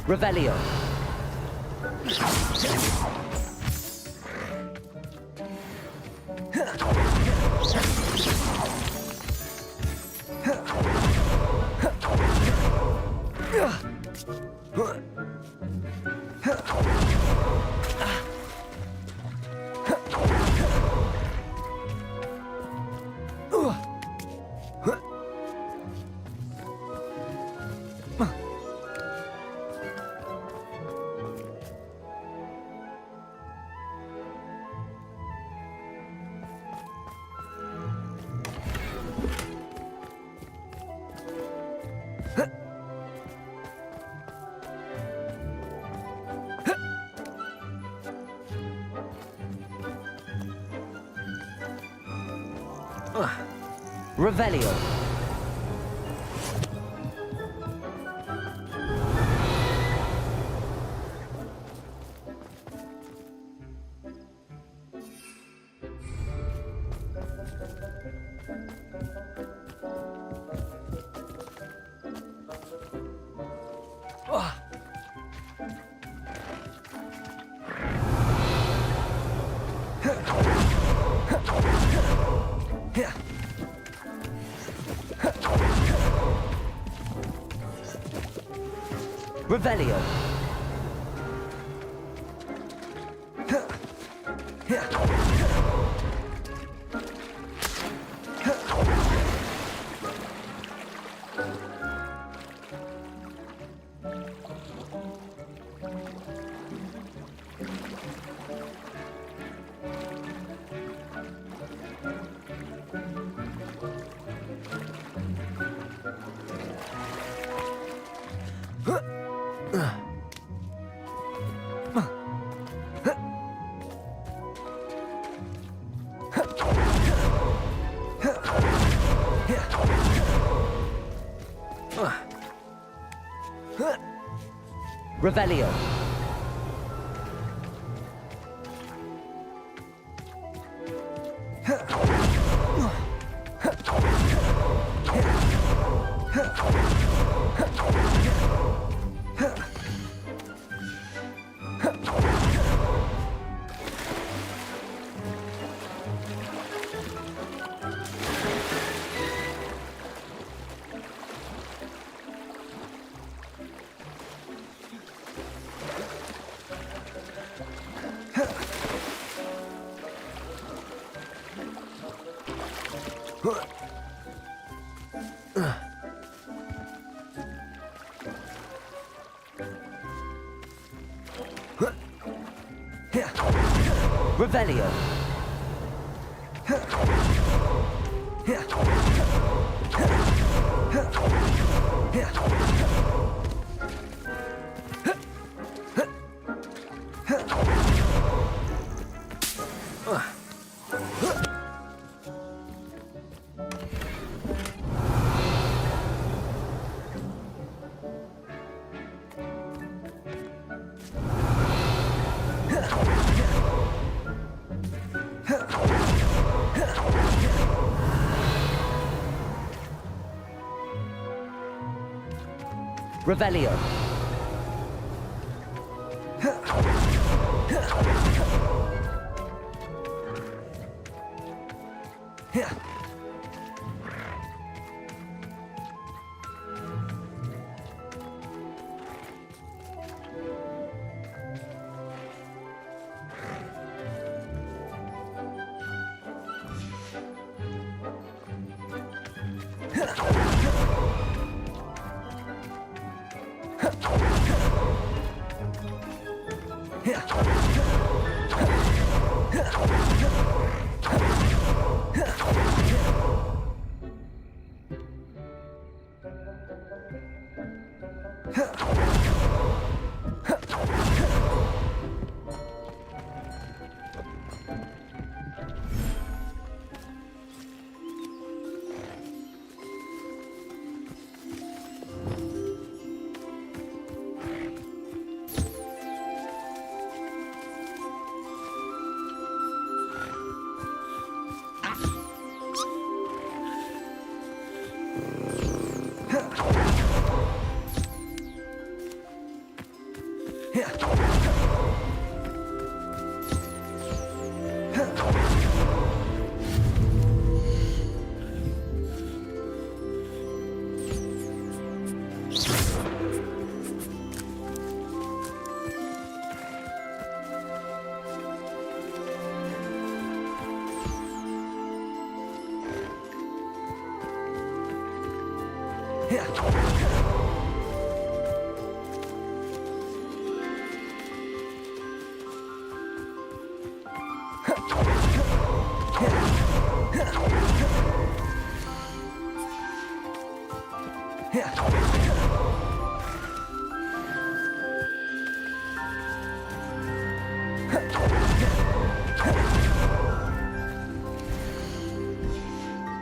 Revelio. Revelio. Revelio. Revelio. Revelio. Revelio.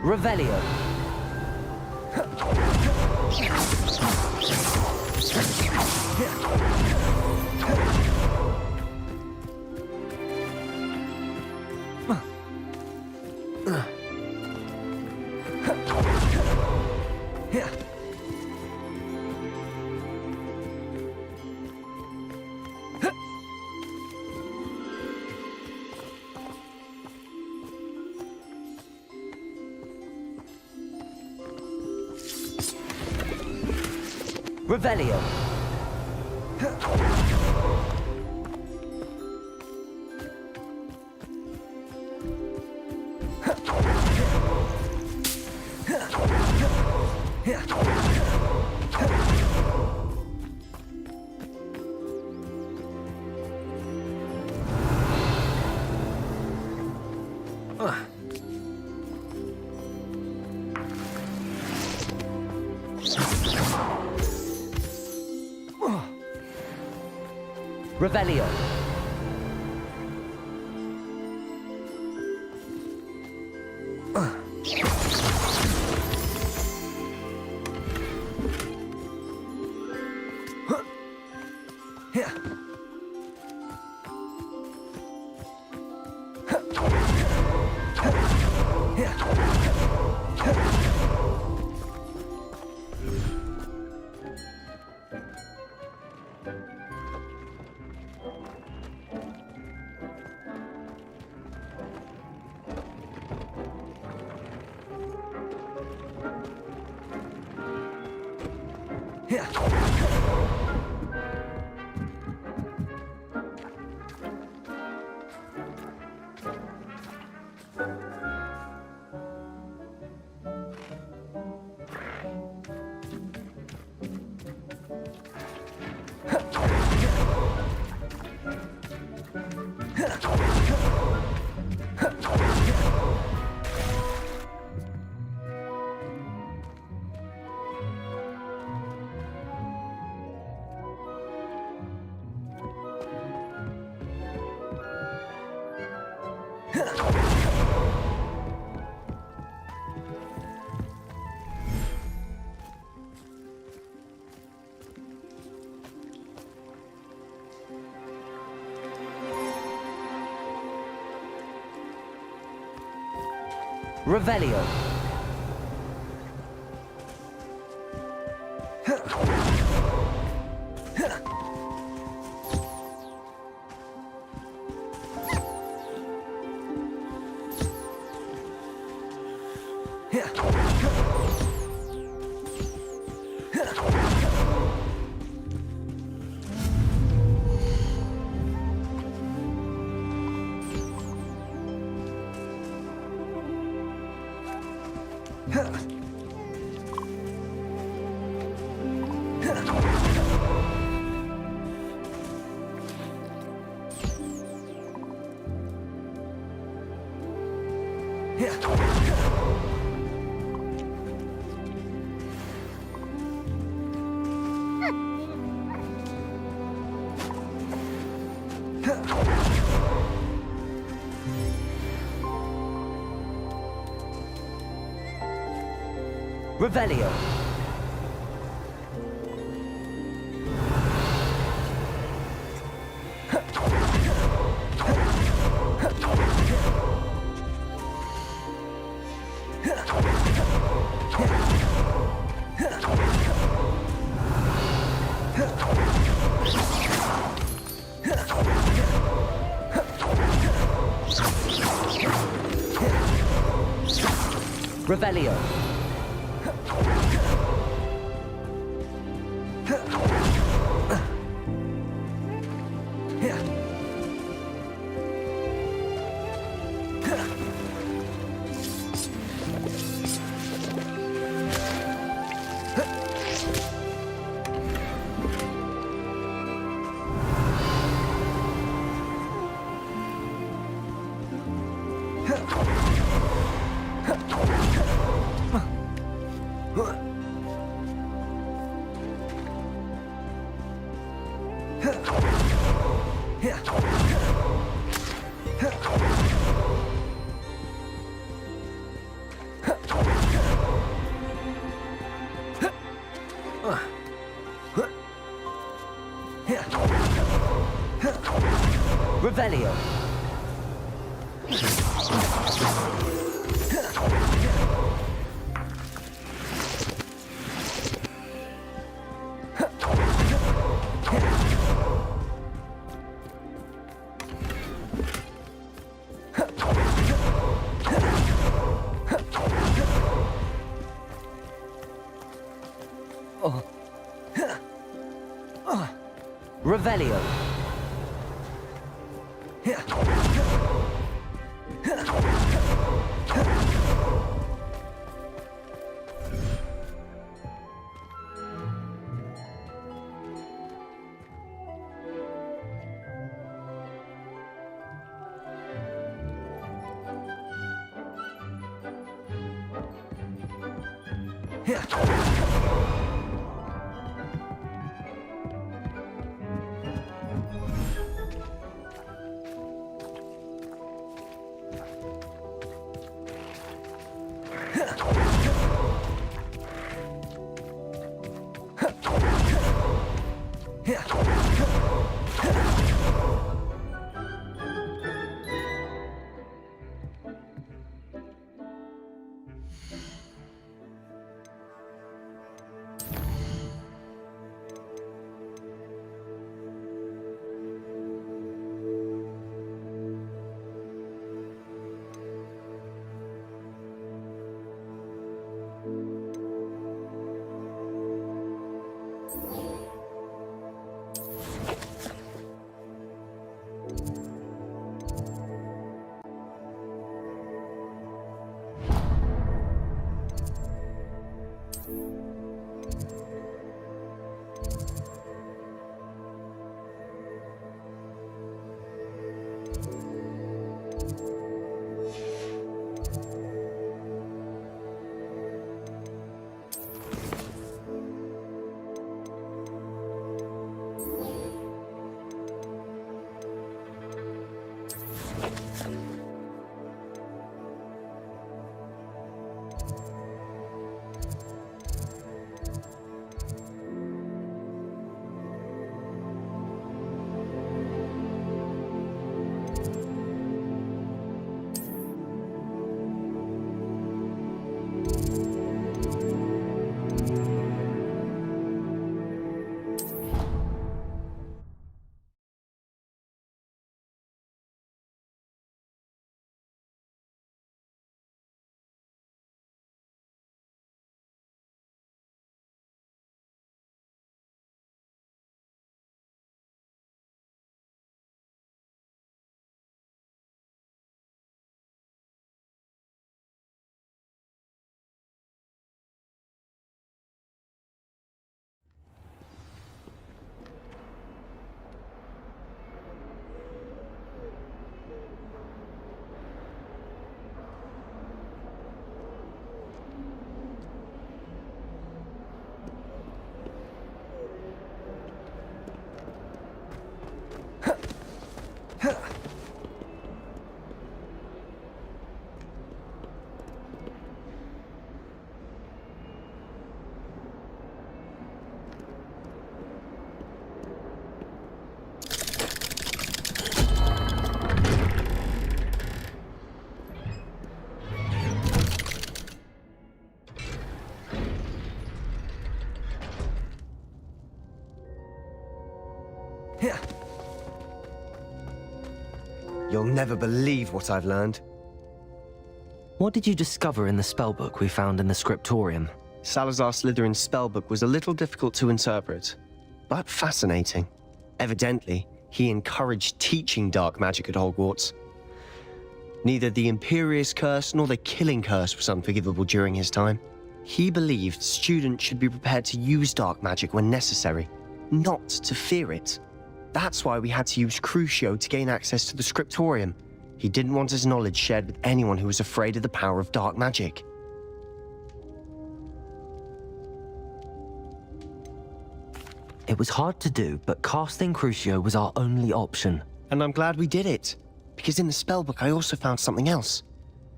Revelio. Revelio. Revelio. Revelio. Revelio. Revelio. Revelio. Revelio. You'll never believe what I've learned. What did you discover in the spellbook we found in the scriptorium? Salazar Slytherin's spellbook was a little difficult to interpret, but fascinating. Evidently, he encouraged teaching dark magic at Hogwarts. Neither the Imperious Curse nor the Killing Curse was unforgivable during his time. He believed students should be prepared to use dark magic when necessary, not to fear it. That's why we had to use Crucio to gain access to the scriptorium. He didn't want his knowledge shared with anyone who was afraid of the power of dark magic. It was hard to do, but casting Crucio was our only option. And I'm glad we did it, because in the spellbook I also found something else.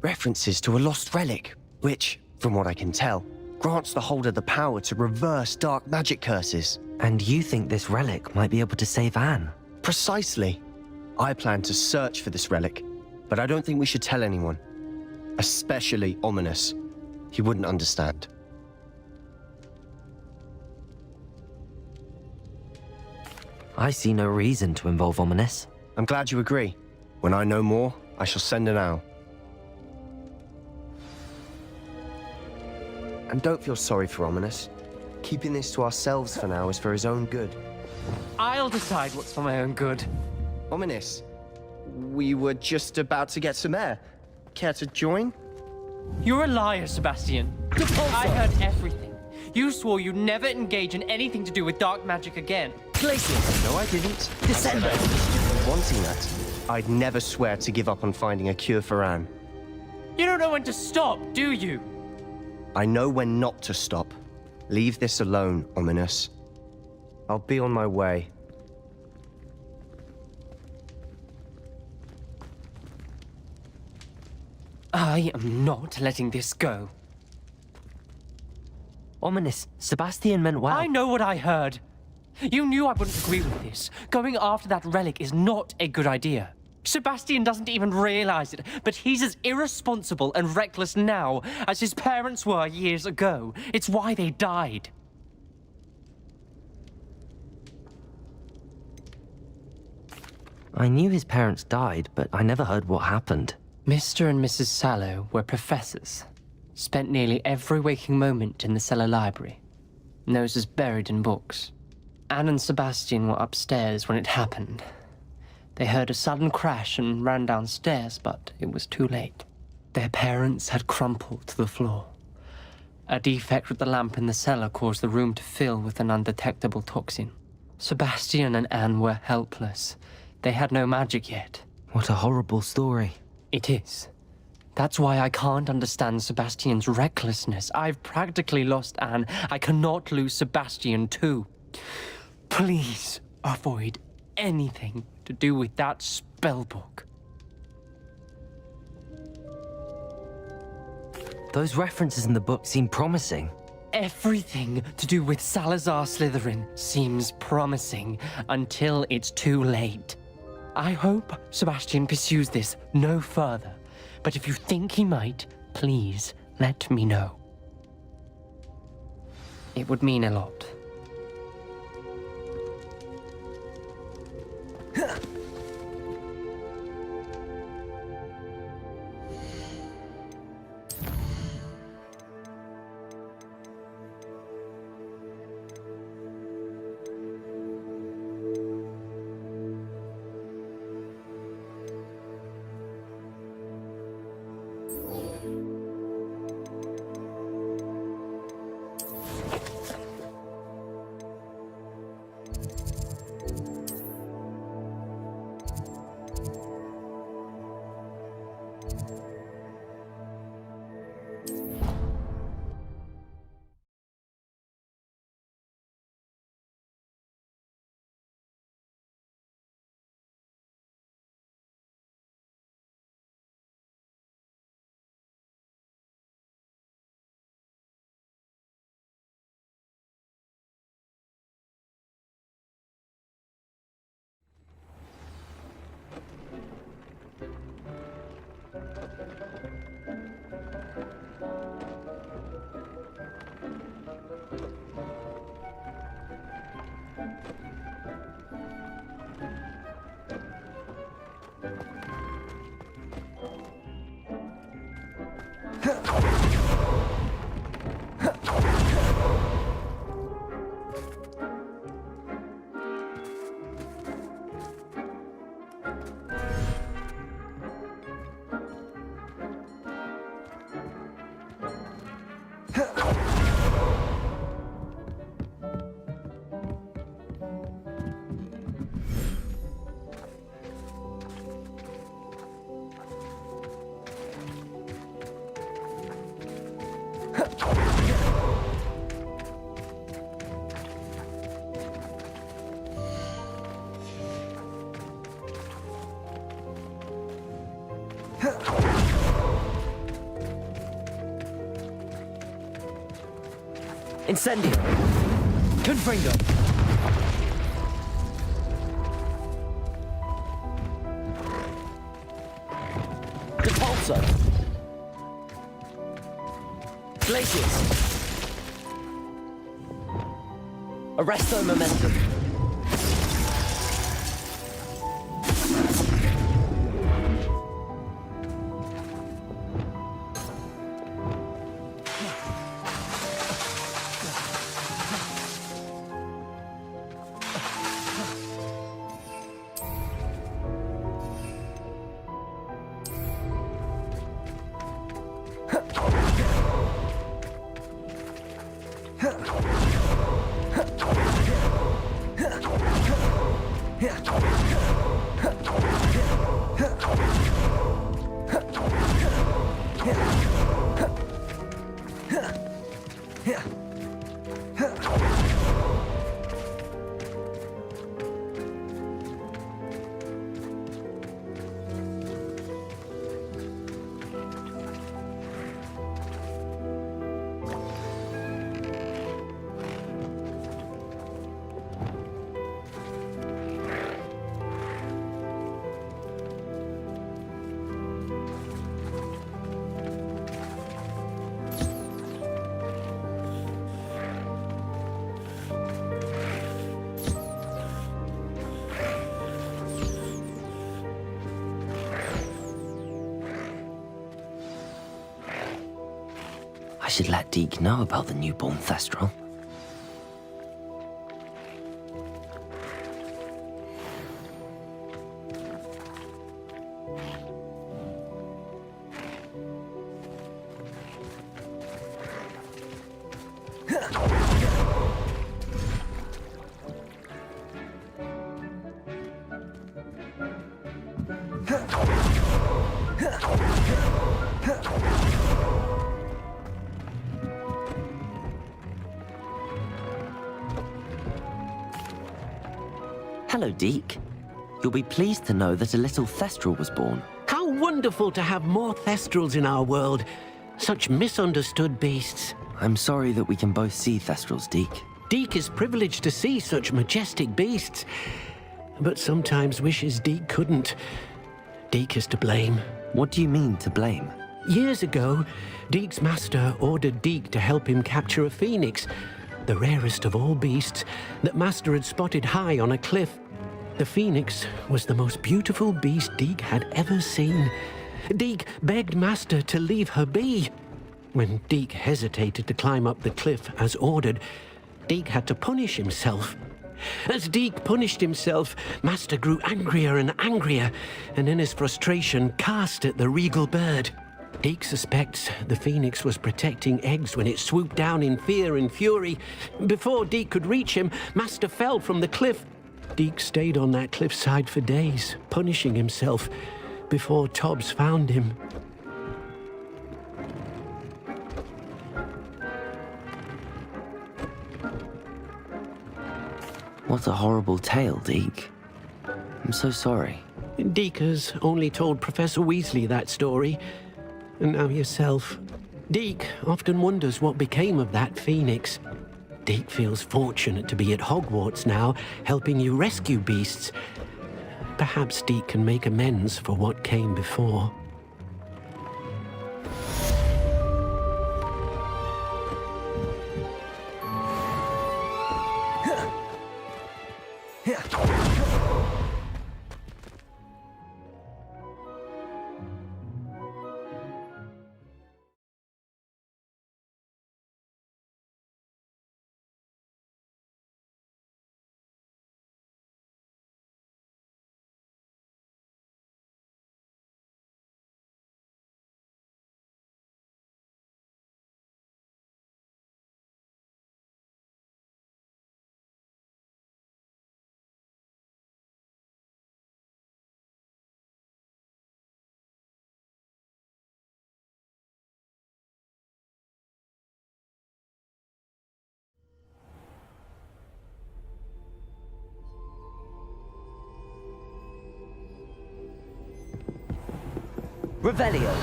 References to a lost relic, which, from what I can tell, grants the holder the power to reverse dark magic curses. And you think this relic might be able to save Anne? Precisely. I plan to search for this relic, but I don't think we should tell anyone. Especially Ominous. He wouldn't understand. I see no reason to involve Ominous. I'm glad you agree. When I know more, I shall send an owl. And don't feel sorry for Ominous. Keeping this to ourselves for now is for his own good. I'll decide what's for my own good. Ominous, we were just about to get some air. Care to join? You're a liar, Sebastian. I heard everything. You swore you'd never engage in anything to do with dark magic again. Glacius. No, I didn't. Descender. Wanting that, I'd never swear to give up on finding a cure for Anne. You don't know when to stop, do you? I know when not to stop. Leave this alone, Ominous. I'll be on my way. I am not letting this go. Ominous, Sebastian meant well. I know what I heard. You knew I wouldn't agree with this. Going after that relic is not a good idea. Sebastian doesn't even realize it, but he's as irresponsible and reckless now as his parents were years ago. It's why they died. I knew his parents died, but I never heard what happened. Mr. and Mrs. Sallow were professors. Spent nearly every waking moment in the cellar library. Noses buried in books. Anne and Sebastian were upstairs when it happened. They heard a sudden crash and ran downstairs, but it was too late. Their parents had crumpled to the floor. A defect with the lamp in the cellar caused the room to fill with an undetectable toxin. Sebastian and Anne were helpless. They had no magic yet. What a horrible story. It is. That's why I can't understand Sebastian's recklessness. I've practically lost Anne. I cannot lose Sebastian too. Please avoid anything to do with that spellbook. Those references in the book seem promising. Everything to do with Salazar Slytherin seems promising until it's too late. I hope Sebastian pursues this no further, but if you think he might, please let me know. It would mean a lot. Incendio. Confringo. Repulsor. Glacius. Arresto Momentum. I should let Deke know about the newborn Thestral. Hello, Deke. You'll be pleased to know that a little Thestral was born. How wonderful to have more Thestrals in our world. Such misunderstood beasts. I'm sorry that we can both see Thestrals, Deke. Deke is privileged to see such majestic beasts, but sometimes wishes Deke couldn't. Deke is to blame. What do you mean, to blame? Years ago, Deke's master ordered Deke to help him capture a phoenix, the rarest of all beasts that master had spotted high on a cliff. The phoenix was the most beautiful beast Deke had ever seen. Deke begged master to leave her be. When Deke hesitated to climb up the cliff as ordered, Deke had to punish himself. As Deke punished himself, master grew angrier and angrier, and in his frustration cast at the regal bird. Deke suspects the phoenix was protecting eggs when it swooped down in fear and fury. Before Deke could reach him, master fell from the cliff. Deke stayed on that cliffside for days, punishing himself, before Tobbs found him. What a horrible tale, Deke. I'm so sorry. Deke has only told Professor Weasley that story, and now yourself. Deke often wonders what became of that phoenix. Deke feels fortunate to be at Hogwarts now, helping you rescue beasts. Perhaps Deke can make amends for what came before. Revelio.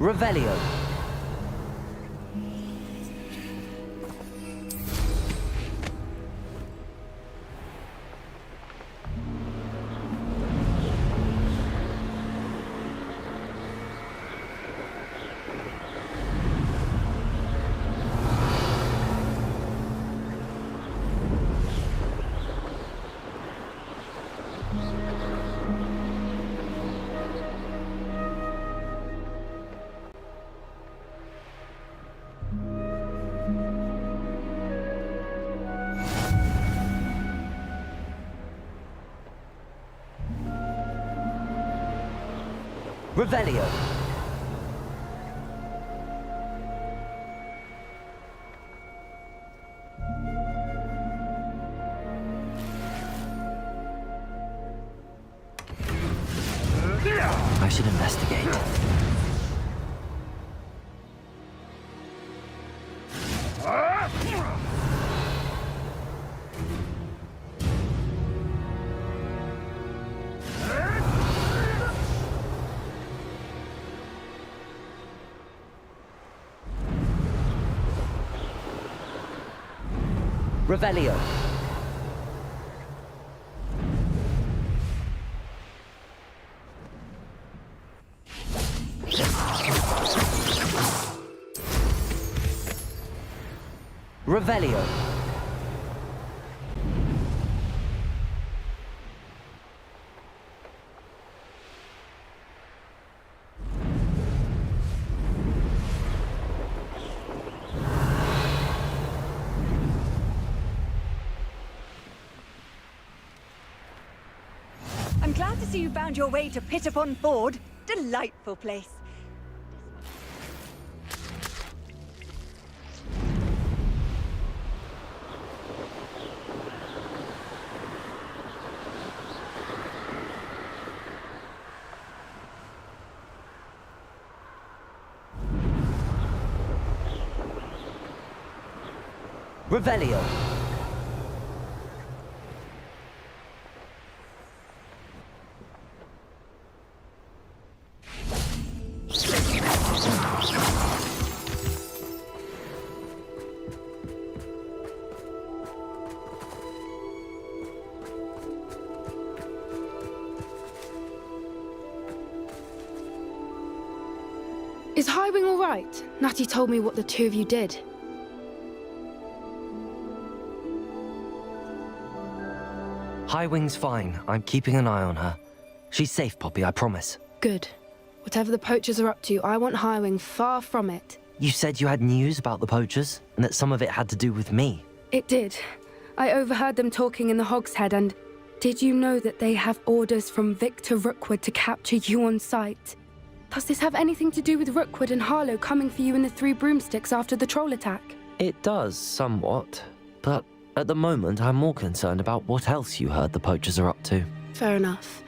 Revelio. Revelio. I should investigate. Revelio. Revelio. I'm glad to see you found your way to Pit upon Ford. Delightful place. Revelio. Is Highwing all right? Natty told me what the two of you did. Highwing's fine. I'm keeping an eye on her. She's safe, Poppy, I promise. Good. Whatever the poachers are up to, I want Highwing far from it. You said you had news about the poachers, and that some of it had to do with me. It did. I overheard them talking in the Hogshead, and did you know that they have orders from Victor Rookwood to capture you on sight? Does this have anything to do with Rookwood and Harlow coming for you in the Three Broomsticks after the troll attack? It does, somewhat. But at the moment, I'm more concerned about what else you heard the poachers are up to. Fair enough.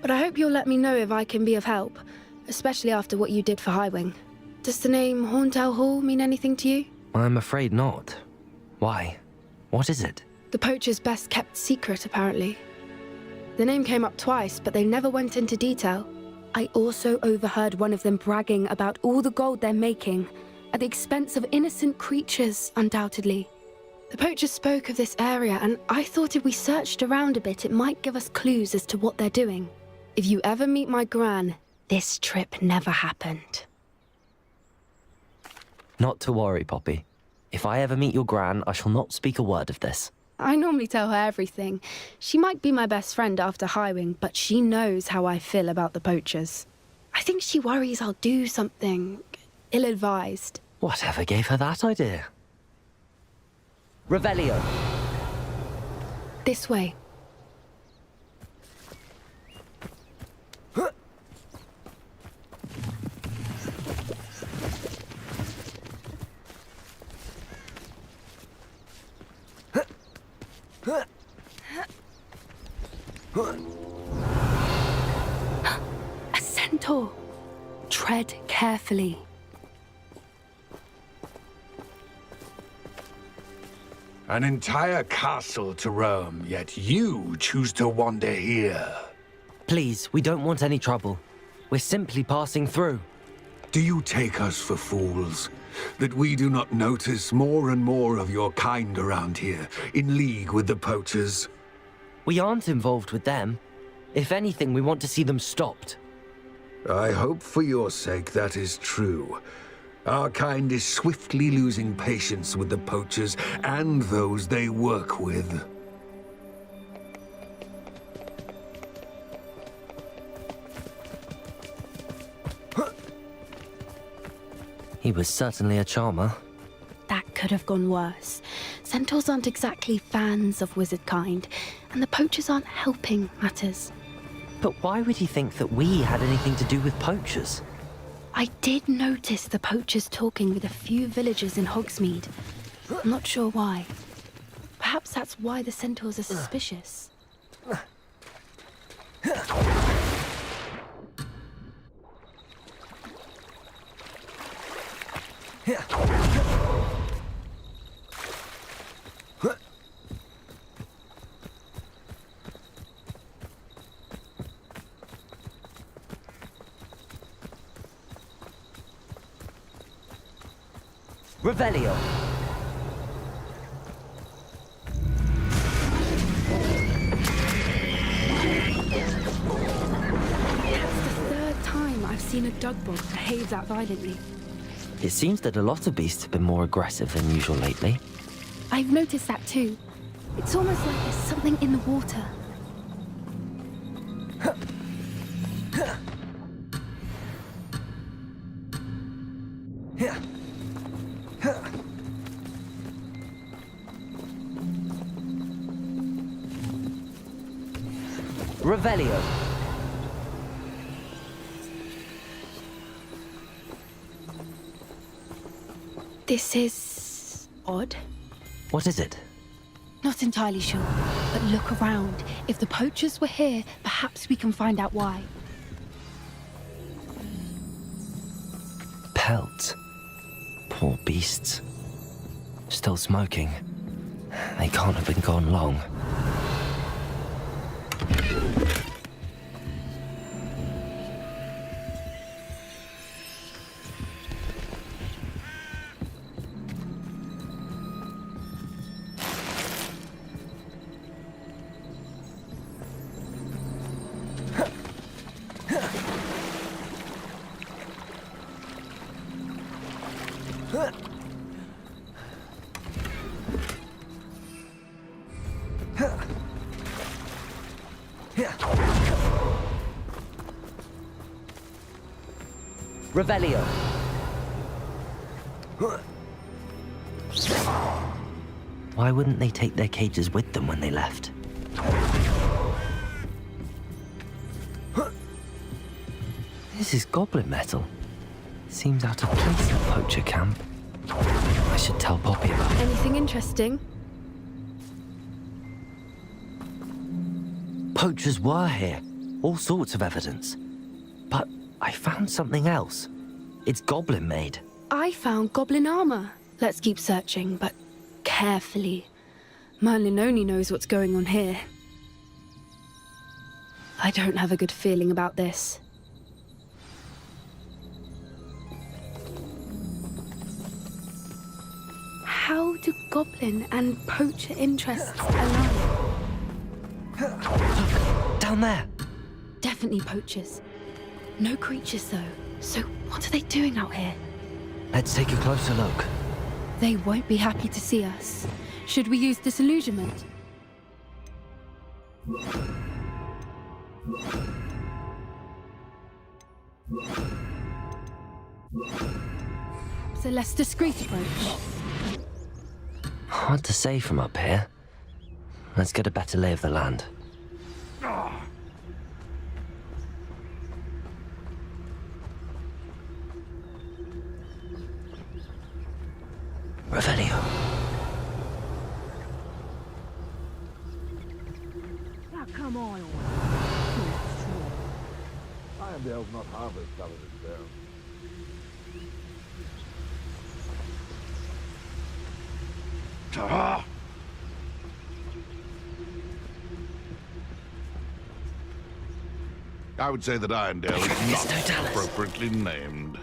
But I hope you'll let me know if I can be of help, especially after what you did for Highwing. Does the name Horntail Hall mean anything to you? I'm afraid not. Why? What is it? The poacher's best kept secret, apparently. The name came up twice, but they never went into detail. I also overheard one of them bragging about all the gold they're making, at the expense of innocent creatures, undoubtedly. The poachers spoke of this area, and I thought if we searched around a bit, it might give us clues as to what they're doing. If you ever meet my gran, this trip never happened. Not to worry, Poppy. If I ever meet your gran, I shall not speak a word of this. I normally tell her everything. She might be my best friend after Highwing, but she knows how I feel about the poachers. I think she worries I'll do something ill-advised. Whatever gave her that idea? Revelio. This way. A centaur. Tread carefully. An entire castle to roam, yet you choose to wander here. Please, we don't want any trouble. We're simply passing through. Do you take us for fools? That we do not notice more and more of your kind around here, in league with the poachers? We aren't involved with them. If anything, we want to see them stopped. I hope for your sake that is true. Our kind is swiftly losing patience with the poachers and those they work with. He was certainly a charmer. That could have gone worse. Centaurs aren't exactly fans of wizard kind, and the poachers aren't helping matters. But why would he think that we had anything to do with poachers? I did notice the poachers talking with a few villagers in Hogsmeade. I'm not sure why. Perhaps that's why the centaurs are suspicious. Revelio. I've seen a dugbog behave that violently. It seems that a lot of beasts have been more aggressive than usual lately. I've noticed that too. It's almost like there's something in the water. Revelio. This is odd. What is it? Not entirely sure, but look around. If the poachers were here, perhaps we can find out why. Pelts. Poor beasts. Still smoking. They can't have been gone long. Revelio. Why wouldn't they take their cages with them when they left? This is goblin metal. Seems out of place in a poacher camp. I should tell Poppy about it. Anything interesting? Poachers were here. All sorts of evidence. But I found something else. It's goblin made. I found goblin armor. Let's keep searching, but carefully. Merlin only knows what's going on here. I don't have a good feeling about this. How do goblin and poacher interests align? Look, down there. Definitely poachers. No creatures, though. So what are they doing out here? Let's take a closer look. They won't be happy to see us. Should we use disillusionment? It's a less discreet approach. Hard to say from up here. Let's get a better lay of the land. Revelio. Now come on. Irondale's not harvest covered it down. Ta-ha! I would say that Irondale is no not Dallas. appropriately named.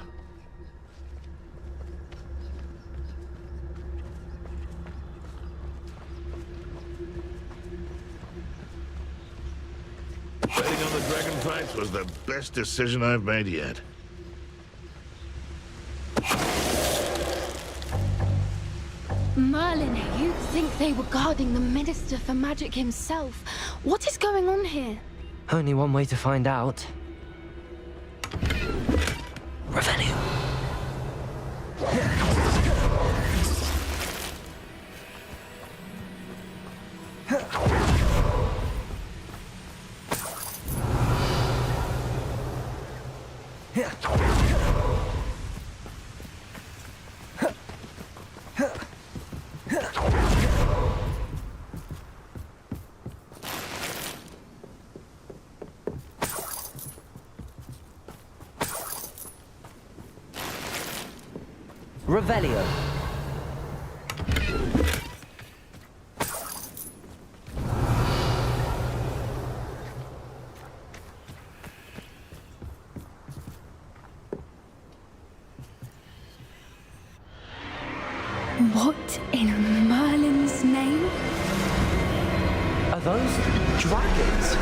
Betting on the dragon fights was the best decision I've made yet. Merlin, you'd think they were guarding the Minister for Magic himself. What is going on here? Only one way to find out. Revelio. Revelio. What in Merlin's name? Are those dragons?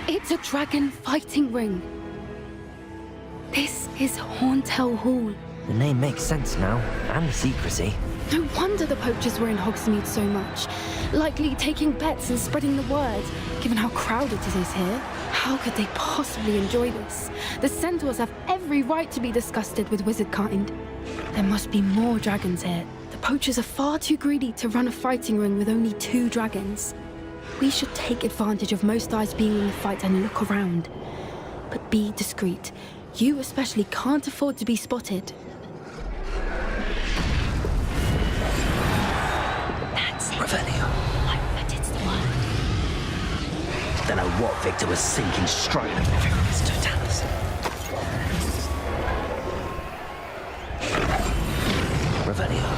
It's a dragon fighting ring. This is Horntail Hall. The name makes sense now, and the secrecy. No wonder the poachers were in Hogsmeade so much. Likely taking bets and spreading the word, given how crowded it is here. How could they possibly enjoy this? The centaurs have every right to be disgusted with wizard kind. There must be more dragons here. The poachers are far too greedy to run a fighting ring with only 2 dragons. We should take advantage of most eyes being in the fight and look around. But be discreet. You especially can't afford to be spotted. That's it. Revelio. I bet it's the one. Don't know what Victor was sinking straight. It's Totalis. Revelio.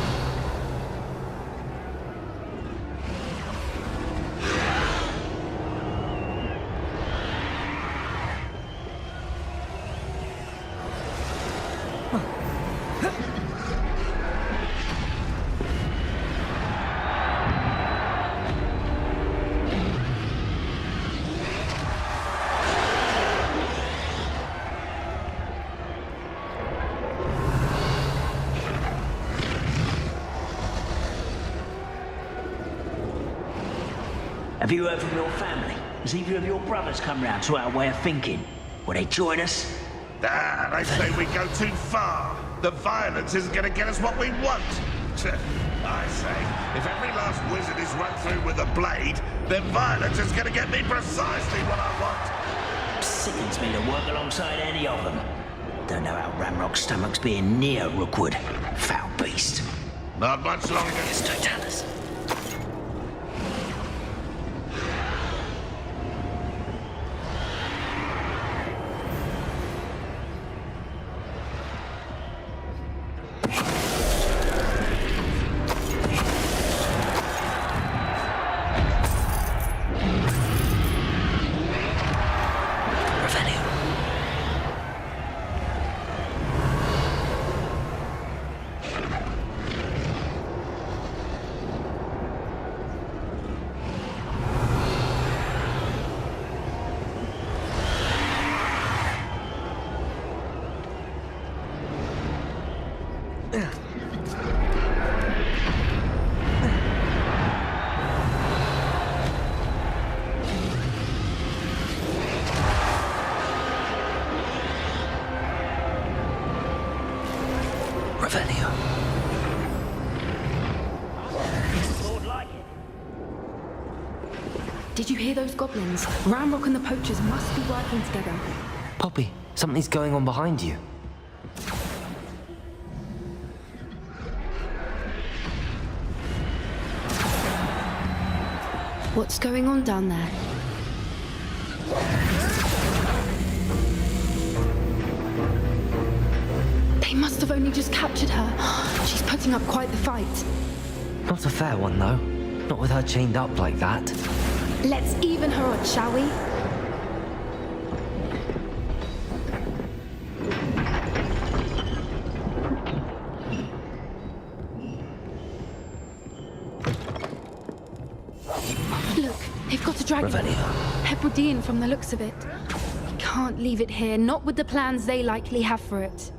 Have you heard from your family? Has either of your brothers come round to our way of thinking? Will they join us? Ah, they say we go too far. The violence isn't going to get us what we want. I say, if every last wizard is run through with a blade, then violence is going to get me precisely what I want. Sickens me to work alongside any of them. Don't know how Ramrock's stomach's being near Rookwood. Foul beast. Not much longer. It's Totalis. Revelio. Did you hear those goblins? Ramrock and the poachers must be working together. Poppy, something's going on behind you. What's going on down there? They must have only just captured her. She's putting up quite the fight. Not a fair one, though. Not with her chained up like that. Let's even her odds, shall we? Look, they've got a dragon. Hebridean from the looks of it. We can't leave it here, not with the plans they likely have for it.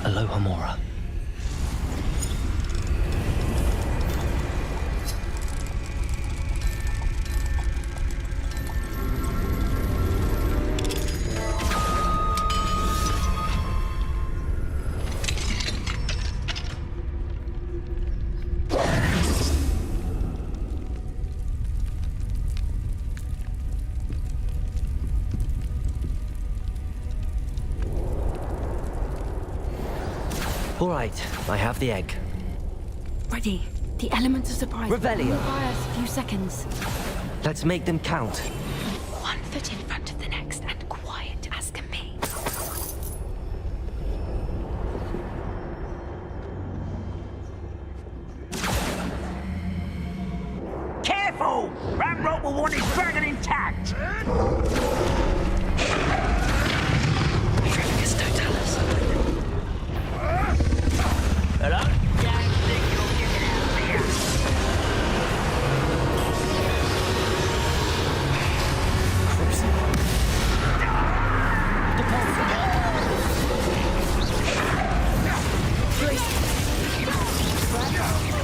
Aloha Mora. All right, I have the egg. Ready. The element of surprise. Revelio. will buy us a few seconds. Let's make them count. One foot in front of the next and quiet as can be. Careful! Ramrock will want his dragon intact! Hello? Don't think you'll get it out of here.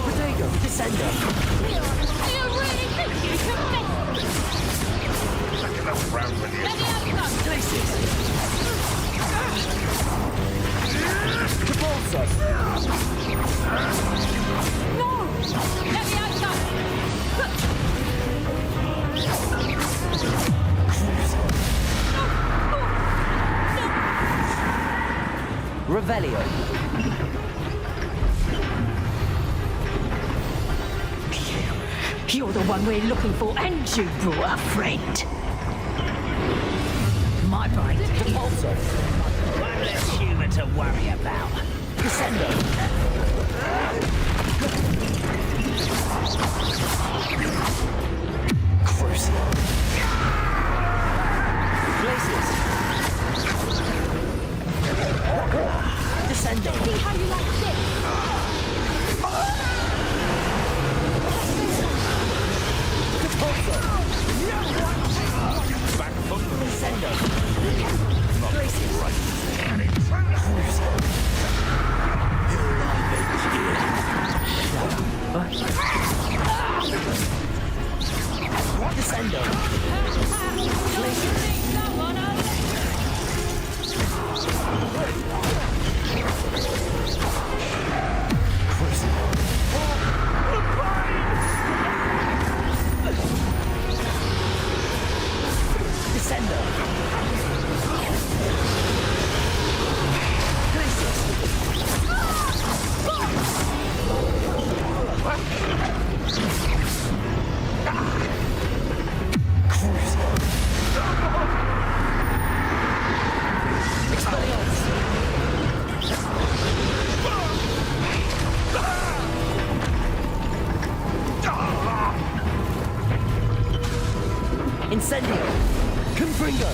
Protego, Descender. You really think you can miss? Take a little round with you. Places. Capulso. No! Let me outside! Revelio. You're the one we're looking for, and you brought a friend. My right. Capulso. One less human to worry about. Descender. Crucial. Places. Descender. See how you like this? Back foot. Descender. Not Places. right. Can it? Descender. Places. Descender. Incendio! Confringo!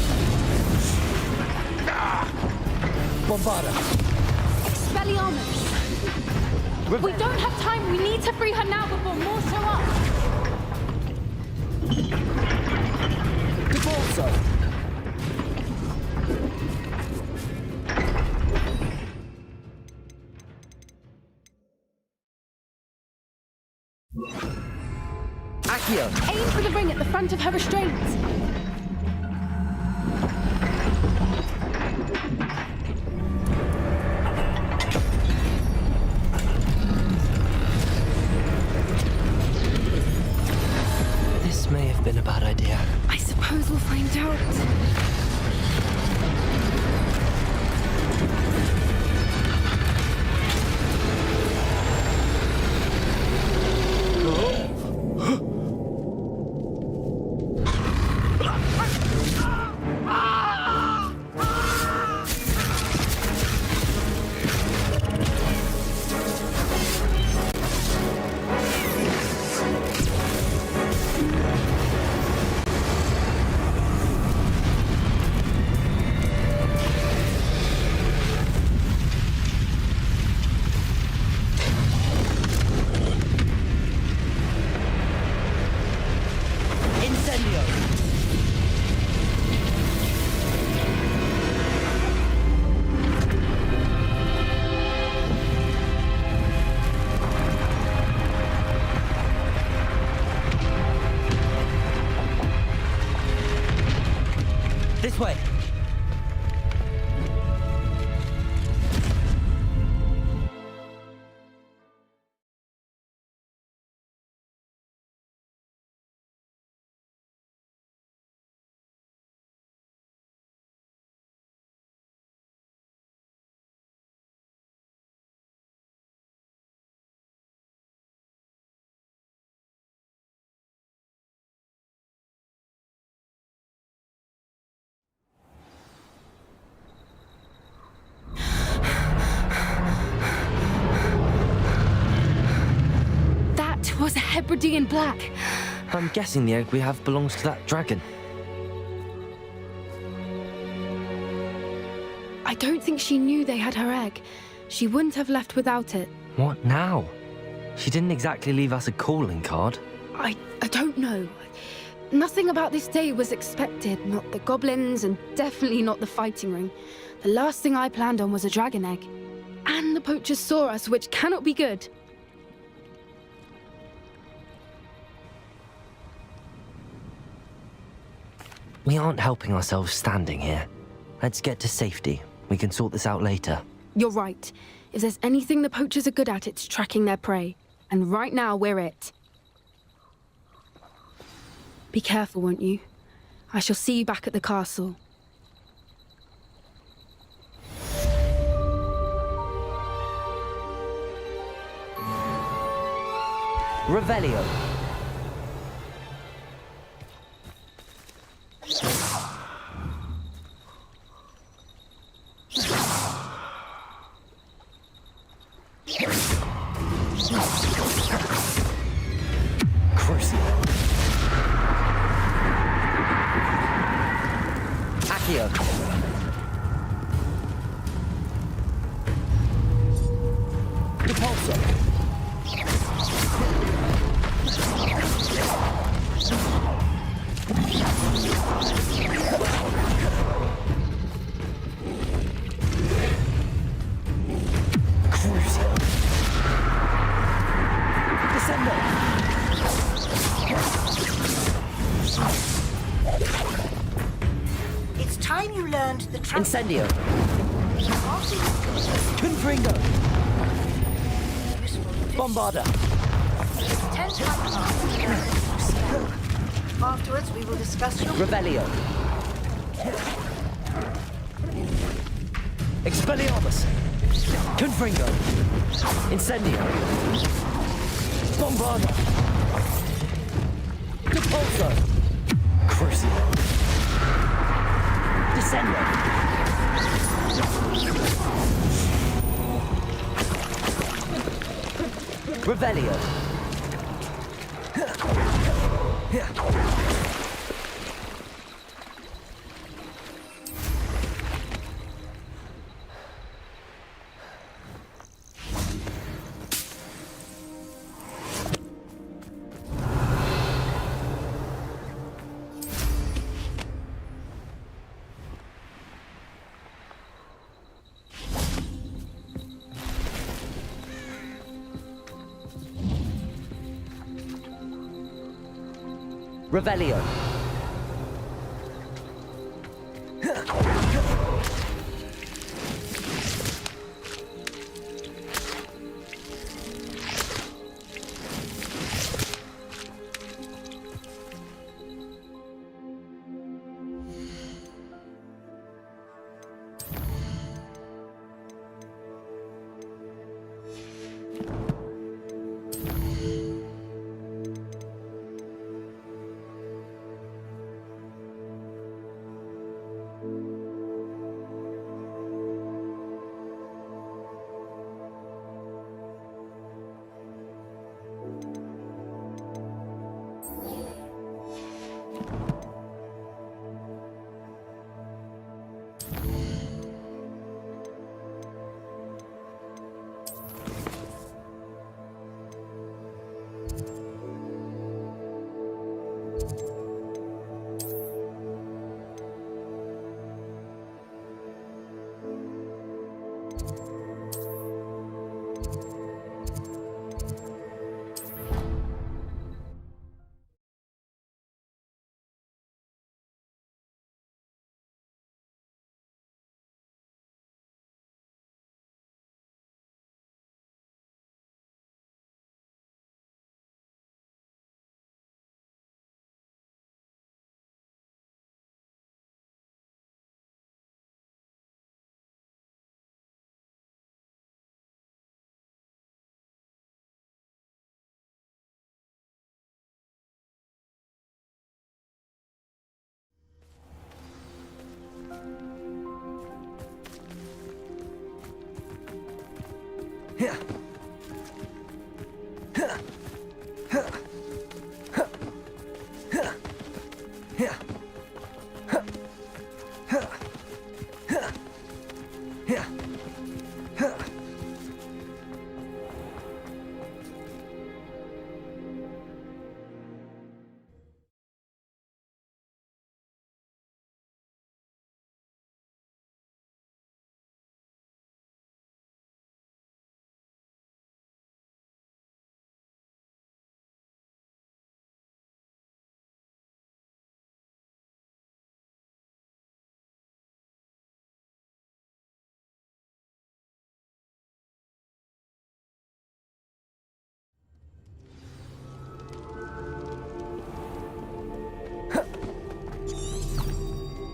Bombarda! Expelliarmus! We don't have time. We need to free her now before more show up. Capulso! Accio! Aim for the ring at the front of her restraints. This may have been a bad idea. I suppose we'll find out. way! That was a Hebridean black. I'm guessing the egg we have belongs to that dragon. I don't think she knew they had her egg. She wouldn't have left without it. What now? She didn't exactly leave us a calling card. I don't know. Nothing about this day was expected. Not the goblins, and definitely not the fighting ring. The last thing I planned on was a dragon egg. And the poachers saw us, which cannot be good. We aren't helping ourselves standing here. Let's get to safety. We can sort this out later. You're right. If there's anything the poachers are good at, it's tracking their prey. And right now, we're it. Be careful, won't you? I shall see you back at the castle. Revelio. Crucio. Accio. Repulsor. Crucio. Descendo. It's time you learned the trap. Incendio. Confringo. Bombarda. 10 times. Afterwards, we will discuss your... Revelio. Expelliarmus. Confringo. Incendio. Bombarda. Repulsor. Crucio. Descendo. Revelio. Revelio.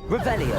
Revelio.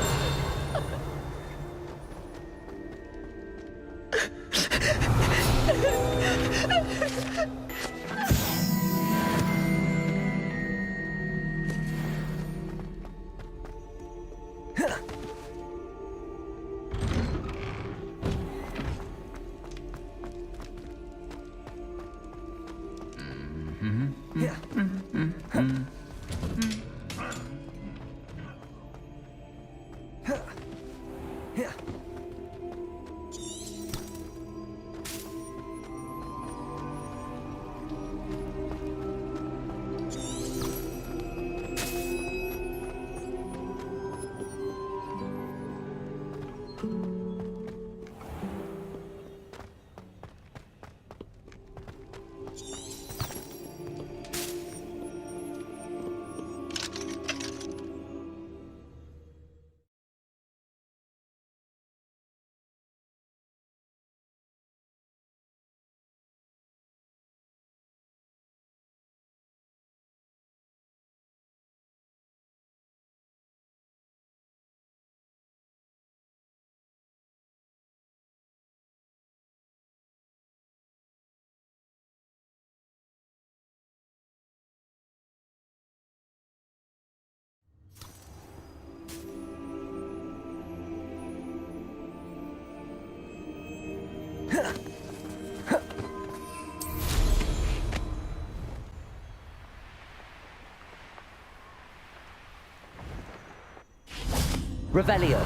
Revelio.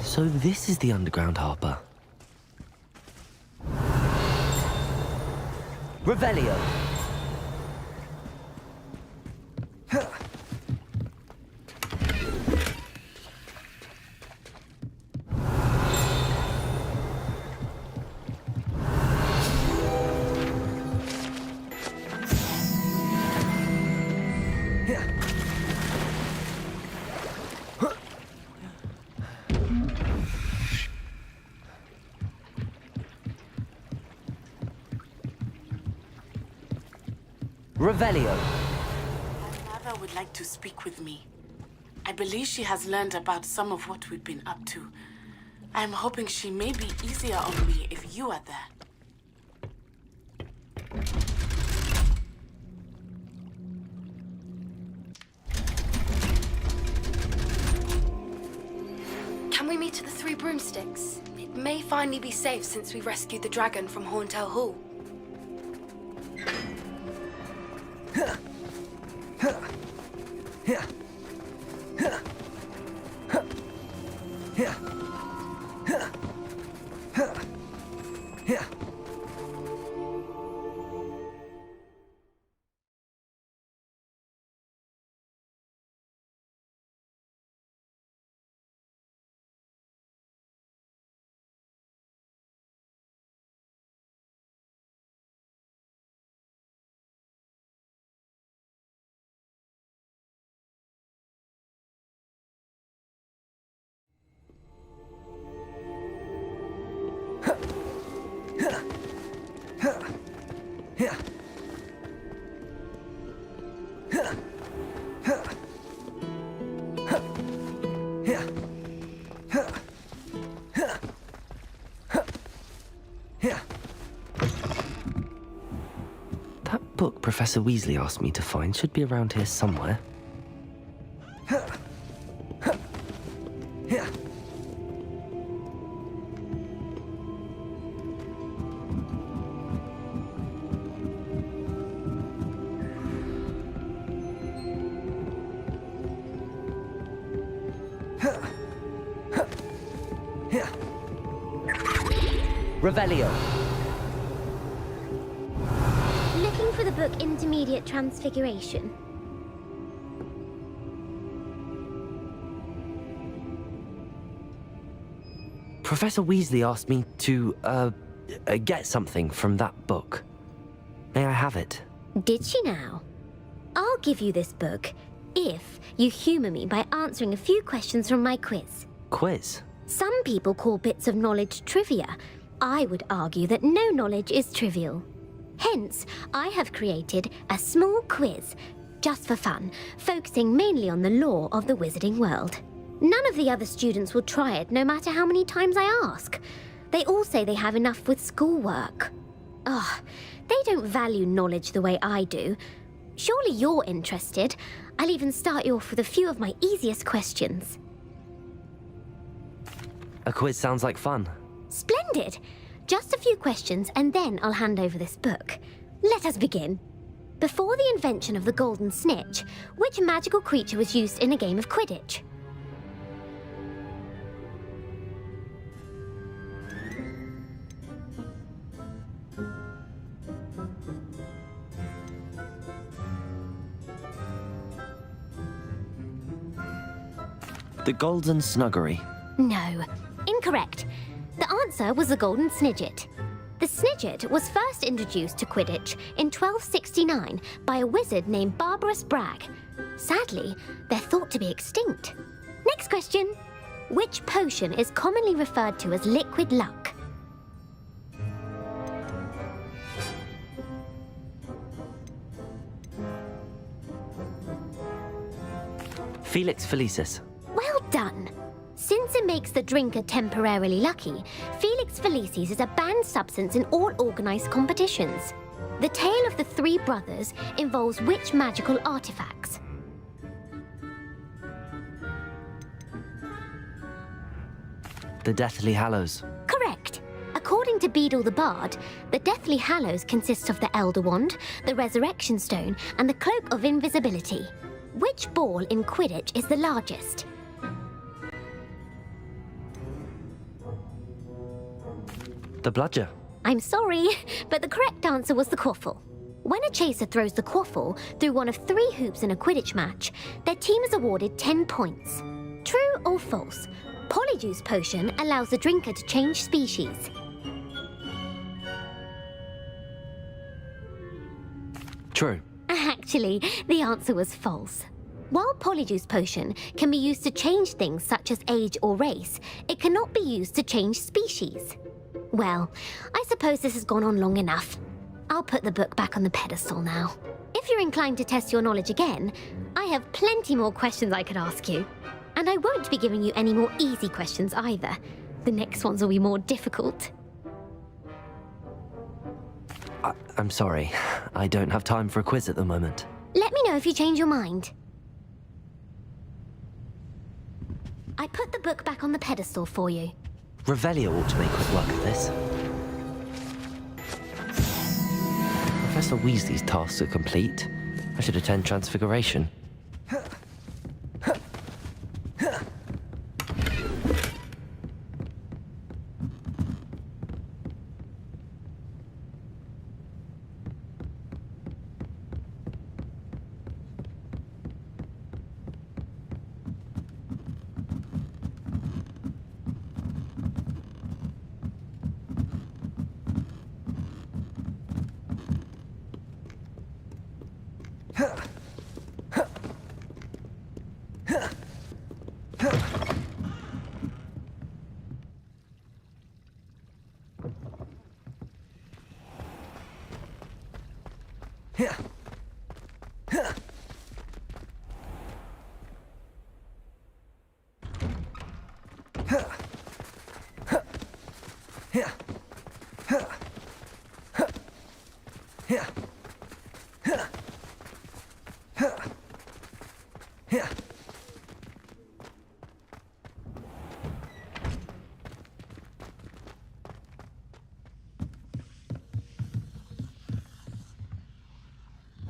So this is the underground harbor. Revelio. Revelio. My mother would like to speak with me. I believe she has learned about some of what we've been up to. I'm hoping she may be easier on me if you are there. Can we meet at the Three Broomsticks? It may finally be safe since we rescued the dragon from Horntail Hall. Professor Weasley asked me to find should be around here somewhere. Revelio. Looking for the book Intermediate Transfiguration. Professor Weasley asked me to, get something from that book. May I have it? Did she now? I'll give you this book if you humour me by answering a few questions from my quiz. Quiz? Some people call bits of knowledge trivia. I would argue that no knowledge is trivial. Hence, I have created a small quiz, just for fun, focusing mainly on the lore of the wizarding world. None of the other students will try it, no matter how many times I ask. They all say they have enough with schoolwork. Ugh, they don't value knowledge the way I do. Surely you're interested. I'll even start you off with a few of my easiest questions. A quiz sounds like fun. Splendid! Just a few questions and then I'll hand over this book. Let us begin. Before the invention of the golden snitch, which magical creature was used in a game of Quidditch? The Golden Snuggery. No, incorrect. The answer was the Golden Snidget. The Snidget was first introduced to Quidditch in 1269 by a wizard named Barbarous Bragg. Sadly, they're thought to be extinct. Next question. Which potion is commonly referred to as liquid luck? Felix Felicis. Well done. Since it makes the drinker temporarily lucky, Felix Felicis is a banned substance in all organised competitions. The tale of the three brothers involves which magical artifacts? The Deathly Hallows. Correct. According to Beedle the Bard, the Deathly Hallows consists of the Elder Wand, the Resurrection Stone, and the Cloak of Invisibility. Which ball in Quidditch is the largest? The Bludger. I'm sorry, but the correct answer was the Quaffle. When a chaser throws the Quaffle through one of 3 hoops in a Quidditch match, their team is awarded 10 points. True or false? Polyjuice Potion allows the drinker to change species. True. Actually, the answer was false. While Polyjuice Potion can be used to change things such as age or race, it cannot be used to change species. Well, I suppose this has gone on long enough. I'll put the book back on the pedestal now. If you're inclined to test your knowledge again, I have plenty more questions I could ask you. And I won't be giving you any more easy questions either. The next ones will be more difficult. I'm sorry. I don't have time for a quiz at the moment. Let me know if you change your mind. I put the book back on the pedestal for you. Revelio ought to make quick work of this. Professor Weasley's tasks are complete. I should attend Transfiguration.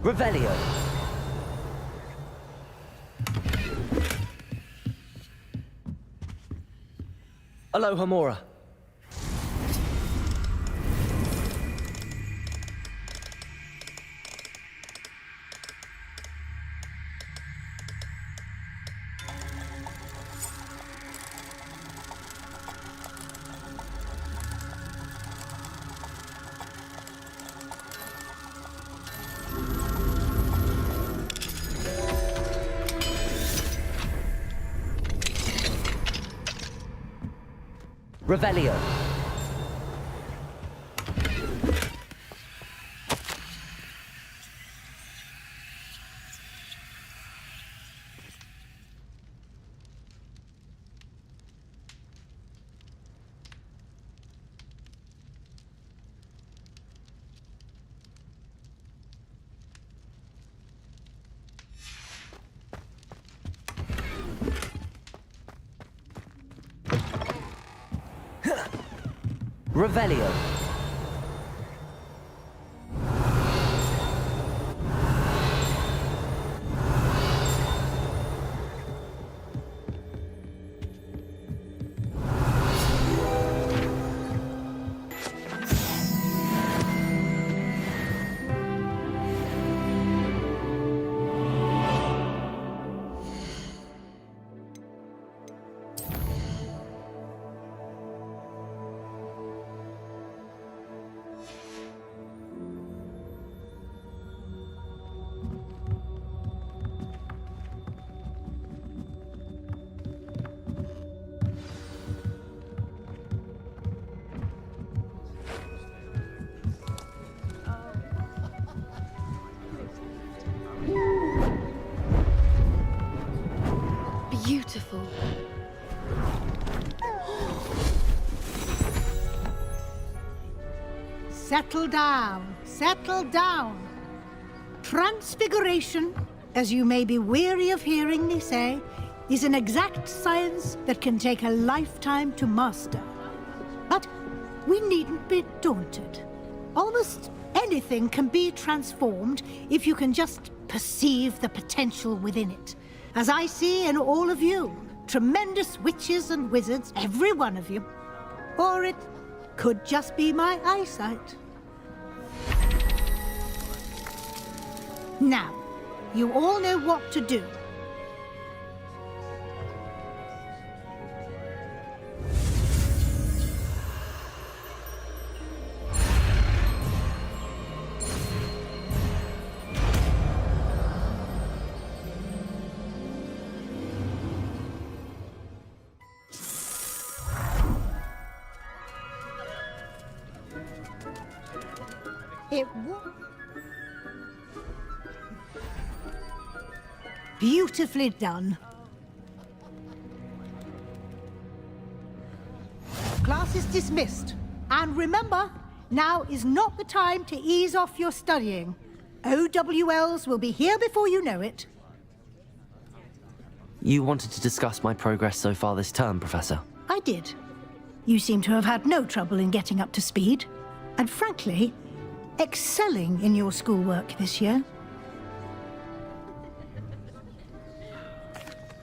Revelio. Aloha Mora. Revelio. Revelio. Beautiful. Settle down, settle down. Transfiguration, as you may be weary of hearing me say, is an exact science that can take a lifetime to master. But we needn't be daunted. Almost anything can be transformed if you can just perceive the potential within it. As I see in all of you, tremendous witches and wizards, every one of you. Or it could just be my eyesight. Now, you all know what to do. Beautifully done. Class is dismissed. And remember, now is not the time to ease off your studying. OWLs will be here before you know it. You wanted to discuss my progress so far this term, Professor. I did. You seem to have had no trouble in getting up to speed. And frankly, excelling in your schoolwork this year.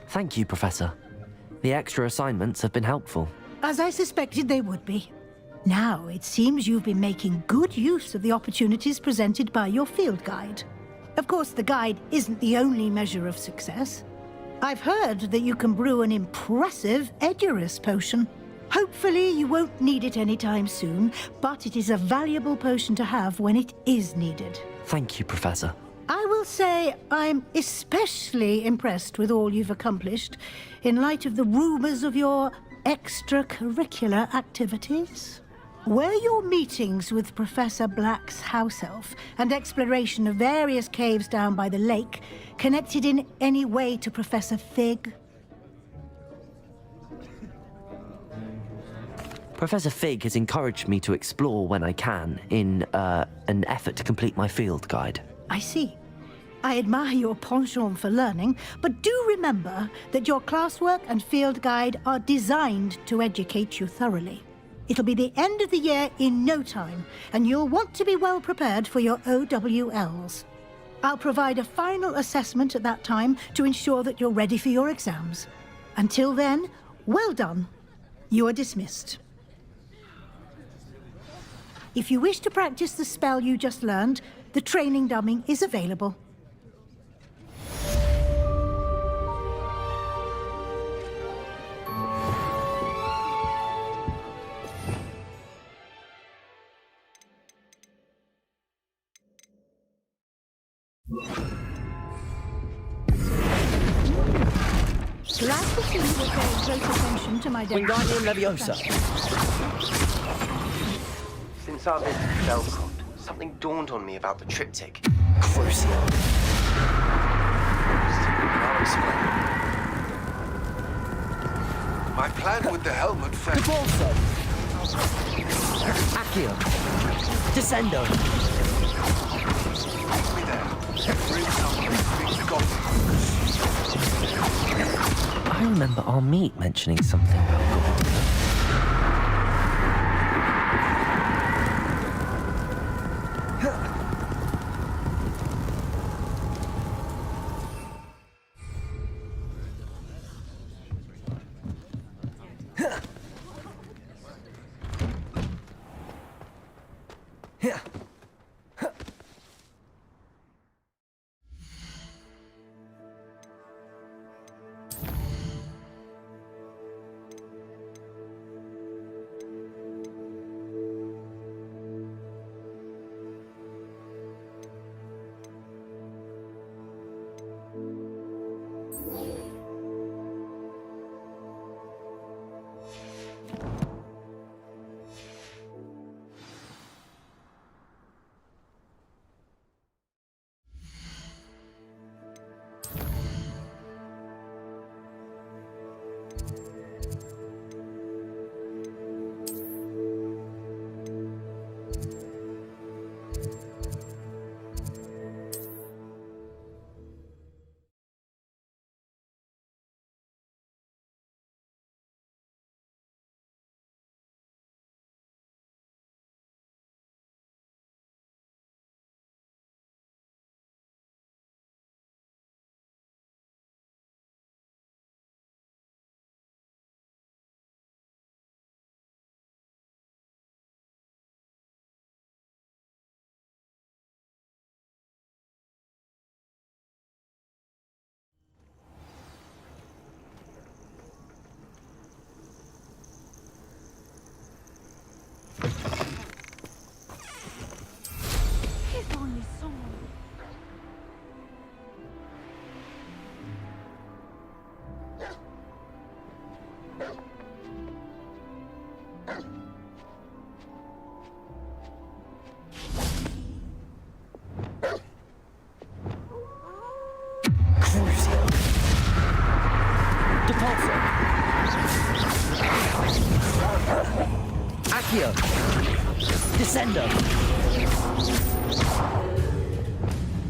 Thank you, Professor. The extra assignments have been helpful. As I suspected they would be. Now, it seems you've been making good use of the opportunities presented by your field guide. Of course, the guide isn't the only measure of success. I've heard that you can brew an impressive Edurus potion. Hopefully, you won't need it anytime soon, but it is a valuable potion to have when it is needed. Thank you, Professor. I will say I'm especially impressed with all you've accomplished in light of the rumors of your extracurricular activities. Were your meetings with Professor Black's house elf and exploration of various caves down by the lake connected in any way to Professor Fig? Professor Fig has encouraged me to explore when I can in an effort to complete my field guide. I see. I admire your penchant for learning, but do remember that your classwork and field guide are designed to educate you thoroughly. It'll be the end of the year in no time, and you'll want to be well prepared for your OWLs. I'll provide a final assessment at that time to ensure that you're ready for your exams. Until then, well done. You are dismissed. If you wish to practice the spell you just learned, the training dummy is available. Glad to see you will pay great attention to my Wingardium Leviosa. Since our visit to Belcott, something dawned on me about the triptych. Crucial. I'll explain. My plan with the helmet failed. Debolso. Accio. Descendo. Meet me there. Bring someone to speak to goblins. I remember our meet mentioning something about gold. If only someone... Crucial. Debolso. Accio. Descendo.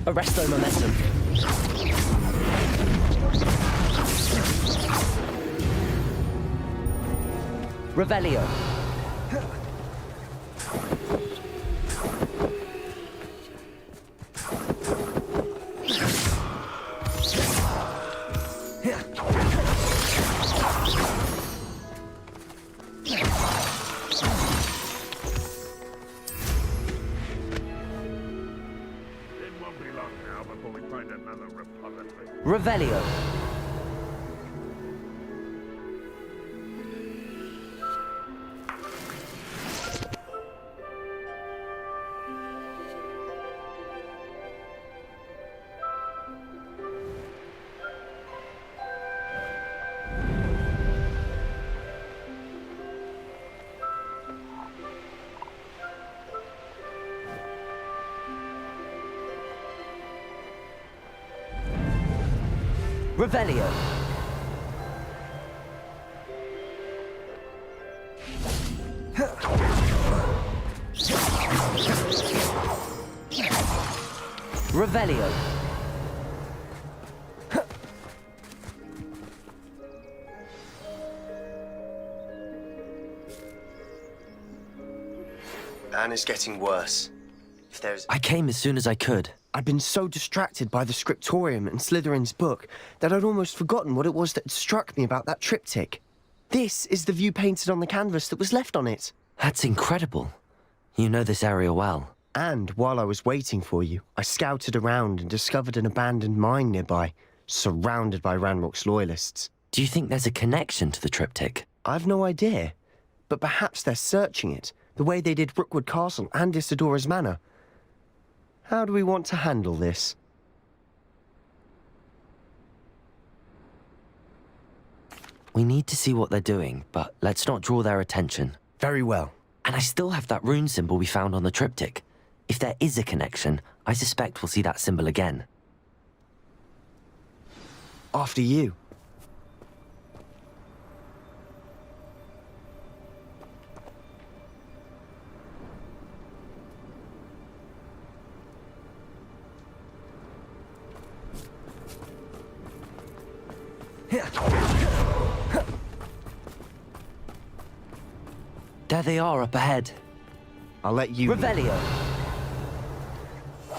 Arresto momentum. Revelio. Revelio. Revelio. Revelio. Anne is getting worse. If there's... I came as soon as I could. I'd been so distracted by the scriptorium and Slytherin's book that I'd almost forgotten what it was that had struck me about that triptych. This is the view painted on the canvas that was left on it. That's incredible. You know this area well. And while I was waiting for you, I scouted around and discovered an abandoned mine nearby, surrounded by Ranrock's loyalists. Do you think there's a connection to the triptych? I've no idea, but perhaps they're searching it, the way they did Rookwood Castle and Isidora's Manor. How do we want to handle this? We need to see what they're doing, but let's not draw their attention. Very well. And I still have that rune symbol we found on the triptych. If there is a connection, I suspect we'll see that symbol again. After you. There they are up ahead. I'll let you... Revelio!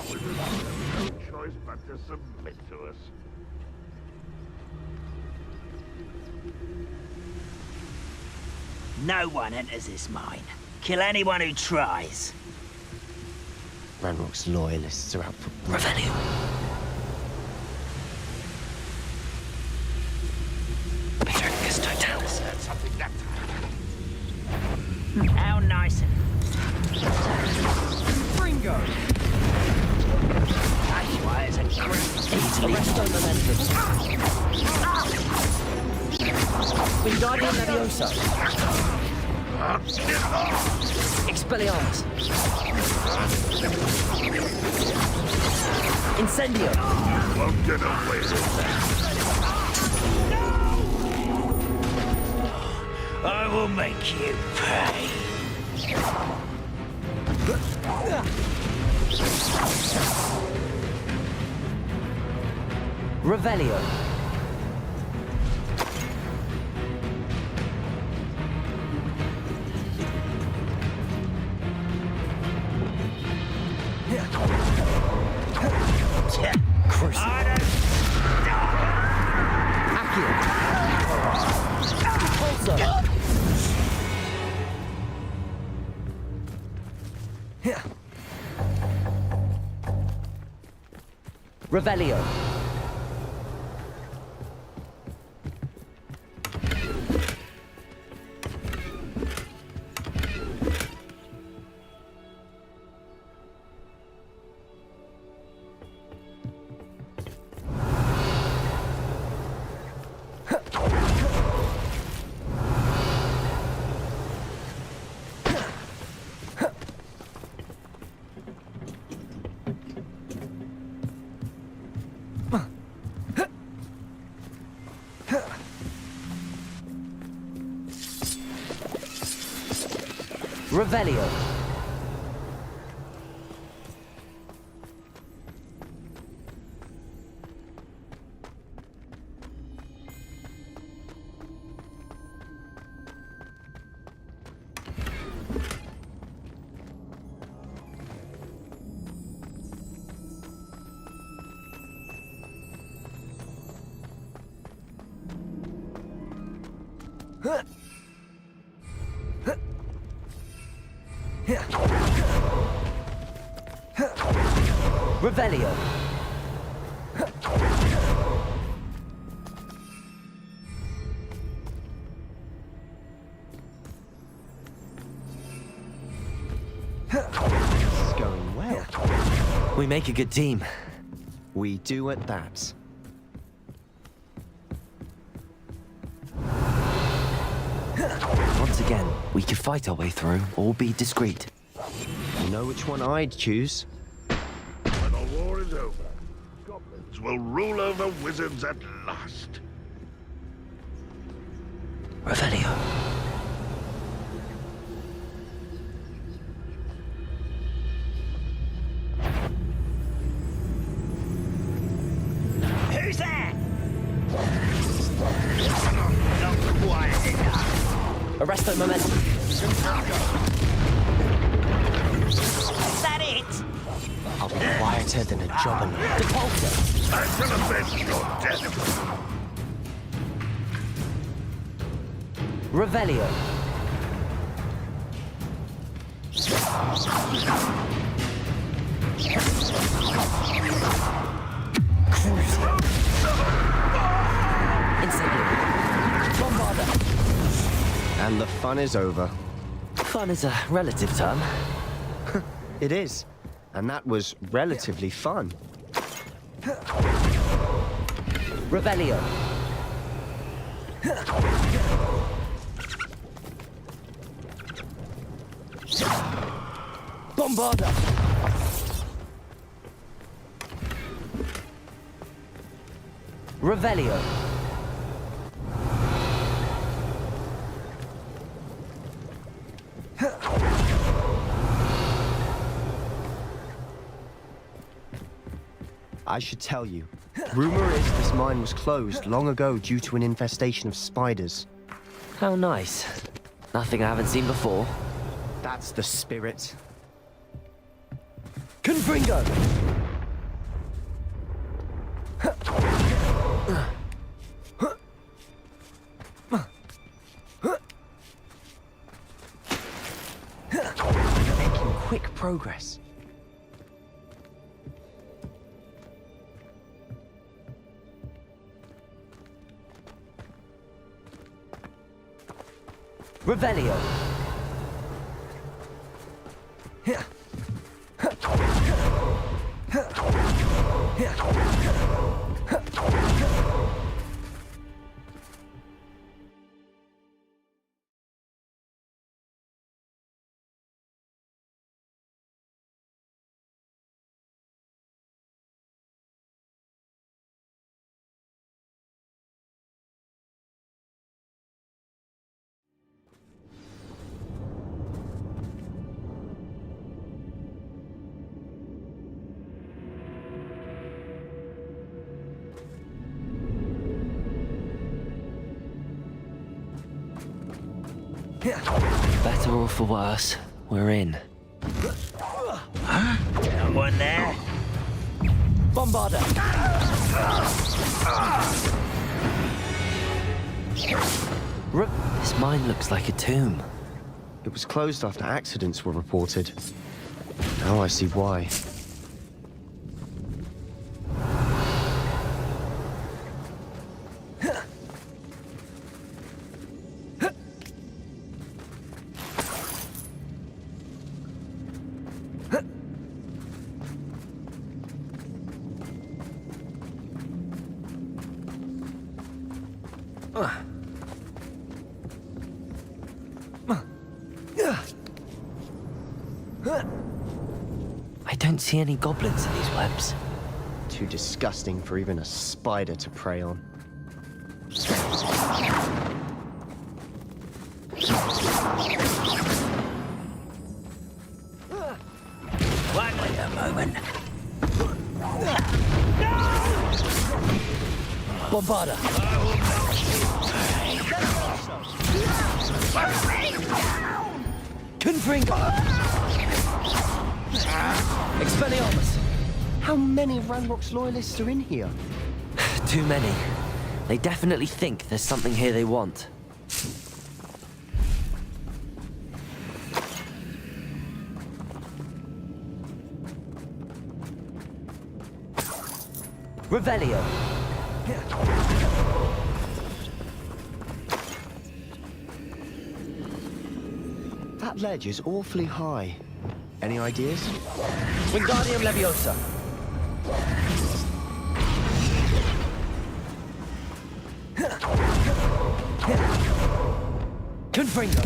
We will have no choice but to submit to us. No one enters this mine. Kill anyone who tries. Ranrock's loyalists are out for... Revelio! Petricus Totalis. Something that... How nice and... Fringo! That's why it's a Easily. Arresto Momentum. Wingardium Leviosa. Expelliarmus. Incendio. Won't get away with that. I will make you pay. Revelio. Crucible. Accio. Repulsor. Revelio. Revelio. Revelio. It's going well. We make a good team. We do at that. Once again, we could fight our way through or be discreet. You know which one I'd choose? When the war is over, goblins will rule over wizards at last. Revelio. Who's there? Not quiet enough. Arresto Momentum. Is that it? I'll be quieter than a jobberknock. Depulso! I shall avenge your death. Revelio. Incendio. Bombarda. And the fun is over. Fun is a relative term. It is. And that was relatively fun. Revelio. Bombarda. Revelio. I should tell you. Rumor is this mine was closed long ago due to an infestation of spiders. How nice. Nothing I haven't seen before. That's the spirit. Confringo! Making quick progress. Revelio. Better or for worse, we're in. Someone there? Bombarda! This mine looks like a tomb. It was closed after accidents were reported. Now I see why. I don't see any goblins in these webs. Too disgusting for even a spider to prey on. Wait a moment. Bombarda! Confringo! Expelliarmus! How many Ranrock's loyalists are in here? Too many. They definitely think there's something here they want. Revelio. That ledge is awfully high. Any ideas? Wingardium Leviosa. Confringo.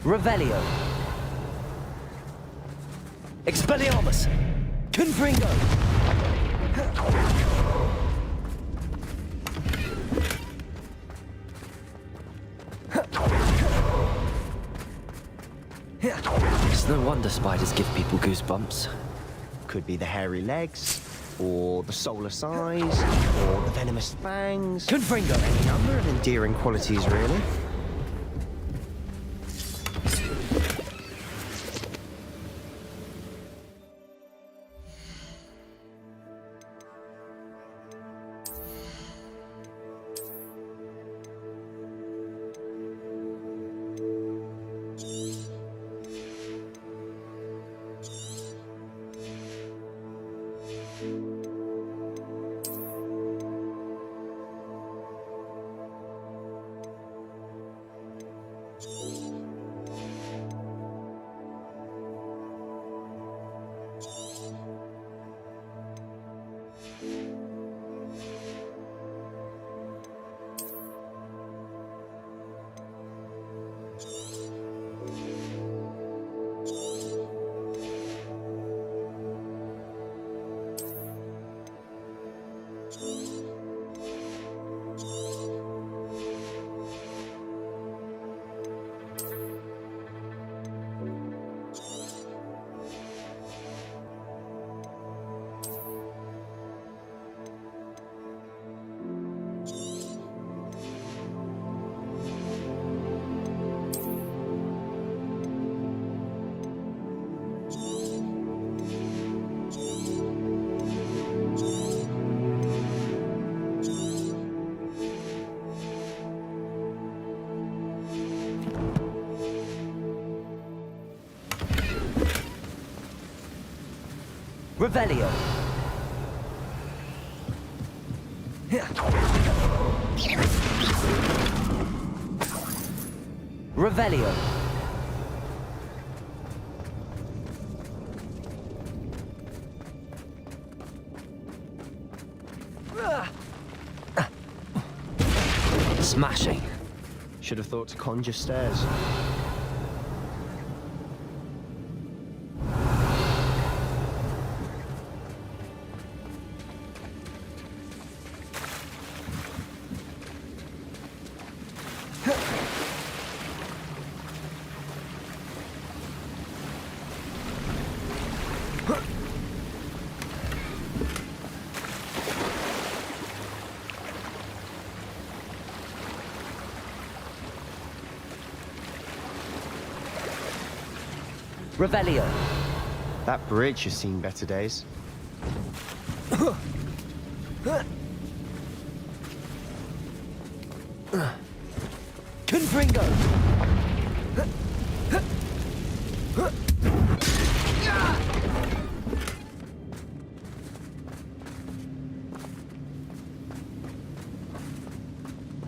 Revelio. Expelliarmus. Confringo. wonder spiders give people goosebumps. Could be the hairy legs, or the solar size, or the venomous fangs. Confringo! Any number of endearing qualities, really. Revelio. Revelio. Smashing. Should have thought to conjure stairs. Revelio. That bridge has seen better days. Confringo.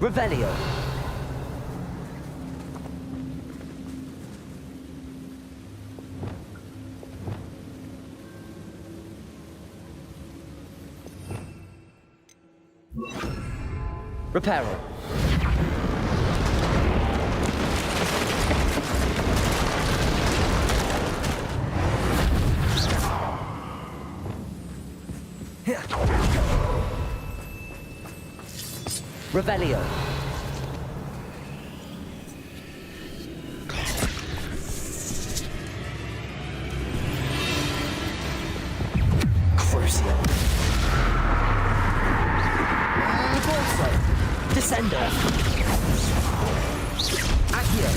Revelio. Reparo. Revelio. Crucio. Descender. Accio.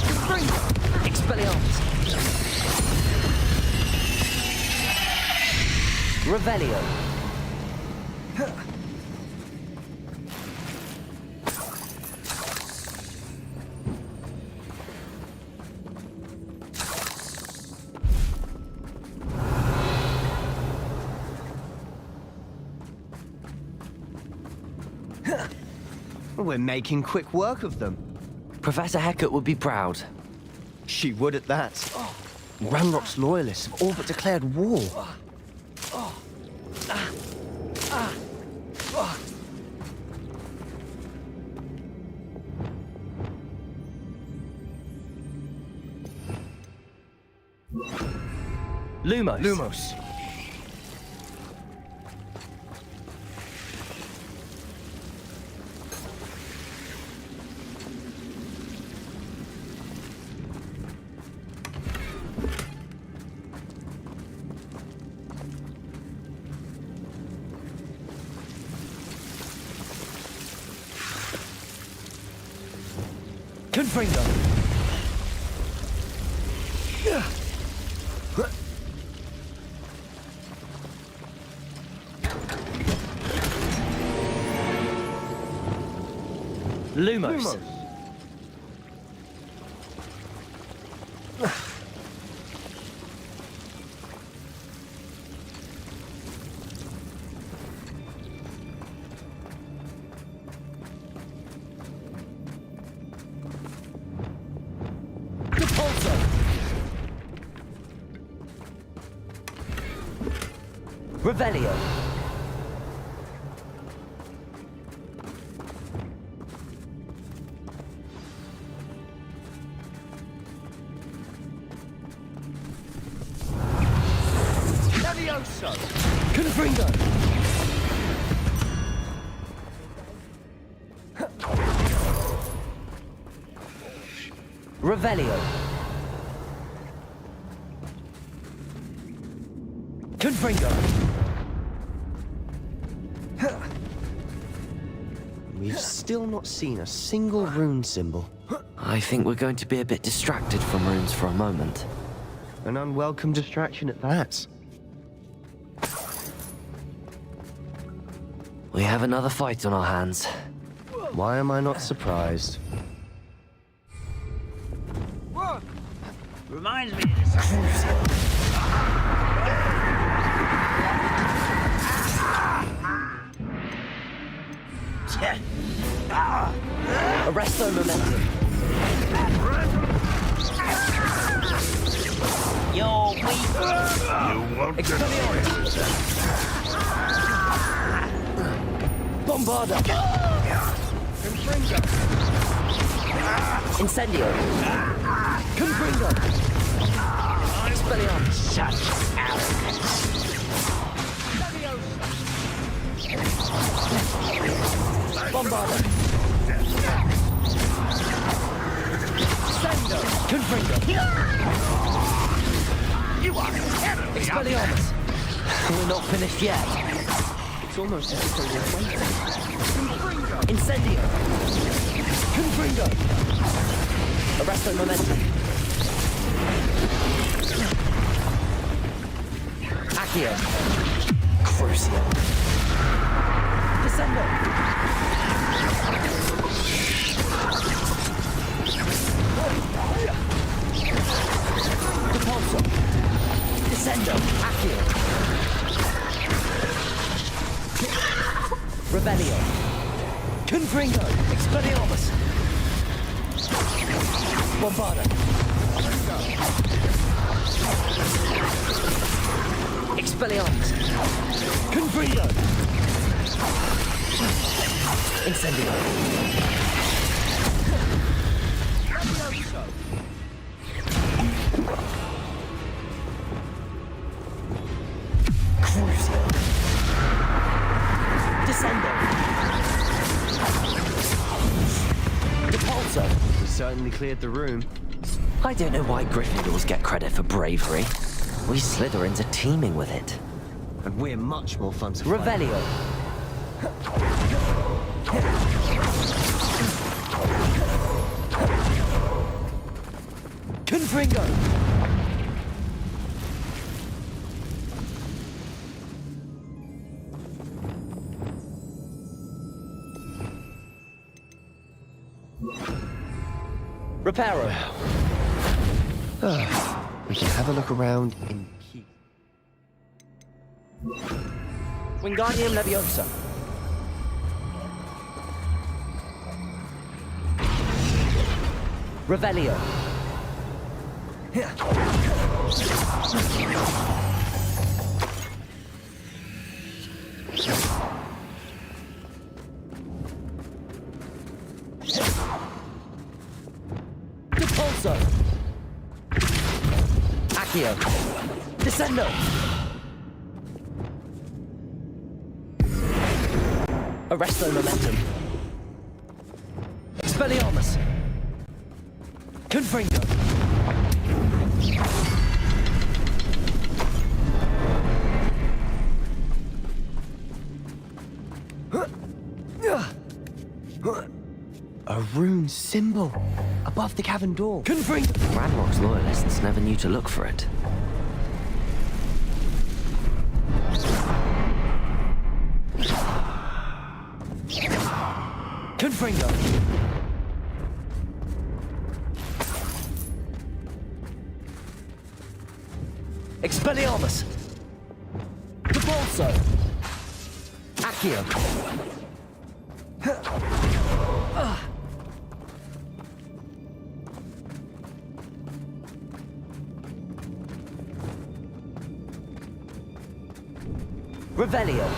Confringo. Expelliarmus. Revelio. We're making quick work of them. Professor Hecat would be proud. She would at that. Ranrock's loyalists have all but declared war. Lumos. Lumos. Confringo! Lumos! Revelio. Levioso. Confringo. Revelio. Confringo. We've still not seen a single rune symbol. I think we're going to be a bit distracted from runes for a moment. An unwelcome distraction at that. We have another fight on our hands. Why am I not surprised? Reminds me of this. Arresto momentum. You're weak. You won't get Bombarda. Incendio. Confringo. Expelliarmus. Such arrogance. Bombarda. Sendo. Confringo. You are terribly Expelliarmus. We're not finished yet. It's almost as if they were waiting. Incendio. Confringo. Arresto momentum. Accio. Crucio. Descendo. Repulso. Descendo. Accio. Rebellio. Confringo. Expelliarmus. Bombarda. Expelliarmus. Confringo. Incendio. Crucio. Descendo. Repulso. We certainly cleared the room. I don't know why Gryffindors get credit for bravery. We Slytherins are teeming with it. And we're much more fun to fight. Revelio. Confringo. Reparo. We can have a look around in peace. Wingardium Leviosa. Revelio. Repulso. Accio. Descendo. Arresto momentum. Expelliarmus. Confringo. A rune symbol above the cavern door. Confringo! Ranrock's loyalists never knew to look for it. Confringo! Expelliarmus! Debolso! Accio! Revelio!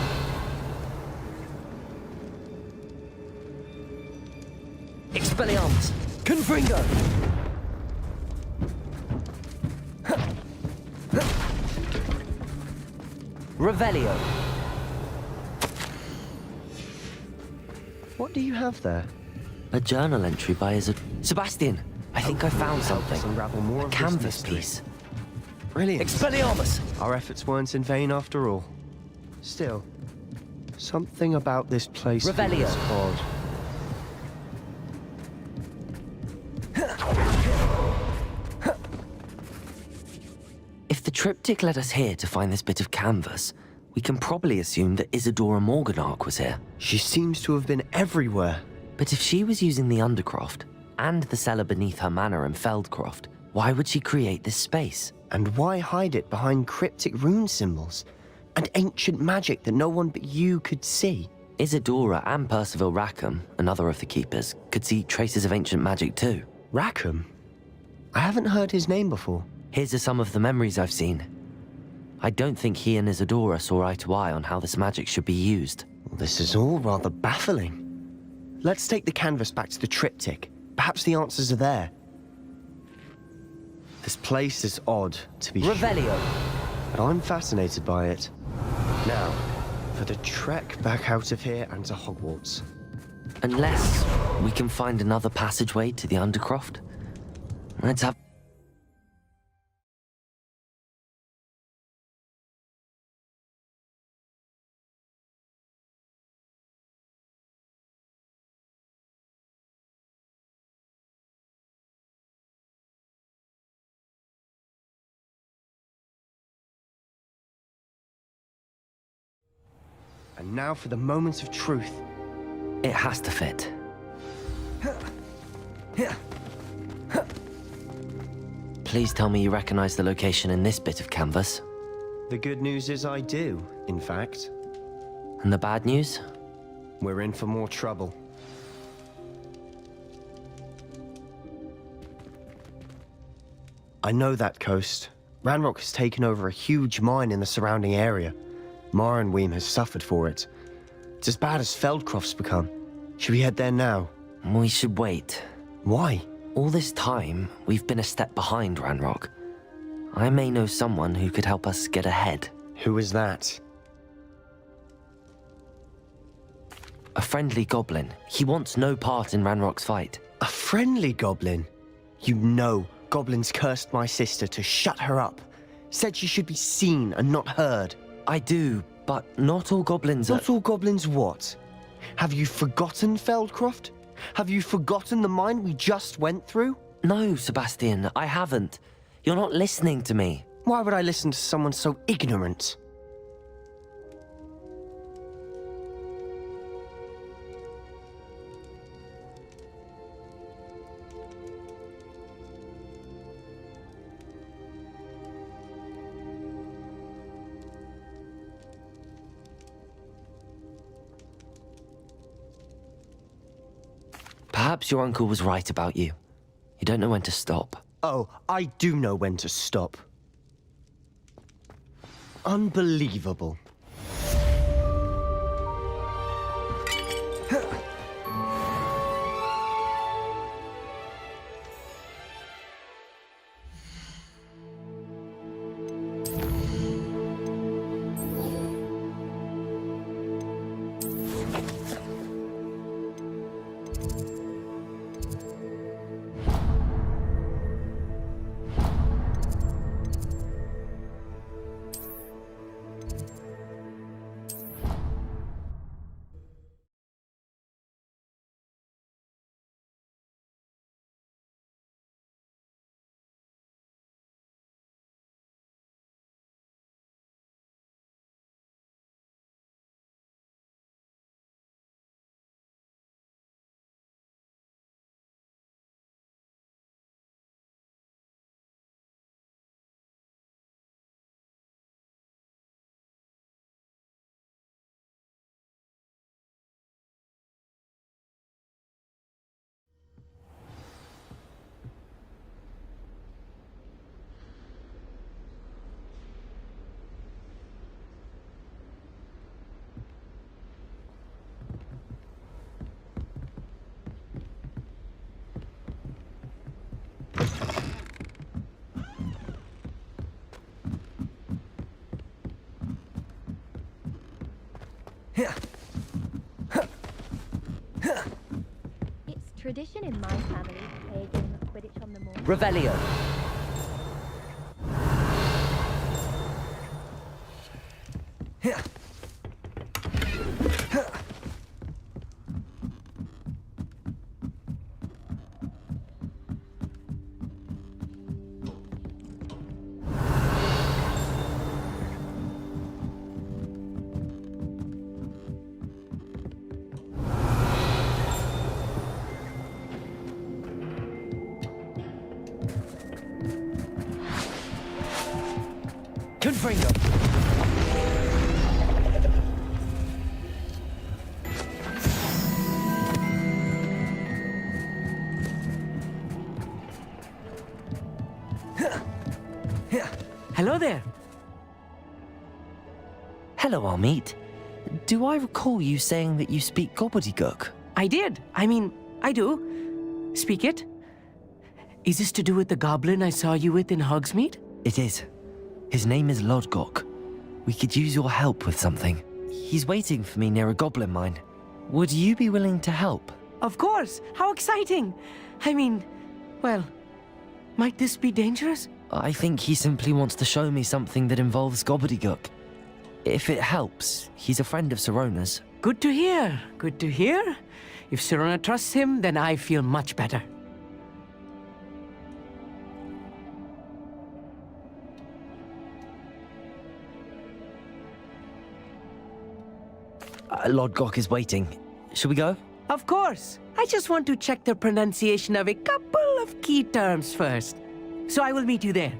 Expelliarmus! Confringo! Revelio! What do you have there? A journal entry by Isidore. Sebastian, I think I found something. Unravel more A of this canvas mystery. piece. Brilliant. Expelliarmus! Our efforts weren't in vain after all. Still, something about this place Revelio. feels odd. If the triptych led us here to find this bit of canvas, we can probably assume that Isadora Morganark was here. She seems to have been everywhere. But if she was using the Undercroft and the cellar beneath her manor in Feldcroft, why would she create this space? And why hide it behind cryptic rune symbols and ancient magic that no one but you could see? Isadora and Percival Rackham, another of the keepers, could see traces of ancient magic too. Rackham? I haven't heard his name before. Here's are some of the memories I've seen. I don't think he and Isadora saw eye to eye on how this magic should be used. This is all rather baffling. Let's take the canvas back to the triptych. Perhaps the answers are there. This place is odd, to be Revelio! sure, but I'm fascinated by it. Now, for the trek back out of here and to Hogwarts. Unless we can find another passageway to the Undercroft. Let's have... And now for the moment of truth. It has to fit. Please tell me you recognize the location in this bit of canvas. The good news is I do, in fact. And the bad news? We're in for more trouble. I know that coast. Ranrock has taken over a huge mine in the surrounding area. Marenweem has suffered for it. It's as bad as Feldcroft's become. Should we head there now? We should wait. Why? All this time, we've been a step behind Ranrock. I may know someone who could help us get ahead. Who is that? A friendly goblin. He wants no part in Ranrock's fight. A friendly goblin? You know goblins cursed my sister to shut her up. Said she should be seen and not heard. I do, but not all goblins are... Not all goblins what? Have you forgotten Feldcroft? Have you forgotten the mine we just went through? No, Sebastian, I haven't. You're not listening to me. Why would I listen to someone so ignorant? Perhaps your uncle was right about you. You don't know when to stop. Oh, I do know when to stop. Unbelievable. It's tradition in my family to play a game of Quidditch on the moor. Revelio. Confringo. Hello there. Hello, Armeet. Do I recall you saying that you speak gobbledygook? I did. I mean, I do. Speak it. Is this to do with the goblin I saw you with in Hogsmeade? It is. His name is Lodgok. We could use your help with something. He's waiting for me near a goblin mine. Would you be willing to help? Of course. How exciting. I mean, well, might this be dangerous? I think he simply wants to show me something that involves gobbledygook. If it helps, he's a friend of Sirona's. Good to hear. Good to hear. If Sirona trusts him, then I feel much better. Lodgok is waiting. Shall we go? Of course. I just want to check the pronunciation of a couple of key terms first. So I will meet you there.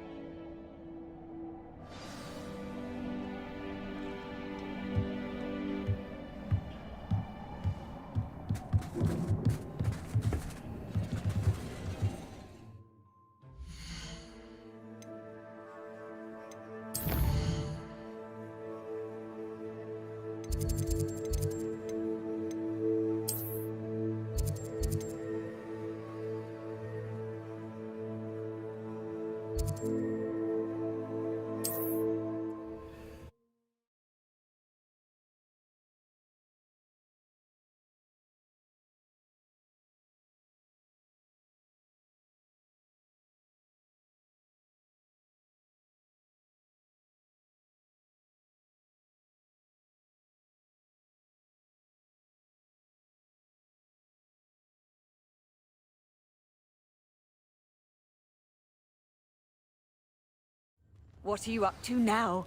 What are you up to now?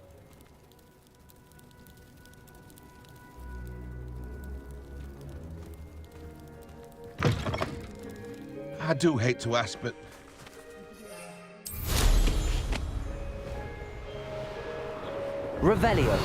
I do hate to ask, but Revelio.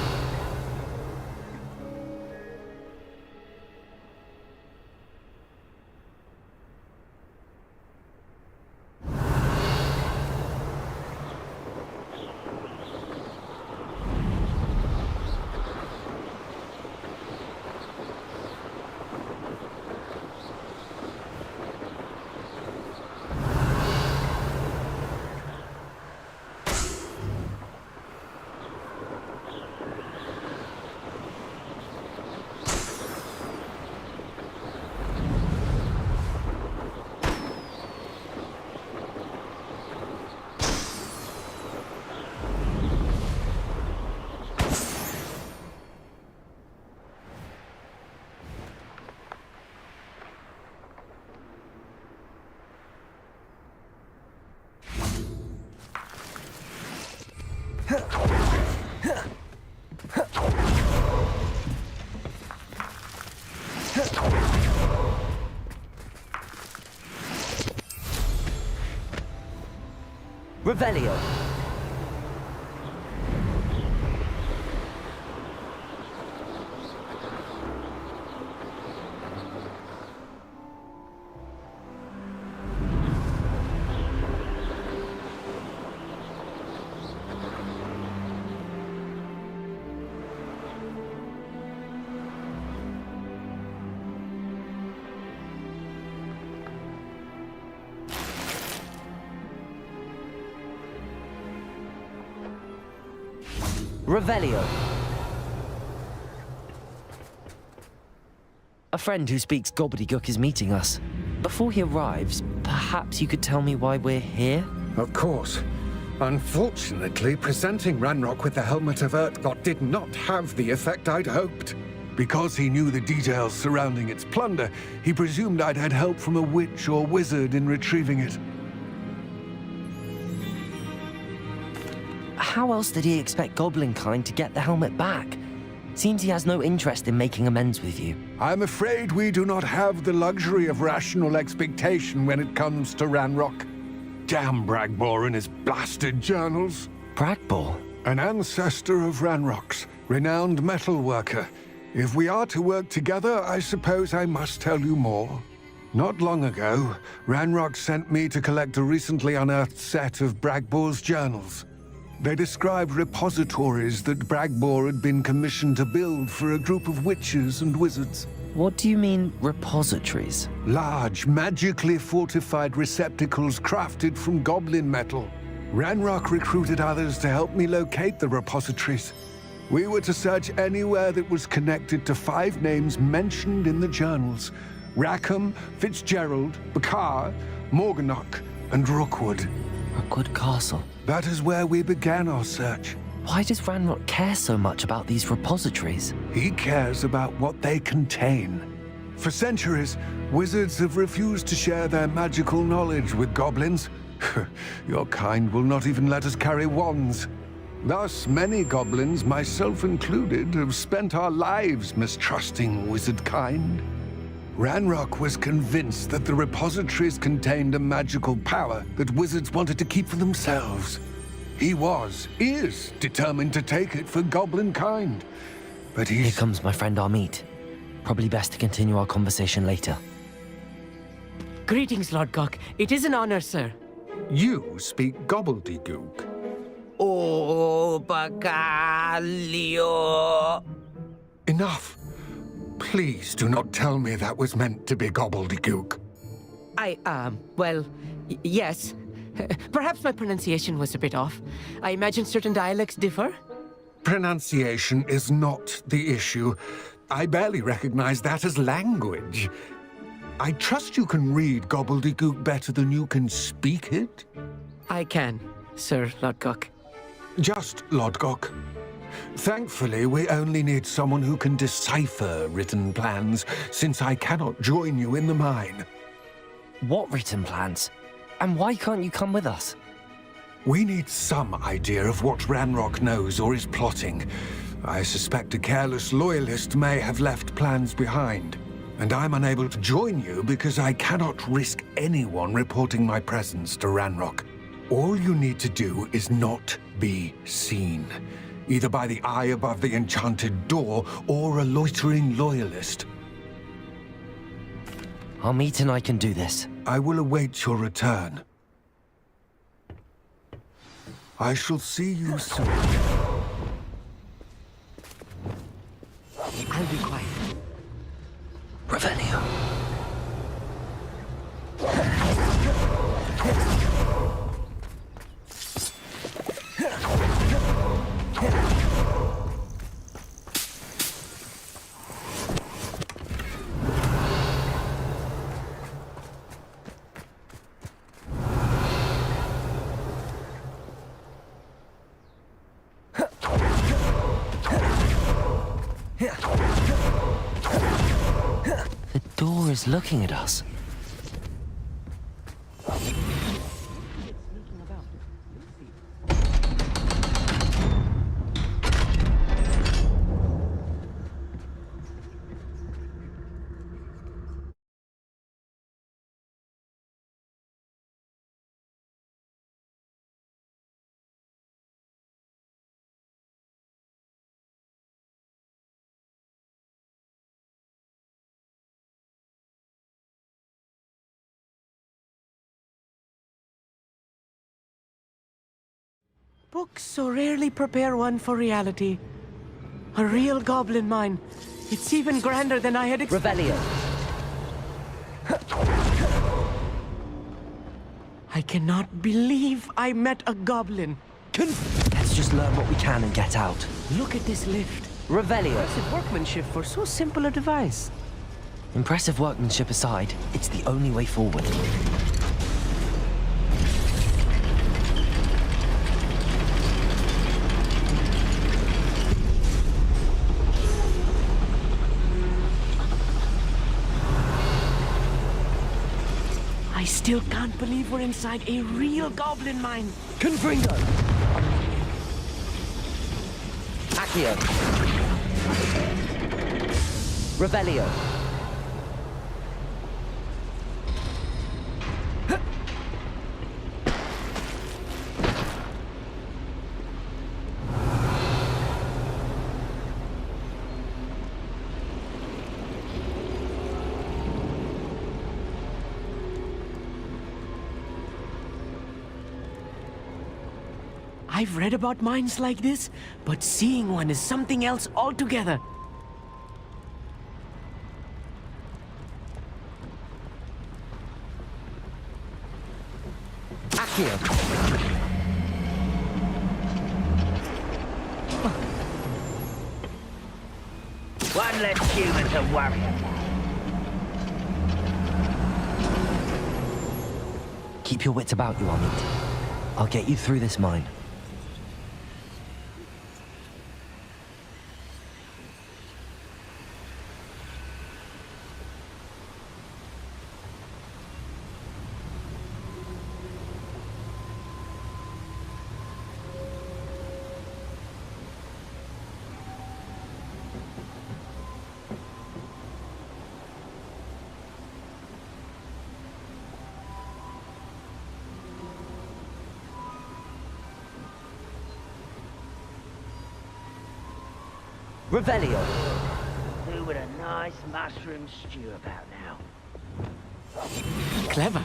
Revelio. Revelio. A friend who speaks gobbledygook is meeting us. Before he arrives, perhaps you could tell me why we're here? Of course. Unfortunately, presenting Ranrock with the Helmet of Urtkot did not have the effect I'd hoped. Because he knew the details surrounding its plunder, he presumed I'd had help from a witch or wizard in retrieving it. How else did he expect Goblinkind to get the helmet back? Seems he has no interest in making amends with you. I'm afraid we do not have the luxury of rational expectation when it comes to Ranrock. Damn Bragbor and his blasted journals. Bragbor? An ancestor of Ranrock's, renowned metal worker. If we are to work together, I suppose I must tell you more. Not long ago, Ranrock sent me to collect a recently unearthed set of Bragbor's journals. They described repositories that Bragbor had been commissioned to build for a group of witches and wizards. What do you mean, repositories? Large, magically fortified receptacles crafted from goblin metal. Ranrock recruited others to help me locate the repositories. We were to search anywhere that was connected to 5 names mentioned in the journals: Rackham, Fitzgerald, Bakar, Morganach, and Rookwood. Rookwood Castle. That is where we began our search. Why does Ranrock care so much about these repositories? He cares about what they contain. For centuries, wizards have refused to share their magical knowledge with goblins. Your kind will not even let us carry wands. Thus, many goblins, myself included, have spent our lives mistrusting wizard kind. Ranrock was convinced that the repositories contained a magical power that wizards wanted to keep for themselves. He is determined to take it for goblin kind. But Here comes my friend Amit. Probably best to continue our conversation later. Greetings, Lord Gok. It is an honor, sir. You speak gobbledygook. Oh, Bacalio. Enough. Please do not tell me that was meant to be gobbledygook. Well, yes. Perhaps my pronunciation was a bit off. I imagine certain dialects differ. Pronunciation is not the issue. I barely recognize that as language. I trust you can read gobbledygook better than you can speak it? I can, Sir Lodgok. Just Lodgok. Thankfully, we only need someone who can decipher written plans, since I cannot join you in the mine. What written plans? And why can't you come with us? We need some idea of what Ranrock knows or is plotting. I suspect a careless loyalist may have left plans behind. And I'm unable to join you because I cannot risk anyone reporting my presence to Ranrock. All you need to do is not be seen, either by the eye above the enchanted door or a loitering loyalist. Amit and I can do this. I will await your return. I shall see you soon. I'll be quiet. Revelio. The door is looking at us. Books so rarely prepare one for reality. A real goblin mine. It's even grander than I had expected. Revelio. I cannot believe I met a goblin. Let's just learn what we can and get out. Look at this lift. Revelio. Impressive workmanship for so simple a device. Impressive workmanship aside, it's the only way forward. I still can't believe we're inside a real goblin mine. Confringo! Accio! Revelio! I've read about mines like this, but seeing one is something else altogether. Accio! One less human to worry about. Keep your wits about you, Amit. I'll get you through this mine. Revelio! Do with a nice mushroom stew about now. Clever.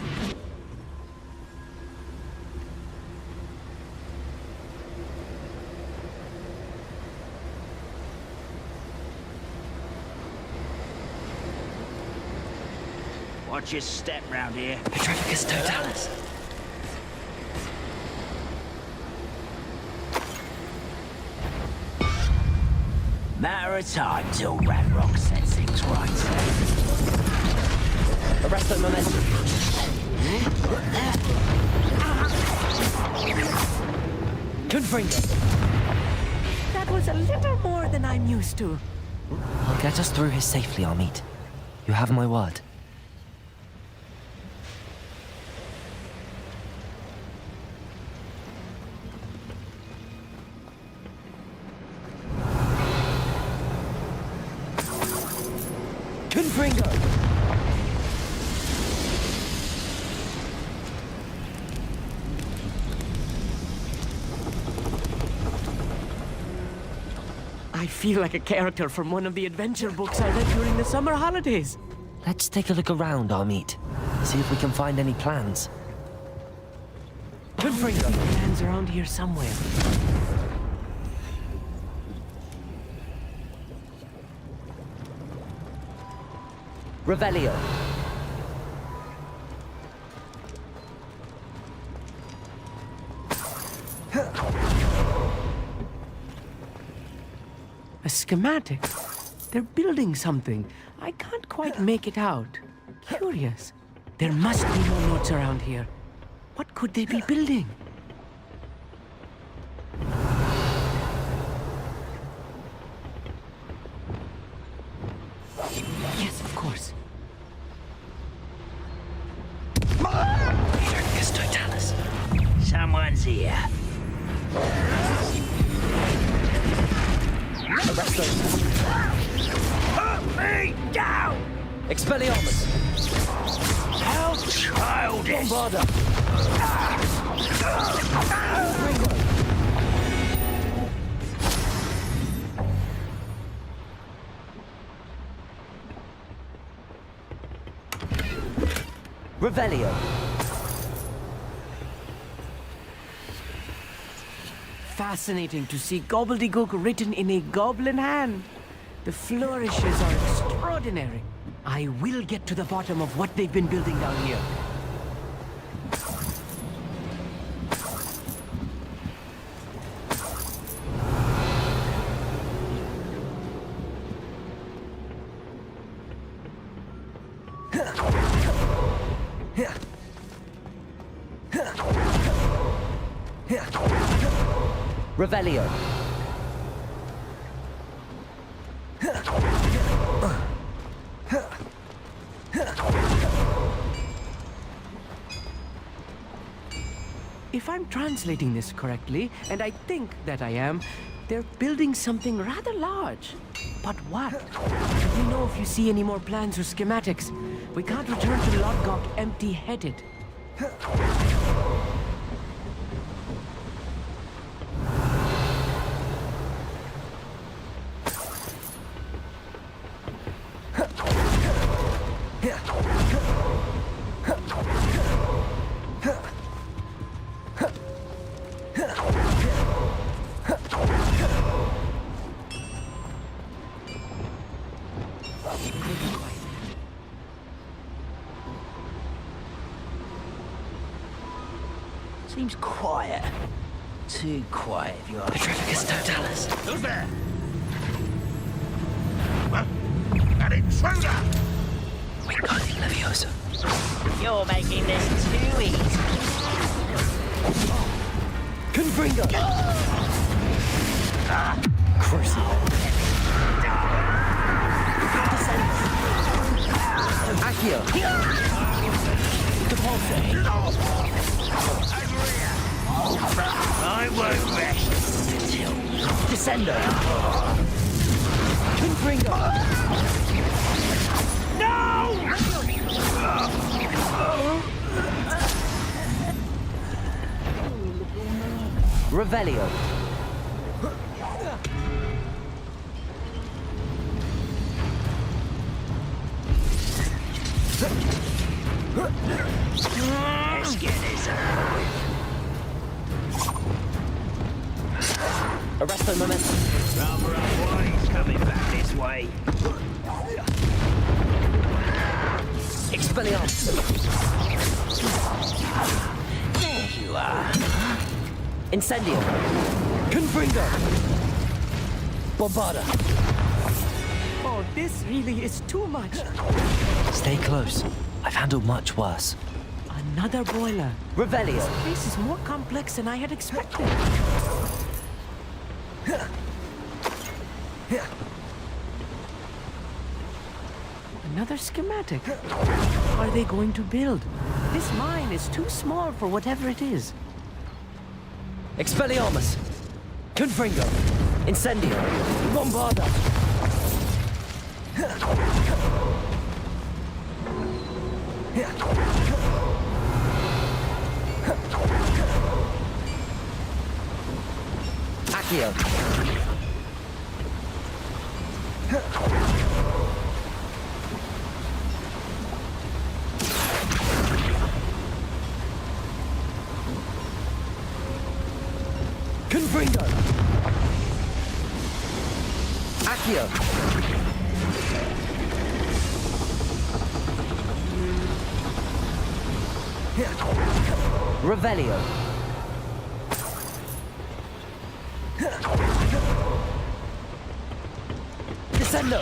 Watch your step round here. Petrificus totalis. Matter of time till Ranrock sets things right. Arresto momentum. Confringo. That was a little more than I'm used to. I'll get us through here safely, Amit. You have my word. Confringo! I feel like a character from one of the adventure books I read during the summer holidays. Let's take a look around, Amit. See if we can find any plans. Confringo! Plans around here somewhere. Revelio. A schematic. They're building something. I can't quite make it out. Curious. There must be more notes around here. What could they be building? Yes, of course. Petrificus totalis. Someone's here. Put me down! Expelliarmus! How childish! Bombarda! Revelio! Fascinating to see gobbledygook written in a goblin hand. The flourishes are extraordinary. I will get to the bottom of what they've been building down here. Revelio. If I'm translating this correctly, and I think that I am, they're building something rather large. But what? Let me know if you see any more plans or schematics. We can't return to Lodgok empty-headed. Seems quiet. Too quiet, if you ask me. Petrificus totalis. Who's there? Huh? An intruder! Wingardium Leviosa. You're making this too easy. Confringo! Crucible. Accio! I won't rest until Descendo! Confringo! Revelio. Let's get this over. Arresto momentum. Rather unwise coming back this way. Expelliarmus. There you are. Incendio. Confringo. Bombarda. Oh, this really is too much. Stay close. I've handled much worse. Another boiler. Revelio. This place is more complex than I had expected. Another schematic. What are they going to build? This mine is too small for whatever it is. Expelliarmus. Confringo. Incendio. Bombarda. Accio. Confringo. Accio. Revelio. Descendo.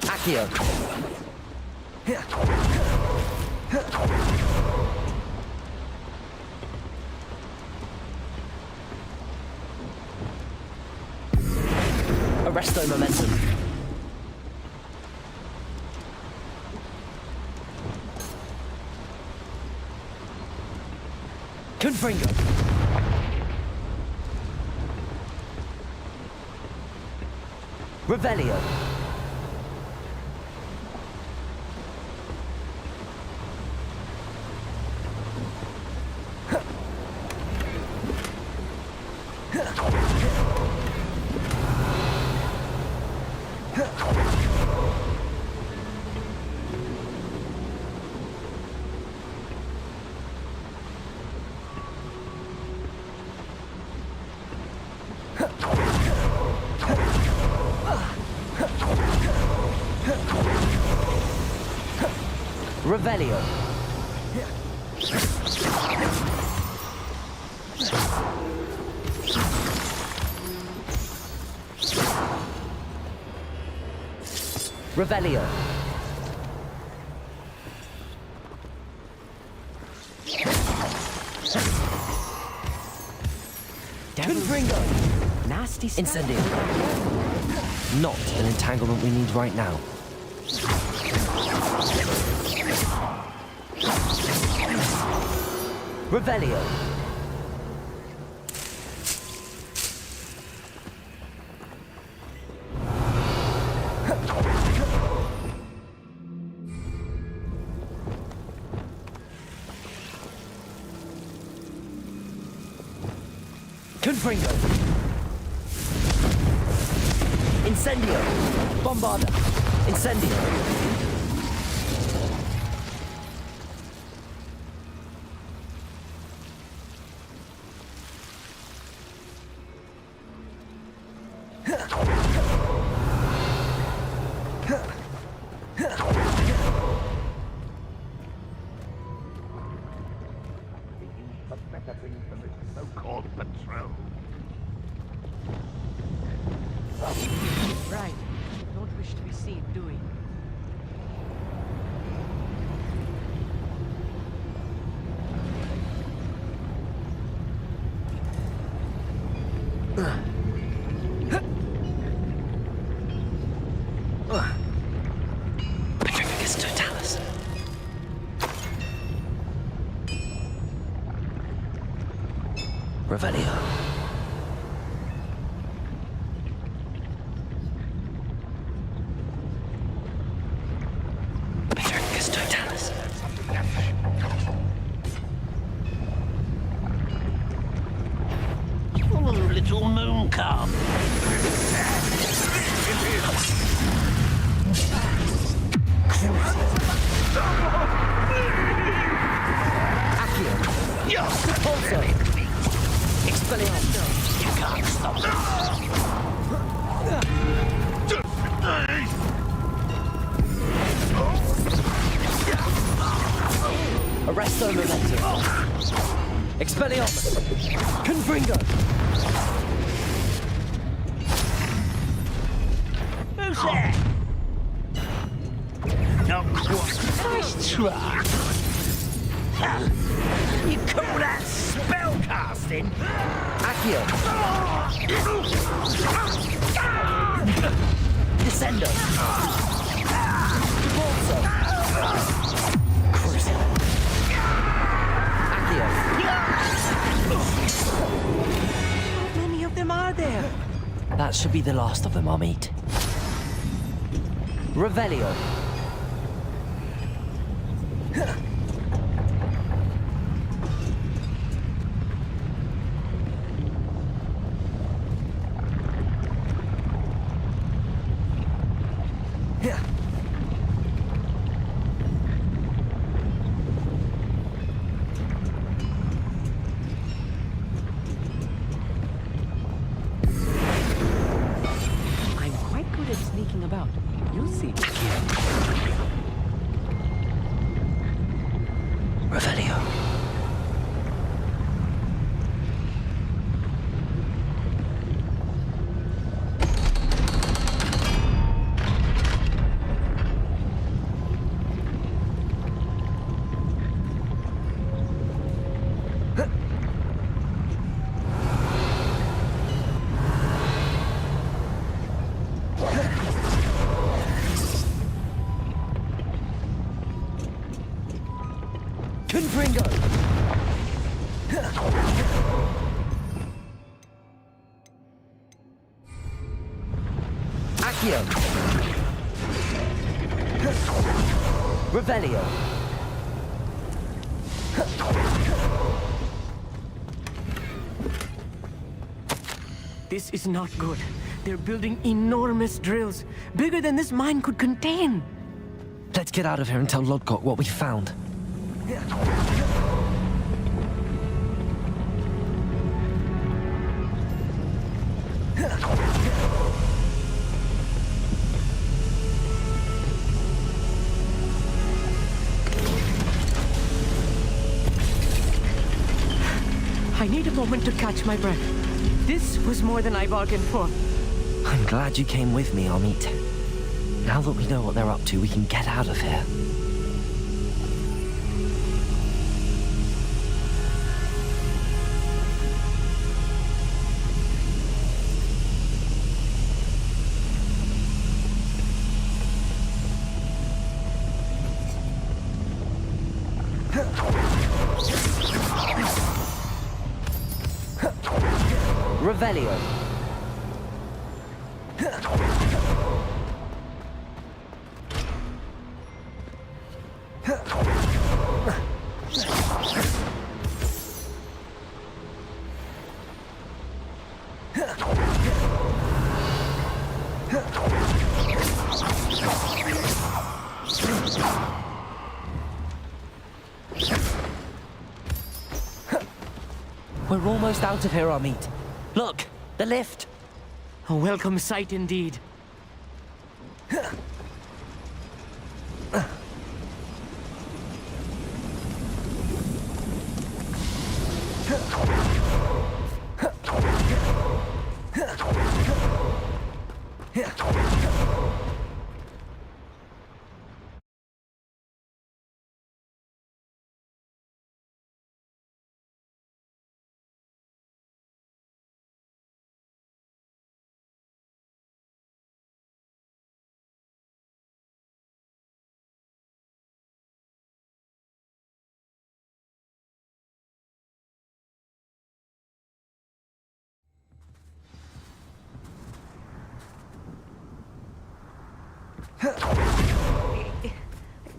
Accio. Arresto momentum. Confringo. Revelio. Revelio. Revelio. Confringo! Nasty stuff. Incendio. Not an entanglement we need right now. Revelio. Confringo. Incendio. Bombarda. Incendio. So-called patrol. Right. Don't wish to be seen, do we? Petrificus totalis. Revelio. Petrificus totalis. Oh, little moon calm. Accio. Pulso. Expelliarmus. You can't stop Arresto momentum. Expelliarmus. Confringo. Who's there? Not quite. Nice try. You call that spellcasting? Accio. Descendo. Pulso. Cruising. Accio. How many of them are there? That should be the last of them, Amit. Revelio. I'm quite good at sneaking about. You'll see. Revelio. Confringo. Accio. Revelio. This is not good. They're building enormous drills, bigger than this mine could contain. Let's get out of here and tell Lodgok what we found. I need a moment to catch my breath. This was more than I bargained for. I'm glad you came with me, Amit. Now that we know what they're up to, we can get out of here. Revelio. We're almost out of here, Amit. Look, the lift. A welcome sight indeed.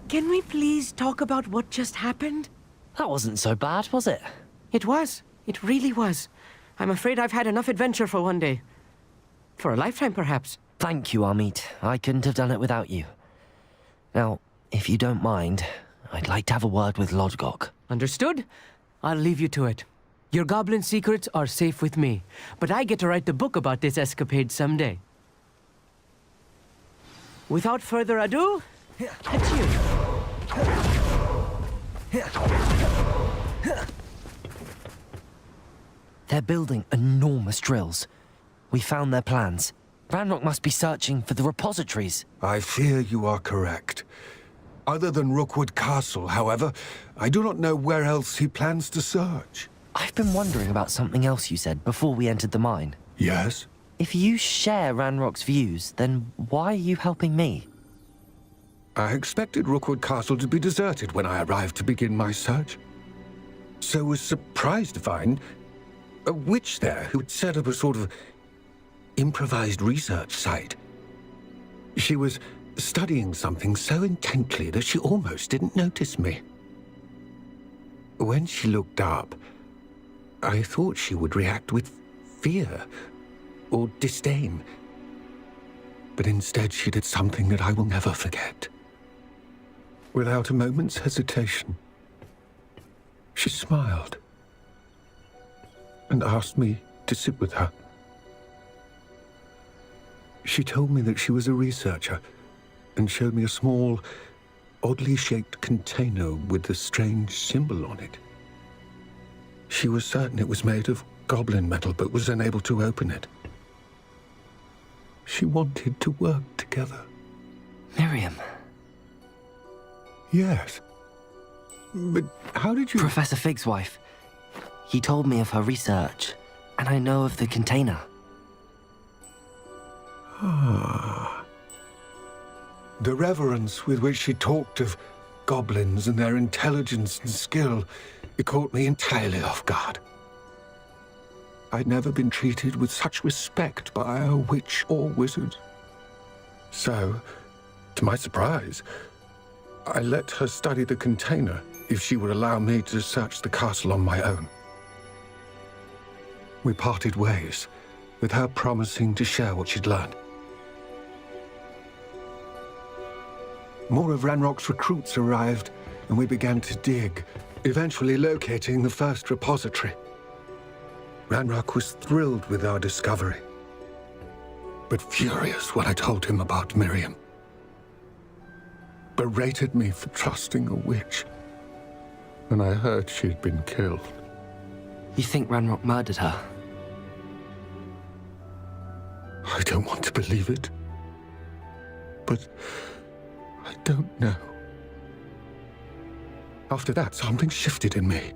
Can we please talk about what just happened? That wasn't so bad, was it? It was. It really was. I'm afraid I've had enough adventure for one day. For a lifetime, perhaps. Thank you, Amit. I couldn't have done it without you. Now, if you don't mind, I'd like to have a word with Lodgok. Understood? I'll leave you to it. Your goblin secrets are safe with me, but I get to write the book about this escapade someday. Without further ado, adieu. They're building enormous drills. We found their plans. Ranrock must be searching for the repositories. I fear you are correct. Other than Rookwood Castle, however, I do not know where else he plans to search. I've been wondering about something else you said before we entered the mine. Yes? If you share Ranrock's views, then why are you helping me? I expected Rookwood Castle to be deserted when I arrived to begin my search. So was surprised to find a witch there who had set up a sort of improvised research site. She was studying something so intently that she almost didn't notice me. When she looked up, I thought she would react with fear or disdain. But instead she did something that I will never forget. Without a moment's hesitation, she smiled and asked me to sit with her. She told me that she was a researcher and showed me a small, oddly shaped container with a strange symbol on it. She was certain it was made of goblin metal, but was unable to open it. She wanted to work together. Miriam. Yes. But how did you... Professor Fig's wife. He told me of her research, and I know of the container. Ah. The reverence with which she talked of goblins and their intelligence and skill, it caught me entirely off guard. I'd never been treated with such respect by a witch or wizard. So, to my surprise, I let her study the container if she would allow me to search the castle on my own. We parted ways, with her promising to share what she'd learned. More of Ranrock's recruits arrived, and we began to dig, eventually locating the first repository. Ranrock was thrilled with our discovery, but furious when I told him about Miriam. Berated me for trusting a witch, and I heard she'd been killed. You think Ranrock murdered her? I don't want to believe it, but I don't know. After that, something shifted in me.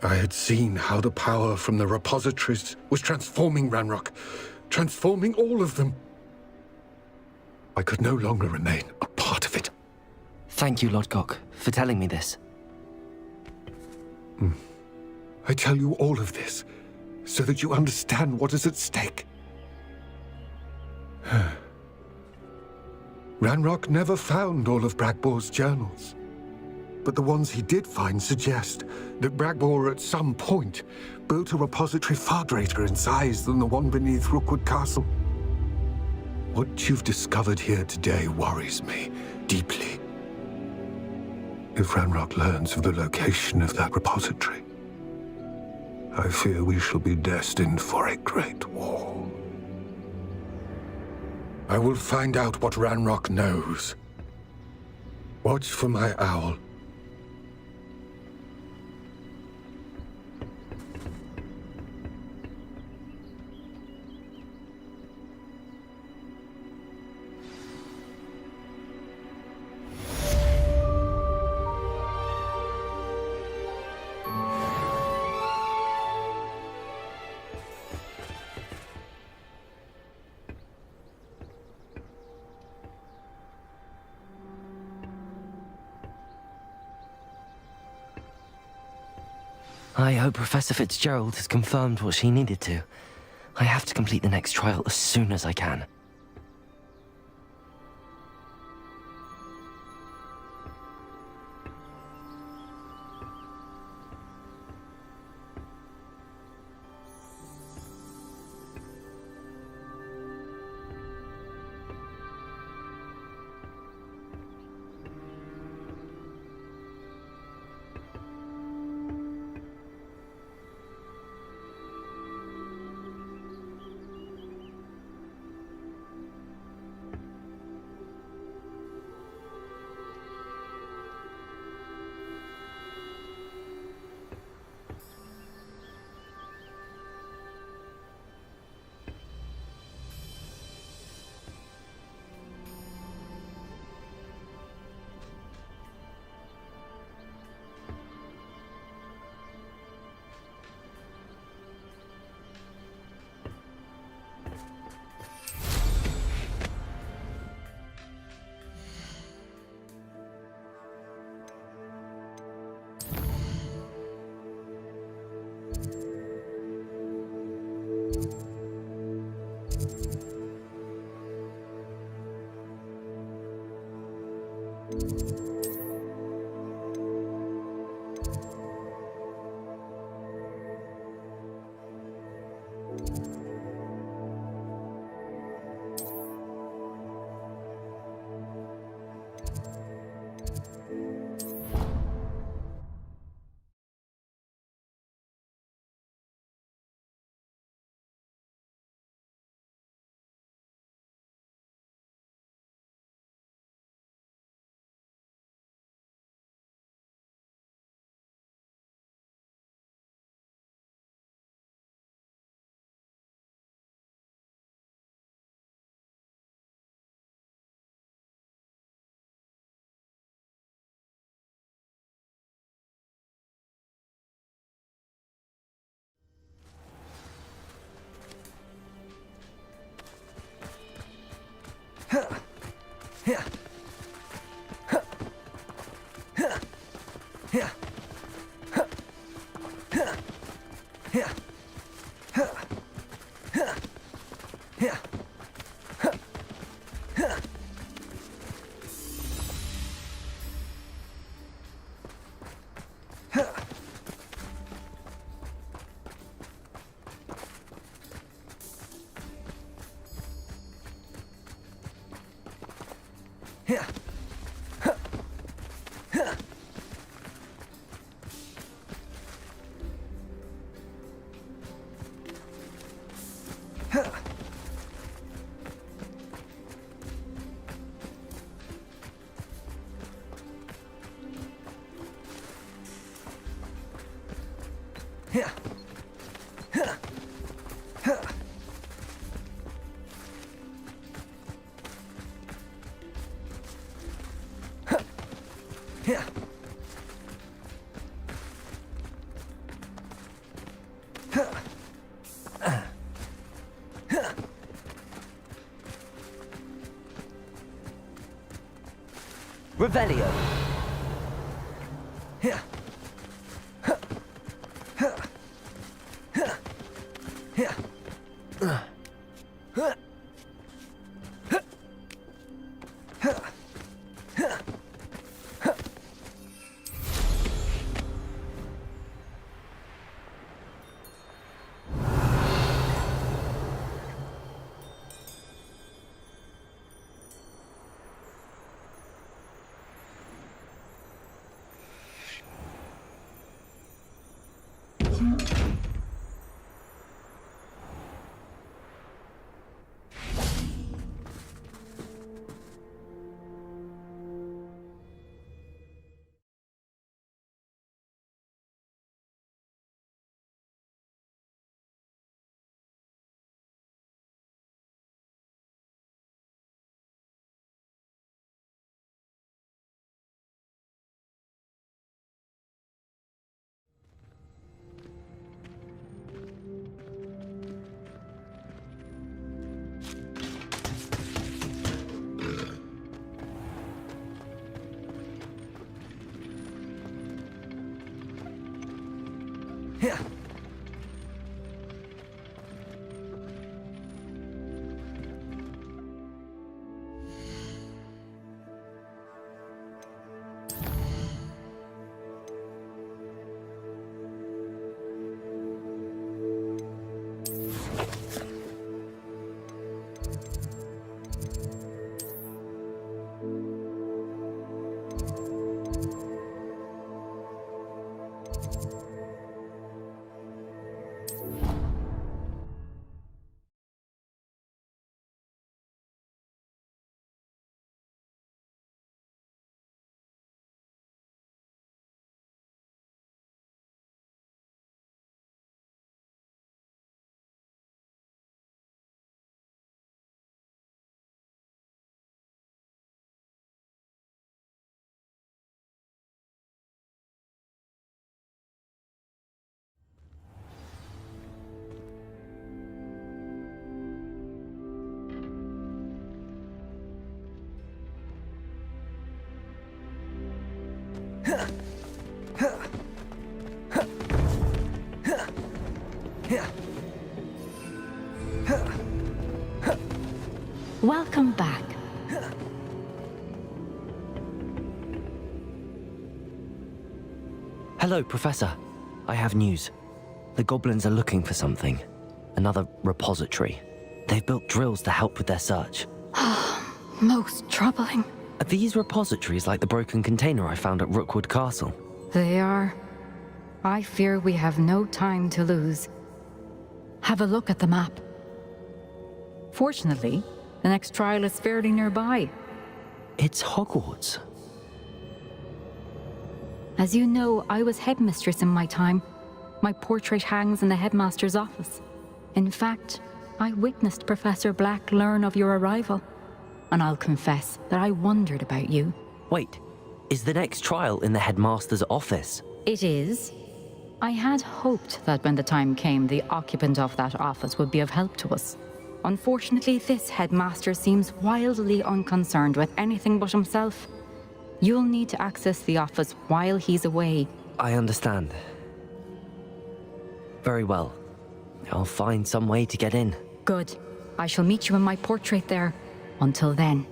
I had seen how the power from the repositories was transforming Ranrock, transforming all of them. I could no longer remain a part of it. Thank you, Lodgok, for telling me this. I tell you all of this so that you understand what is at stake. Ranrock never found all of Bragbor's journals, but the ones he did find suggest that Bragbor at some point built a repository far greater in size than the one beneath Rookwood Castle. What you've discovered here today worries me deeply. If Ranrock learns of the location of that repository, I fear we shall be destined for a great war. I will find out what Ranrock knows. Watch for my owl. I hope Professor Fitzgerald has confirmed what she needed to. I have to complete the next trial as soon as I can. Revelio. Yeah. Welcome back. Hello, Professor. I have news. The goblins are looking for something. Another repository. They've built drills to help with their search. Most troubling. Are these repositories like the broken container I found at Rookwood Castle? They are. I fear we have no time to lose. Have a look at the map. Fortunately, the next trial is fairly nearby. It's Hogwarts. As you know, I was headmistress in my time. My portrait hangs in the headmaster's office. In fact, I witnessed Professor Black learn of your arrival. And I'll confess that I wondered about you. Wait, is the next trial in the headmaster's office? It is. I had hoped that when the time came, the occupant of that office would be of help to us. Unfortunately, this headmaster seems wildly unconcerned with anything but himself. You'll need to access the office while he's away. I understand. Very well. I'll find some way to get in. Good. I shall meet you in my portrait there. Until then.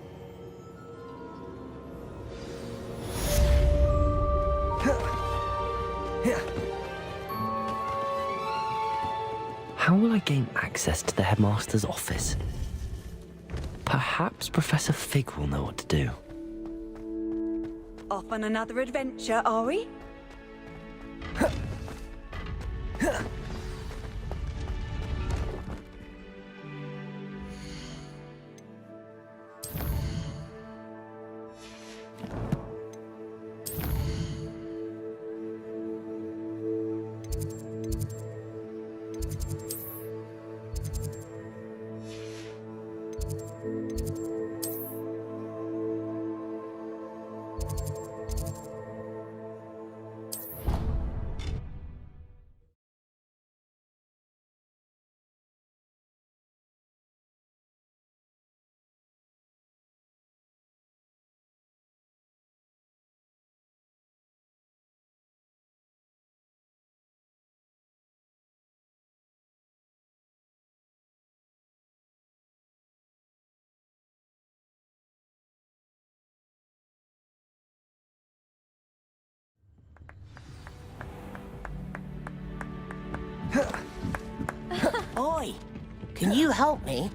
How will I gain access to the headmaster's office? Perhaps Professor Fig will know what to do. Off on another adventure, are we? Oi, can you help me?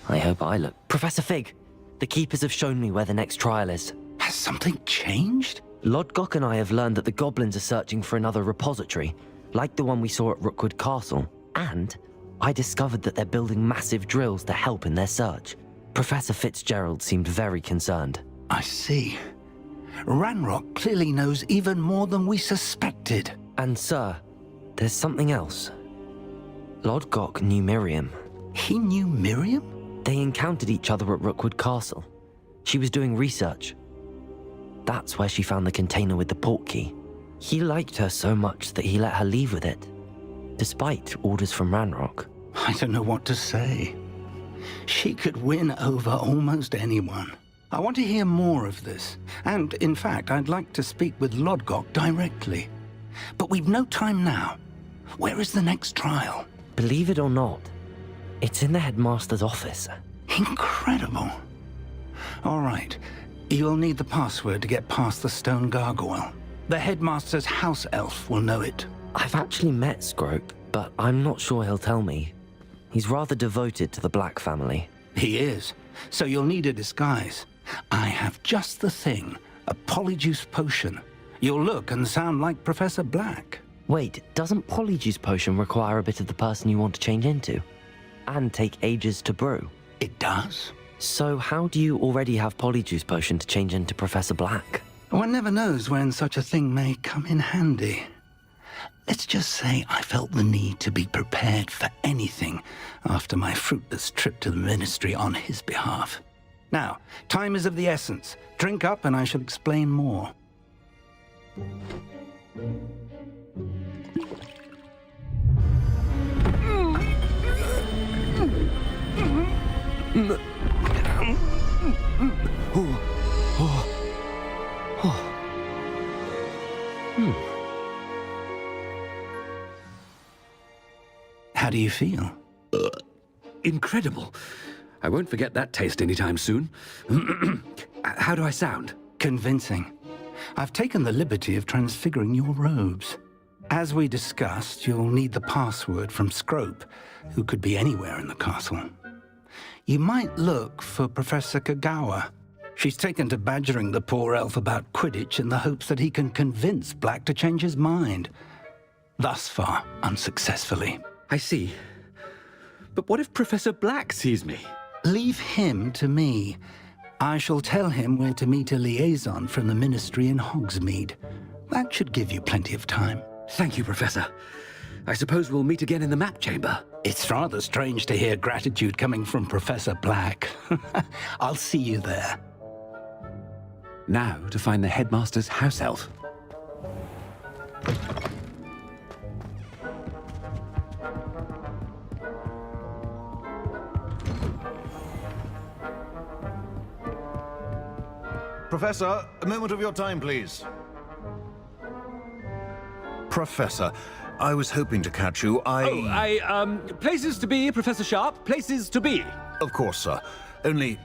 I hope I look. Professor Fig, the Keepers have shown me where the next trial is. Has something changed? Lodgok and I have learned that the goblins are searching for another repository, like the one we saw at Rookwood Castle. And I discovered that they're building massive drills to help in their search. Professor Fitzgerald seemed very concerned. I see. Ranrock clearly knows even more than we suspected. And sir, there's something else. Lodgok knew Miriam. He knew Miriam? They encountered each other at Rookwood Castle. She was doing research. That's where she found the container with the port key. He liked her so much that he let her leave with it, despite orders from Ranrock. I don't know what to say. She could win over almost anyone. I want to hear more of this. And, in fact, I'd like to speak with Lodgok directly. But we've no time now. Where is the next trial? Believe it or not, it's in the headmaster's office. Incredible. All right. You'll need the password to get past the stone gargoyle. The headmaster's house elf will know it. I've actually met Scrope, but I'm not sure he'll tell me. He's rather devoted to the Black family. He is. So you'll need a disguise. I have just the thing. A polyjuice potion. You'll look and sound like Professor Black. Wait, doesn't Polyjuice Potion require a bit of the person you want to change into? And take ages to brew? It does. So how do you already have Polyjuice Potion to change into Professor Black? One never knows when such a thing may come in handy. Let's just say I felt the need to be prepared for anything after my fruitless trip to the Ministry on his behalf. Now, time is of the essence. Drink up and I shall explain more. How do you feel? Incredible. I won't forget that taste anytime soon. How do I sound? Convincing. I've taken the liberty of transfiguring your robes. As we discussed, you'll need the password from Scrope, who could be anywhere in the castle. You might look for Professor Kagawa. She's taken to badgering the poor elf about Quidditch in the hopes that he can convince Black to change his mind. Thus far, unsuccessfully. I see. But what if Professor Black sees me? Leave him to me. I shall tell him where to meet a liaison from the Ministry in Hogsmeade. That should give you plenty of time. Thank you, Professor. I suppose we'll meet again in the map chamber. It's rather strange to hear gratitude coming from Professor Black. I'll see you there. Now to find the headmaster's house elf. Professor, a moment of your time, please. Professor, I was hoping to catch you. Places to be, Professor Sharp. Places to be. Of course, sir. Only,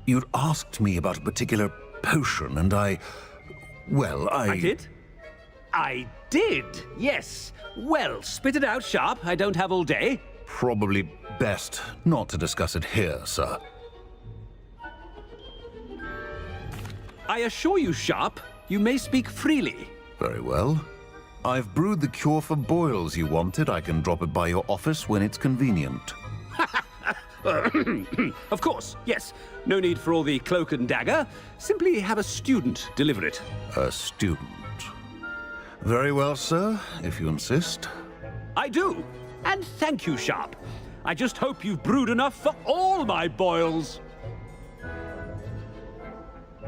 you'd asked me about a particular potion, and I did? I did, yes. Well, spit it out, Sharp. I don't have all day. Probably best not to discuss it here, sir. I assure you, Sharp, you may speak freely. Very well. I've brewed the cure for boils you wanted. I can drop it by your office when it's convenient. Of course, yes. No need for all the cloak and dagger. Simply have a student deliver it. A student? Very well, sir, if you insist. I do. And thank you, Sharp. I just hope you've brewed enough for all my boils.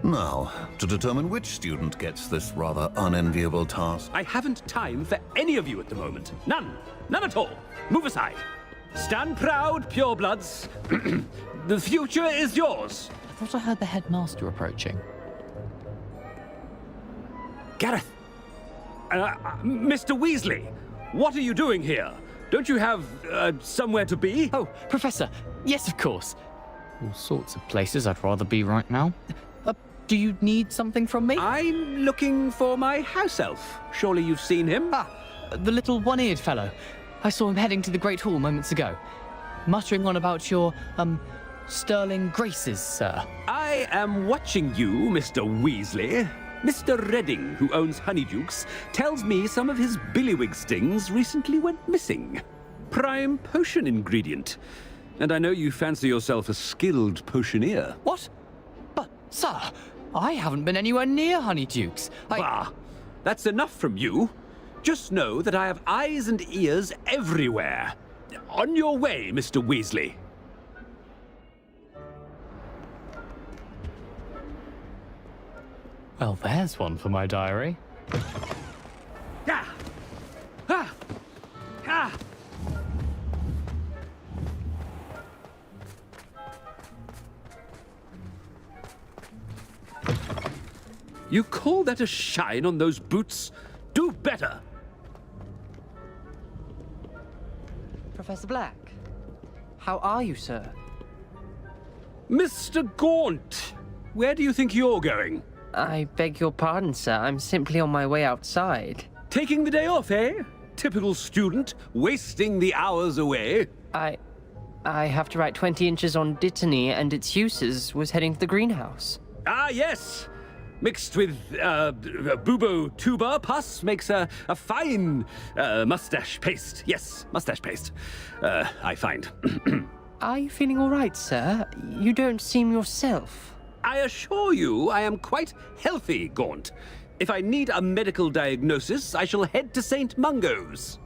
Now, to determine which student gets this rather unenviable task. I haven't time for any of you at the moment. None. None at all. Move aside. Stand proud, purebloods. The future is yours. thought I heard the headmaster approaching. Gareth! Mr. Weasley! What are you doing here? Don't you have, somewhere to be? Oh, Professor! Yes, of course. All sorts of places I'd rather be right now. Do you need something from me? I'm looking for my house elf. Surely you've seen him? Ah, the little one-eared fellow. I saw him heading to the Great Hall moments ago, muttering on about your, sterling graces, sir. I am watching you, Mr. Weasley. Mr. Redding, who owns Honeydukes, tells me some of his billywig stings recently went missing. Prime potion ingredient. And I know you fancy yourself a skilled potioneer. What? But, sir, I haven't been anywhere near Honeydukes. Bah, that's enough from you. Just know that I have eyes and ears everywhere. On your way, Mr. Weasley. Well, there's one for my diary. Ah! Ah! Ah! You call that a shine on those boots? Do better! Professor Black, how are you, sir? Mr. Gaunt, where do you think you're going? I beg your pardon, sir. I'm simply on my way outside. Taking the day off, eh? Typical student, wasting the hours away. I have to write 20 inches on Dittany and its uses. Was heading to the greenhouse. Ah, yes! Mixed with, bubo tuber pus makes a fine, mustache paste. Yes, mustache paste. I find. Are you feeling all right, sir? You don't seem yourself. I assure you I am quite healthy, Gaunt. If I need a medical diagnosis, I shall head to St. Mungo's.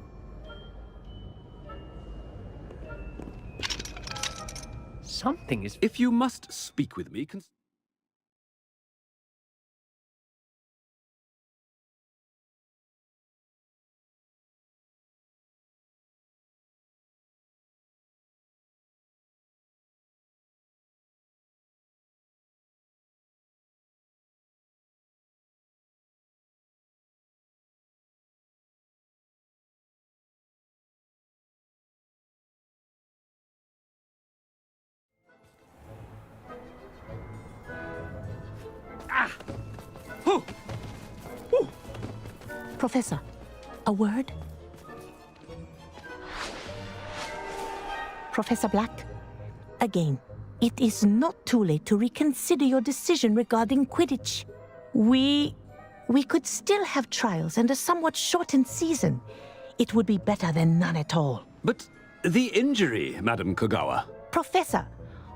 Something is... If you must speak with me... Professor, a word? Professor Black, again, it is not too late to reconsider your decision regarding Quidditch. We could still have trials and a somewhat shortened season. It would be better than none at all. But the injury, Madam Kogawa. Professor,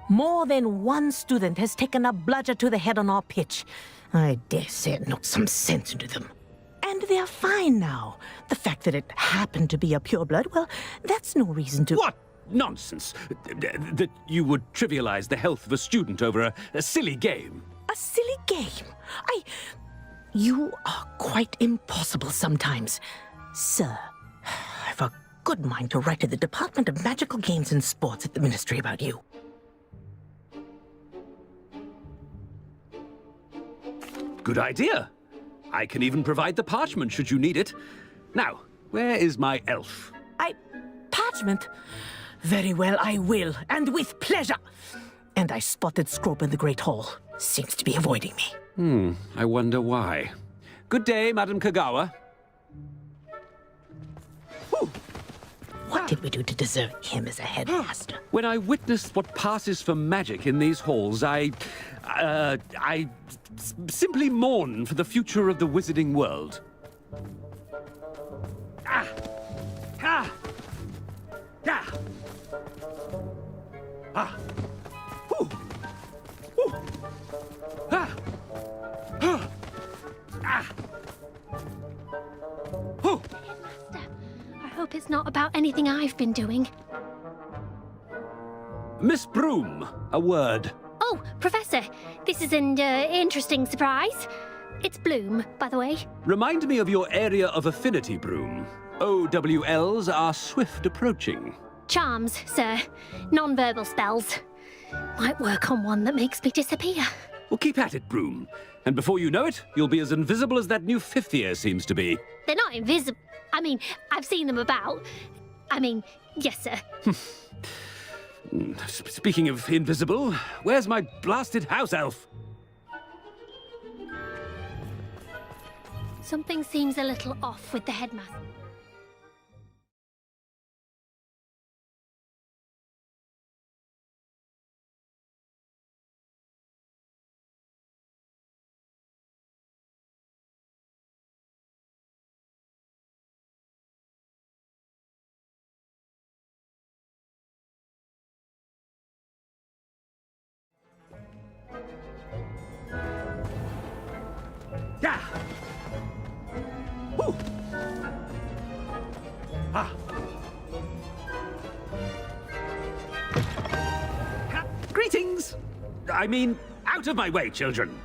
more than one student has taken a bludger to the head on our pitch. I dare say it knocked some sense into them. And they're fine now. The fact that it happened to be a pureblood, well, that's no reason to... What nonsense! That you would trivialize the health of a student over a silly game. A silly game? You are quite impossible sometimes. Sir, I've a good mind to write to the Department of Magical Games and Sports at the Ministry about you. Good idea. I can even provide the parchment should you need it. Now, where is my elf? Parchment? Very well, I will, and with pleasure. And I spotted Scrope in the Great Hall. Seems to be avoiding me. I wonder why. Good day, Madam Kogawa. What did we do to deserve him as a headmaster? When I witnessed what passes for magic in these halls, I simply mourn for the future of the wizarding world. Ah! Ah! Ah! Ah! Ooh! Ooh! Ah! Ah! Ah! Ooh! I hope it's not about anything I've been doing. Miss Broom, a word. Oh, Professor, this is an interesting surprise. It's Bloom, by the way. Remind me of your area of affinity, Broom. OWLs are swift approaching. Charms, sir. Non-verbal spells. Might work on one that makes me disappear. Well, keep at it, Broom. And before you know it, you'll be as invisible as that new fifth year seems to be. They're not invisible. I mean, I've seen them about. I mean, yes, sir. Speaking of invisible, where's my blasted house elf? Something seems a little off with the headmaster. Yeah. Woo. Ah. Greetings. I mean, out of my way, children.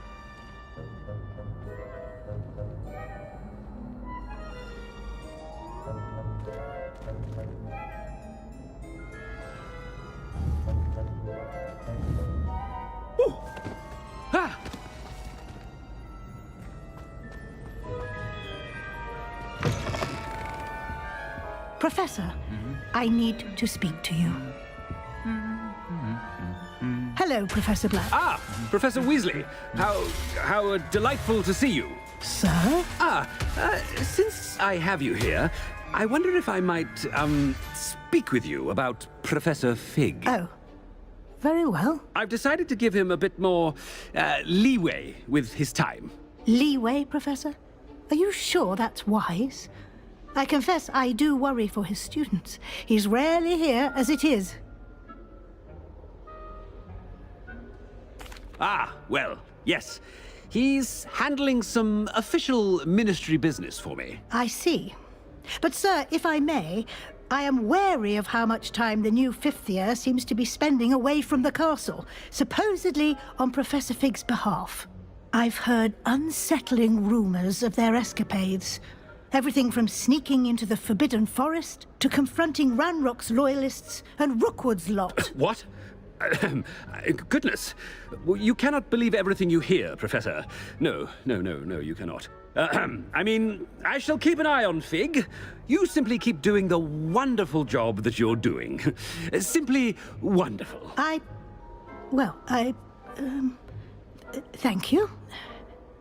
Woo. Ah. Professor, I need to speak to you. Hello, Professor Black. Ah, Professor Weasley. How delightful to see you. Sir? Since I have you here, I wonder if I might, speak with you about Professor Fig. Oh, very well. I've decided to give him a bit more, leeway with his time. Leeway, Professor? Are you sure that's wise? I confess I do worry for his students. He's rarely here as it is. Ah, well, yes. He's handling some official ministry business for me. I see. But, sir, if I may, I am wary of how much time the new fifth year seems to be spending away from the castle, supposedly on Professor Fig's behalf. I've heard unsettling rumors of their escapades. Everything from sneaking into the Forbidden Forest to confronting Ranrock's loyalists and Rookwood's lot. What? Goodness. You cannot believe everything you hear, Professor. No, you cannot. I mean, I shall keep an eye on Fig. You simply keep doing the wonderful job that you're doing. Simply wonderful. Thank you.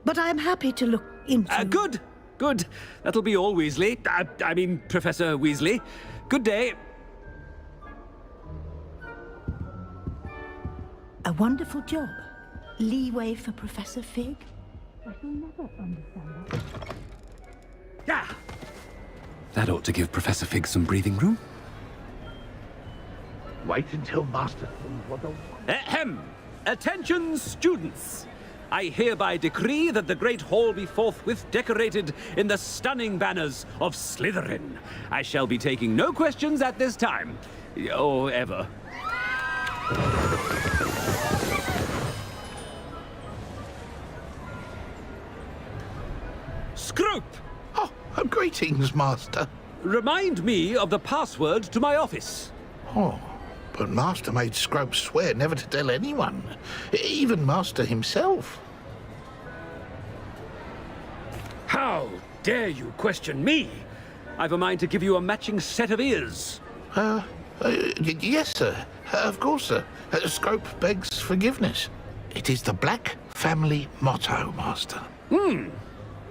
But I'm happy to look into... Good. That'll be all, Weasley. I mean, Professor Weasley. Good day. A wonderful job. Leeway for Professor Fig. I shall never understand that. Yeah. That ought to give Professor Fig some breathing room. Wait until Master sees what a... Ahem! Attention, students! I hereby decree that the Great Hall be forthwith decorated in the stunning banners of Slytherin. I shall be taking no questions at this time. Or ever. Scrope! Oh, greetings, Master. Remind me of the password to my office. Oh, but Master made Scrope swear never to tell anyone, even Master himself. How dare you question me? I've a mind to give you a matching set of ears. Yes, sir. Of course, sir. Scrope begs forgiveness. It is the Black family motto, Master.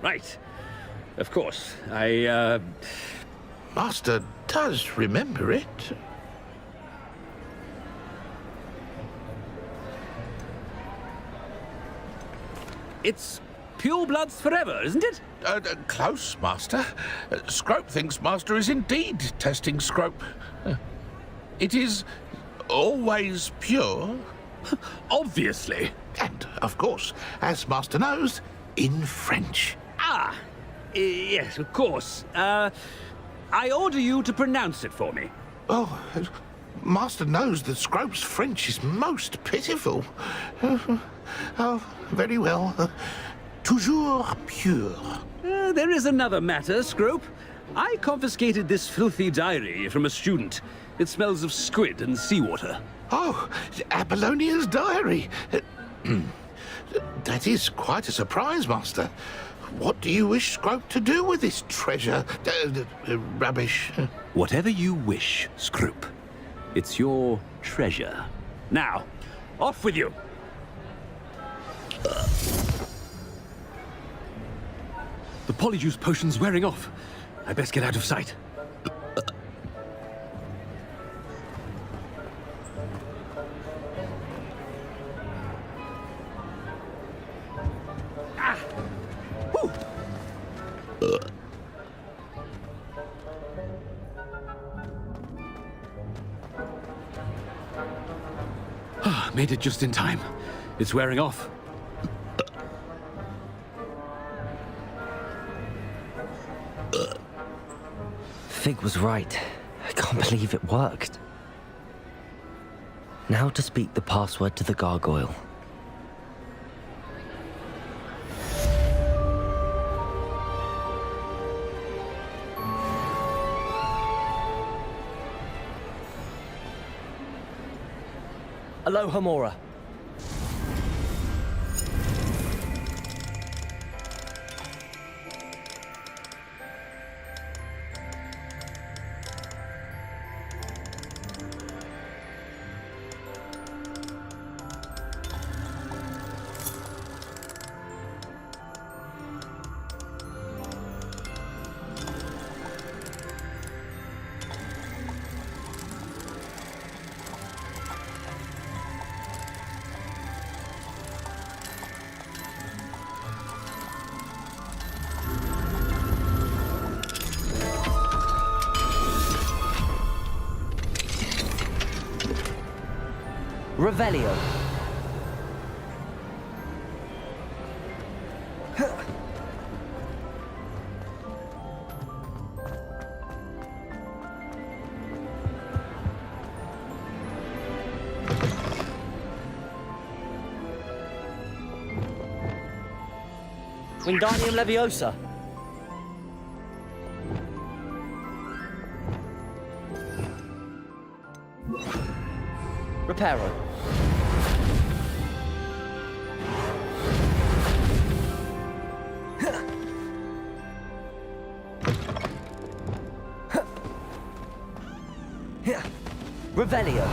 Right. Of course. Master does remember it. It's pure bloods forever, isn't it? Close, Master. Scrope thinks Master is indeed testing Scrope. It is always pure. Obviously. And, of course, as Master knows, in French. Yes, of course. I order you to pronounce it for me. Oh, Master knows that Scrope's French is most pitiful. Oh, very well. Toujours pure. There is another matter, Scrope. I confiscated this filthy diary from a student. It smells of squid and seawater. Oh, Apollonia's diary. That is quite a surprise, Master. What do you wish Scrope to do with this treasure? Rubbish. Whatever you wish, Scrope. It's your treasure. Now, off with you! The polyjuice potion's wearing off. I best get out of sight. Made it just in time. It's wearing off. Fig was right. I can't believe it worked. Now to speak the password to the gargoyle. Aloha Mora. Revelio. Wingardium Leviosa. Reparo. Revelio.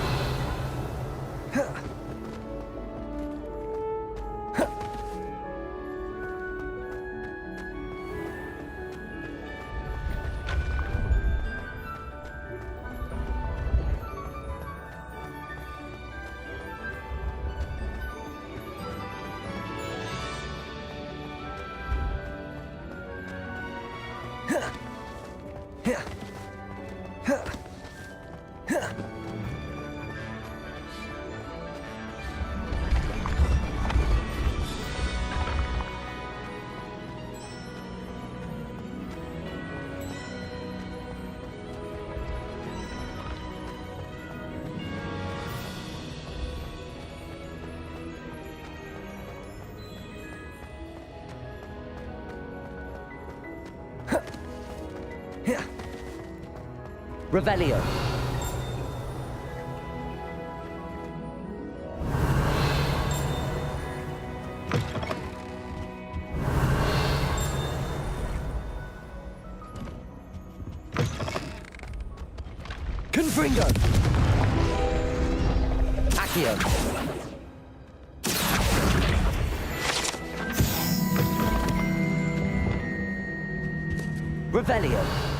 Revelio. Confringo. Accio. Revelio.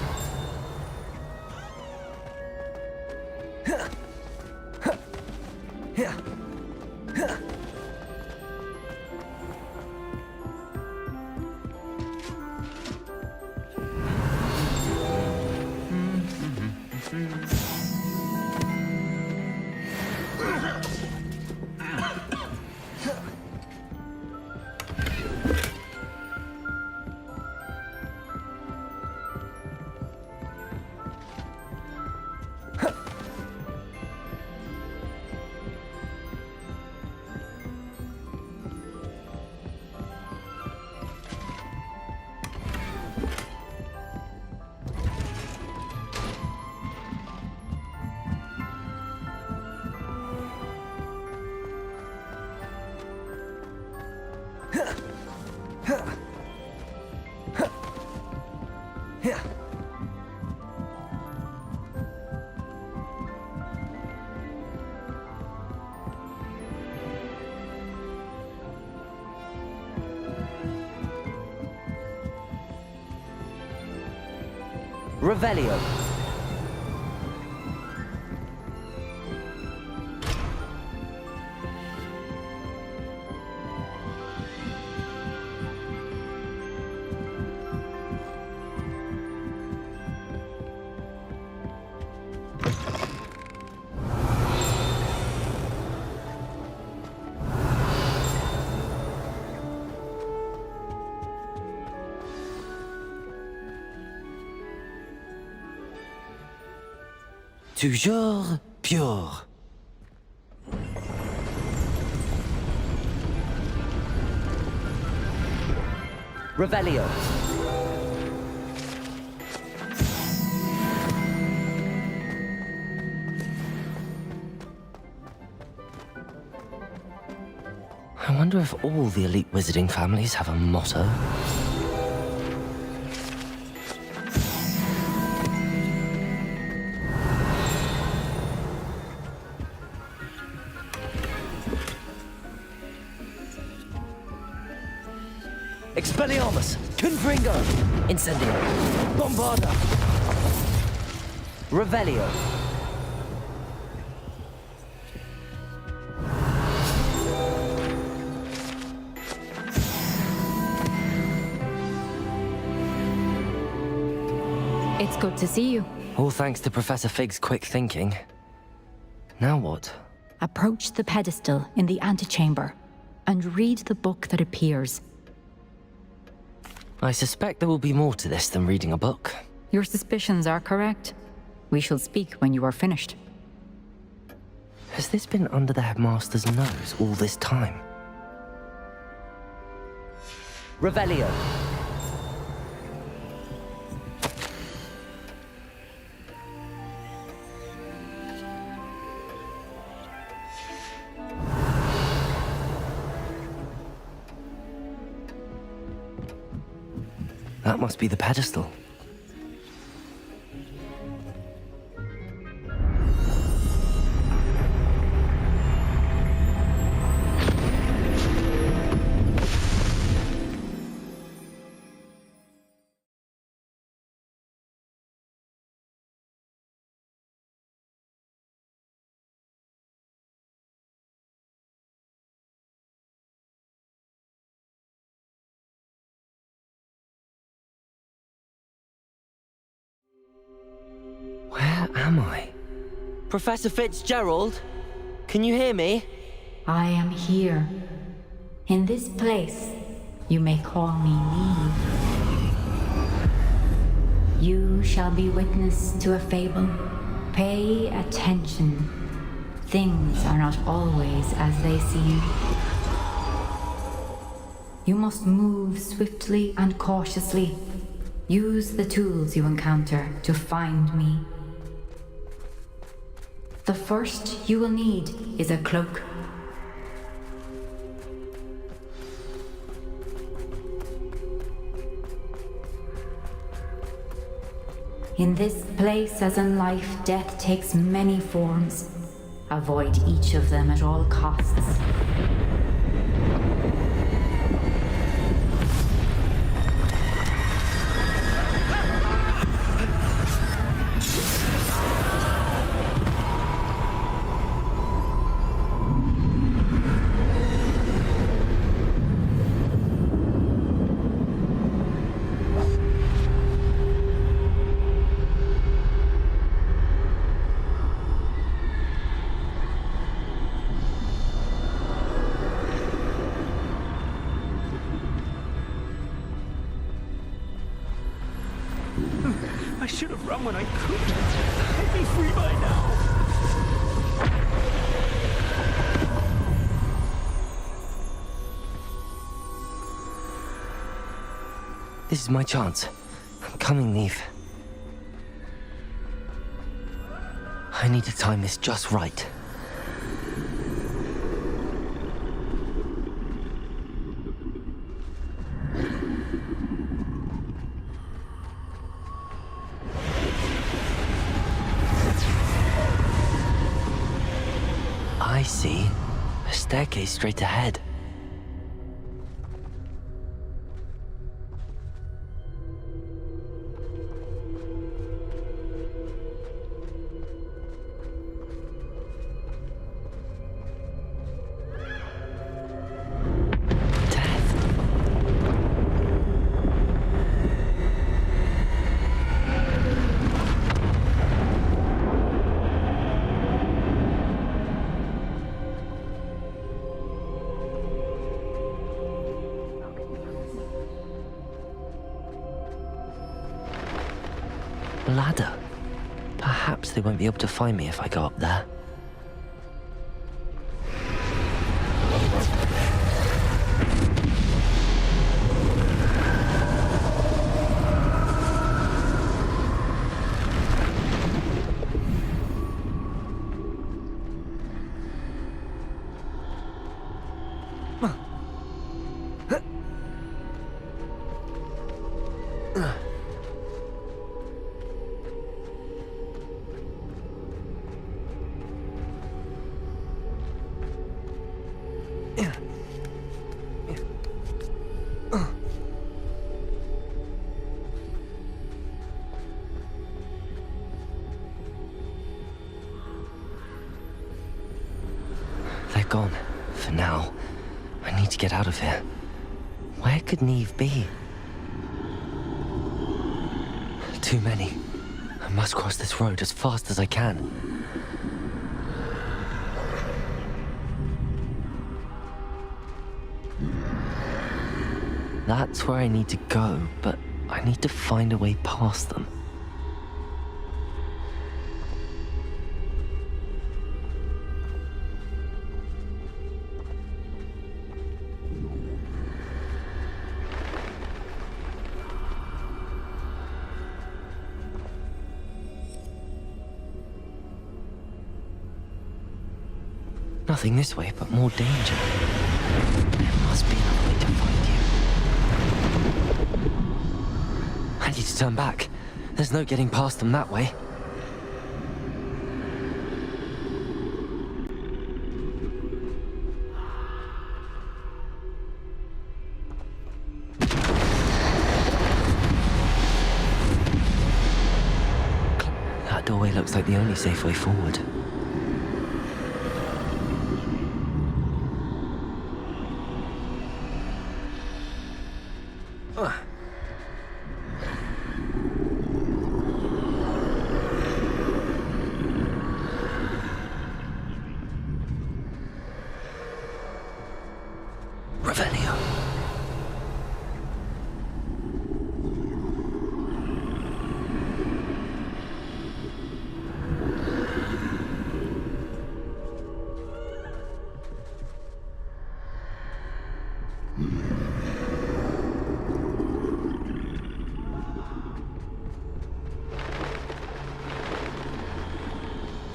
Revelio. Toujours pure. Revelio. I wonder if all the elite wizarding families have a motto. Expelliarmus! Confringo! Incendio! Bombarda! Revelio! It's good to see you. All thanks to Professor Fig's quick thinking. Now what? Approach the pedestal in the antechamber and read the book that appears. I suspect there will be more to this than reading a book. Your suspicions are correct. We shall speak when you are finished. Has this been under the headmaster's nose all this time? Revelio. That must be the pedestal. Where am I? Professor Fitzgerald? Can you hear me? I am here. In this place, you may call me Neve. You shall be witness to a fable. Pay attention. Things are not always as they seem. You must move swiftly and cautiously. Use the tools you encounter to find me. The first you will need is a cloak. In this place, as in life, death takes many forms. Avoid each of them at all costs. I should have run when I could. I'd be free by now. This is my chance. I'm coming, Neve. I need to time this just right. staircase straight ahead. Ladder. Perhaps they won't be able to find me if I go up there. They're gone. For now. I need to get out of here. Where could Neve be? Too many. I must cross this road as fast as I can. That's where I need to go, but I need to find a way past them. Nothing this way, but more danger. There must be another way to find you. I need to turn back. There's no getting past them that way. That doorway looks like the only safe way forward.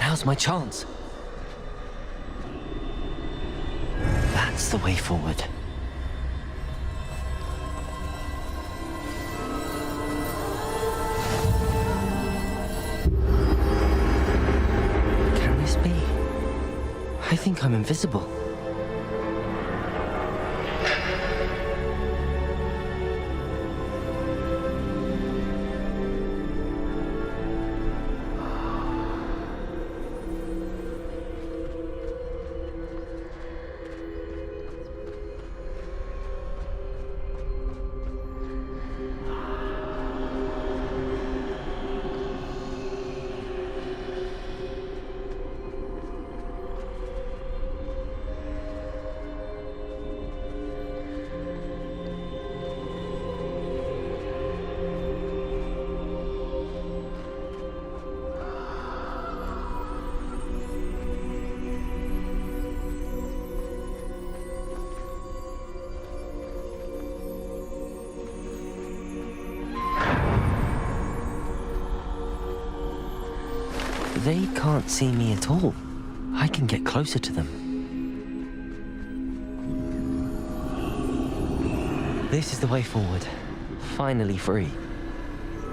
Now's my chance. That's the way forward. Can this be? I think I'm invisible. They can't see me at all. I can get closer to them. This is the way forward. Finally free.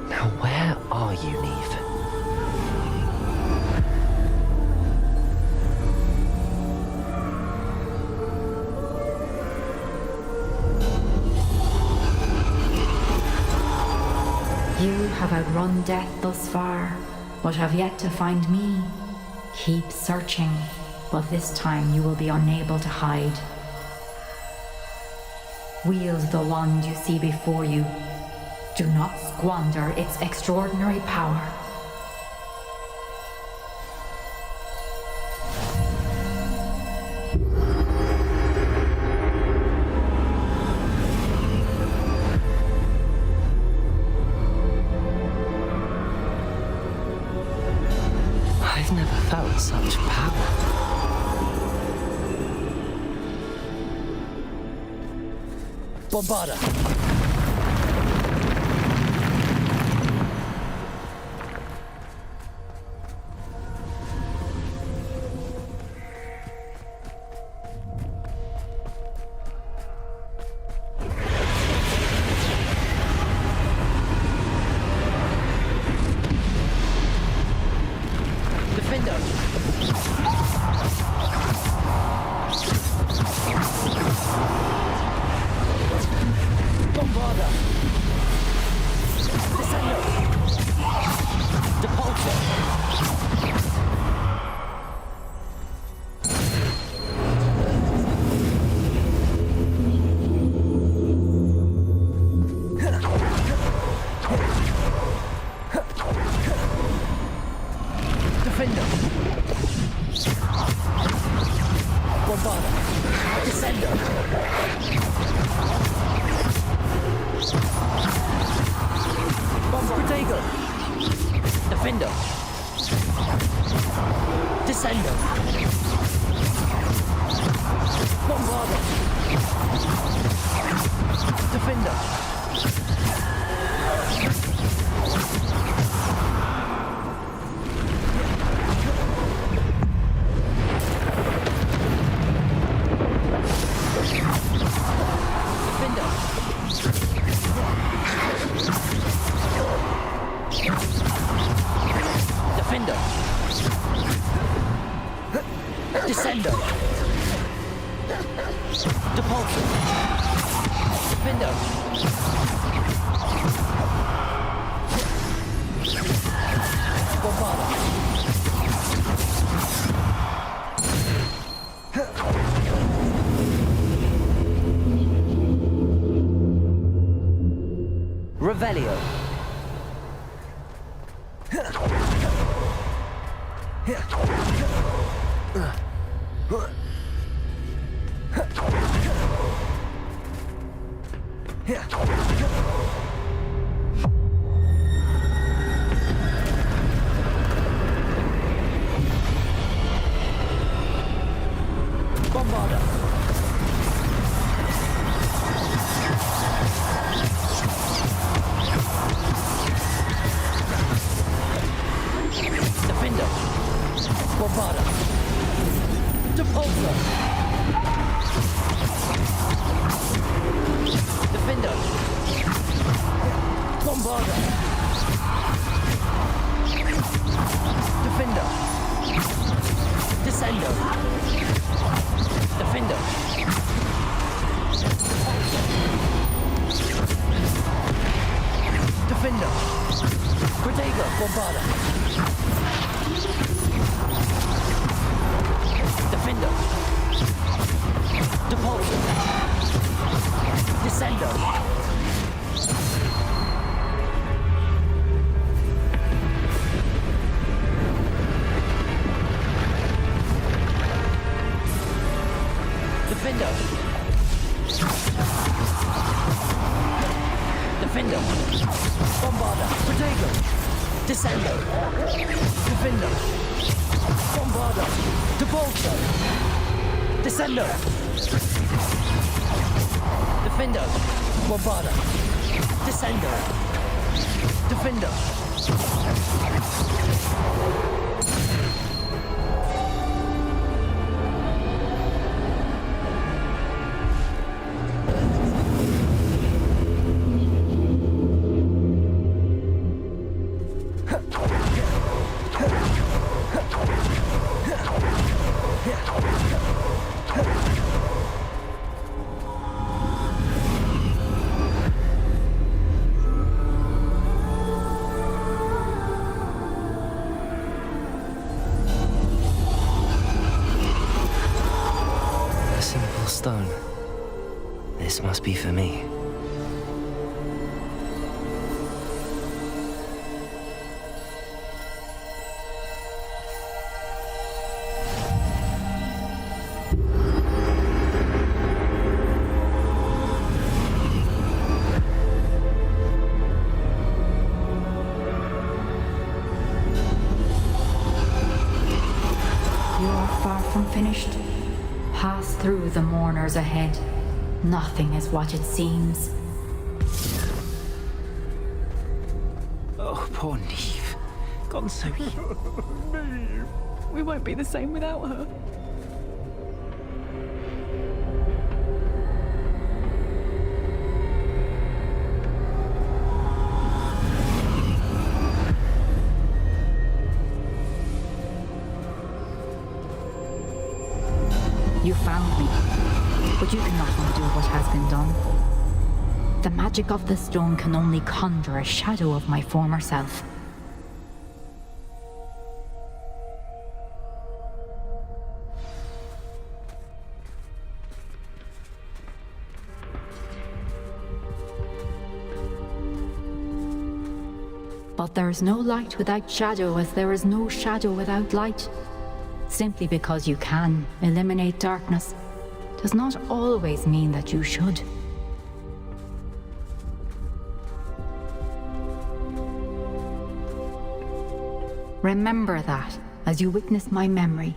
Now where are you, Neve? You have outrun death thus far, but have yet to find me. Keep searching, but this time you will be unable to hide. Wield the wand you see before you. Do not squander its extraordinary power. I've never felt such power. Bombarda! Revelio. Bombarda! Defender! Bombarda! Depulsor! Defender! Bombarda! Defender! Descendo! Defender! Defender! Protego! Bombarda! Defender! Depulsor! Descendo! Defender! Defender! Bombarda! Protego! Descendo! Defender! Bombarda! Depulsor! Descendo! Defender! Bombarda! Descendo! Defender! finished, pass through the mourners ahead. Nothing is what it seems. Oh, poor Neve. Gone so young. We won't be the same without her. You found me, but you cannot undo what has been done. The magic of the stone can only conjure a shadow of my former self. But there is no light without shadow, as there is no shadow without light. Simply because you can eliminate darkness does not always mean that you should. Remember that as you witness my memory.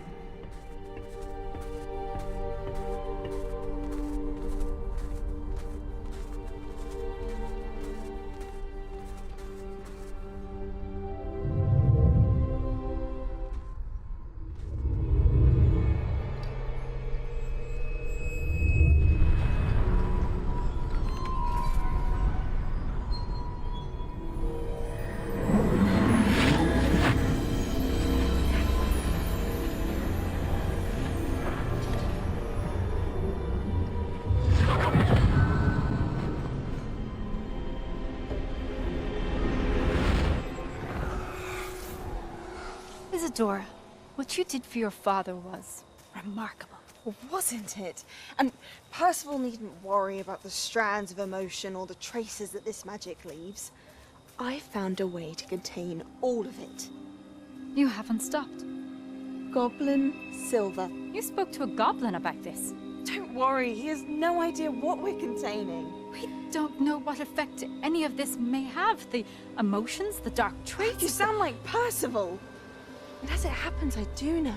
Isadora, what you did for your father was remarkable. Well, wasn't it? And Percival needn't worry about the strands of emotion or the traces that this magic leaves. I found a way to contain all of it. You haven't stopped. Goblin Silver. You spoke to a goblin about this. Don't worry, he has no idea what we're containing. We don't know what effect any of this may have. The emotions, the dark traits. You sound like Percival. And as it happens, I do know.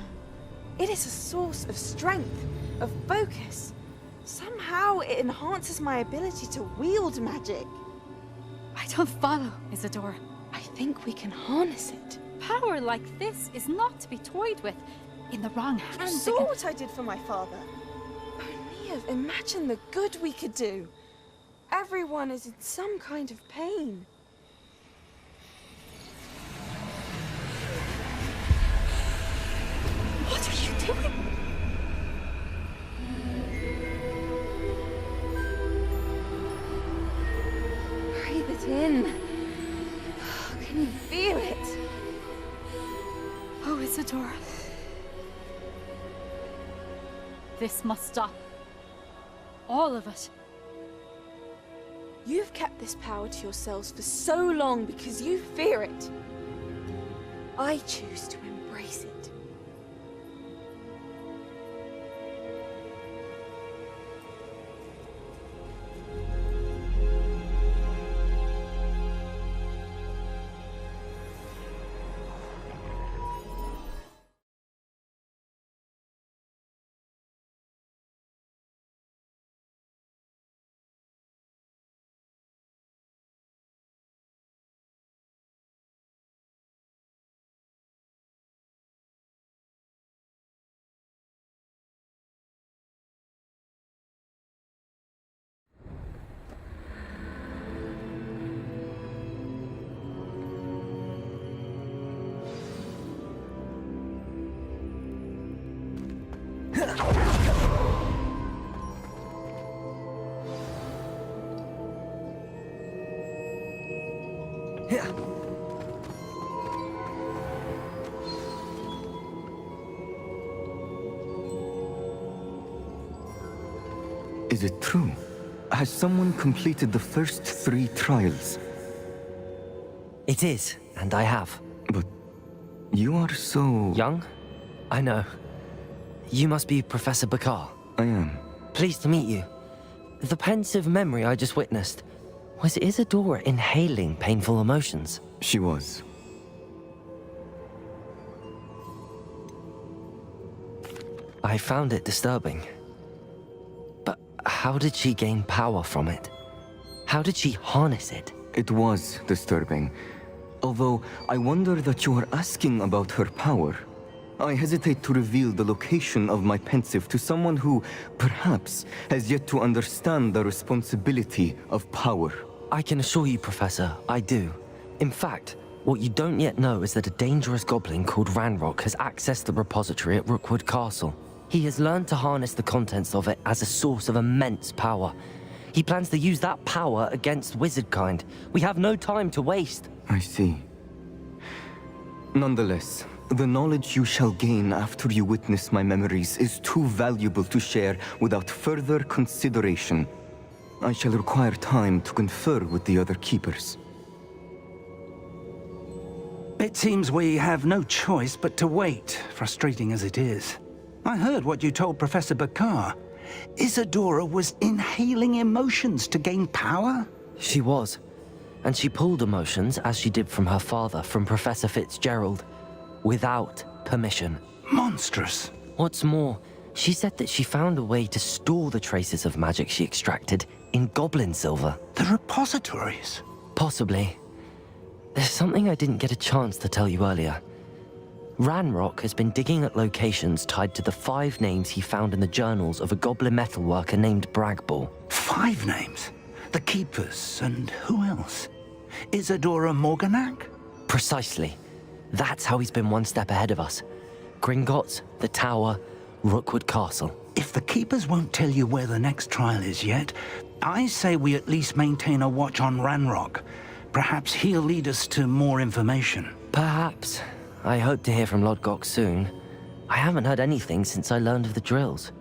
It is a source of strength, of focus. Somehow it enhances my ability to wield magic. I don't follow, Isadora. I think we can harness it. Power like this is not to be toyed with. In the wrong You hands, saw what I did for my father. O'Neill, imagine the good we could do. Everyone is in some kind of pain. What are you doing? Breathe it in. Can you feel it? Oh, Isadora. This must stop. All of it. You've kept this power to yourselves for so long because you fear it. I choose to embrace it. Is it true? Has someone completed the first 3 trials? It is, and I have. But you are so... Young? I know. You must be Professor Bakar. I am. Pleased to meet you. The pensive memory I just witnessed, was Isadora inhaling painful emotions? She was. I found it disturbing. But how did she gain power from it? How did she harness it? It was disturbing. Although, I wonder that you are asking about her power. I hesitate to reveal the location of my pensive to someone who, perhaps, has yet to understand the responsibility of power. I can assure you, Professor, I do. In fact, what you don't yet know is that a dangerous goblin called Ranrock has accessed the repository at Rookwood Castle. He has learned to harness the contents of it as a source of immense power. He plans to use that power against wizardkind. We have no time to waste. I see. Nonetheless, the knowledge you shall gain after you witness my memories is too valuable to share without further consideration. I shall require time to confer with the other keepers. It seems we have no choice but to wait, frustrating as it is. I heard what you told Professor Bakar. Isadora was inhaling emotions to gain power? She was. And she pulled emotions, as she did from her father, from Professor Fitzgerald, without permission. Monstrous. What's more, she said that she found a way to store the traces of magic she extracted in goblin silver. The repositories? Possibly. There's something I didn't get a chance to tell you earlier. Ranrock has been digging at locations tied to the 5 names he found in the journals of a goblin metalworker named Bragball. 5 names? The Keepers, and who else? Isadora Morganac? Precisely. That's how he's been one step ahead of us. Gringotts, the Tower, Rookwood Castle. If the Keepers won't tell you where the next trial is yet, I say we at least maintain a watch on Ranrock. Perhaps he'll lead us to more information. Perhaps. I hope to hear from Lodgok soon. I haven't heard anything since I learned of the drills.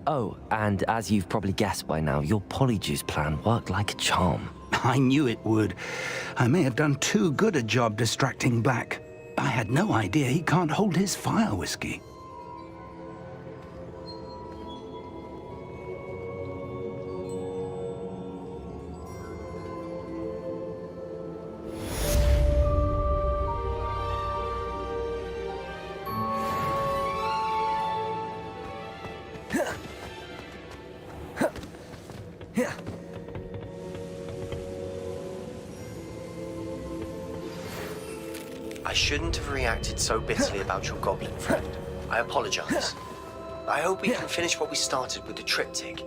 Oh, and as you've probably guessed by now, your Polyjuice plan worked like a charm. I knew it would. I may have done too good a job distracting Black. I had no idea he can't hold his fire whiskey. I shouldn't have reacted so bitterly about your goblin friend. I apologize. I hope we can finish what we started with the triptych.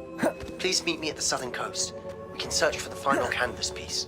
Please meet me at the southern coast. We can search for the final canvas piece.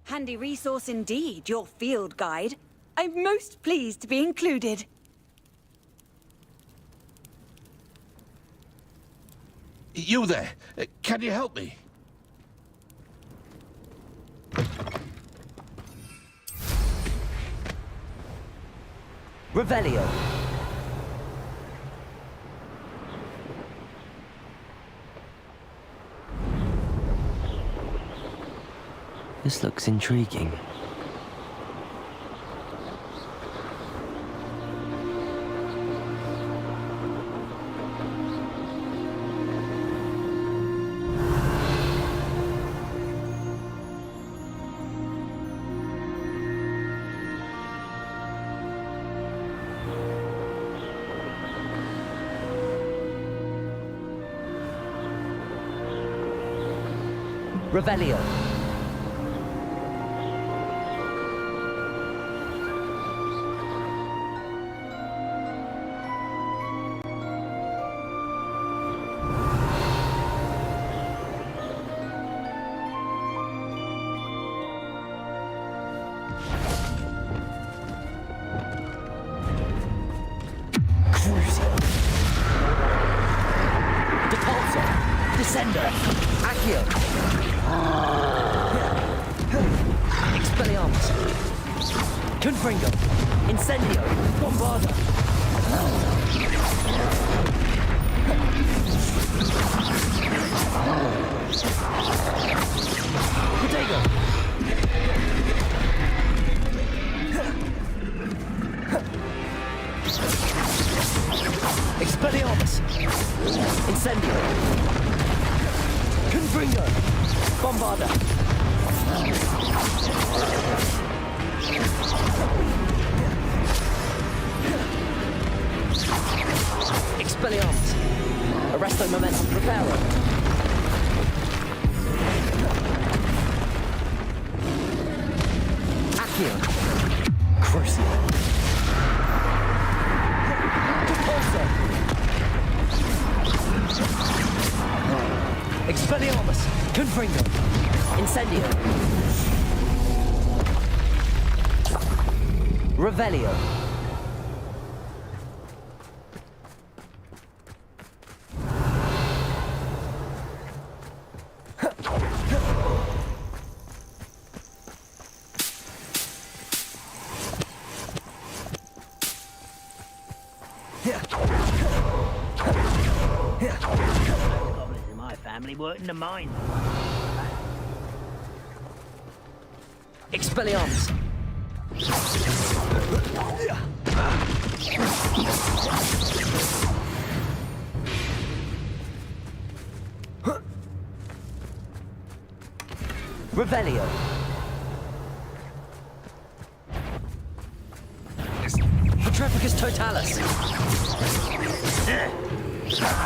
Handy resource indeed, your field guide. I'm most pleased to be included. You there? Can you help me? Revelio. This looks intriguing. Revelio. Depulso. Descender. Accio. Expelliarmus. Confringo. Incendio. Bombarda. Protego. Expelliarmus. Incendio. Confringo. Bombarda. Expelliarmus. Arresto momentum. Preparo. Accio. Crucio. Depulso. Expelliarmus. Confringo. Incendio. Revelio. Goblins in my family work in the mine. Expelliarmus. Revelio. Petrificus totalis.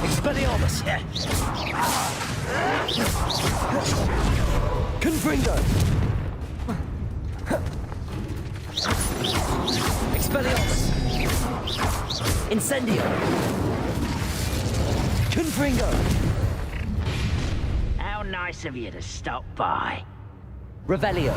Expelliarmus. Confringo. Expelliarmus. Incendio. Confringo. How nice of you to stop by. Revelio.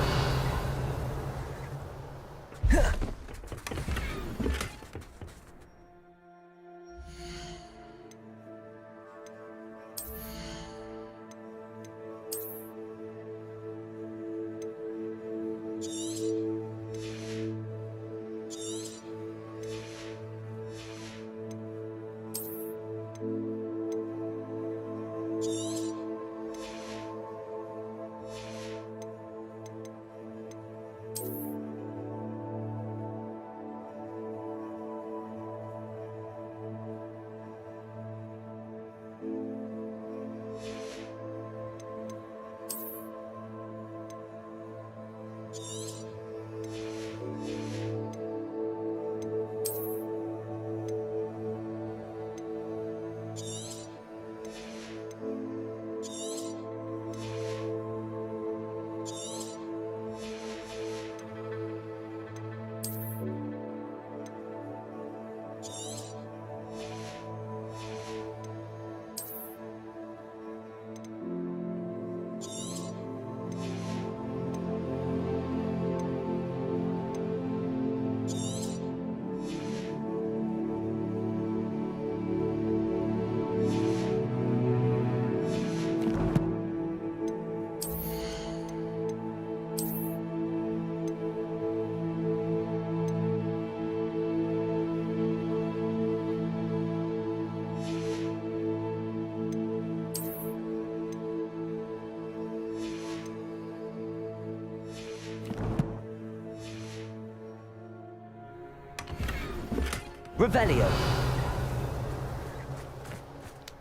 Revelio.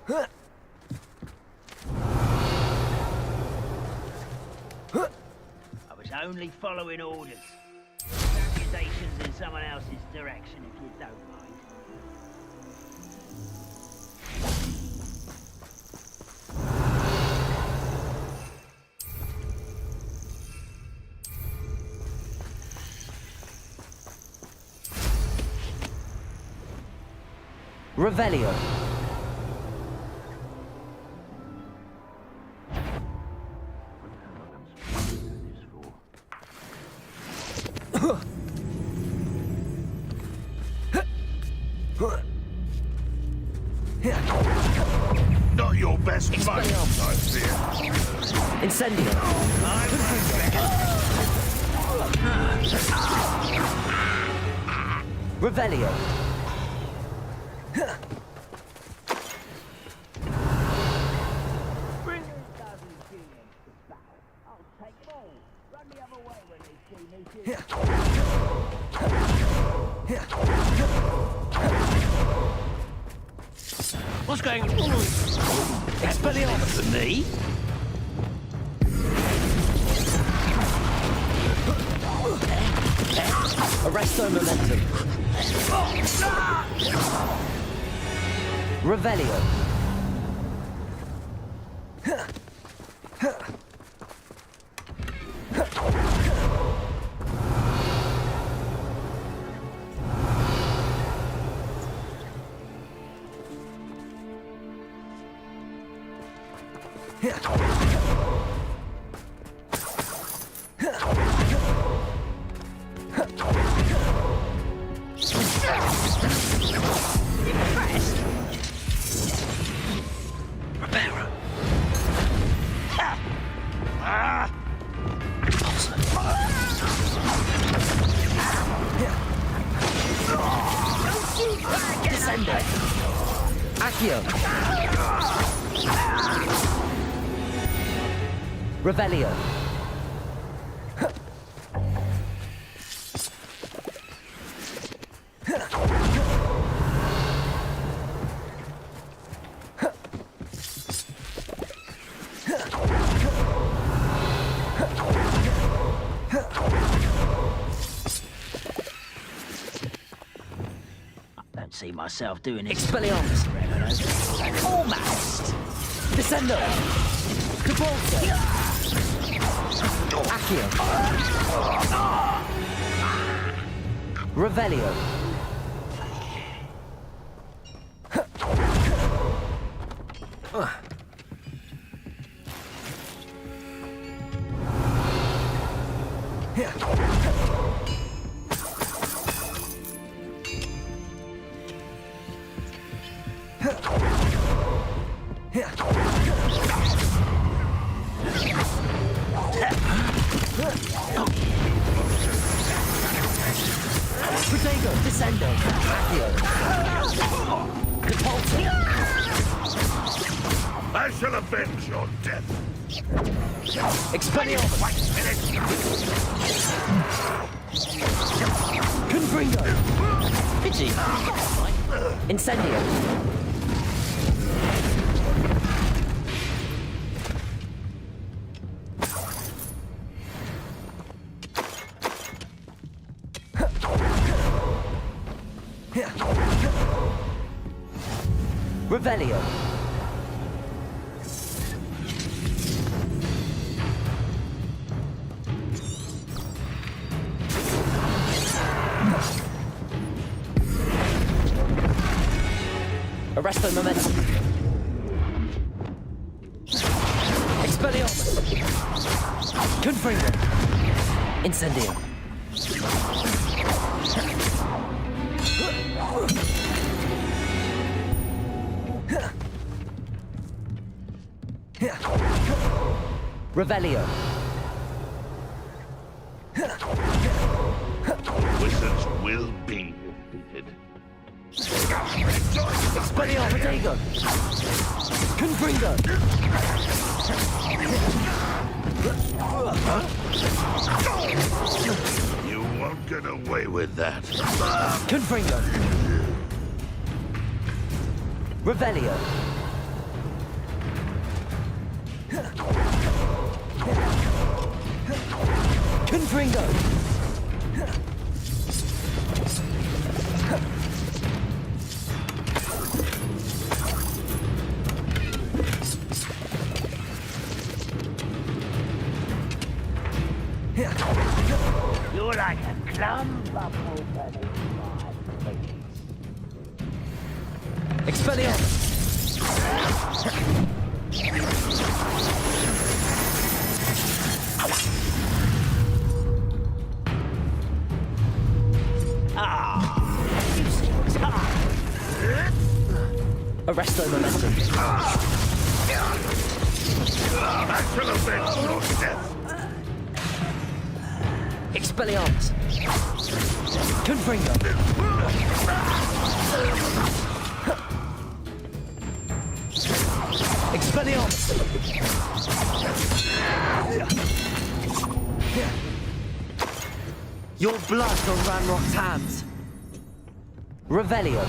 I was only following orders. Accusations in someone else's direction, if you don't mind. Revelio. Not your best fight, I fear. Incendio. Revelio. Bring your dozen humans to battle. I'll take them all. Run the other way when they see me. What's going on? Expelliarmus for me? Arresto momentum. Revelio. Accio. Revelio. See myself doing it. Expelliarmus. Almost. Descendo. Cabalso. Accio. Revelio. Protego, Descendo, Accio. Cabalso. I shall avenge your death. Expelliarmus. Confringo. Pity. Incendio. Revelio. Arresto momentum. Expelliarmus. Confringo. Incendio. Revelio. Wizards will be defeated. Expelliarmus Protego. Confringo. You won't get away with that. Confringo. Revelio. Confringo. You're like a clump of open. Expelliarmus. Arresto momentum. That should have been your death. Expelliarmus. Confringo. Expelliarmus. Your blood's on Ranrock's hands. Revelio.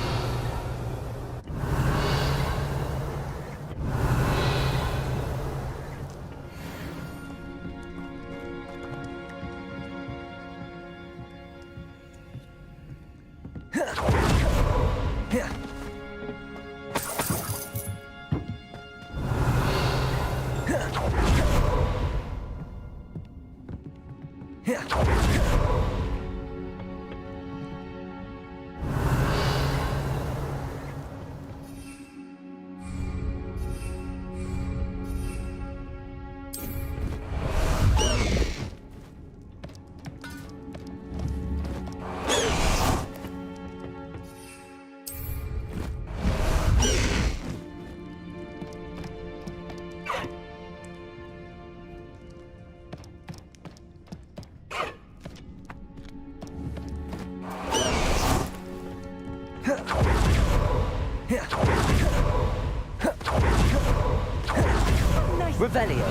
Revelio.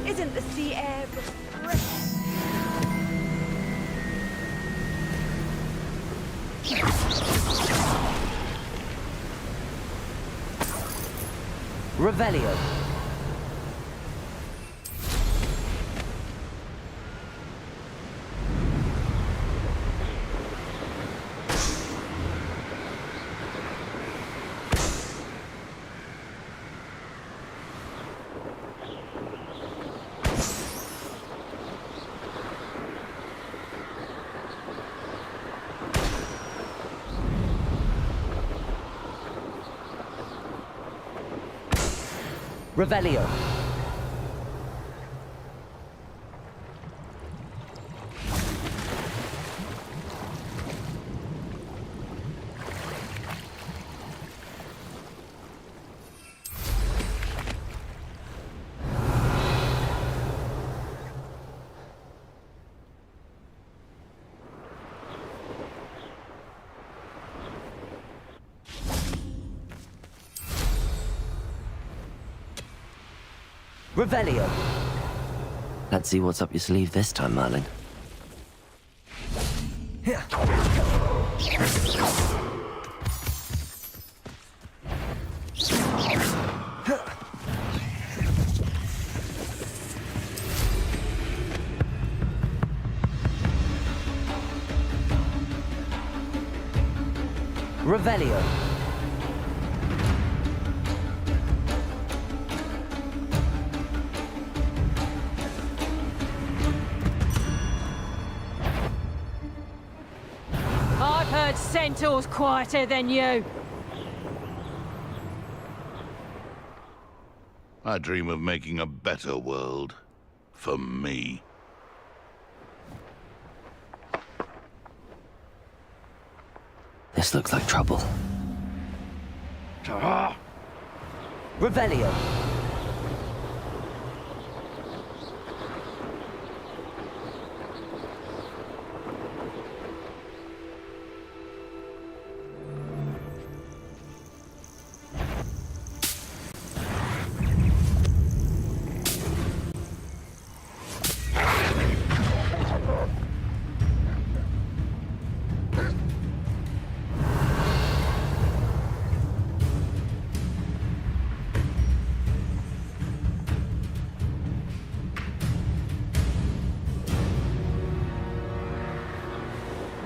Isn't the sea air Revelio. Revelio. Revelio. Let's see what's up your sleeve this time, Merlin. Revelio. I've heard Centaur's quieter than you. I dream of making a better world. For me. This looks like trouble. Revelio.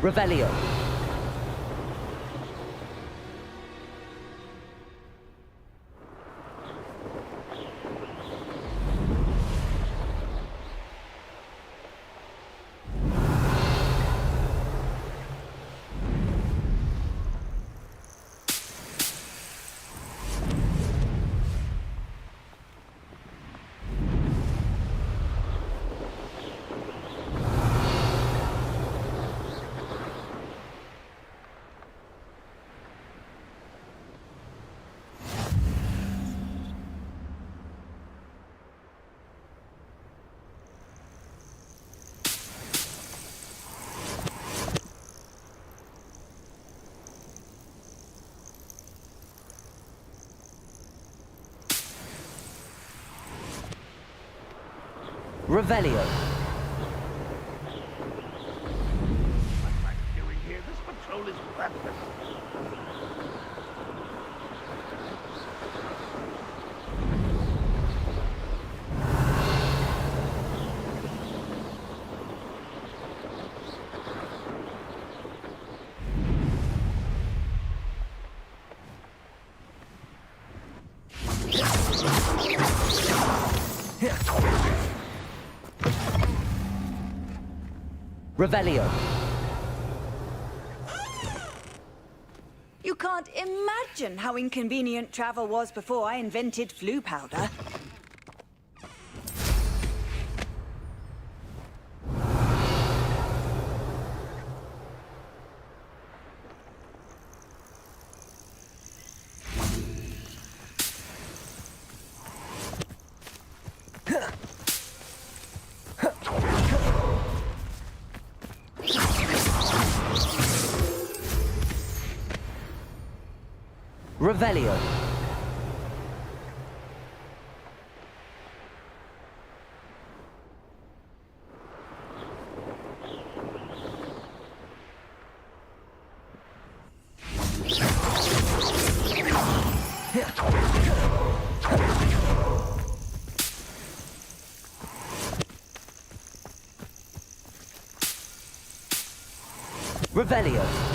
Revelio. Revelio. What am I doing here? This patrol is worthless. Revelio. You can't imagine how inconvenient travel was before I invented flu powder. Revelio. Revelio.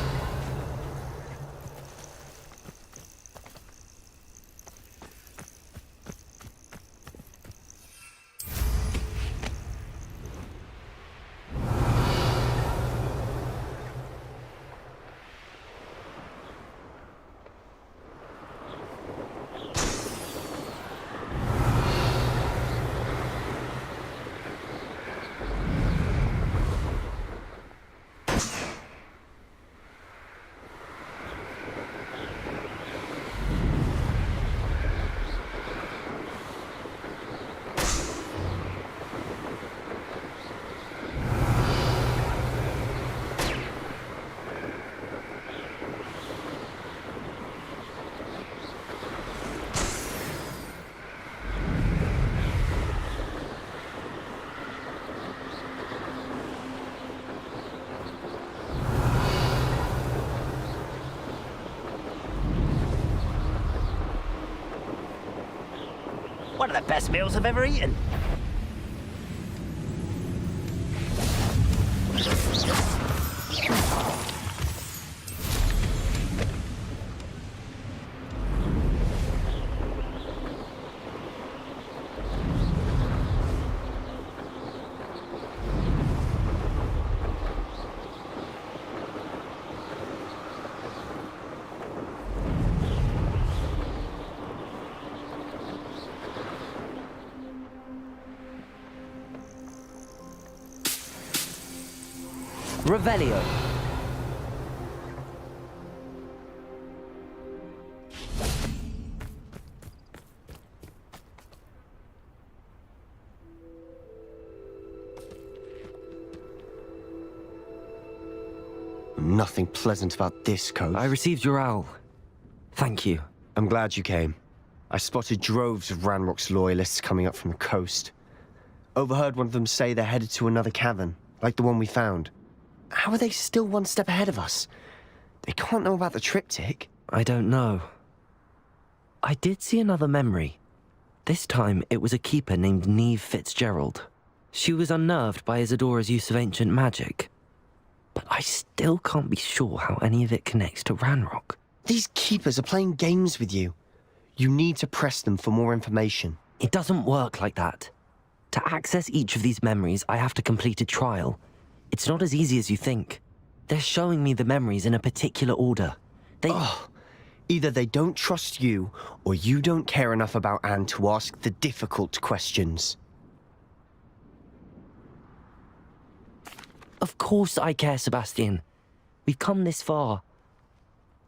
One of the best meals I've ever eaten. Revelio. Nothing pleasant about this coast. I received your owl. Thank you. I'm glad you came. I spotted droves of Ranrock's loyalists coming up from the coast. Overheard one of them say they're headed to another cavern, like the one we found. How are they still one step ahead of us? They can't know about the triptych. I don't know. I did see another memory. This time, it was a keeper named Neve Fitzgerald. She was unnerved by Isadora's use of ancient magic. But I still can't be sure how any of it connects to Ranrock. These keepers are playing games with you. You need to press them for more information. It doesn't work like that. To access each of these memories, I have to complete a trial. It's not as easy as you think. They're showing me the memories in a particular order. Either they don't trust you, or you don't care enough about Anne to ask the difficult questions. Of course I care, Sebastian. We've come this far.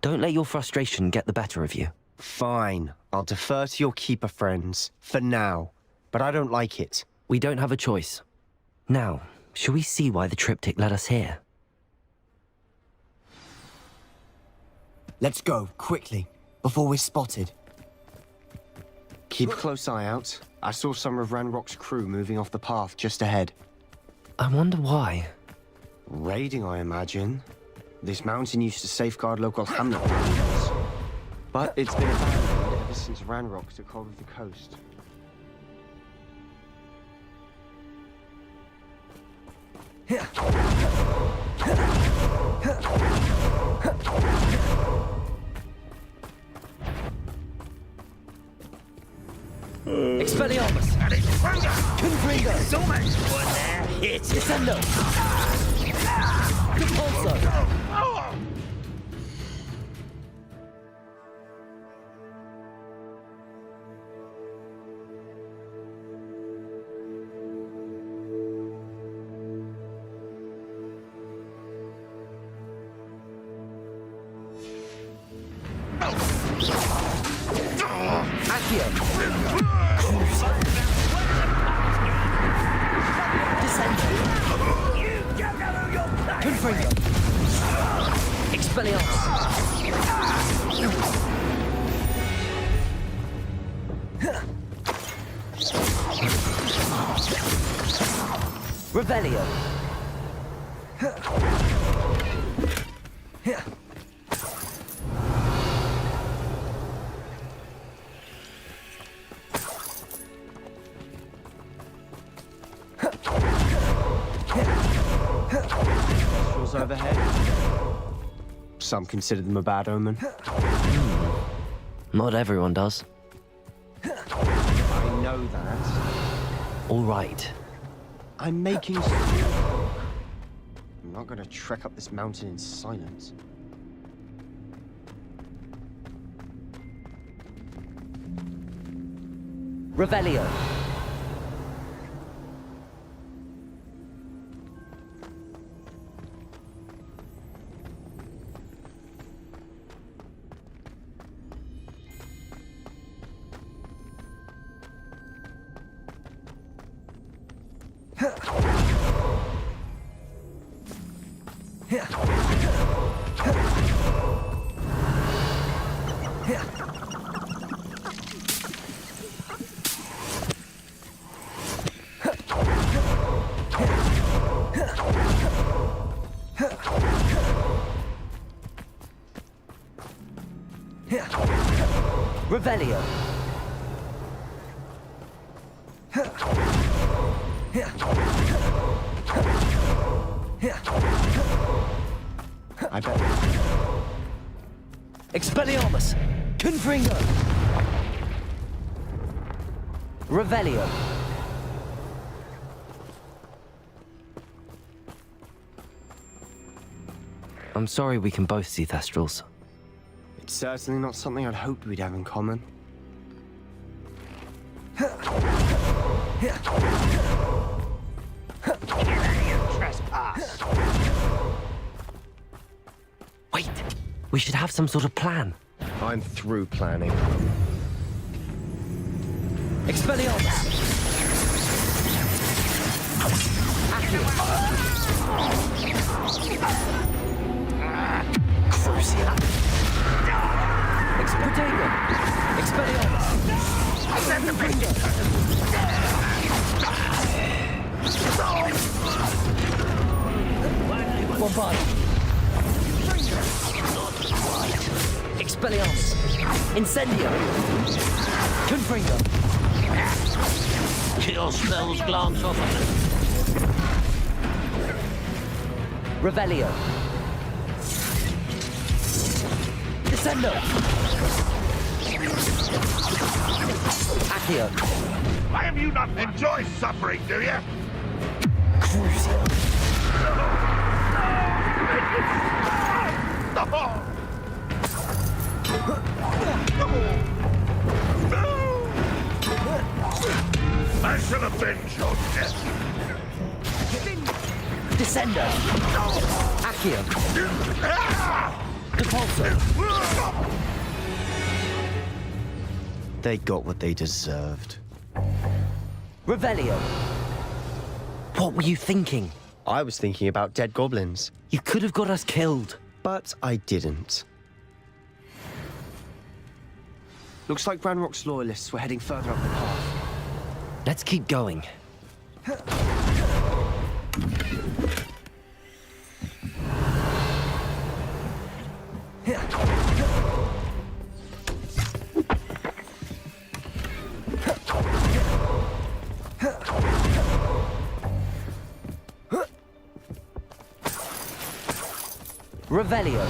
Don't let your frustration get the better of you. Fine. I'll defer to your keeper friends, for now. But I don't like it. We don't have a choice. Now, shall we see why the triptych led us here? Let's go, quickly, before we're spotted. Keep a close eye out. I saw some of Ranrock's crew moving off the path just ahead. I wonder why. Raiding, I imagine. This mountain used to safeguard local hamlet families. But it's been abandoned ever since Ranrock took hold of the coast. Expelliarmus! Confringo! So much wood there. It's Descendo! Repulso! Accio! Descendo! Confringo! Expelliarmus! Revelio! Overhead. Some consider them a bad omen. Not everyone does. I know that. All right. I'm making... I'm not going to trek up this mountain in silence. Revelio! Revelio! I bet. Expelliarmus! Confringo! Revelio! I'm sorry we can both see Thestrals. It's certainly not something I'd hoped we'd have in common. Trespass. Wait! We should have some sort of plan. I'm through planning. Expelliarmus! Crucia! Expedego! Expelliarmus! Bombard! Expelliarmus! Incendio! Confringo! Kill spells glance off of them. Revelio. Descendo. Accio. Why have you not enjoyed suffering, do you? Crucio. I shall avenge your death. Descendo. Accio. Depulso. They got what they deserved. Revelio. What were you thinking? I was thinking about dead goblins. You could have got us killed. But I didn't. Looks like Ranrock's loyalists were heading further up the path. Let's keep going. Revelio.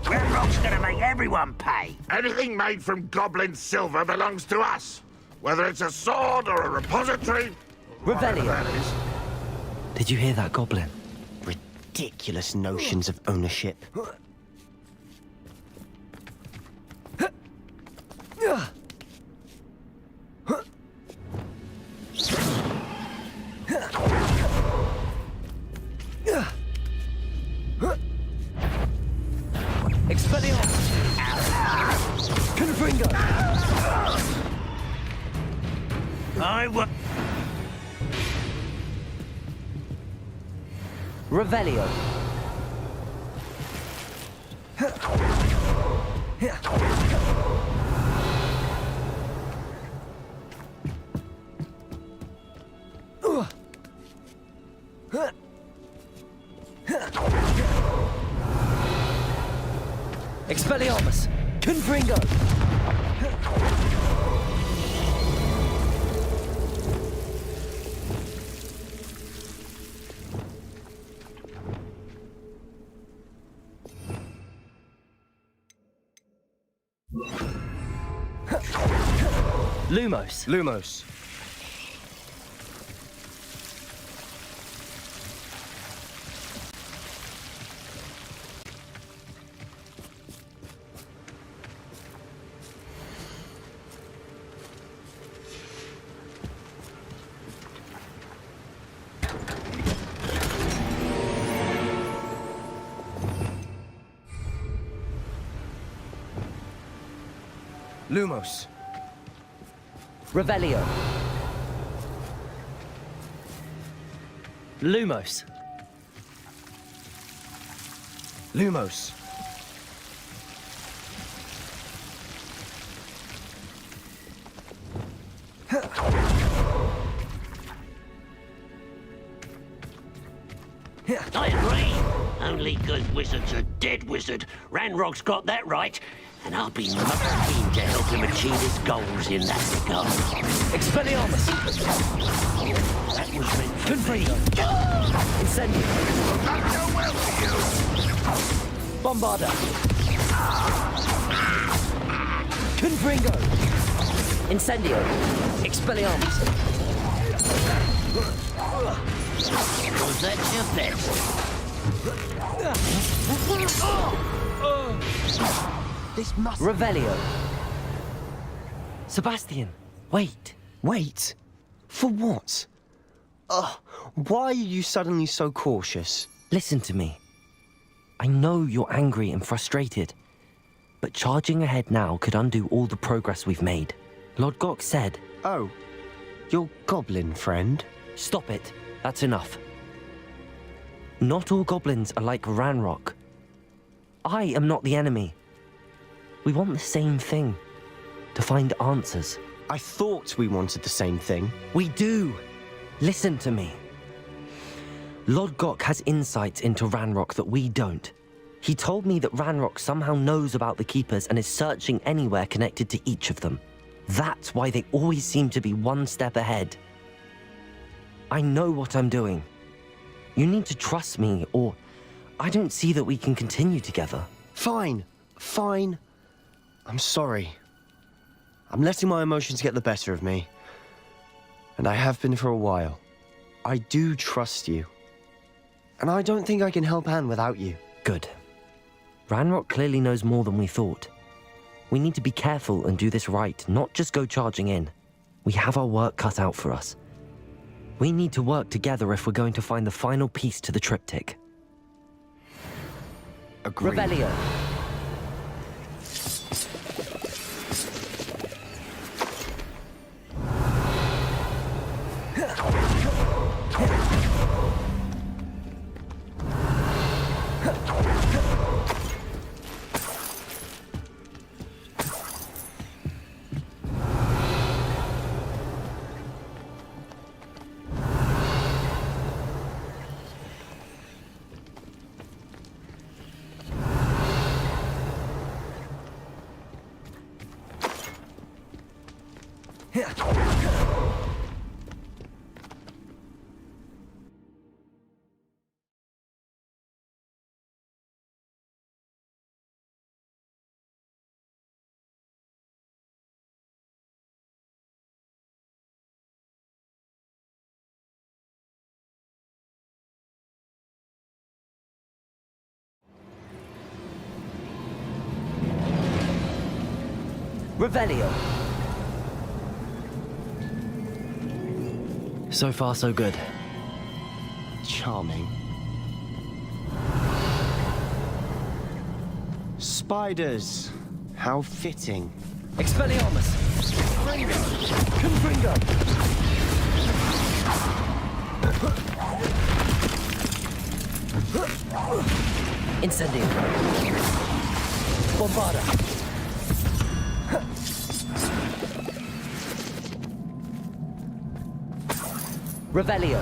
Ranrock's gonna make everyone pay. Anything made from goblin silver belongs to us. Whether it's a sword or a repository. Revelio. That is. Did you hear that, Goblin? Ridiculous notions of ownership. Expelliarmus! Confringo! I will. Revelio. Expelliarmus! Confringo! Lumos. Lumos. Lumos. Revelio. Lumos. Lumos. I agree. Only good wizards are dead wizard. Ranrock's got that right. And I'll be more keen to help him achieve his goals in that regard. Expelliarmus! That was meant for Confringo! Incendio! Not go well for you. Bombarda! Confringo! Incendio! Expelliarmus! Was that your best? This must... Revelio. Sebastian, wait. Wait? For what? Why are you suddenly so cautious? Listen to me. I know you're angry and frustrated, but charging ahead now could undo all the progress we've made. Lord Gok said... Oh, your goblin friend? Stop it. That's enough. Not all goblins are like Ranrock. I am not the enemy. We want the same thing. To find answers. I thought we wanted the same thing. We do. Listen to me. Lodgok has insights into Ranrock that we don't. He told me that Ranrock somehow knows about the Keepers and is searching anywhere connected to each of them. That's why they always seem to be one step ahead. I know what I'm doing. You need to trust me, or I don't see that we can continue together. Fine. Fine. I'm sorry. I'm letting my emotions get the better of me. And I have been for a while. I do trust you. And I don't think I can help Anne without you. Good. Ranrock clearly knows more than we thought. We need to be careful and do this right, not just go charging in. We have our work cut out for us. We need to work together if we're going to find the final piece to the triptych. Agreed. Revelio. Revelio. So far, so good. Charming. Spiders. How fitting. Expelliarmus. Confringo. Incendio. Bombarda. Revelio.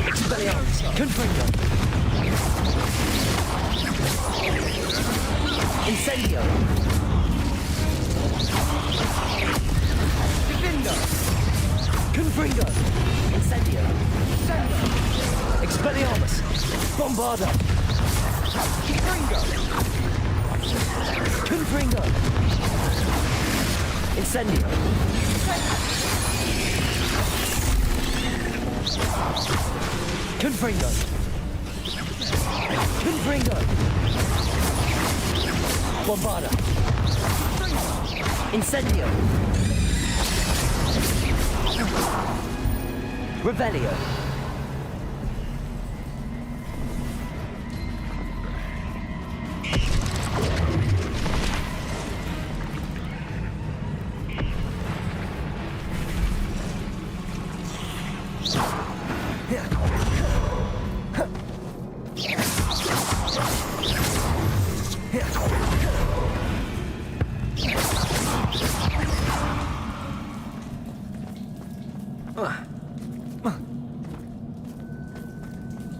Expelliarmus. Confringo. Incendio. Divindo. Confringo. Incendio. Expelliarmus. Bombarda. Confringo. Confringo. Incendio. Confringo. Confringo. Bombarda. Incendio. Revelio.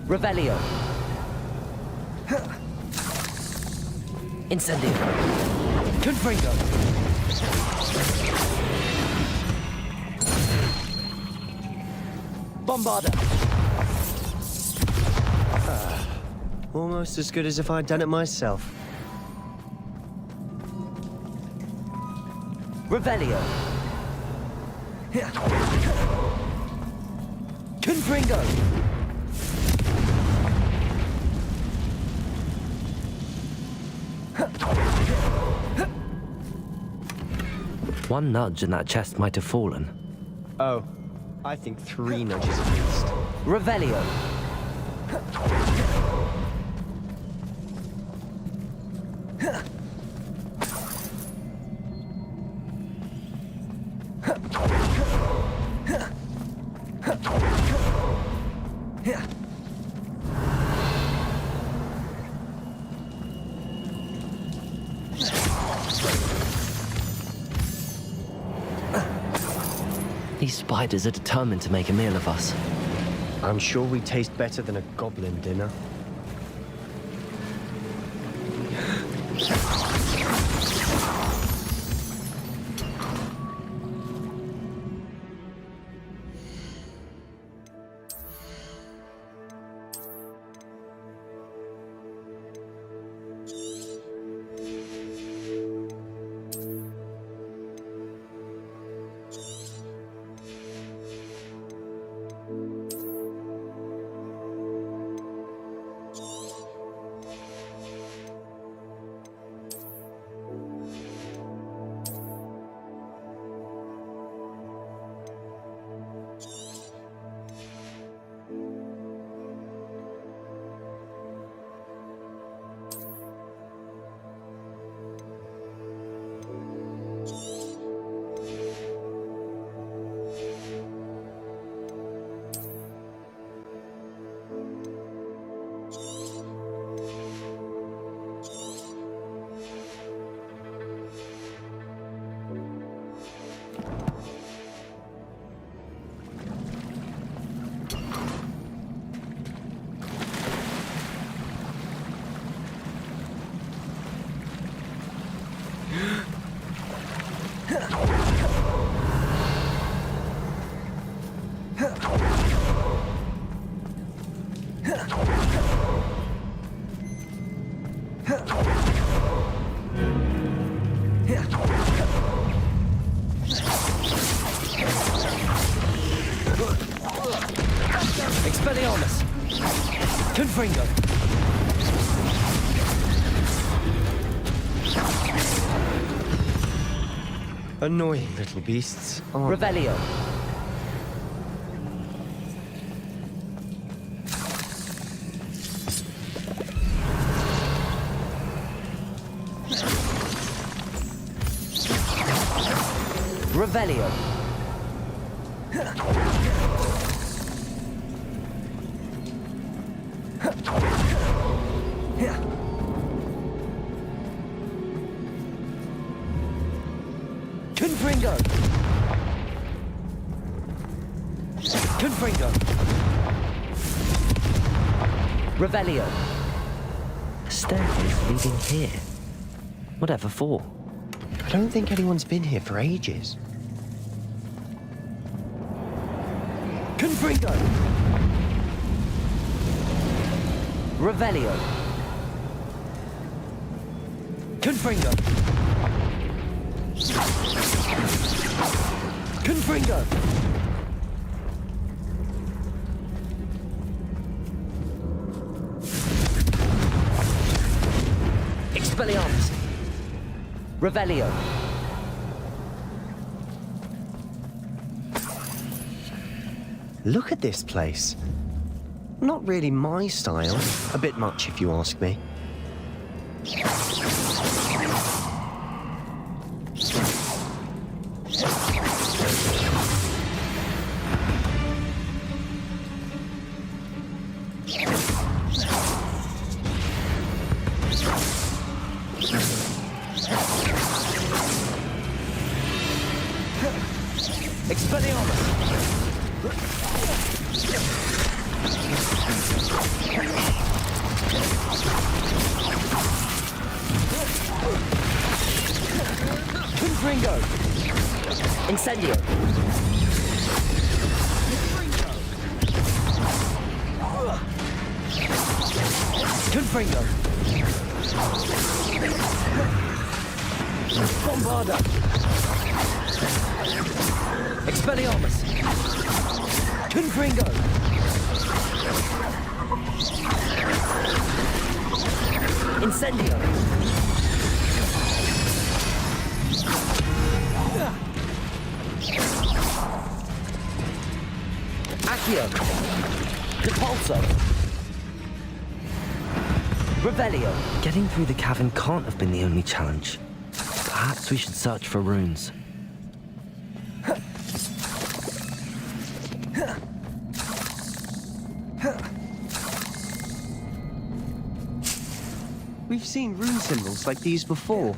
Revelio. Incendio. Confringo. Bombarda. Almost as good as if I'd done it myself. Revelio. Confringo. One nudge and that chest might have fallen. Oh, I think 3 nudges at least. Revelio. These spiders are determined to make a meal of us. I'm sure we taste better than a goblin dinner. Expelliarmus! Confringo! Annoying little beasts. Revelio! Revelio! Confringo! Confringo! Revelio! A staircase leading here. Whatever for? I don't think anyone's been here for ages. Confringo! Revelio! Confringo! Confringo! Expelliarmus! Revelio! Look at this place. Not really my style. A bit much, if you ask me. Confringo! Incendio! Confringo! Bombarda! Expelliarmus! Confringo! Incendio! Accio! Repulso! Revelio! Getting through the cavern can't have been the only challenge. Perhaps we should search for runes. We've seen rune symbols like these before.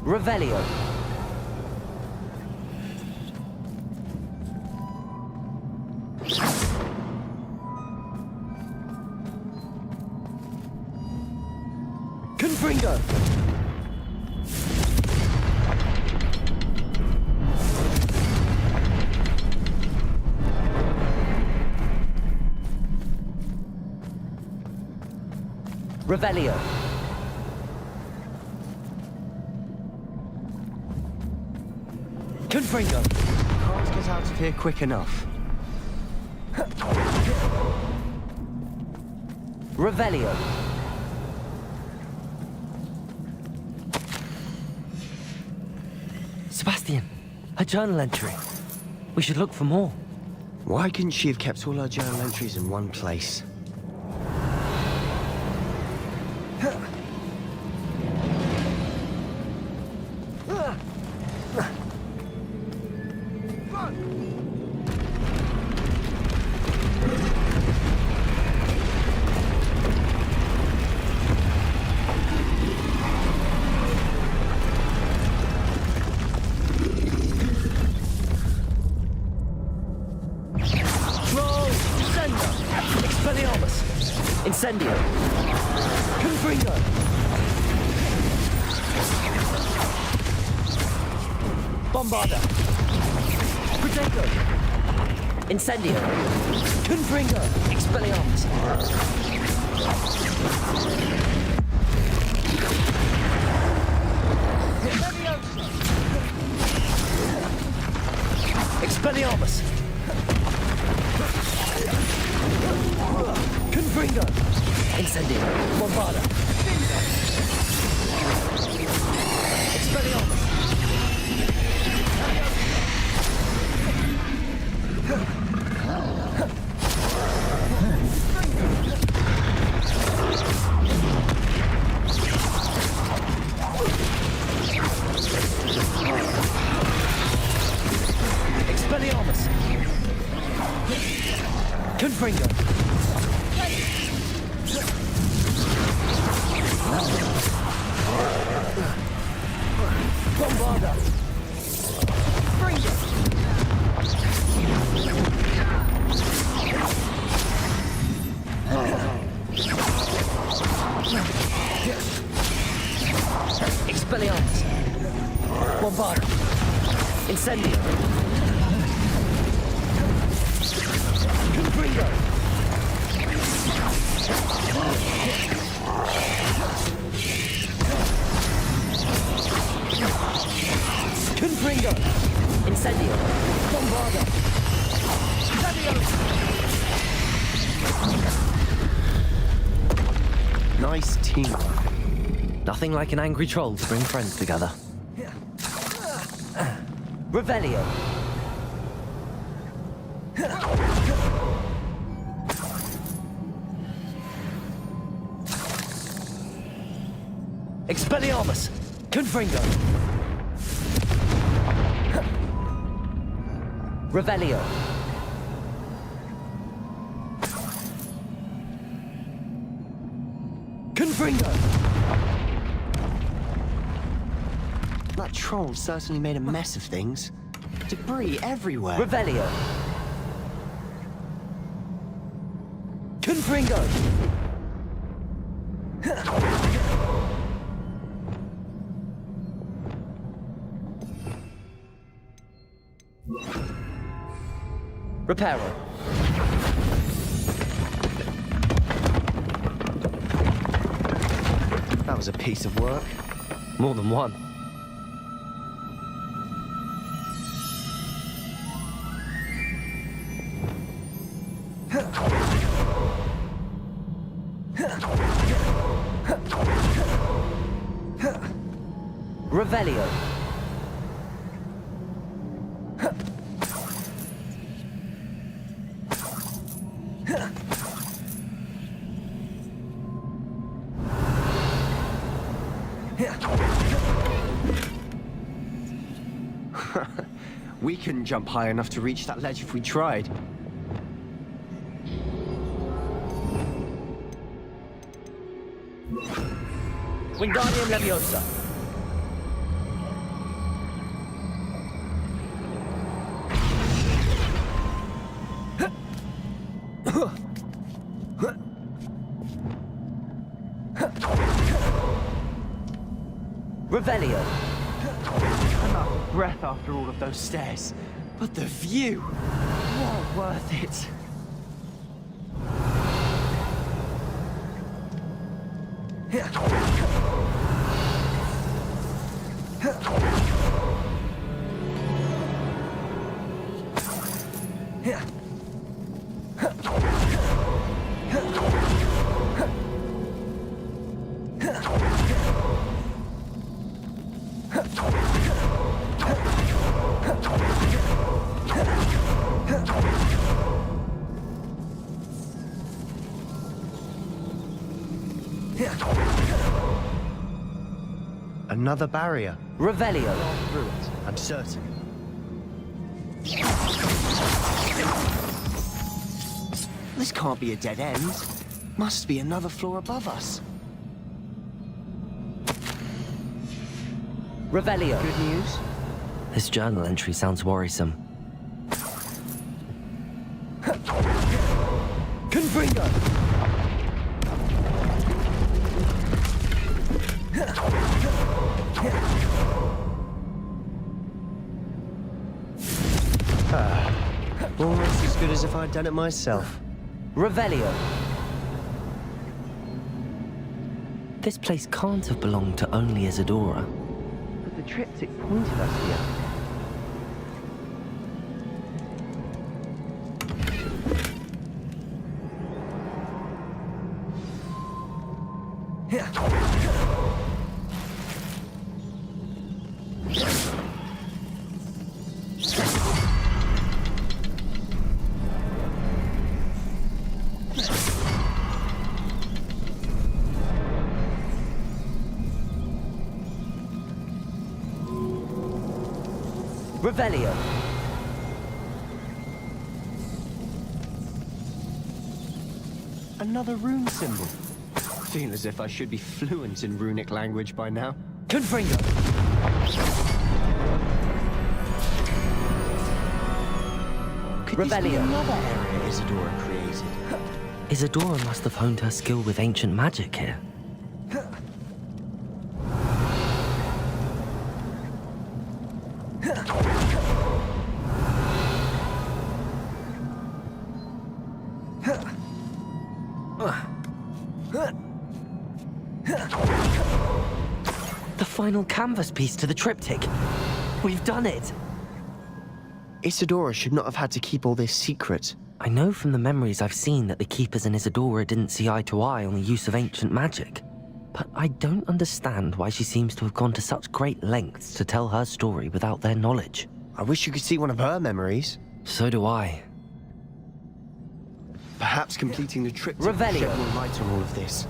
Revelio. Confringo. Revelio. Confringo. Can't get out of here quick enough. Revelio. Sebastian, a journal entry. We should look for more. Why couldn't she have kept all her journal entries in one place? Incendio. Confringo. Bombarda. Protego. Incendio. Confringo. Expelliarmus. Expelliarmus. Confringo. Incendio. Bombarda. Expelliarmus. Expelliarmus. Confringo. Bombarda. Confringo. Expelliarmus. Bombarda. Incendio. Confringo. Confringo. Incendio. Bombarda. Nice teamwork. Nothing like an angry troll to bring friends together. Revelio. Expelliarmus. Confringo. Revelio. Confringo. That troll certainly made a mess of things. Debris everywhere. Revelio. Confringo. Reparo. That was a piece of work. More than one. Revelio. We couldn't jump high enough to reach that ledge if we tried. Wingardium Leviosa. Revelio. I'm out of breath after all of those stairs. But the view! What worth it? Another barrier. Revelio. Through it, I'm certain. This can't be a dead end. Must be another floor above us. Revelio. Good news? This journal entry sounds worrisome. Confringo! Almost as good as if I'd done it myself. Revelio. This place can't have belonged to only Isadora. But the triptych pointed us here. Revelio. Another rune symbol. Feel as if I should be fluent in runic language by now. Confringo. Could this be another area Isadora created? Isadora must have honed her skill with ancient magic here. The final canvas piece to the triptych. We've done it. Isadora should not have had to keep all this secret. I know from the memories I've seen that the Keepers and Isadora didn't see eye to eye on the use of ancient magic. But I don't understand why she seems to have gone to such great lengths to tell her story without their knowledge. I wish you could see one of her memories. So do I. Perhaps completing the triptych will Revelio. shed more light on all of this.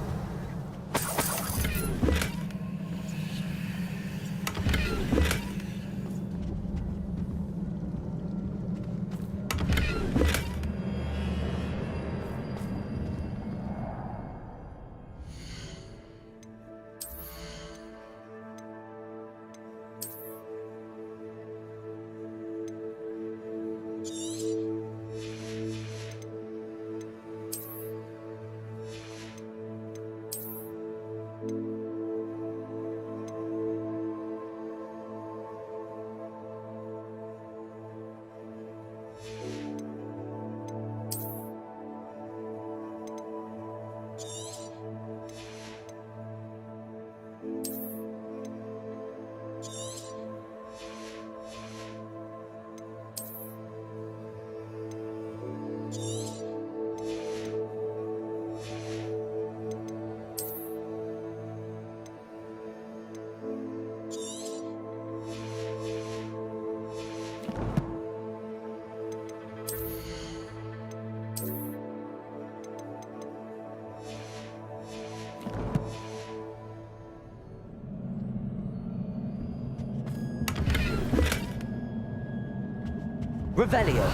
Revelio.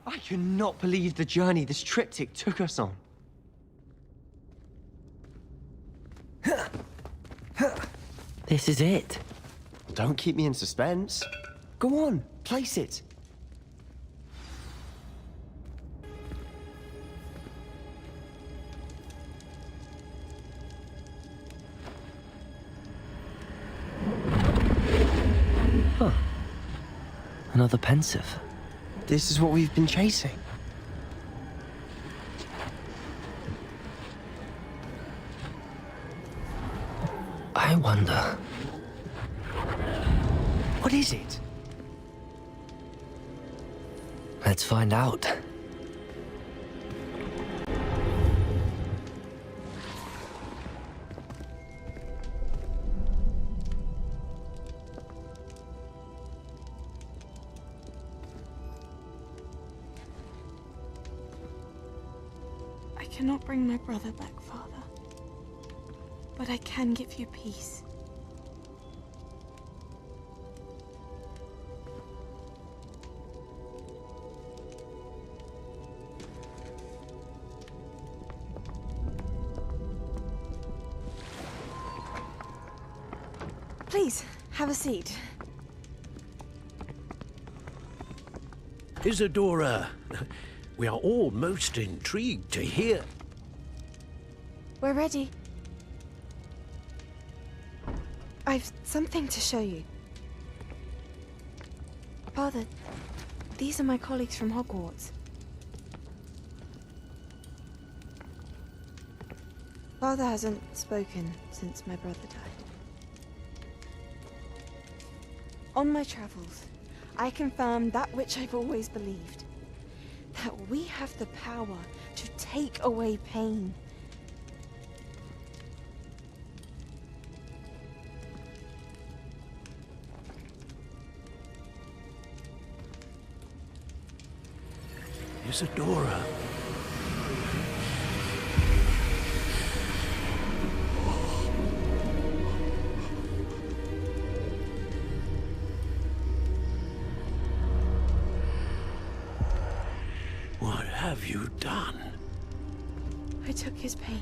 I cannot believe the journey this triptych took us on. This is it. Don't keep me in suspense. Go on, place it. Huh. Another pensive. This is what we've been chasing. I wonder... What is it? Let's find out. I cannot bring my brother back, Father. But I can give you peace. Please, have a seat. Isadora, we are all most intrigued to hear. We're ready. I've something to show you. Father, these are my colleagues from Hogwarts. Father hasn't spoken since my brother died. On my travels, I confirmed that which I've always believed. That we have the power to take away pain. Isadora. What have you done? I took his pain.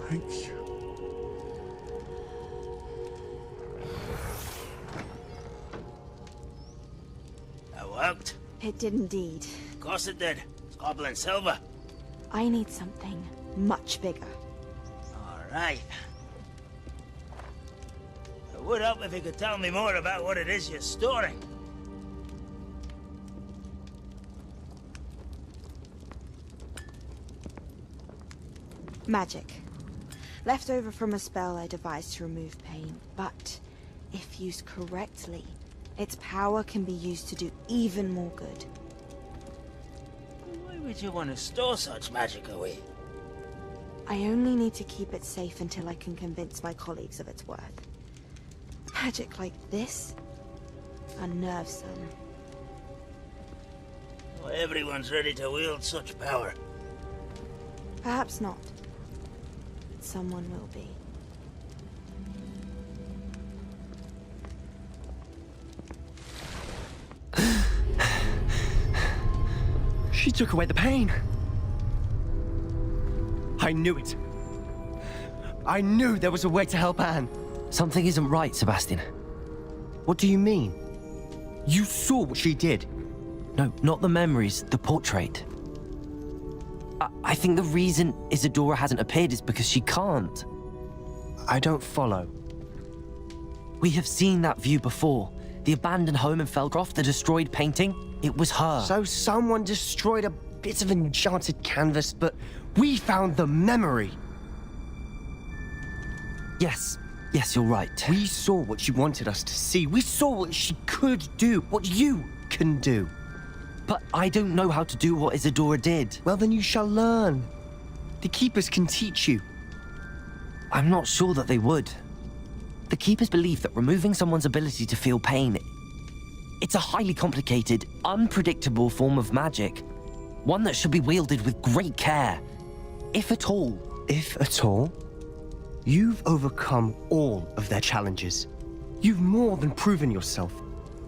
Thank you. That worked? It did indeed. Of course it did. It's goblin silver. I need something much bigger. All right. It would help if you could tell me more about what it is you're storing. Magic. Left over from a spell I devised to remove pain, but if used correctly, its power can be used to do even more good. Why would you want to store such magic away? I only need to keep it safe until I can convince my colleagues of its worth. Magic like this unnerves them. Well, everyone's ready to wield such power. Perhaps not. But someone will be. She took away the pain. I knew it. I knew there was a way to help Anne. Something isn't right, Sebastian. What do you mean? You saw what she did. No, not the memories, the portrait. I think the reason Isadora hasn't appeared is because she can't. I don't follow. We have seen that view before. The abandoned home in Felcroft, the destroyed painting. It was her. So someone destroyed a bit of enchanted canvas, but we found the memory. Yes, you're right. We saw what you wanted us to see. We saw what she could do, what you can do. But I don't know how to do what Isadora did. Well, then you shall learn. The Keepers can teach you. I'm not sure that they would. The Keepers believe that removing someone's ability to feel pain, it's a highly complicated, unpredictable form of magic. One that should be wielded with great care. If at all. If at all? You've overcome all of their challenges. You've more than proven yourself.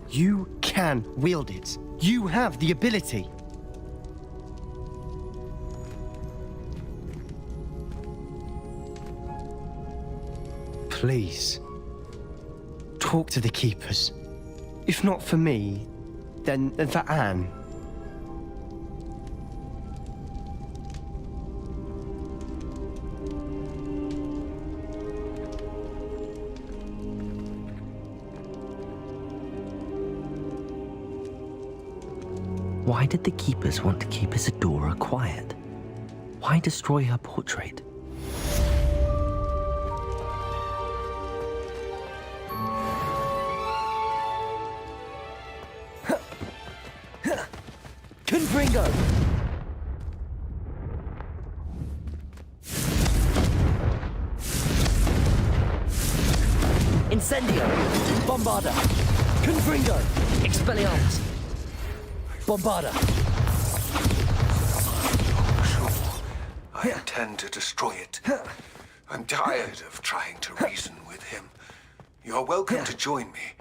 You can wield it. You have the ability. Please, talk to the Keepers. If not for me, then for Anne. Why did the Keepers want to keep Isadora quiet? Why destroy her portrait? Confringo! Incendio! Bombarda! Confringo! Expelliarmus! Bombarda! I intend to destroy it. I'm tired of trying to reason with him. You're welcome to join me,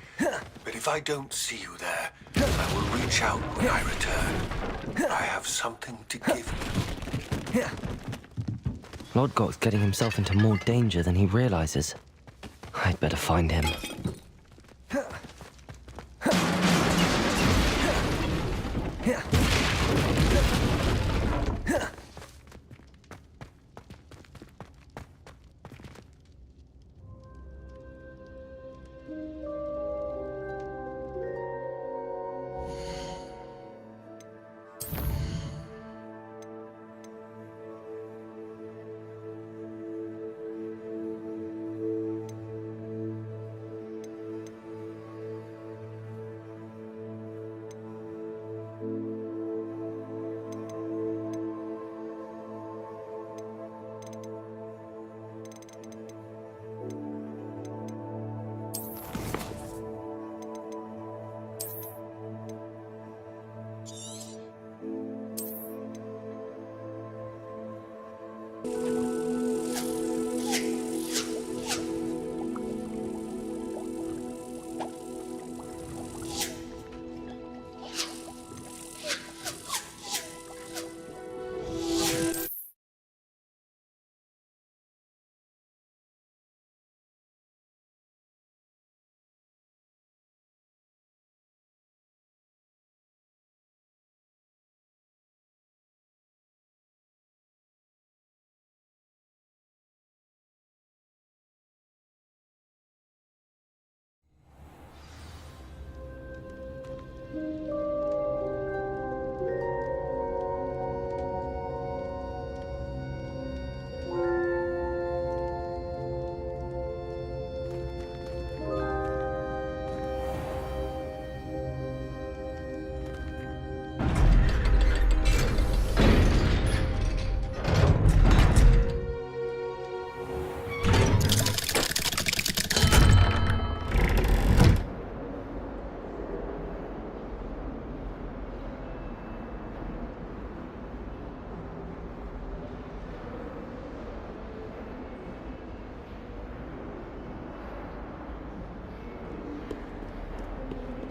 but if I don't see you there, I will reach out when I return. I have something to give you. Lodgok's getting himself into more danger than he realizes. I'd better find him.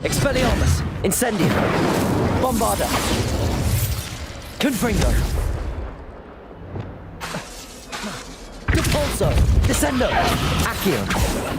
Expelliarmus! Incendio! Bombarda! Confringo! Repulso! Descendo! Accio!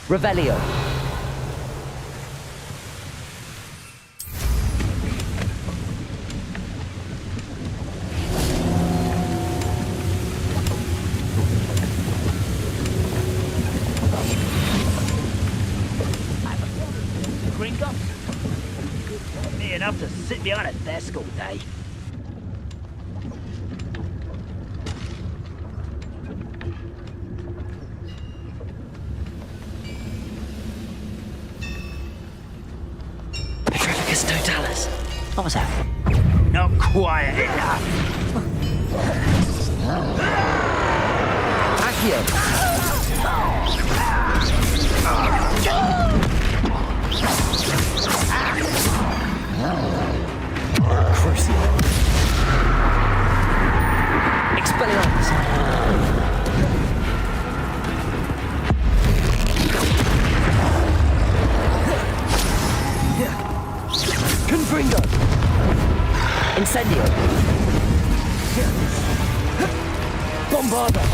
Revelio. Gringos? Me enough to sit behind a desk all day. Petrificus totalis. What was that? Not quiet enough. Accio. Crucio. Expelliarmus. Confringo. Incendio. Bombarda.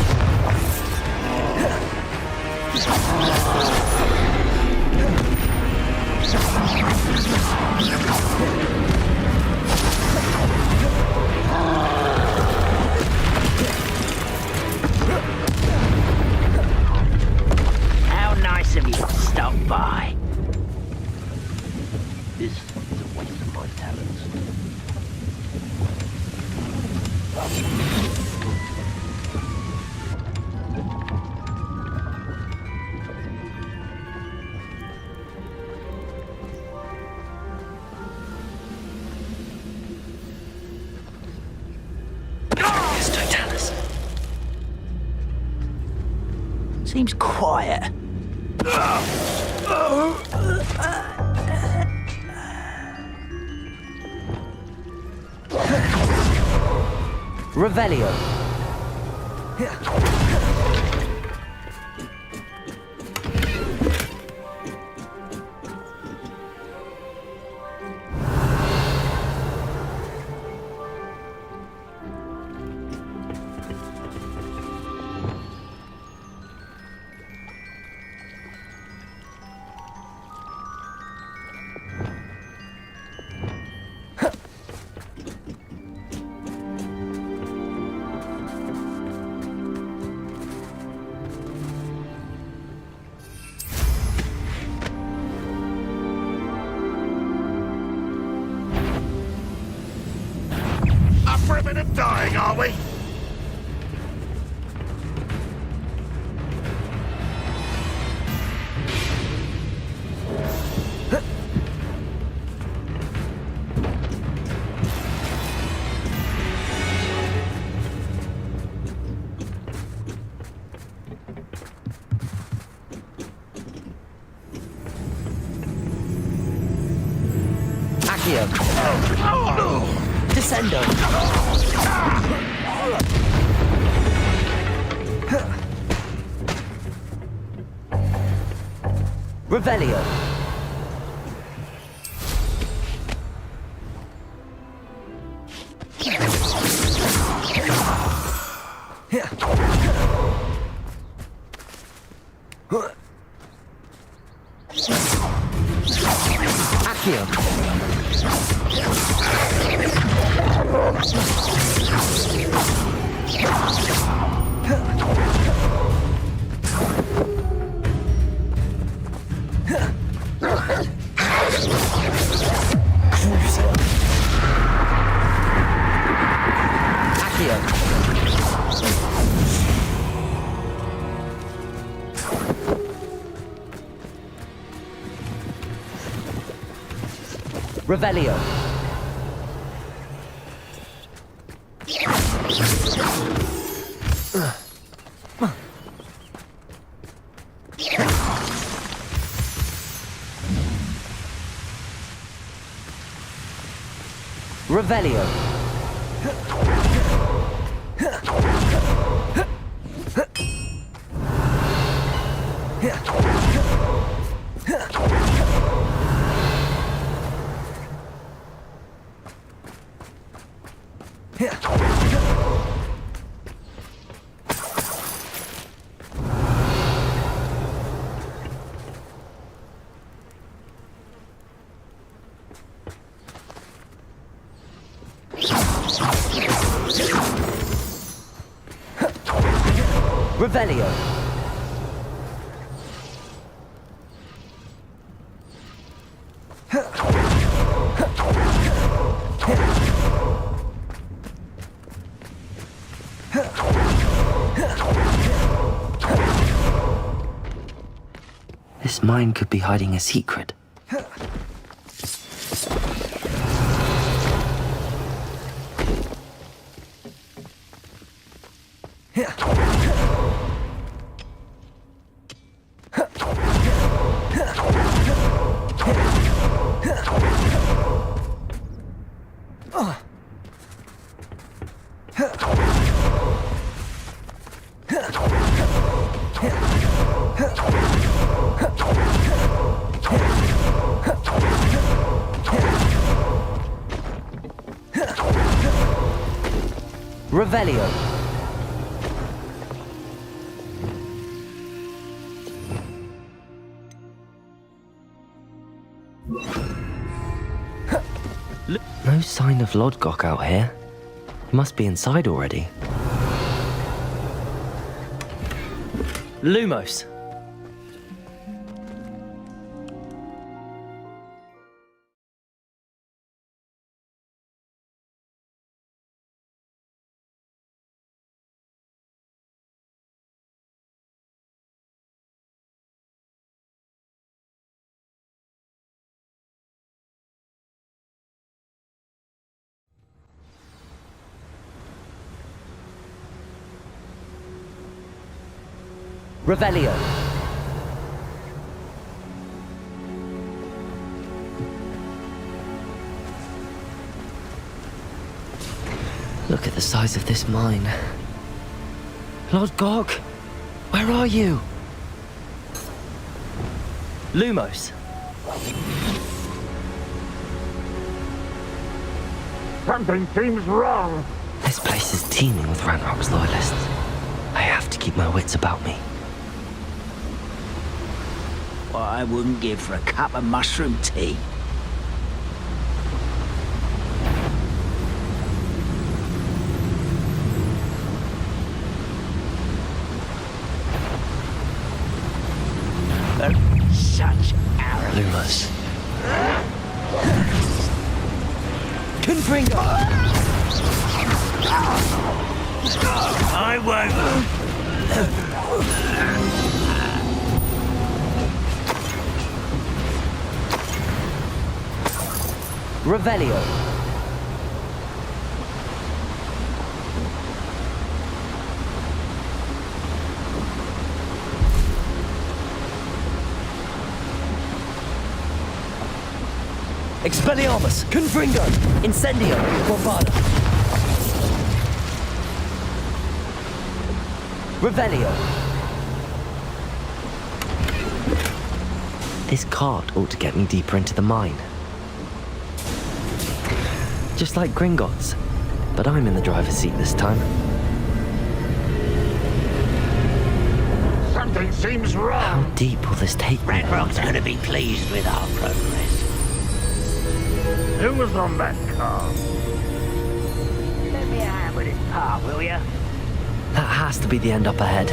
How nice of you to stop by. This is a waste of my talents. Totalis. Seems quiet. Revelio. Up for a bit of dying, are we? Accio. Descendo. Revelio. Accio. Revelio. Revelio. Revelio. This mine could be hiding a secret. Revelio. No sign of Lodgok out here. He must be inside already. Lumos. Revelio. Look at the size of this mine. Lodgok, where are you? Lumos. Something seems wrong. This place is teeming with Ranrock's loyalists. I have to keep my wits about me. What I wouldn't give for a cup of mushroom tea. Such arrogance. Lumos. Confringo! I won't. Revelio. Expelliarmus, Confringo, Incendio, Bombada. Revelio. This cart ought to get me deeper into the mine. Just like Gringotts, but I'm in the driver's seat this time. Something seems wrong. How deep will this take me? Ranrock's gonna be pleased with our progress. Who was on that car? Let me have with his part, will ya? That has to be the end up ahead.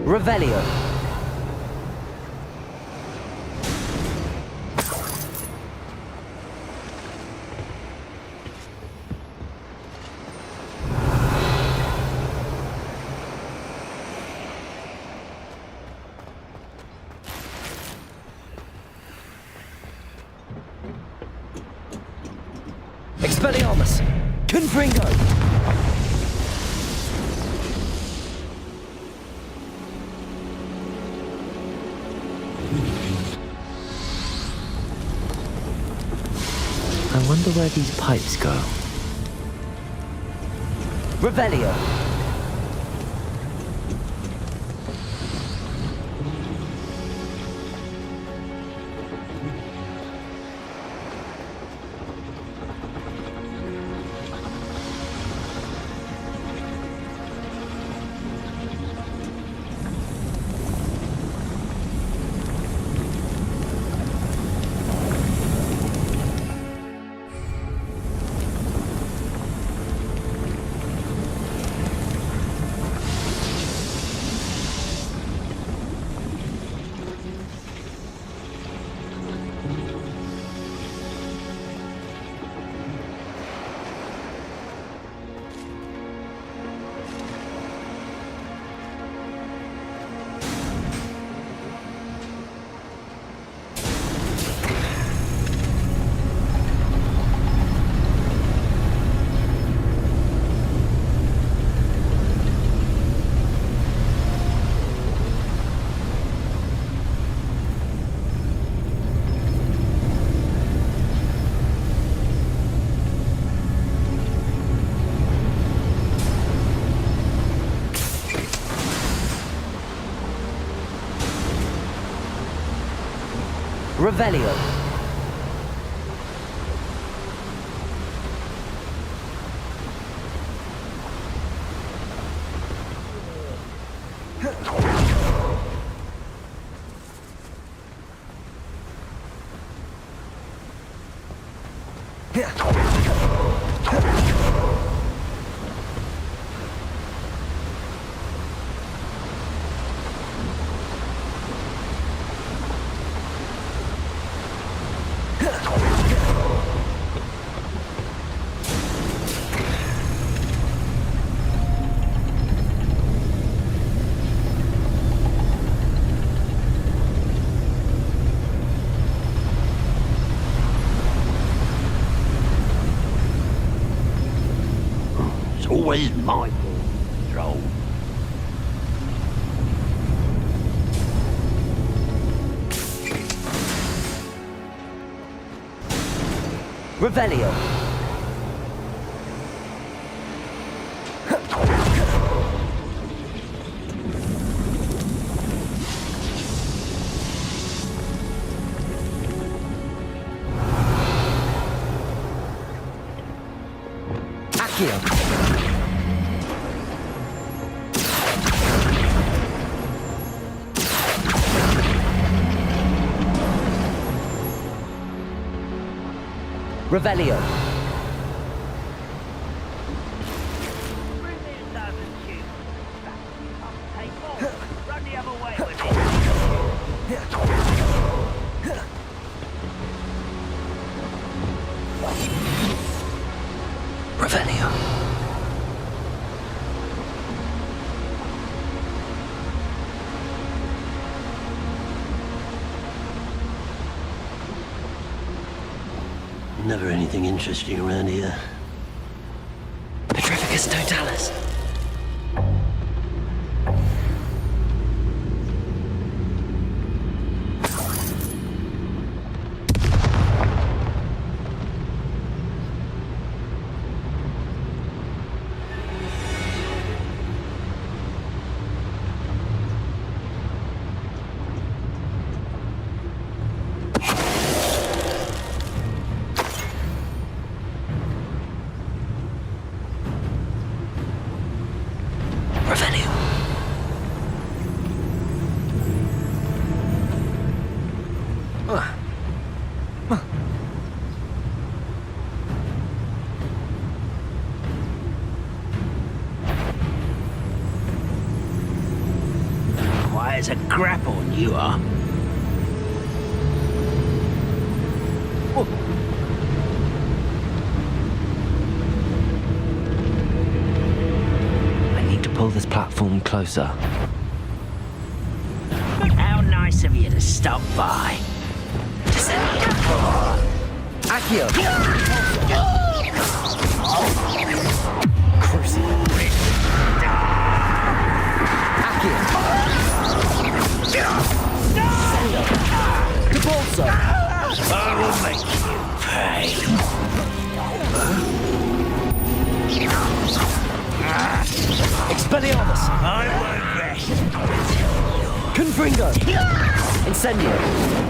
Revelio. Expelliarmus! Confringo! I wonder where these pipes go. Revelio! Revelio. Always my fault, Revelio. Accio. Revelio. Run the other way with Revelio. Never anything interesting around here. Petrificus totalis. Why, it's a grapple, you are. I need to pull this platform closer. How nice of you to stop by. Accio! Expelliarmus! I won't rest. Confringo! Incendio!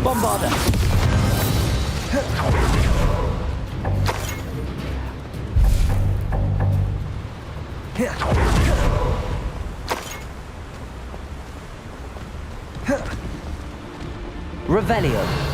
Bombarda! Revelio!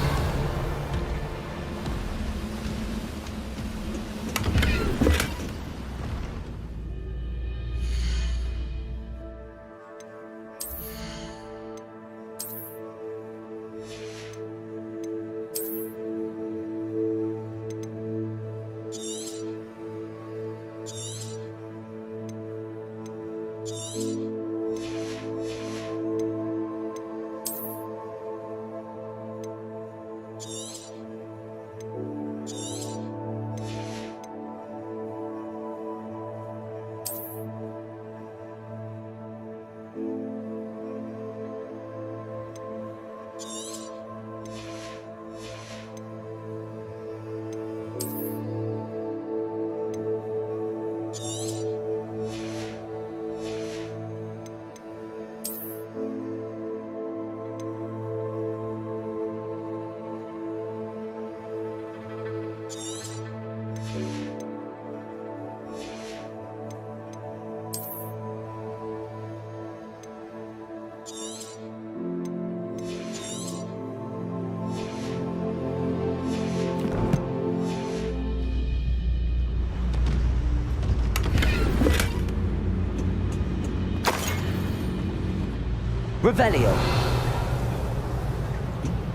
Revelio!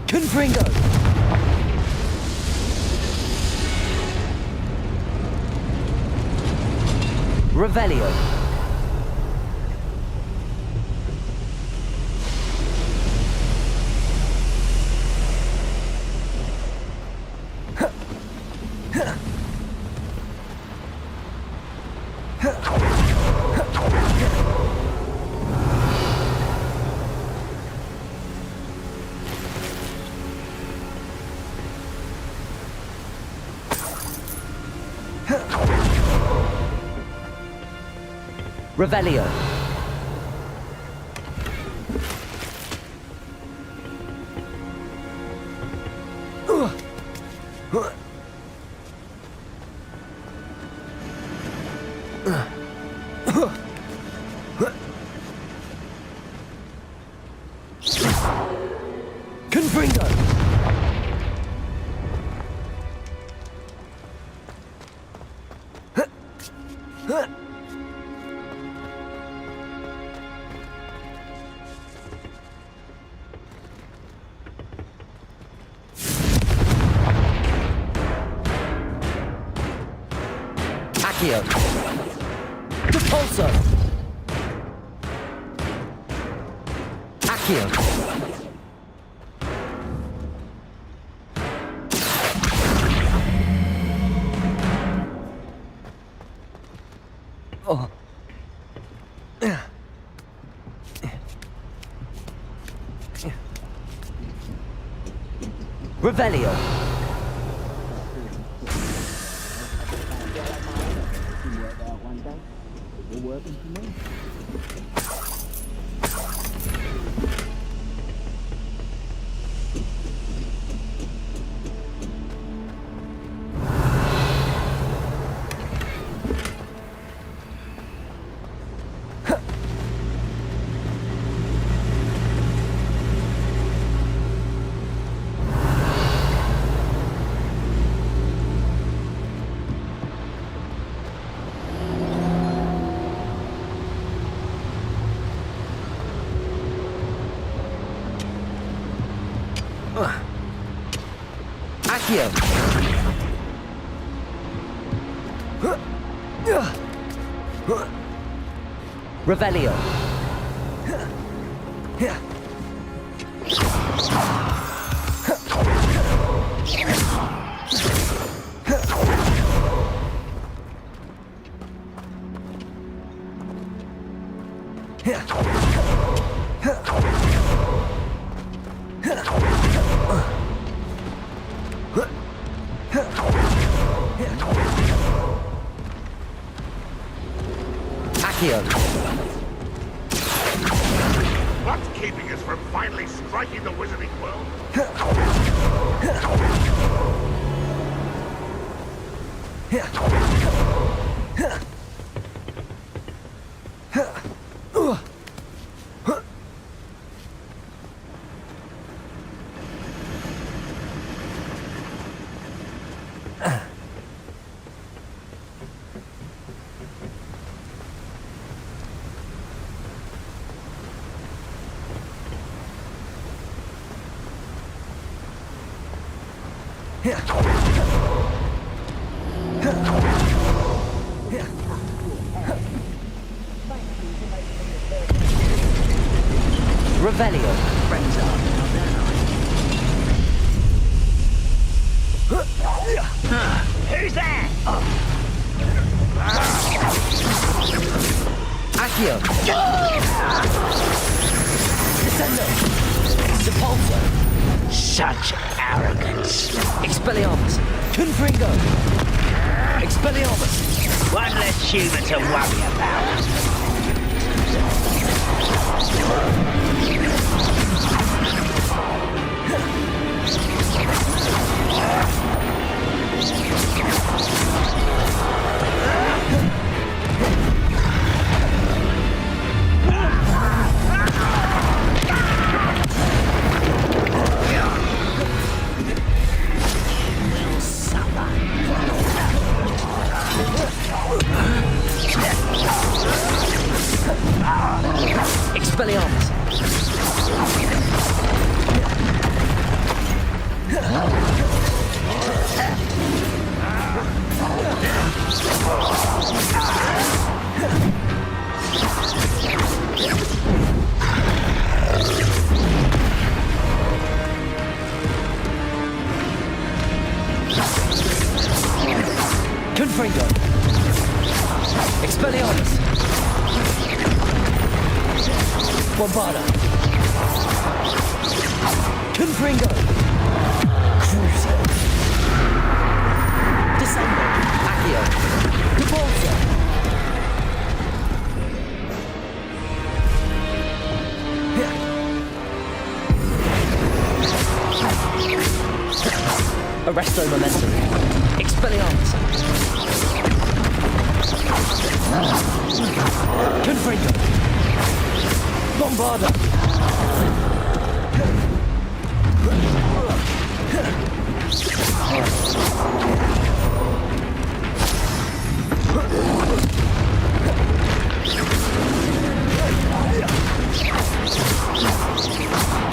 Confringo! Revelio! Revelio. Confringo. Accio. Repulsor. Accio. Oh. Revelio. Accio. Revelio. Accio. What's keeping us from finally striking the wizarding world? Revelio. Friends are Who's that? Accio. Descendo. Sepulso. Such arrogance. Expelliarmus. Confringo. Expelliarmus. One less human to worry about. Expelliarmus. Confringo. Expelliarmus. Bombarda. Confringo. Cruiser. Descendo. Accio. Repulsor. Arresto Momentum. Expelliarmus. Confringo. Bombarda.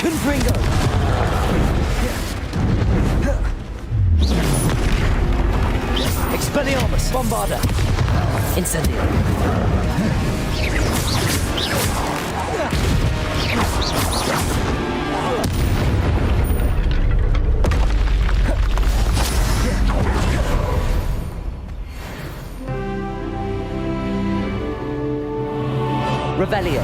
Confringo. Expelliarmus. Bombarda. Incendio. Revelio.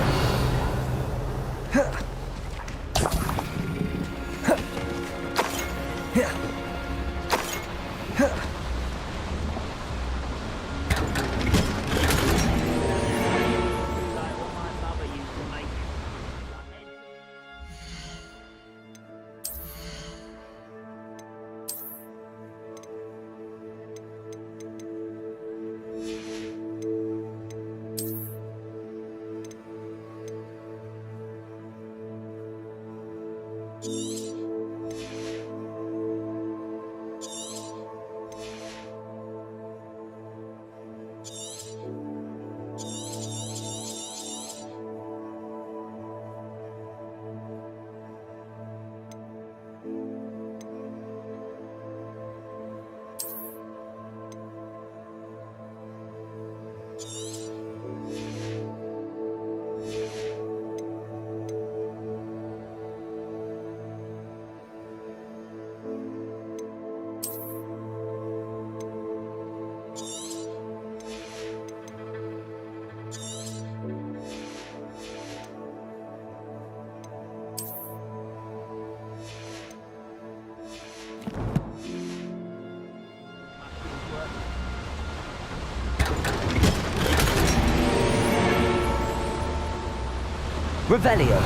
Revelio.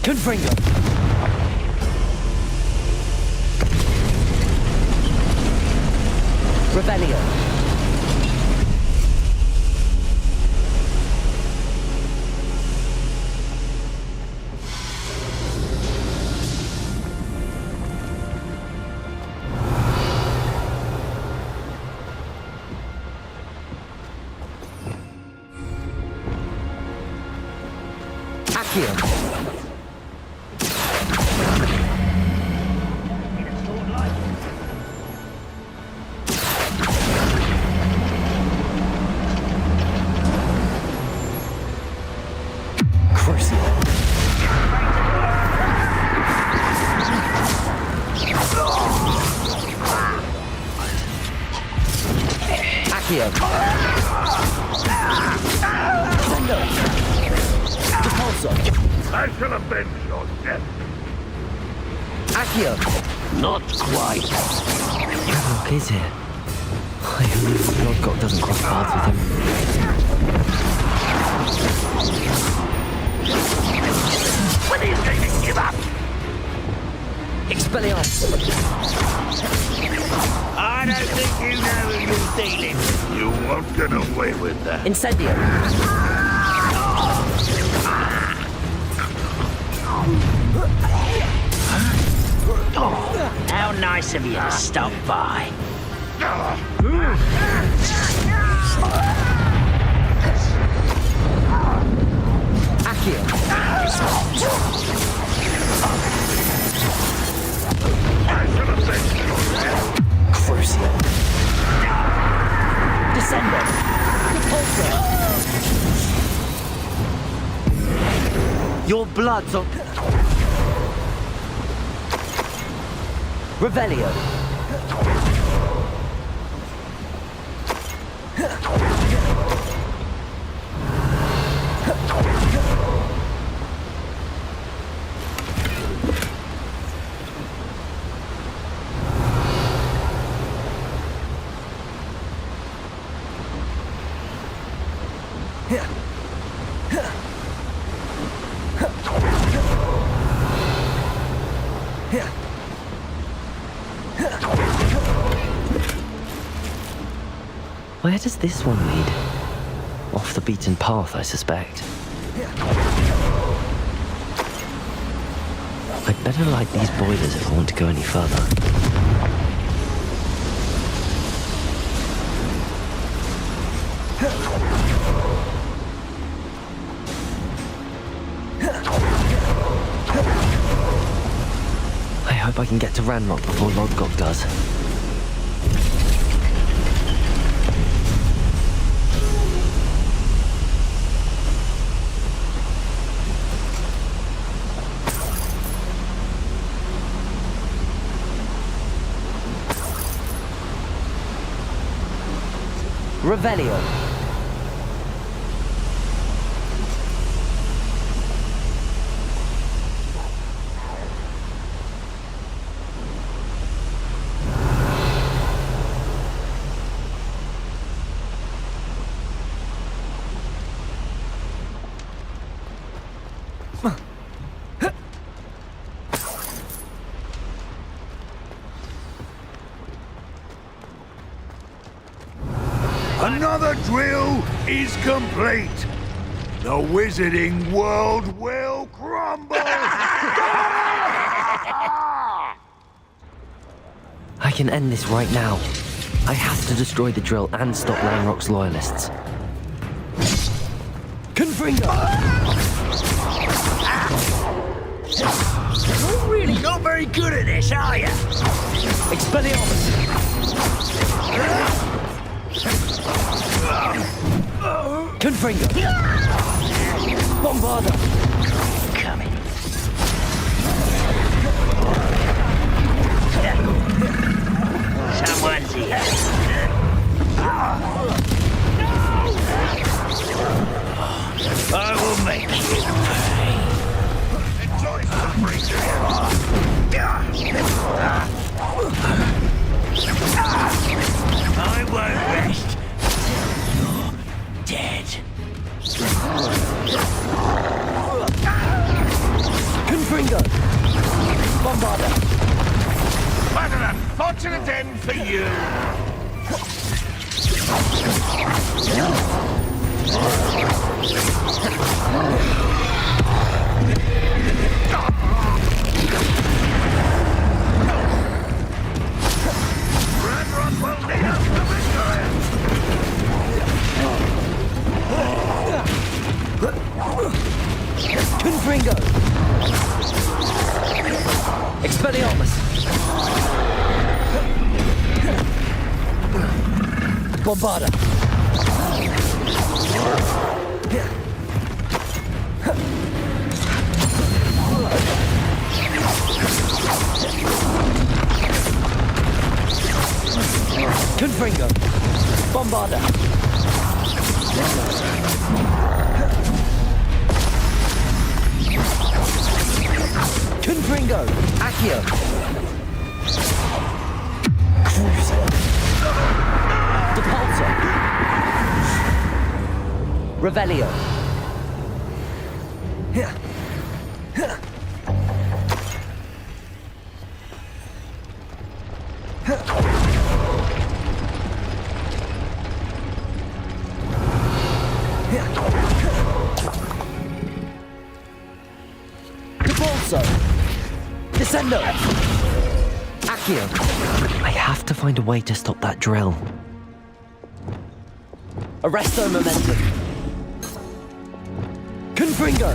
Confringo! Rebellion! Accio! Accio! Sendo! Repulsor! I shall avenge your death. Accio! Not quite. Ranrock is here. I hope Lodgok doesn't cross paths with him. When are you going to give up? Expelliarmus! I don't think you know who you're dealing with. You won't get away with that. Incendio! Oh, how nice of you to stop by. Accio! Crucio! Descendo! Repulsor! Your blood's on... Revelio! Where does this one lead? Off the beaten path, I suspect. I'd better light these boilers if I want to go any further. I hope I can get to Ranrock before Lodgok does. Revelio. Another drill is complete. The wizarding world will crumble. I can end this right now. I have to destroy the drill and stop Ranrock's loyalists. Confringo! You're really not very good at this, are you? Expelliarmus! Confringo! Bombarda! Coming. Someone's here. I will make you pay. Enjoy some free Confringo! Bombarda! What an unfortunate end for you! Ranrock will lead us to victory! Confringo! Expelliarmus! Bombarda! Confringo! Bombarda! Confringo! Accio! Cruiser! Depulsor! Revelio! Depulsor! Descendo! Accio! I have to find a way to stop that drill. Arresto momentum! Confringo!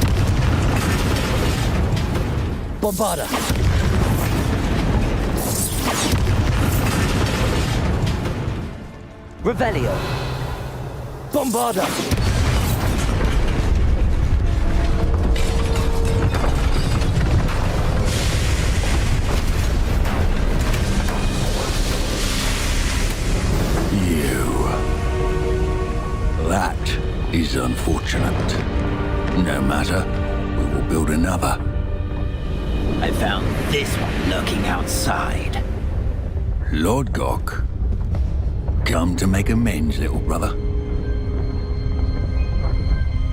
Bombarda! Revelio! Bombarda! That is unfortunate. No matter, we will build another. I found this one lurking outside. Lord Gok, come to make amends, little brother.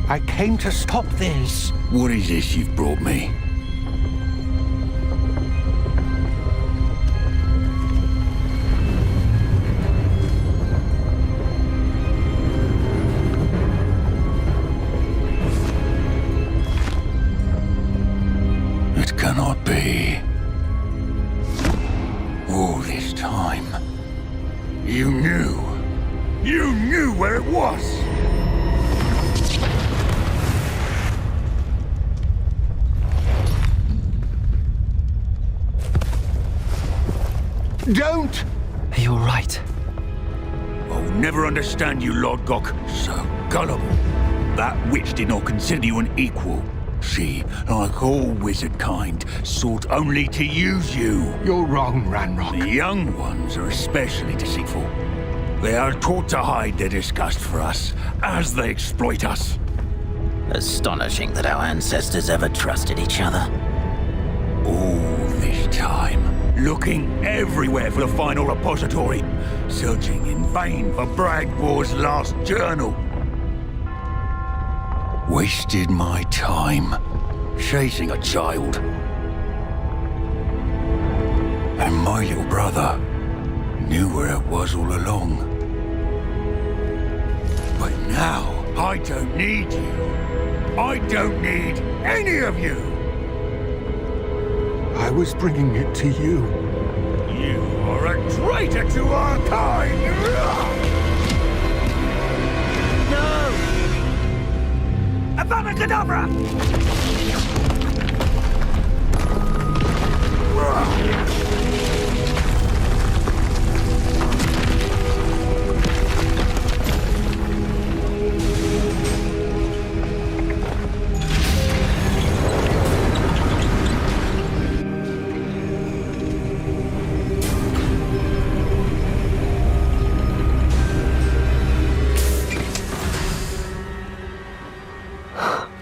I came to stop this. What is this you've brought me? It cannot be. All this time, you knew. You knew where it was. Don't! Are you alright? I'll never understand you, Lord Gok. So gullible. That witch did not consider you an equal. She, like all wizard kind, sought only to use you. You're wrong, Ranrock. The young ones are especially deceitful. They are taught to hide their disgust for us, as they exploit us. Astonishing that our ancestors ever trusted each other. All this time, looking everywhere for the final repository, searching in vain for Bragbor's last journal. Wasted my time chasing a child. And my little brother knew where it was all along. But now, I don't need you. I don't need any of you. I was bringing it to you. You are a traitor to our kind! No! Avada Kedavra!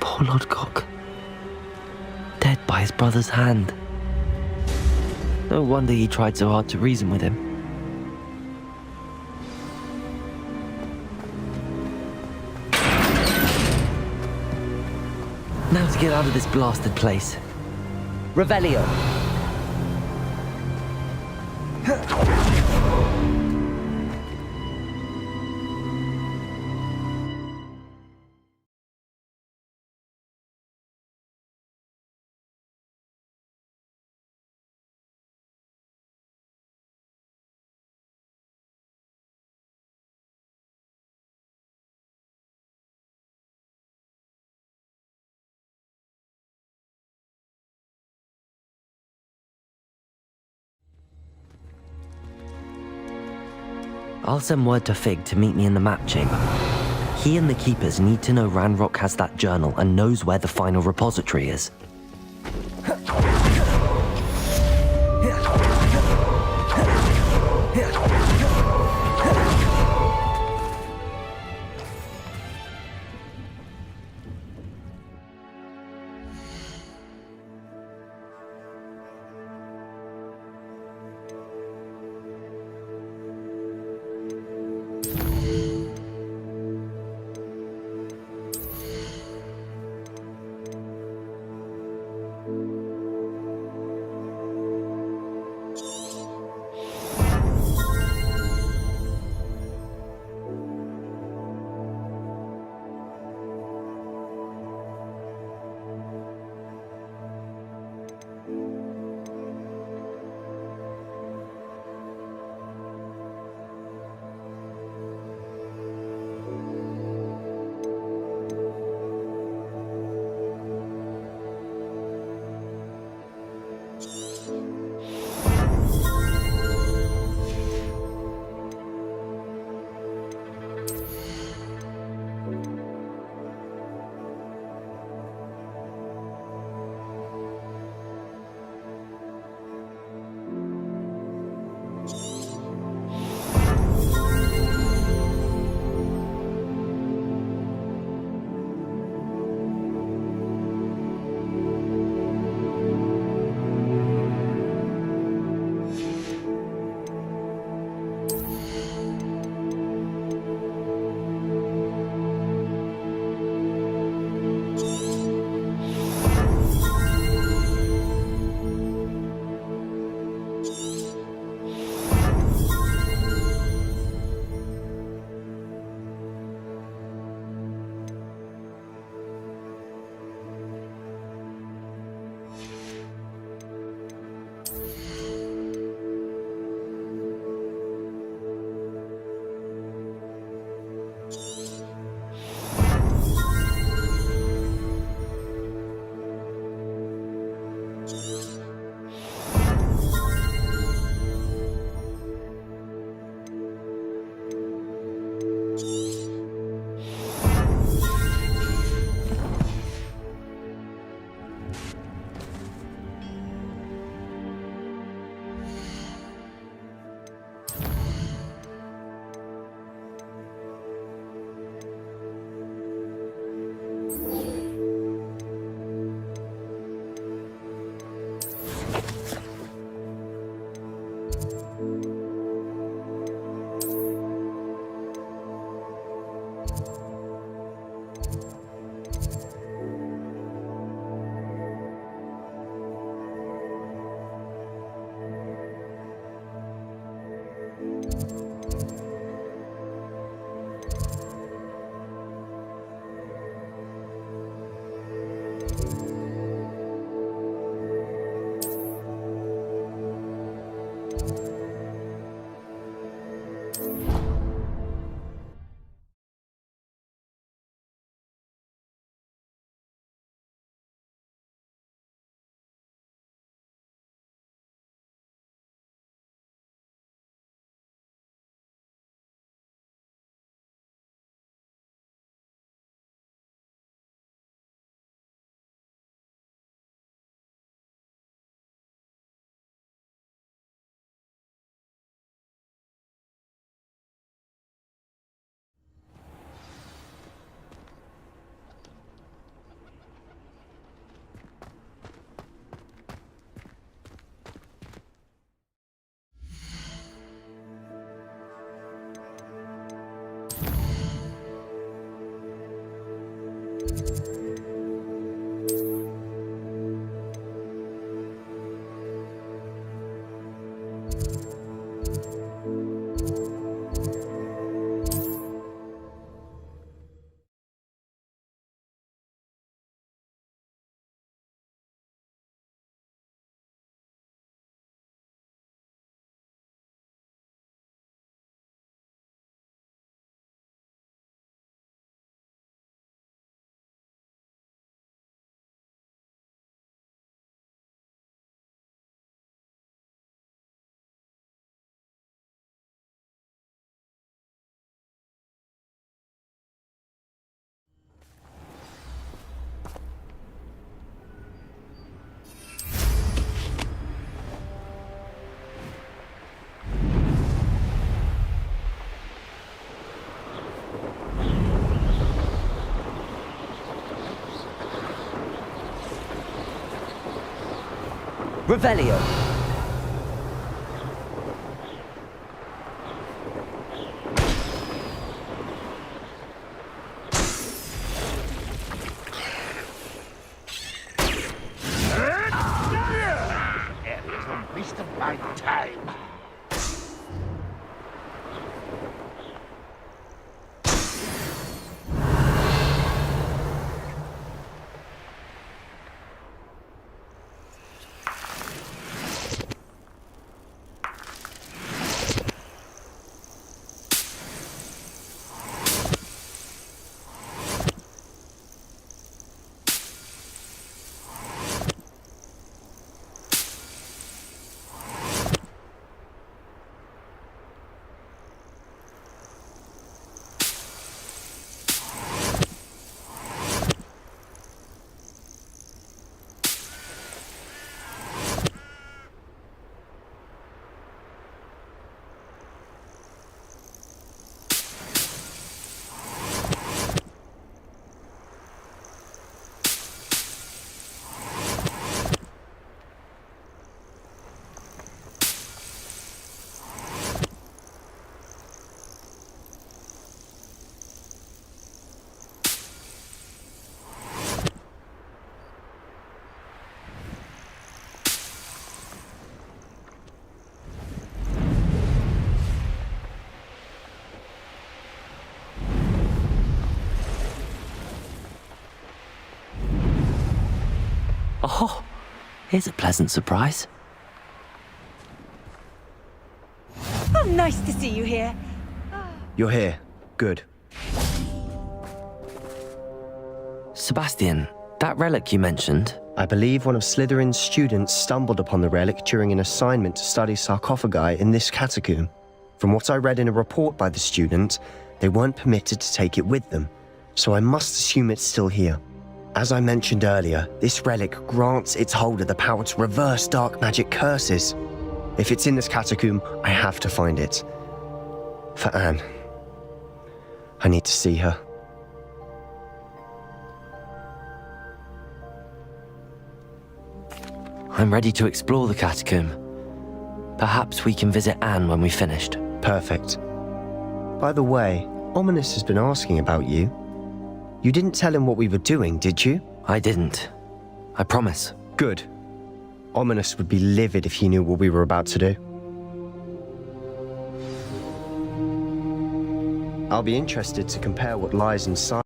Poor Lord Gok. Dead by his brother's hand. No wonder he tried so hard to reason with him. to get out of this blasted place. Revelio! I'll send word to Fig to meet me in the map chamber. He and the Keepers need to know Ranrock has that journal and knows where the final repository is. Revelio. It is a waste of my time. Oh, here's a pleasant surprise. Oh, nice to see you here. You're here. Good. Sebastian, that relic you mentioned. I believe one of Slytherin's students stumbled upon the relic during an assignment to study sarcophagi in this catacomb. From what I read in a report by the student, they weren't permitted to take it with them, so I must assume it's still here. As I mentioned earlier, this relic grants its holder the power to reverse dark magic curses. If it's in this catacomb, I have to find it. For Anne. I need to see her. I'm ready to explore the catacomb. Perhaps we can visit Anne when we've finished. Perfect. By the way, Ominous has been asking about you. You didn't tell him what we were doing, did you? I didn't. I promise. Good. Ominous would be livid if he knew what we were about to do. I'll be interested to compare what lies inside.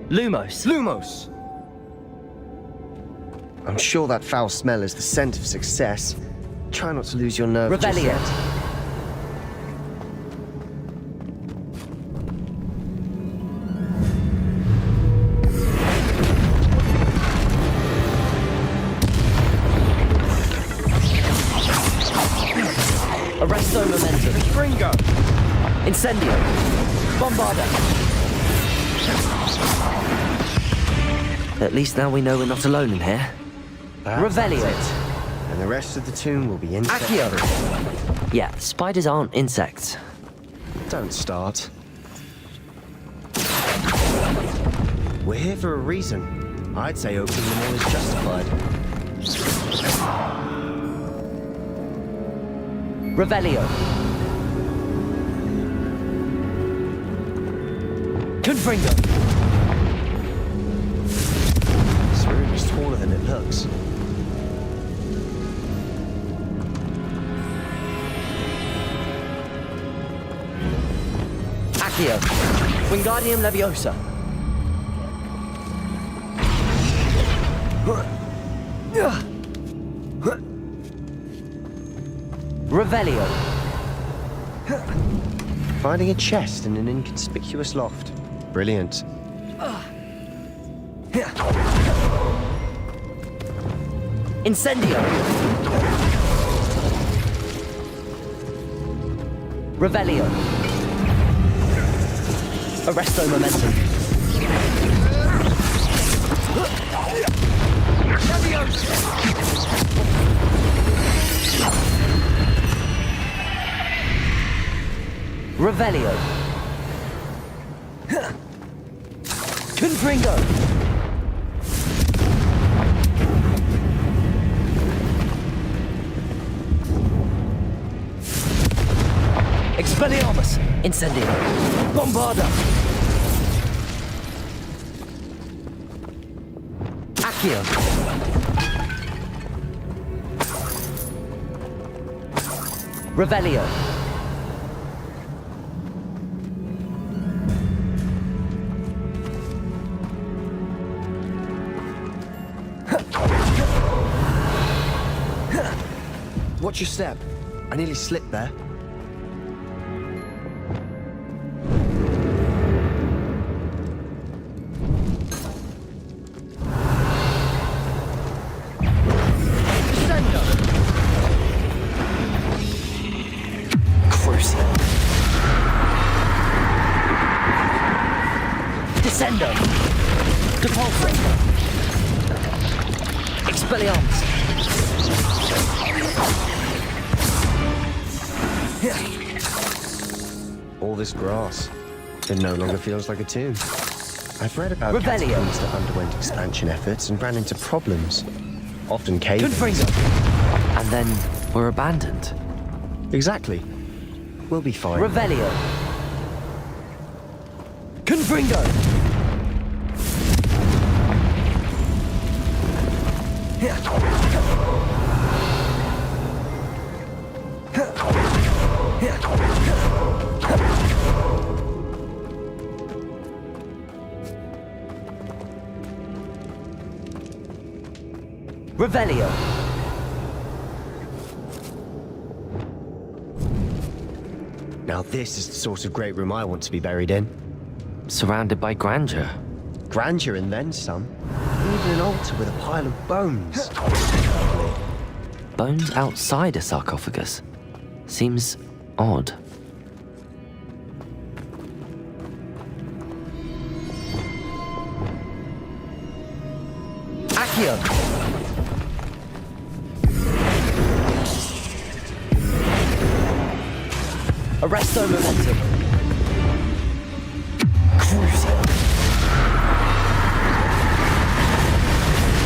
Lumos! Lumos! I'm sure that foul smell is the scent of success. Try not to lose your nerve. Revelio! Arresto momentum. Fringo! Incendio! Bombarda! At least now we know we're not alone in here. Revelio. And the rest of the tomb will be insects. Accio! Yeah, spiders aren't insects. Don't start. We're here for a reason. I'd say opening them all is justified. Revelio. Confringo. This room is taller than it looks. Accio. Wingardium Leviosa. Revelio. Finding a chest in an inconspicuous loft. Brilliant. Incendio. Revelio. Arresto momentum. Revelio. Confringo. Expelliarmus. Incendio. Bombarda. Accio. Revelio. Watch your step. I nearly slipped there. Descendo! Depulso! Expelliarmus! All this grass. It no longer feels like a tomb. I've read about Revelio. catacombs that underwent expansion efforts and ran into problems. Often cave-ins. Confringo! And then were abandoned. Exactly. We'll be fine. Revelio! Confringo! Revelio! Now this is the sort of great room I want to be buried in. Surrounded by grandeur. Grandeur and then some. Even an altar with a pile of bones. Bones outside a sarcophagus. Seems odd. Accio! Arresto momentum. Crucio.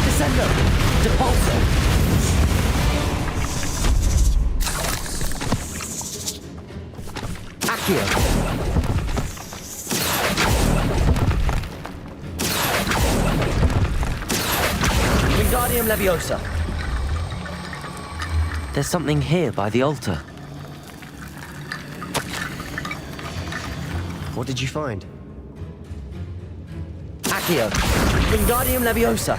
Descendo. Depulso. Accio. Wingardium Leviosa. There's something here by the altar. What did you find? Accio. Wingardium Leviosa.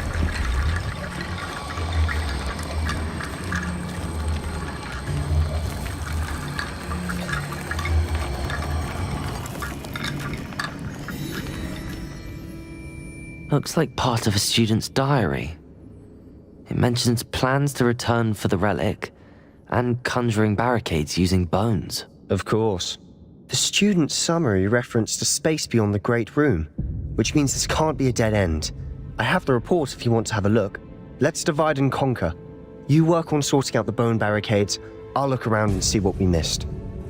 Looks like part of a student's diary. It mentions plans to return for the relic and conjuring barricades using bones. Of course. The student's summary referenced a space beyond the Great Room, which means this can't be a dead end. I have the report if you want to have a look. Let's divide and conquer. You work on sorting out the bone barricades. I'll look around and see what we missed.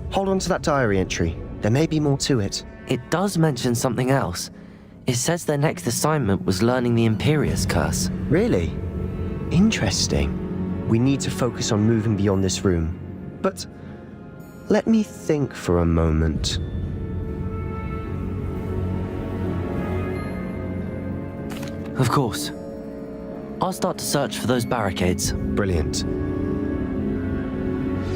Hold on to that diary entry. There may be more to it. It does mention something else. It says their next assignment was learning the Imperius Curse. Really? Interesting. We need to focus on moving beyond this room. But let me think for a moment. Of course. I'll start to search for those barricades. Brilliant.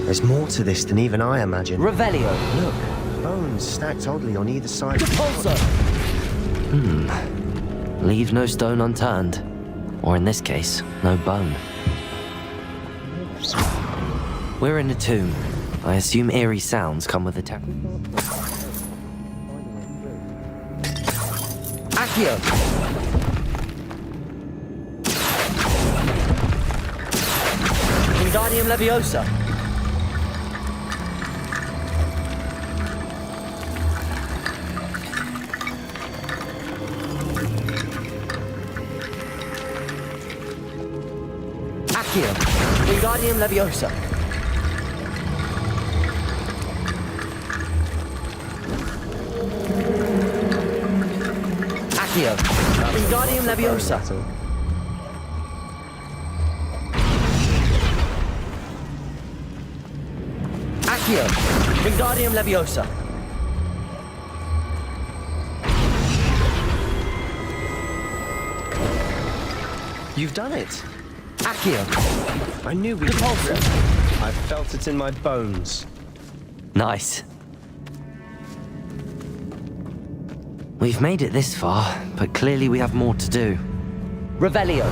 There's more to this than even I imagined. Revelio. Look, bones stacked oddly on either side. Depulso. Leave no stone unturned. Or in this case, no bone. We're in a tomb. I assume eerie sounds come with the town. Accio! Wingardium Leviosa! Wingardium Leviosa. Accio. Wingardium Leviosa. Accio. Wingardium Leviosa. You've done it. Accio. I knew we could. I felt it in my bones. Nice. We've made it this far, but clearly we have more to do. Revelio.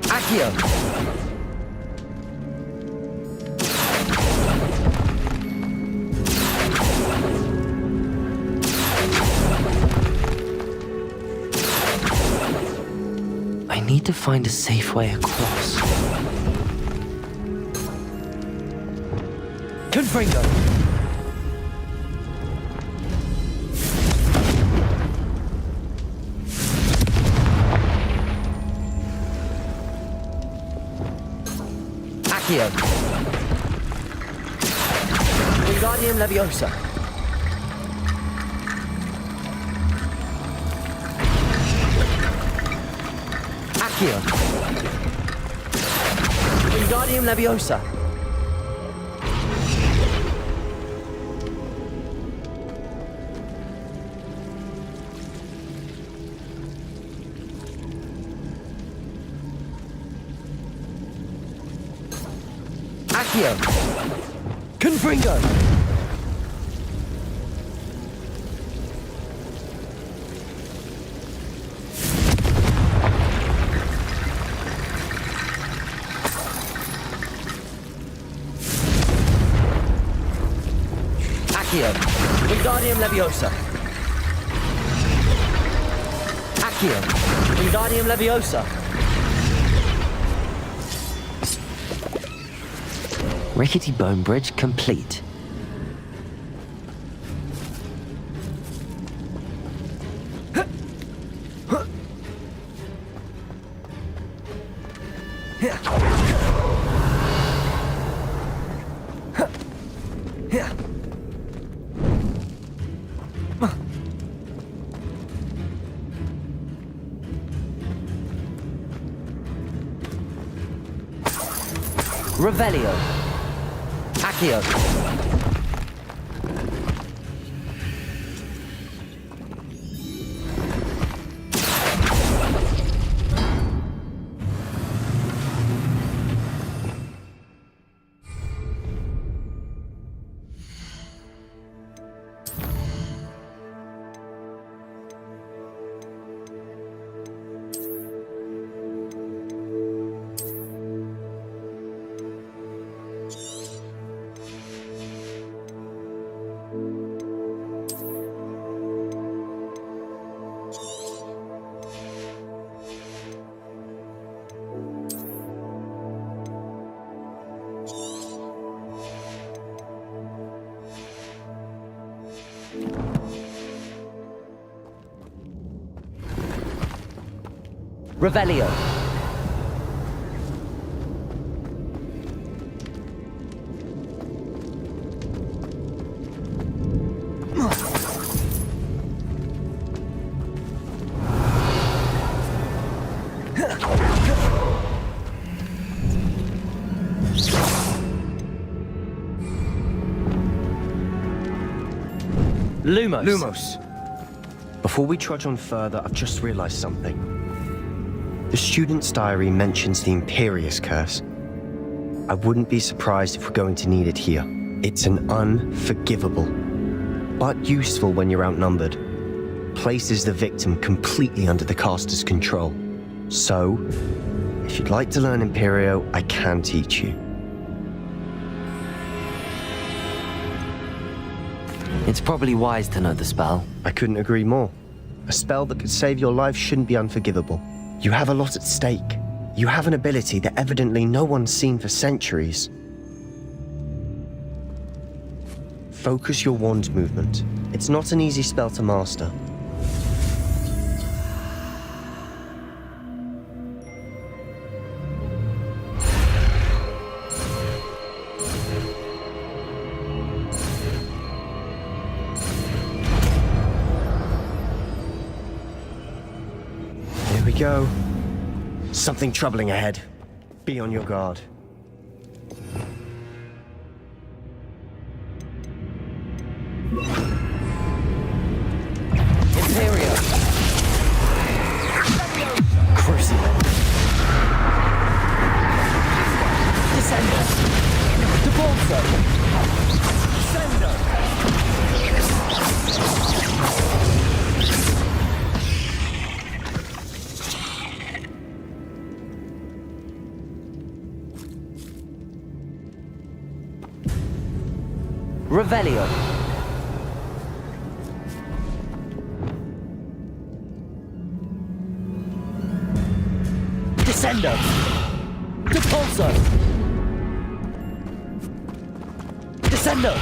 Accio. I need to find a safe way across. Confringo! Accio! Wingardium Leviosa! Accio! Wingardium Leviosa! Accio! Confringo! Accio! Wingardium Leviosa! Accio! Wingardium Leviosa! Rickety Bone Bridge complete. Revelio. Accio. Revelio. Lumos. Lumos. Before we trudge on further, I've just realized something. The student's diary mentions the Imperious Curse. I wouldn't be surprised if we're going to need it here. It's an unforgivable, but useful when you're outnumbered. Places the victim completely under the caster's control. So, if you'd like to learn Imperio, I can teach you. It's probably wise to know the spell. I couldn't agree more. A spell that could save your life shouldn't be unforgivable. You have a lot at stake. You have an ability that evidently no one's seen for centuries. Focus your wand movement. It's not an easy spell to master. Here we go. Something troubling ahead. Be on your guard. Imperio! Crucible! Descender! Debolso! Descender! Revelio! Descendo! Depulso! Descendo!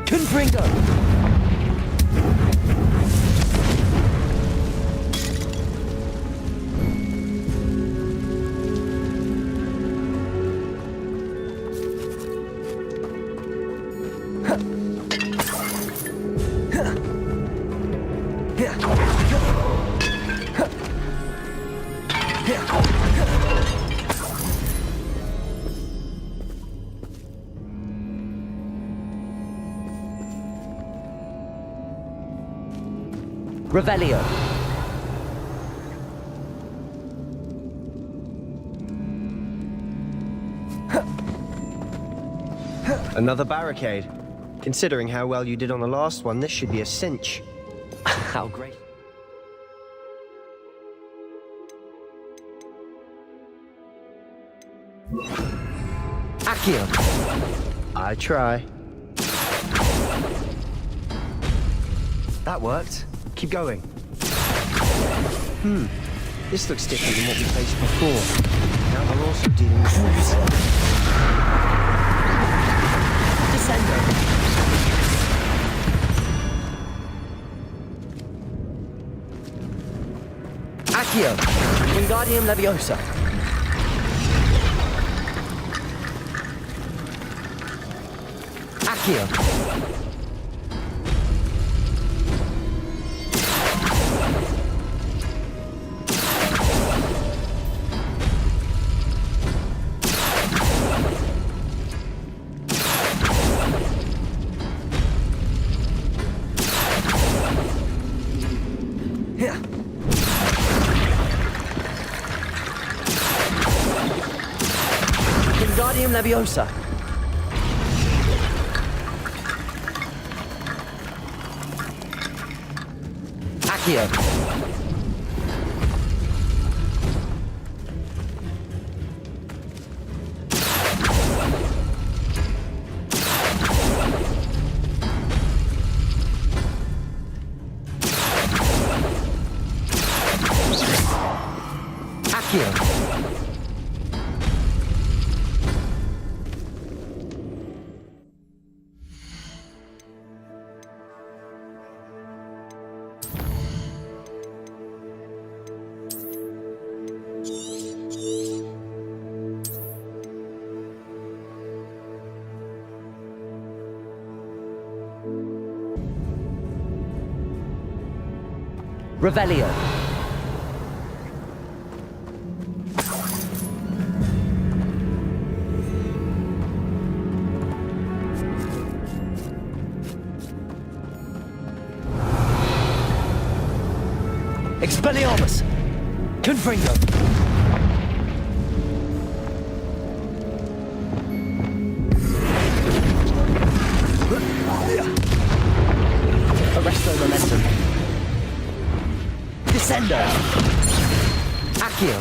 Confringo! Revelio. Another barricade. Considering how well you did on the last one, this should be a cinch. How great. Accio. I try. That worked. Keep going. This looks different than what we faced before. Now they're also dealing with Descender. Accio. Wingardium Leviosa. Accio. Wingardium Leviosa. Accio. Accio. Revelio. Expelliarmus. Confringo. Arresto momentum. Descender! Accio!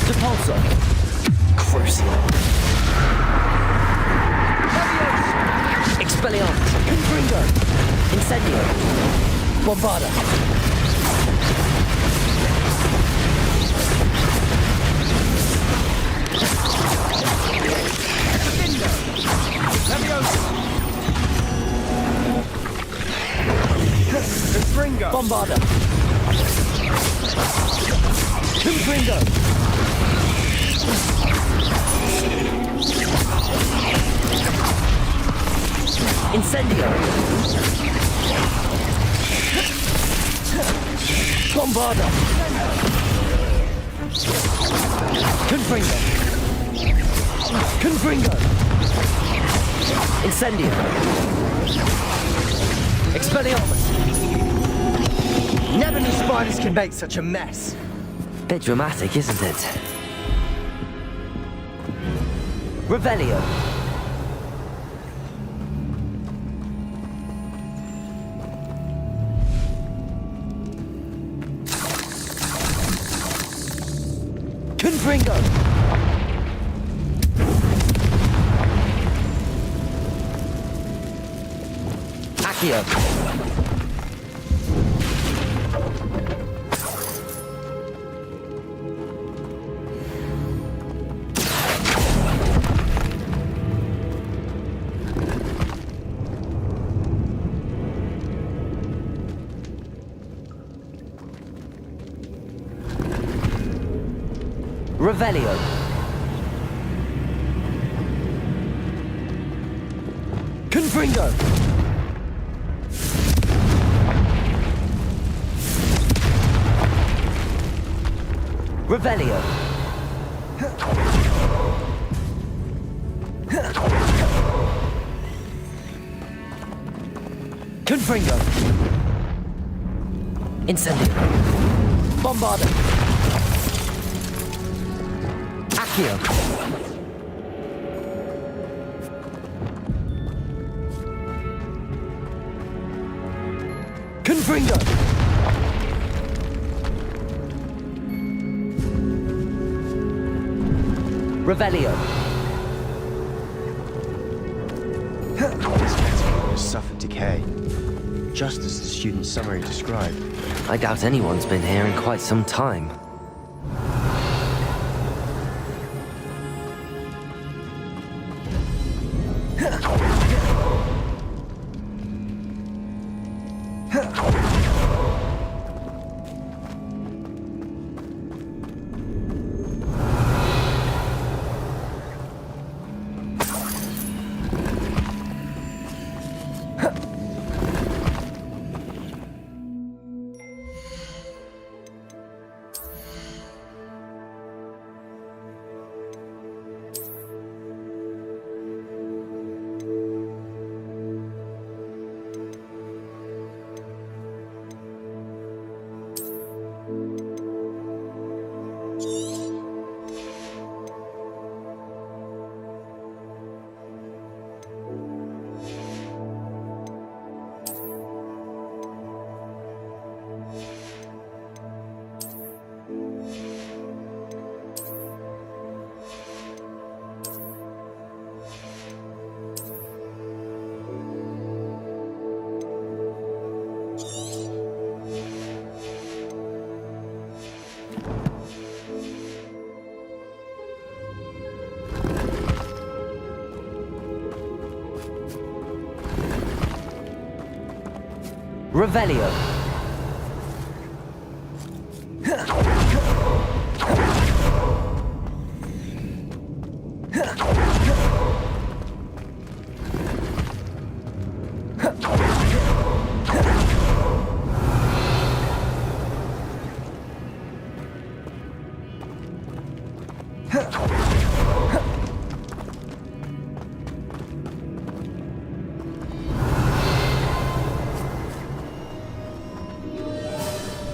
Depulso! Crucio! Expelliarmus! Confringo! Incendio! Bombarda! Confringo! Bombarda! Confringo! Incendio! Bombarda! Confringo! Confringo! Incendio! Expelliarmus! Never knew spiders could make such a mess. Bit dramatic, isn't it? Revelio. Confringo! Accio. Revelio. Confringo! Revelio. Confringo! Incendio! Bombarda! Accio. Confringo! Revelio. This metal has suffered decay, just as the student's summary described. I doubt anyone's been here in quite some time. Revelio.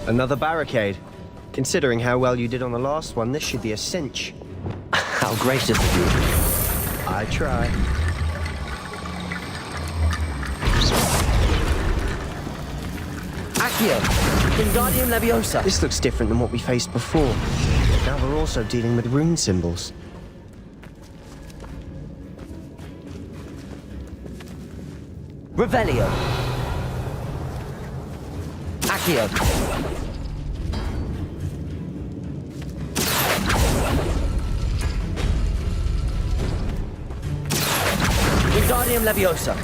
Another barricade. Considering how well you did on the last one, this should be a cinch. How gracious of you. I try. Accio! Wingardium Leviosa! This looks different than what we faced before. Now we're also dealing with rune symbols. Revelio. Accio. Wingardium Leviosa.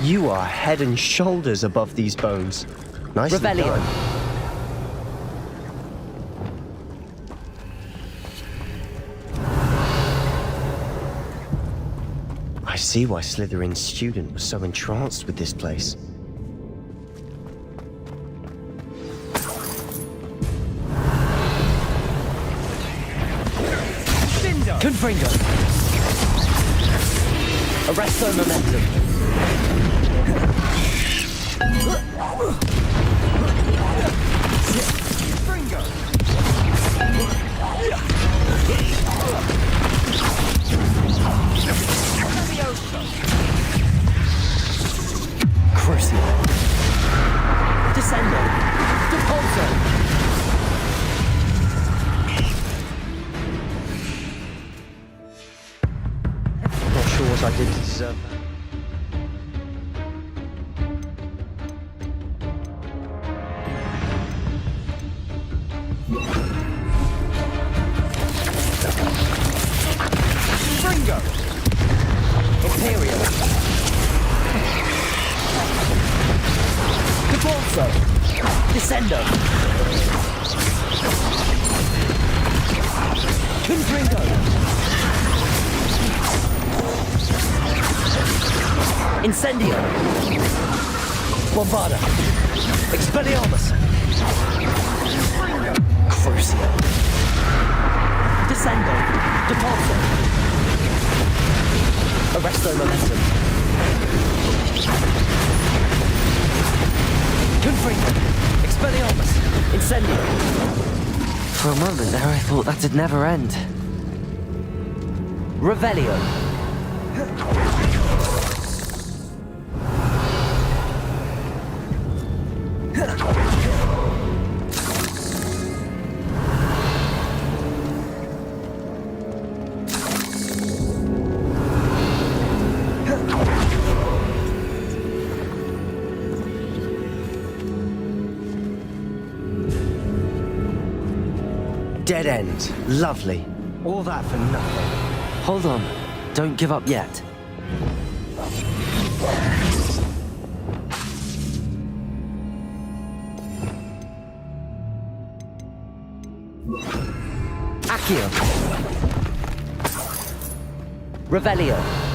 You are head and shoulders above these bones. Nicely Revelio. done. I see why Slytherin's student was so entranced with this place. Confringo. Arresto Momentum. Crucio. Descendo. Depulso. Not sure what I did to deserve that. Confringo. Imperial. Depulso. Descendo. Confringo. Incendio. Bombarda. Expelliarmus. Crucio. Descendo. Depulso. Arresto Momentum. Confringo. Expelliarmus. Incendio. For a moment there I thought that'd never end. Revelio. Dead end. Lovely. All that for nothing. Hold on. Don't give up yet. Accio. Revelio.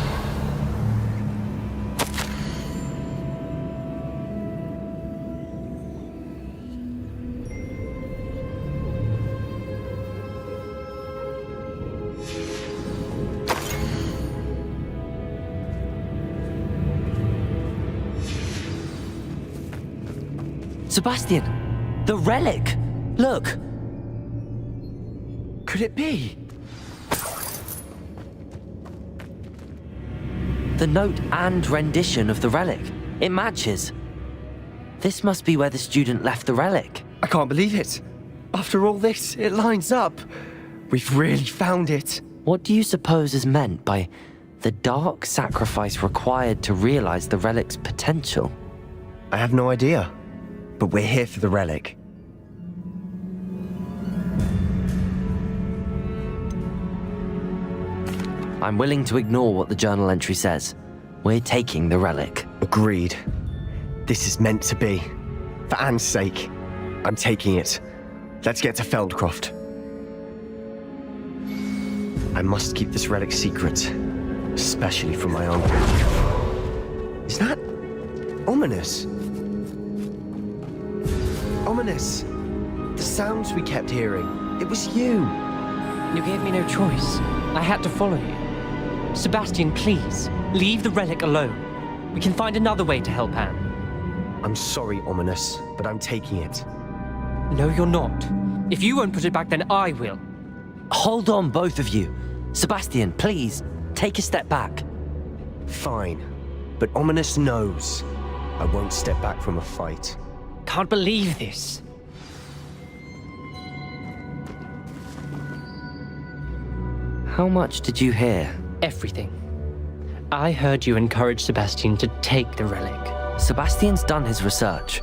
Sebastian! The relic! Look! Could it be? The note and rendition of the relic. It matches. This must be where the student left the relic. I can't believe it. After all this, it lines up. We've really found it. What do you suppose is meant by the dark sacrifice required to realize the relic's potential? I have no idea. But we're here for the relic. I'm willing to ignore what the journal entry says. We're taking the relic. Agreed. This is meant to be. For Anne's sake, I'm taking it. Let's get to Feldcroft. I must keep this relic secret, especially from my uncle. Is that ominous? Ominous. The sounds we kept hearing. It was you. You gave me no choice. I had to follow you. Sebastian, please, leave the relic alone. We can find another way to help Anne. I'm sorry, Ominous, but I'm taking it. No, you're not. If you won't put it back, then I will. Hold on, both of you. Sebastian, please, take a step back. Fine. But Ominous knows I won't step back from a fight. Can't believe this. How much did you hear? Everything. I heard you encourage Sebastian to take the relic. Sebastian's done his research.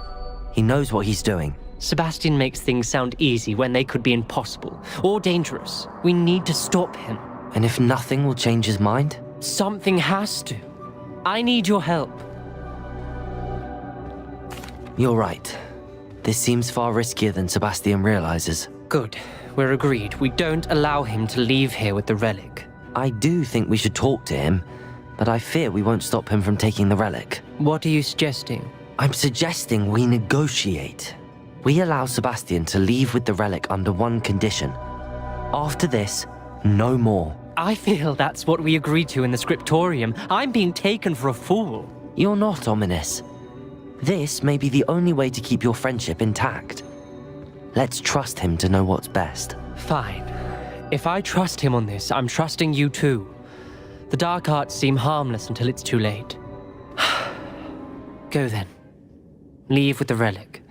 He knows what he's doing. Sebastian makes things sound easy when they could be impossible or dangerous. We need to stop him. And if nothing will change his mind? Something has to. I need your help. You're right. This seems far riskier than Sebastian realizes. Good. We're agreed. We don't allow him to leave here with the relic. I do think we should talk to him, but I fear we won't stop him from taking the relic. What are you suggesting? I'm suggesting we negotiate. We allow Sebastian to leave with the relic under one condition. After this, no more. I feel that's what we agreed to in the scriptorium. I'm being taken for a fool. You're not, Ominous. This may be the only way to keep your friendship intact. Let's trust him to know what's best. Fine. If I trust him on this, I'm trusting you too. The dark arts seem harmless until it's too late. Go then. Leave with the relic.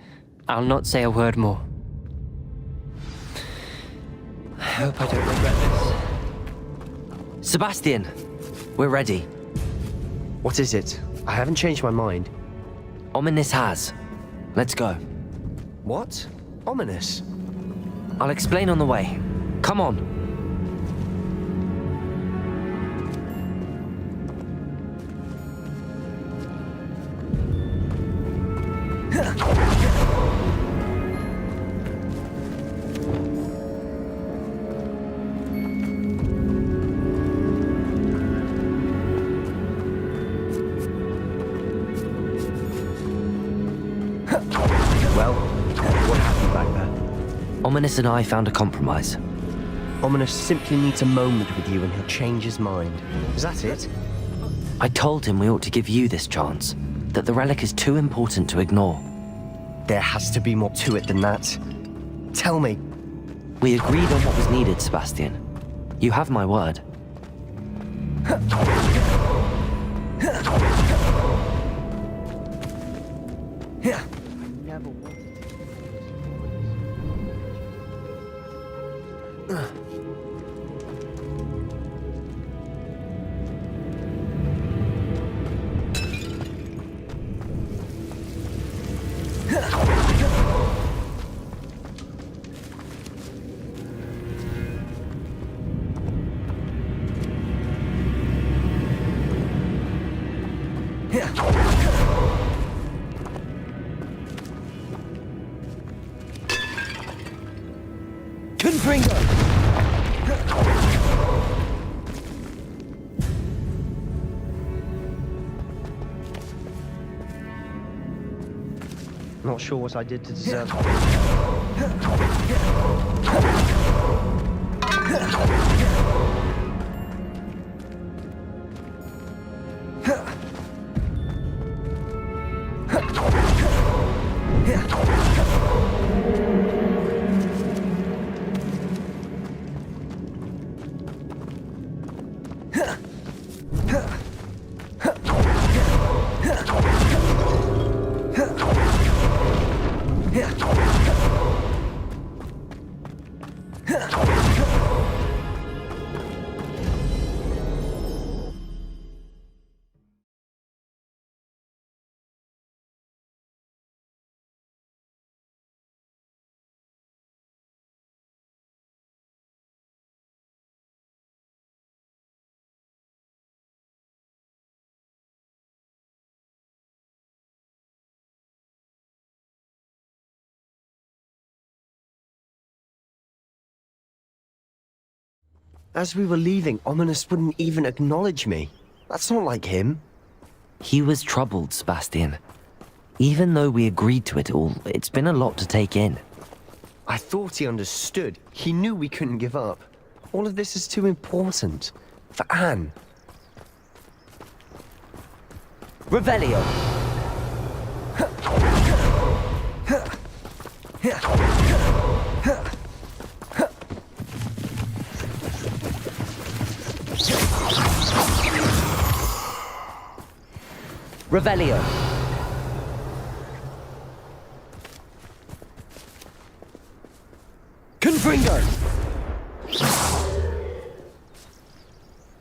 I'll not say a word more. I hope I don't regret this. Sebastian, we're ready. What is it? I haven't changed my mind. Ominous has. Let's go. What? Ominous? I'll explain on the way. Come on. Well, what happened back there? Ominous and I found a compromise. Ominous simply needs a moment with you and he'll change his mind. Is that it? I told him we ought to give you this chance, that the relic is too important to ignore. There has to be more to it than that. Tell me. We agreed on what was needed, Sebastian. You have my word. Never wanted Not sure what I did to deserve As we were leaving, Ominous wouldn't even acknowledge me. That's not like him. He was troubled, Sebastian. Even though we agreed to it all, it's been a lot to take in. I thought he understood. He knew we couldn't give up. All of this is too important. For Anne. Revelio! Revelio! Confringo!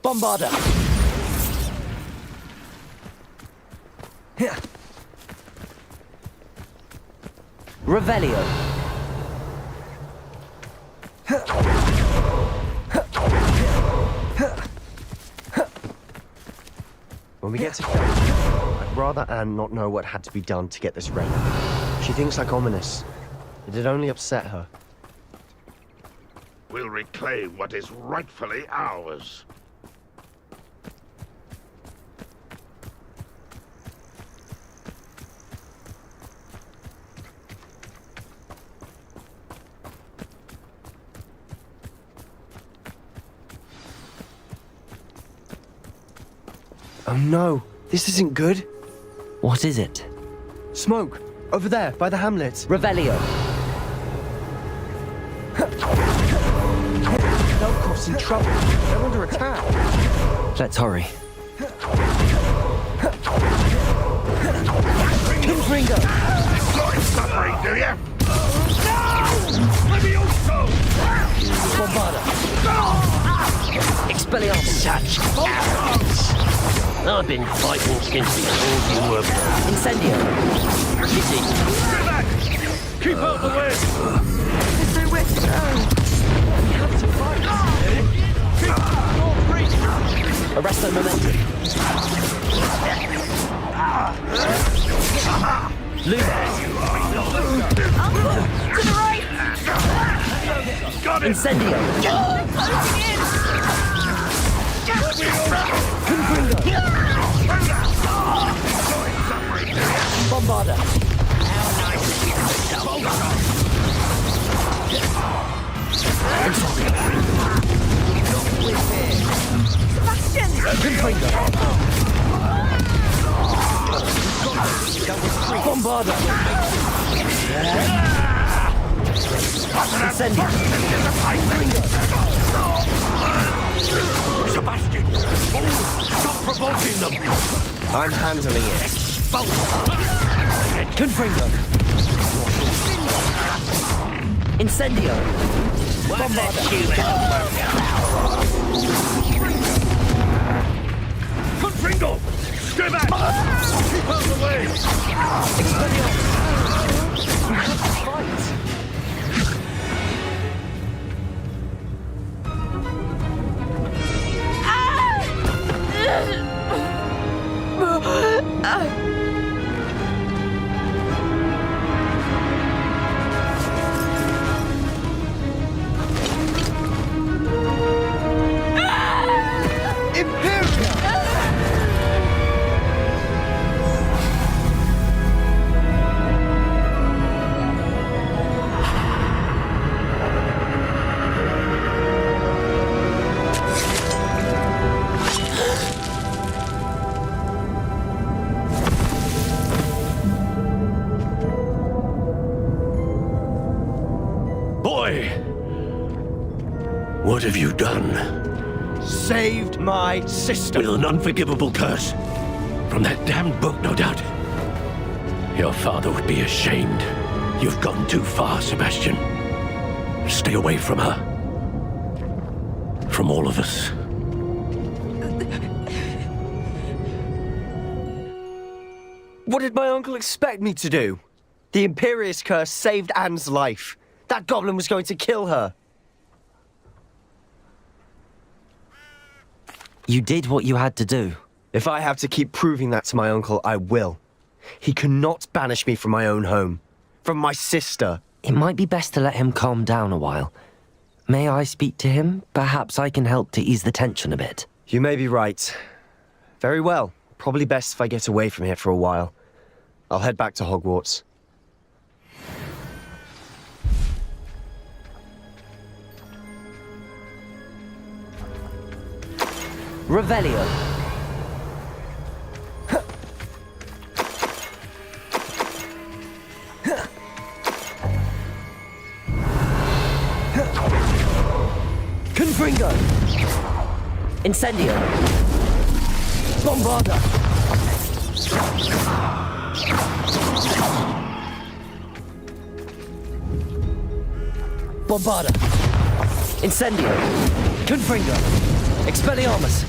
Bombarda! Revelio. When we get to film, I'd rather Anne not know what had to be done to get this ready. She thinks like ominous. It'd only upset her. We'll reclaim what is rightfully ours. Oh no, this isn't good. What is it? Smoke! Over there, by the hamlet. Revelio. Velkov's in trouble. They're under attack. Let's hurry. Confringo! You're in suffering, do you? No! Let me also! Bombarda. Expelliarmus. Such arrogance! I've been fighting since before you were born. Incendio. Easy. Stay back! Keep out the way! There's nowhere to go. We have to fight. Arresto momentum. Lumos. To the right! Got it! Incendio. Closing in! Bombarda. Sebastian! Bombarda. Incendio. Sebastian! Stop provoking them! I'm handling it. Confringo. Incendio. Bombarda. Confringo! Stay back! Keep out the way! We have to fight. What have you done? Saved my sister. With an unforgivable curse. From that damned book, no doubt. Your father would be ashamed. You've gone too far, Sebastian. Stay away from her. From all of us. What did my uncle expect me to do? The Imperious curse saved Anne's life. That goblin was going to kill her. You did what you had to do. If I have to keep proving that to my uncle, I will. He cannot banish me from my own home. From my sister. It might be best to let him calm down a while. May I speak to him? Perhaps I can help to ease the tension a bit. You may be right. Very well. Probably best if I get away from here for a while. I'll head back to Hogwarts. Revelio. Confringo. Incendio. Bombarda. Bombarda. Incendio. Confringo. Expelliarmus.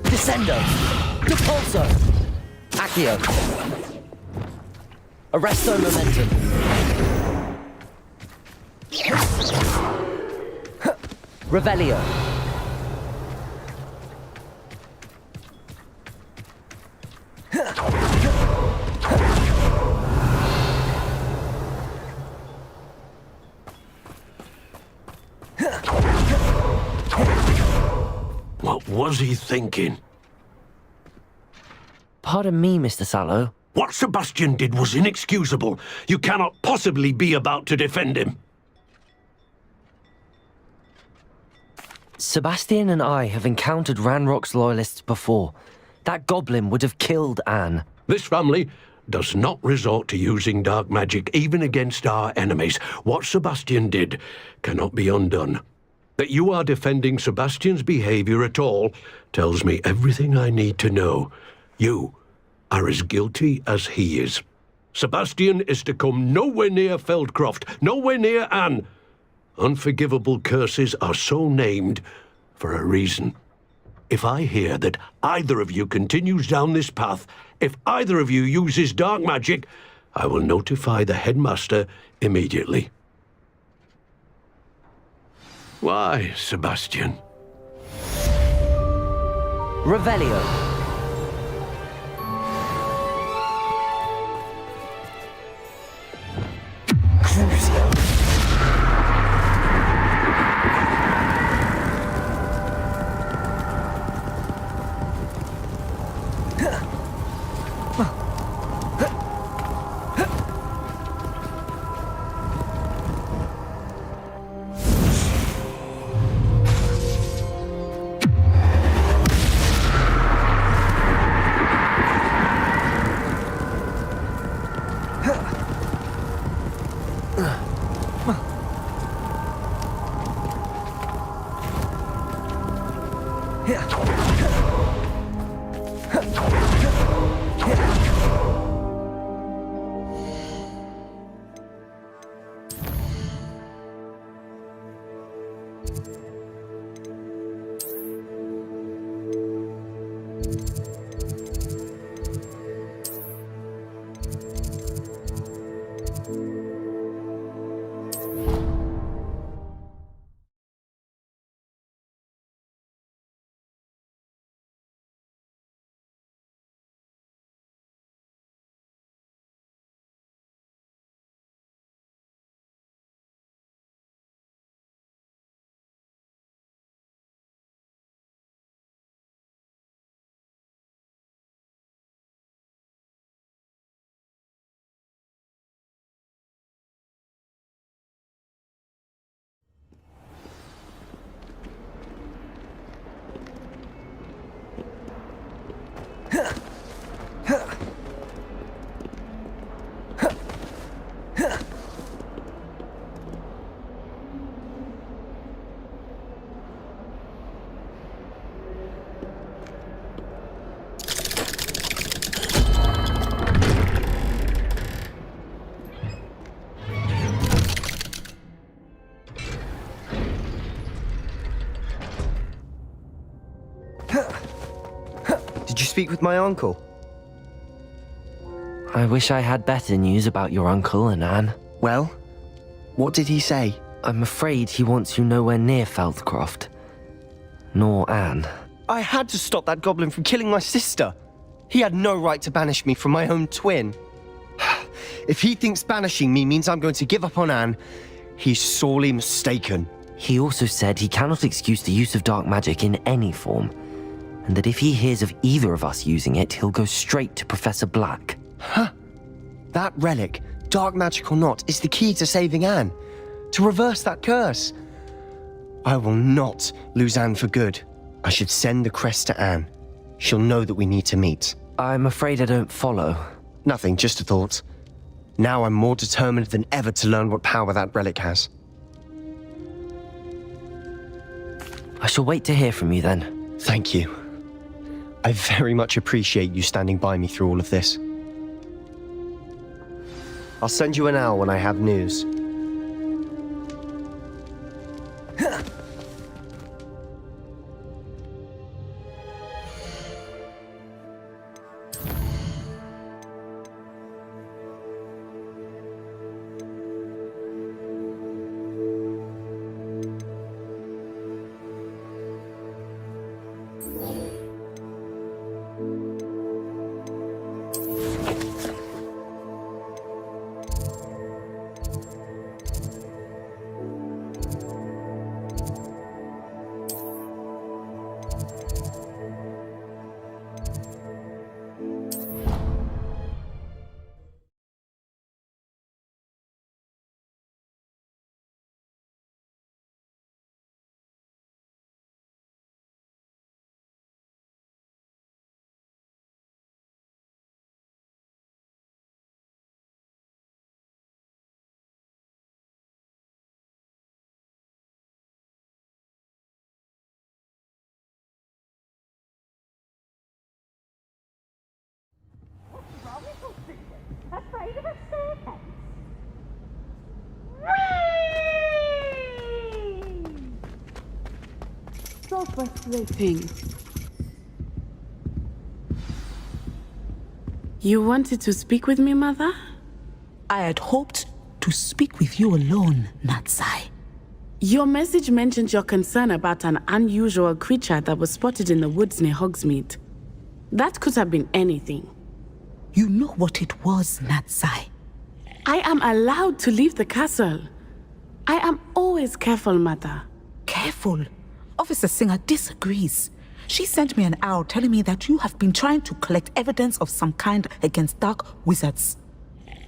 Descendo. Depulso. Accio. Arresto momentum. Revelio. What was he thinking? Pardon me, Mr. Sallow. What Sebastian did was inexcusable. You cannot possibly be about to defend him. Sebastian and I have encountered Ranrock's loyalists before. That goblin would have killed Anne. This family does not resort to using dark magic even against our enemies. What Sebastian did cannot be undone. That you are defending Sebastian's behavior at all tells me everything I need to know. You are as guilty as he is. Sebastian is to come nowhere near Feldcroft, nowhere near Anne. Unforgivable curses are so named for a reason. If I hear that either of you continues down this path, if either of you uses dark magic, I will notify the headmaster immediately. Why, Sebastian? Revelio. Did you speak with my uncle? I wish I had better news about your uncle and Anne. Well, what did he say? I'm afraid he wants you nowhere near Feldcroft. Nor Anne. I had to stop that goblin from killing my sister. He had no right to banish me from my own twin. If he thinks banishing me means I'm going to give up on Anne, he's sorely mistaken. He also said he cannot excuse the use of dark magic in any form, and that if he hears of either of us using it, he'll go straight to Professor Black. Huh. That relic, dark magic or not, is the key to saving Anne. To reverse that curse. I will not lose Anne for good. I should send the crest to Anne. She'll know that we need to meet. I'm afraid I don't follow. Nothing, just a thought. Now I'm more determined than ever to learn what power that relic has. I shall wait to hear from you then. Thank you. I very much appreciate you standing by me through all of this. I'll send you an owl when I have news. so frustrating. You wanted to speak with me, Mother? I had hoped to speak with you alone, Natsai. Your message mentioned your concern about an unusual creature that was spotted in the woods near Hogsmeade. That could have been anything. You know what it was, Natsai. I am allowed to leave the castle. I am always careful, Mother. Careful? Officer Singer disagrees. She sent me an owl telling me that you have been trying to collect evidence of some kind against dark wizards.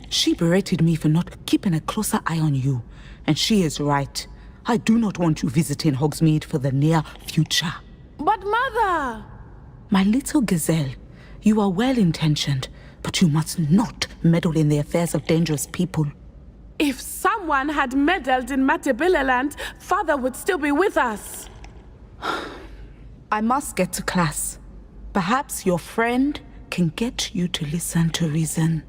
She berated me for not keeping a closer eye on you, and she is right. I do not want you visiting Hogsmeade for the near future. But Mother! My little gazelle, you are well-intentioned, but you must not meddle in the affairs of dangerous people. If someone had meddled in Matabeleland, Father would still be with us. I must get to class. Perhaps your friend can get you to listen to reason.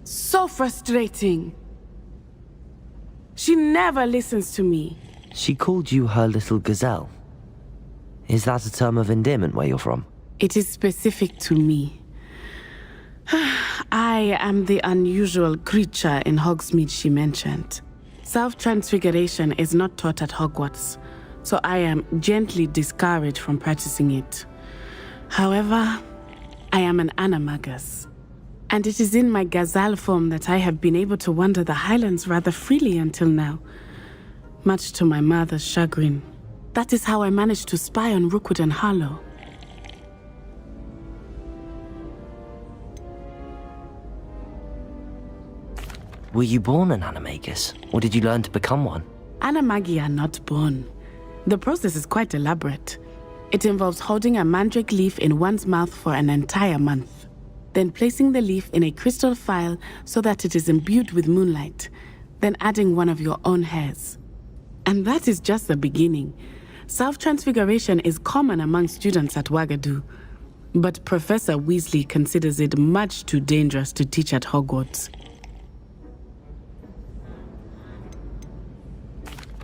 So frustrating. She never listens to me. She called you her little gazelle. Is that a term of endearment where you're from? It is specific to me. I am the unusual creature in Hogsmeade she mentioned. Self-transfiguration is not taught at Hogwarts, so I am gently discouraged from practicing it. However, I am an animagus, and it is in my gazelle form that I have been able to wander the Highlands rather freely until now, much to my mother's chagrin. That is how I managed to spy on Rookwood and Harlow. Were you born an animagus, or did you learn to become one? Animagi are not born. The process is quite elaborate. It involves holding a mandrake leaf in one's mouth for an entire month, then placing the leaf in a crystal phial so that it is imbued with moonlight, then adding one of your own hairs. And that is just the beginning. Self-transfiguration is common among students at Wagadu, but Professor Weasley considers it much too dangerous to teach at Hogwarts.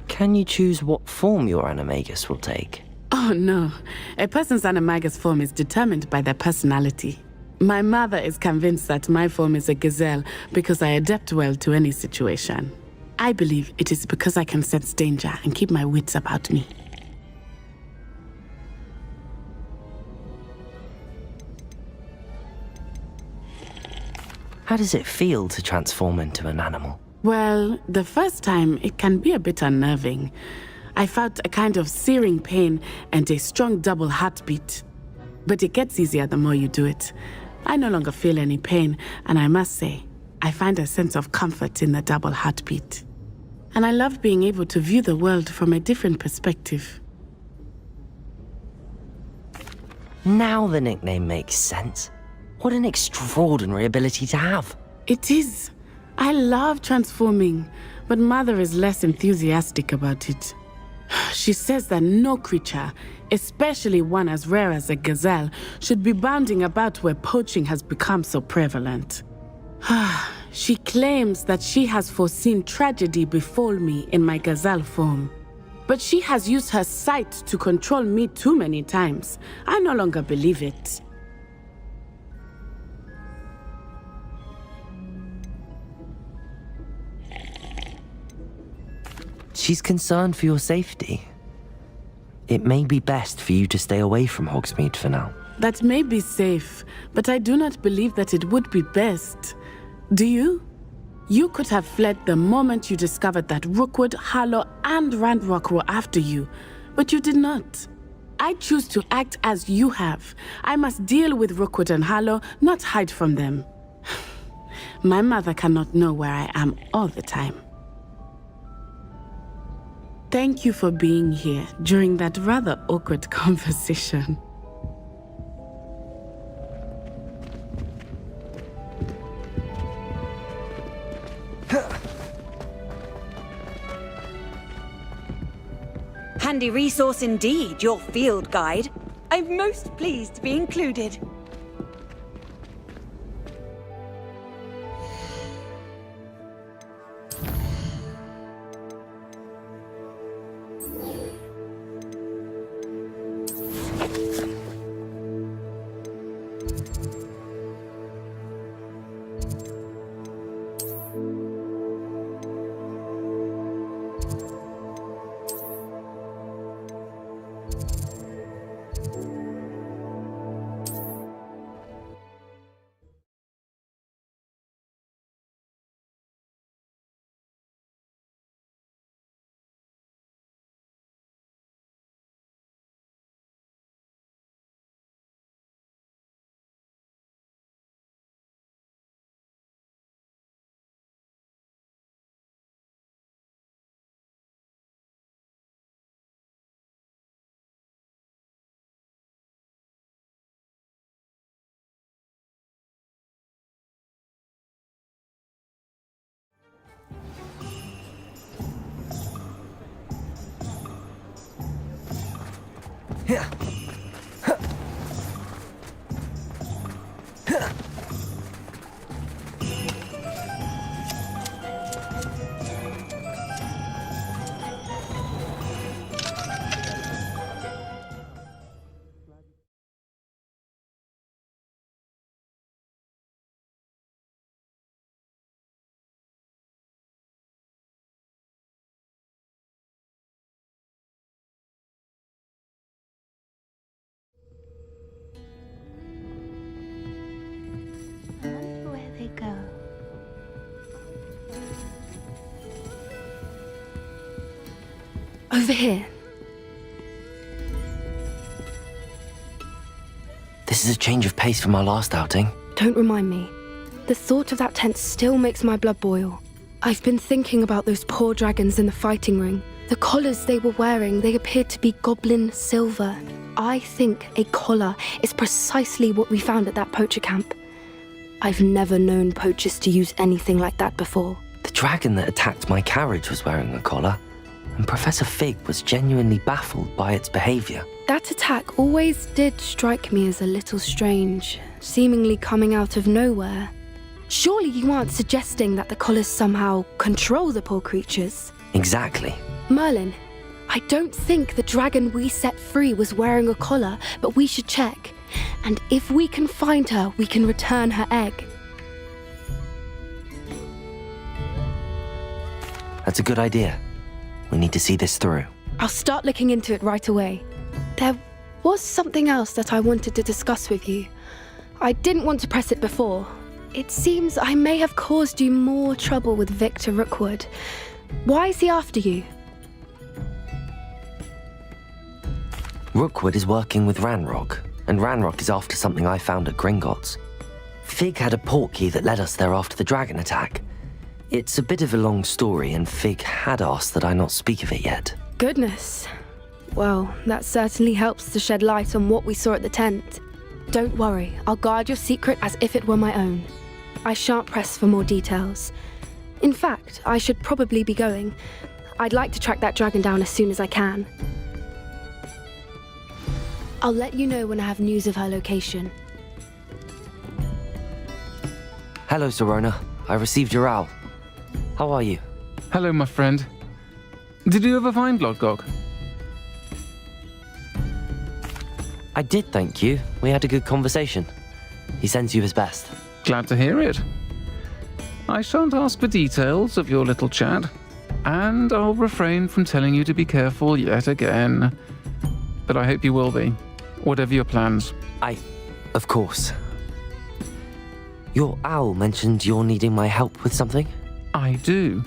Can you choose what form your animagus will take? Oh no, a person's animagus form is determined by their personality. My mother is convinced that my form is a gazelle because I adapt well to any situation. I believe it is because I can sense danger and keep my wits about me. How does it feel to transform into an animal? Well, the first time it can be a bit unnerving. I felt a kind of searing pain and a strong double heartbeat. But it gets easier the more you do it. I no longer feel any pain, and I must say, I find a sense of comfort in the double heartbeat. And I love being able to view the world from a different perspective. Now the nickname makes sense. What an extraordinary ability to have. It is. I love transforming, but Mother is less enthusiastic about it. She says that no creature, especially one as rare as a gazelle, should be bounding about where poaching has become so prevalent. She claims that she has foreseen tragedy befall me in my gazelle form. But she has used her sight to control me too many times. I no longer believe it. She's concerned for your safety. It may be best for you to stay away from Hogsmeade for now. That may be safe, but I do not believe that it would be best. Do you? You could have fled the moment you discovered that Rookwood, Harlow, and Ranrock were after you, but you did not. I choose to act as you have. I must deal with Rookwood and Harlow, not hide from them. My mother cannot know where I am all the time. Thank you for being here during that rather awkward conversation. Handy resource indeed, your field guide. I'm most pleased to be included. Where they go. Over here. This is a change of pace from our last outing. Don't remind me. The thought of that tent still makes my blood boil. I've been thinking about those poor dragons in the fighting ring. The collars they were wearing, they appeared to be goblin silver. I think a collar is precisely what we found at that poacher camp. I've never known poachers to use anything like that before. The dragon that attacked my carriage was wearing a collar, and Professor Fig was genuinely baffled by its behavior. That attack always did strike me as a little strange, seemingly coming out of nowhere. Surely you aren't suggesting that the collars somehow control the poor creatures? Exactly. Merlin, I don't think the dragon we set free was wearing a collar, but we should check. And if we can find her, we can return her egg. That's a good idea. We need to see this through. I'll start looking into it right away. There was something else that I wanted to discuss with you. I didn't want to press it before. It seems I may have caused you more trouble with Victor Rookwood. Why is he after you? Rookwood is working with Ranrock, and Ranrock is after something I found at Gringotts. Fig had a portkey that led us there after the dragon attack. It's a bit of a long story, and Fig had asked that I not speak of it yet. Goodness. Well, that certainly helps to shed light on what we saw at the tent. Don't worry, I'll guard your secret as if it were my own. I shan't press for more details. In fact, I should probably be going. I'd like to track that dragon down as soon as I can. I'll let you know when I have news of her location. Hello, Sorona. I received your owl. How are you? Hello, my friend. Did you ever find Lodgok? I did, thank you. We had a good conversation. He sends you his best. Glad to hear it. I shan't ask for details of your little chat, and I'll refrain from telling you to be careful yet again. But I hope you will be, whatever your plans. Of course. Your owl mentioned you're needing my help with something? I do.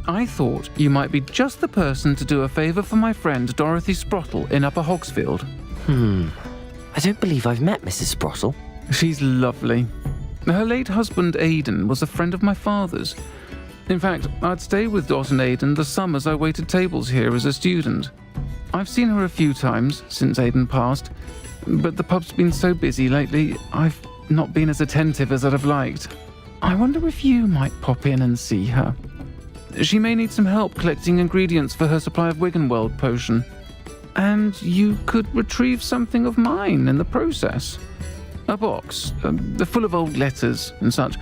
I thought you might be just the person to do a favour for my friend Dorothy Sprottle in Upper Hogsfield. I don't believe I've met Mrs. Sprottle. She's lovely. Her late husband Aidan was a friend of my father's. In fact, I'd stay with Dot and Aidan the summers I waited tables here as a student. I've seen her a few times since Aidan passed, but the pub's been so busy lately, I've not been as attentive as I'd have liked. I wonder if you might pop in and see her. She may need some help collecting ingredients for her supply of Wiggenweld potion. And you could retrieve something of mine in the process. A box, full of old letters and such.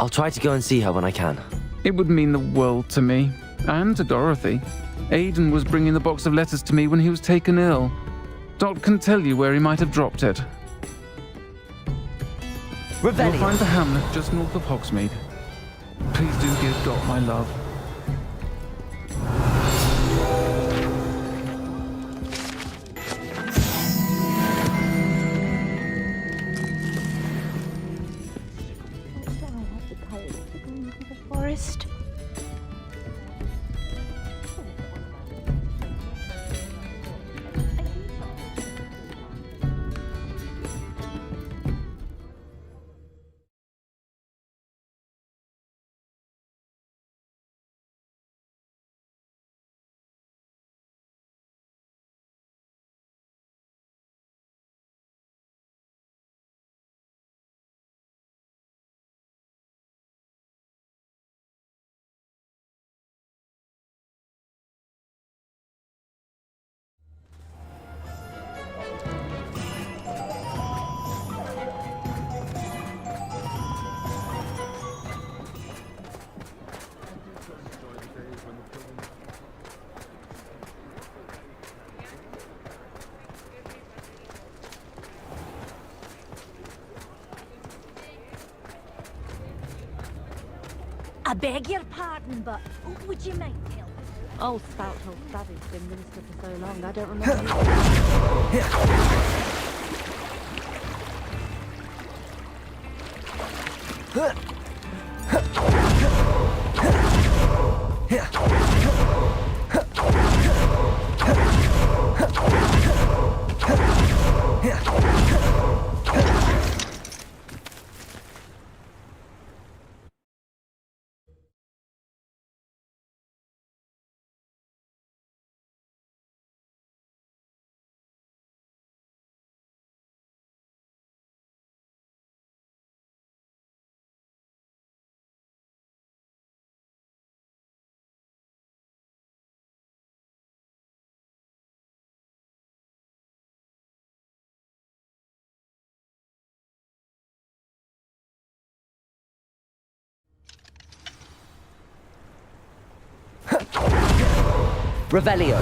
I'll try to go and see her when I can. It would mean the world to me, and to Dorothy. Aidan was bringing the box of letters to me when he was taken ill. Dot can tell you where he might have dropped it. Revelio. You'll find the hamlet just north of Hogsmeade. Please do give Dot my love. Forest. I beg your pardon, but would you mind helping? Oh, stout old Savvy's been minister for so long, I don't remember. Revelio.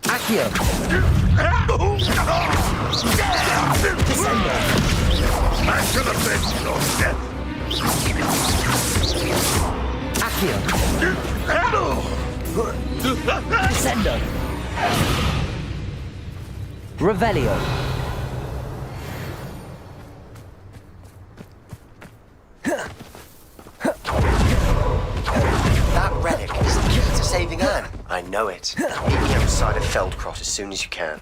Accio. Descendo. Back to the bench, Lord. Accio. Descendo. Revelio. That relic is the key to saving Anne. I know it. Meet me outside of Feldcrot as soon as you can.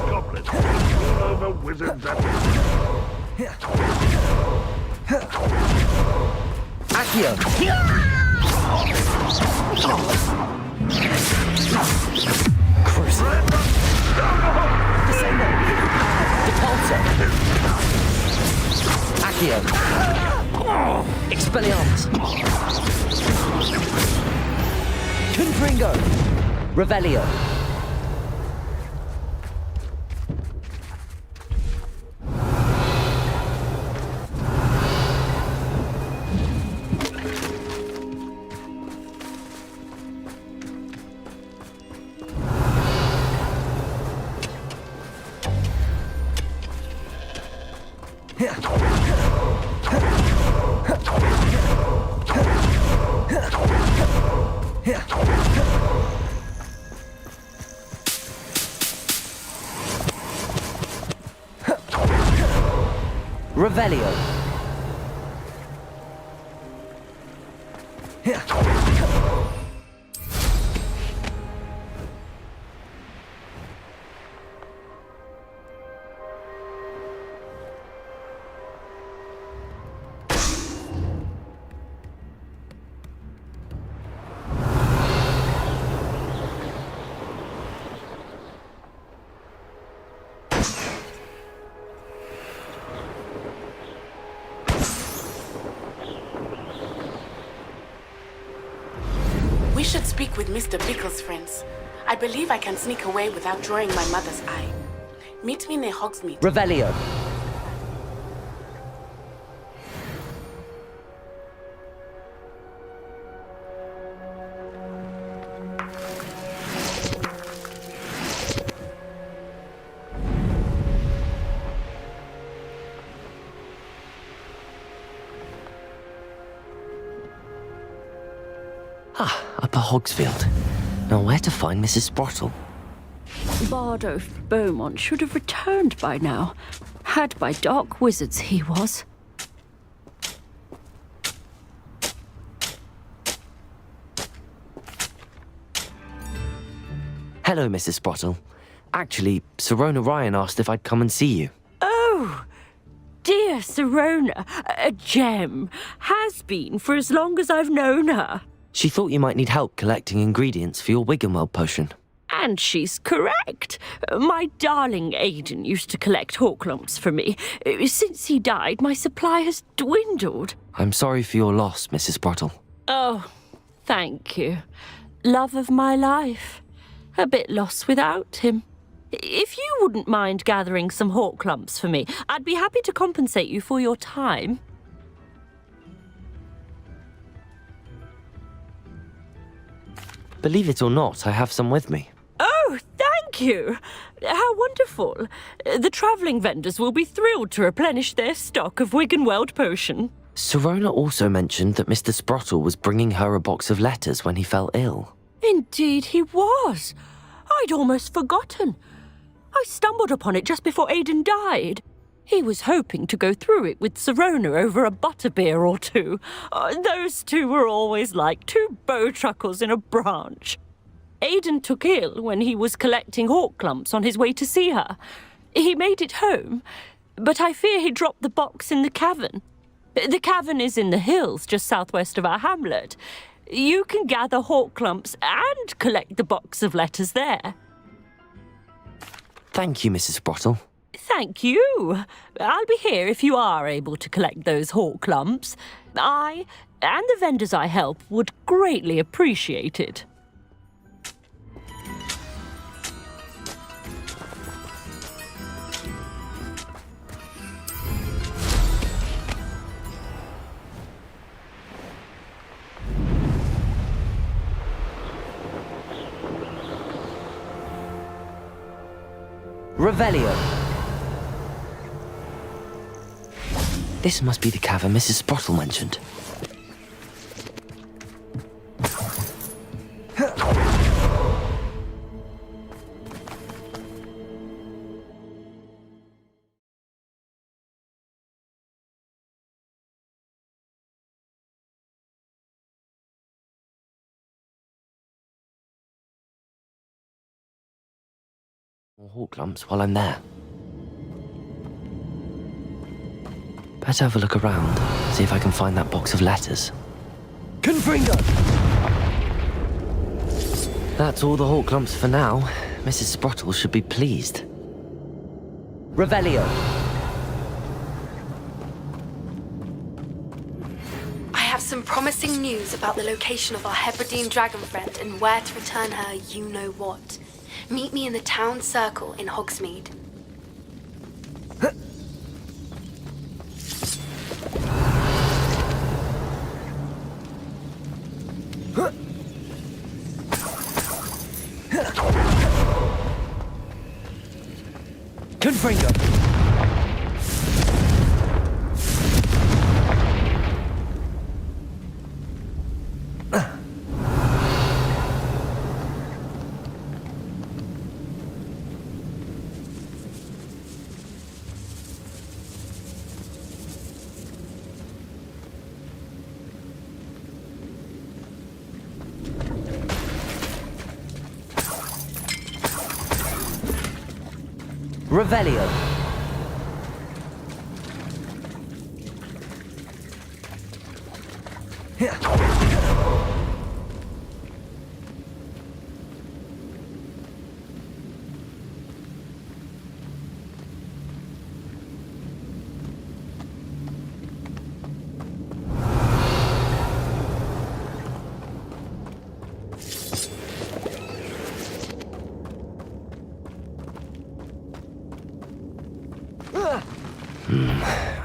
Goblins all over wizards and... Accio. Crucible. Descendo. Depulso. Accio. Expelliarmus. Confringo. Revelio. Revelio. We should speak with Mr. Bickle's friends. I believe I can sneak away without drawing my mother's eye. Meet me near Hogsmeade. Revelio. Upper Hogsfield. Now where to find Mrs. Sprottle? Bardolph Beaumont should have returned by now. Had by dark wizards he was. Hello, Mrs. Sprottle. Actually, Sirona Ryan asked if I'd come and see you. Oh, dear Sirona, a gem. Has been for as long as I've known her. She thought you might need help collecting ingredients for your Wiggenweld potion. And she's correct. My darling Aidan used to collect hawk lumps for me. Since he died, my supply has dwindled. I'm sorry for your loss, Mrs. Sprottle. Oh, thank you. Love of my life. A bit lost without him. If you wouldn't mind gathering some hawk lumps for me, I'd be happy to compensate you for your time. Believe it or not, I have some with me. Oh, thank you! How wonderful. The travelling vendors will be thrilled to replenish their stock of Wiggenweld potion. Sirona also mentioned that Mr. Sprottle was bringing her a box of letters when he fell ill. Indeed he was. I'd almost forgotten. I stumbled upon it just before Aidan died. He was hoping to go through it with Sirona over a butterbeer or two. Those two were always like two bowtruckles in a branch. Aidan took ill when he was collecting hawk clumps on his way to see her. He made it home, but I fear he dropped the box in the cavern. The cavern is in the hills just southwest of our hamlet. You can gather hawk clumps and collect the box of letters there. Thank you, Mrs. Sprottle. Thank you. I'll be here if you are able to collect those hawk clumps. I, and the vendors I help, would greatly appreciate it. Revelio. This must be the cavern Mrs. Sprottle mentioned. More hawk clumps while I'm there. Better have a look around, see if I can find that box of letters. Confringo! That's all the hawk clumps for now. Mrs. Sprottle should be pleased. Revelio. I have some promising news about the location of our Hebridean dragon friend and where to return her you-know-what. Meet me in the town circle in Hogsmeade. Confringo. Revelio.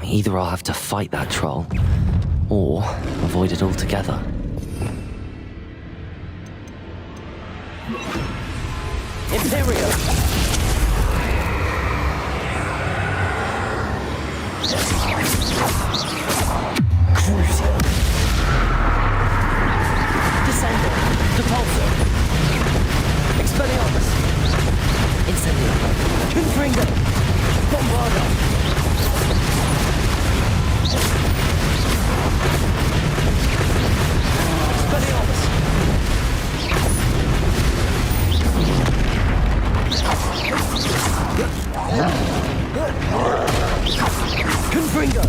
Either I'll have to fight that troll, or avoid it altogether. Imperio! Crucio! Descendo! Depulso! Expelliarmus! Incendio! Confringo! Bombardo! Confringo!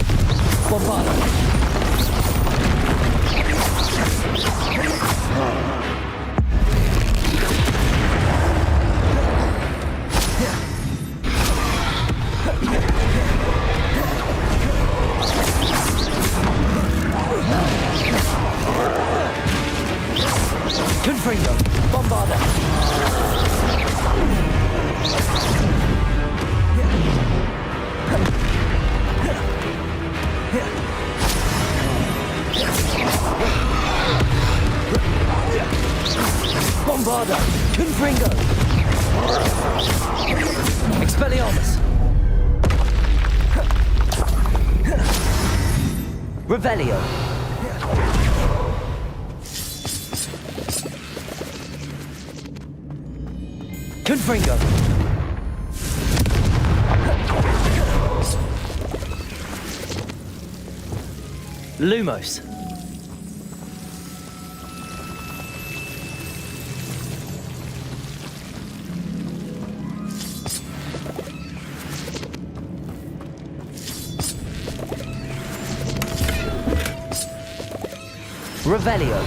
Bombardo! Confringo! Bombardo! Revelio. Confringo. Lumos. Revelio.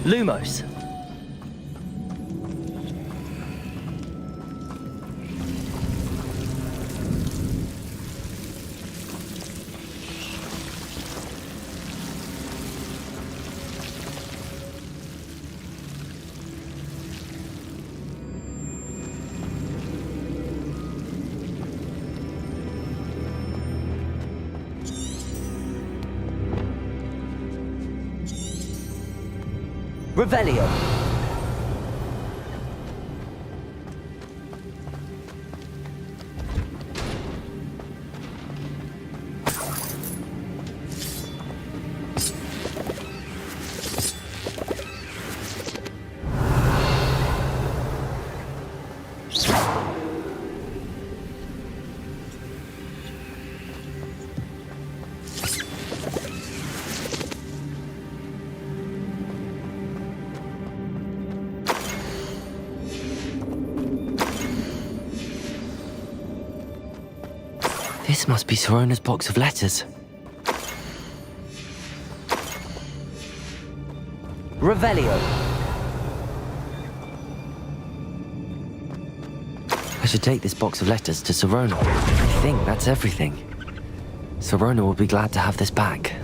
Lumos. Revelio. This must be Sorona's box of letters. Revelio. I should take this box of letters to Sorona. I think that's everything. Sorona will be glad to have this back.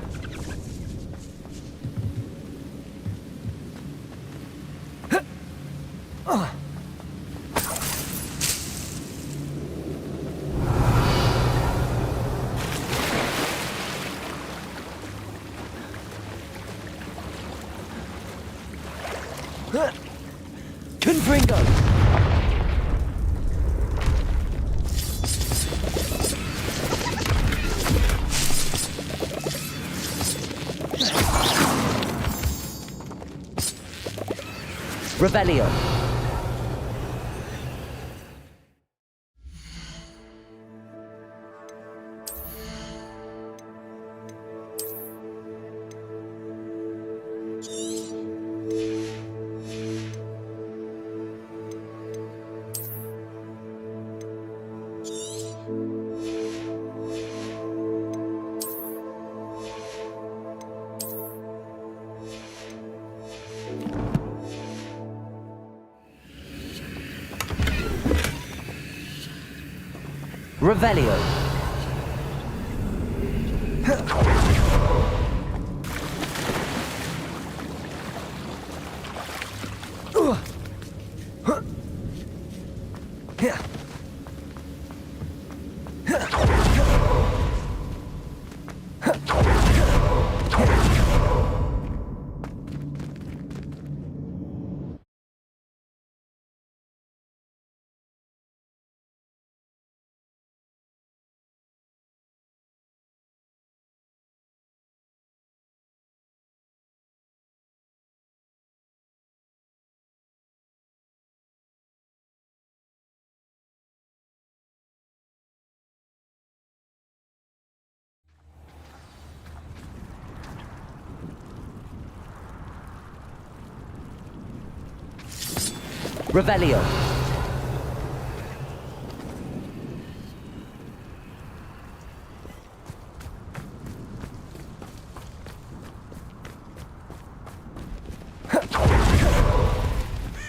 Confringo! Revelio. Revelio. Revelio.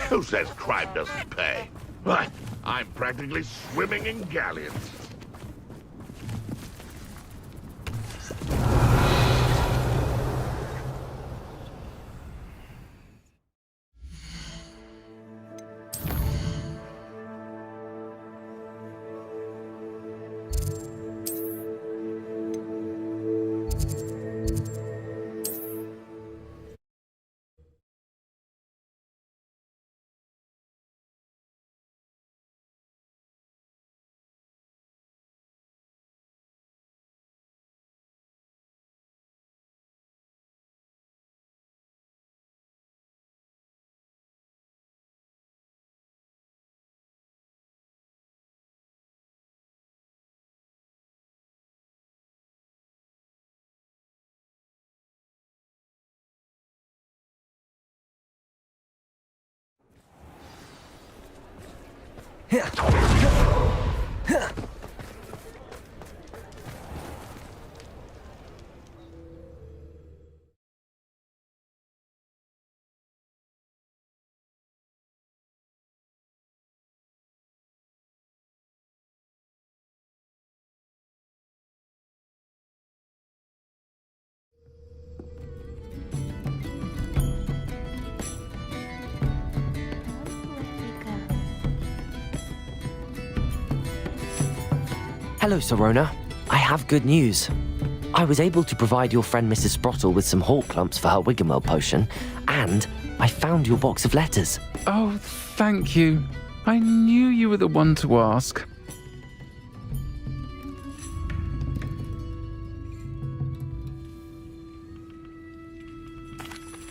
Who says crime doesn't pay? Why, I'm practically swimming in galleons. Hello, Sirona. I have good news. I was able to provide your friend Mrs. Sprottle with some hawk clumps for her Wiggenweld potion, and I found your box of letters. Oh, thank you. I knew you were the one to ask.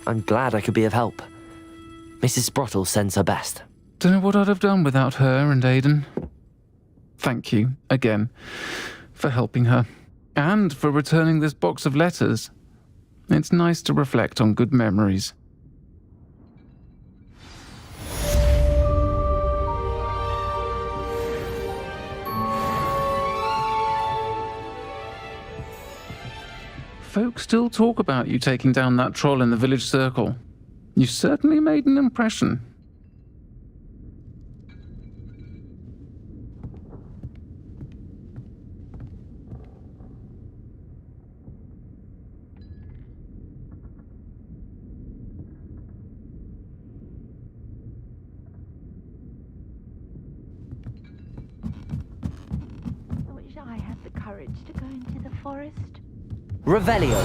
I'm glad I could be of help. Mrs. Sprottle sends her best. Don't know what I'd have done without her and Aidan. Thank you, again, for helping her, and for returning this box of letters. It's nice to reflect on good memories. Folks still talk about you taking down that troll in the village circle. You certainly made an impression. I wish I had the courage to go into the forest. Revelio.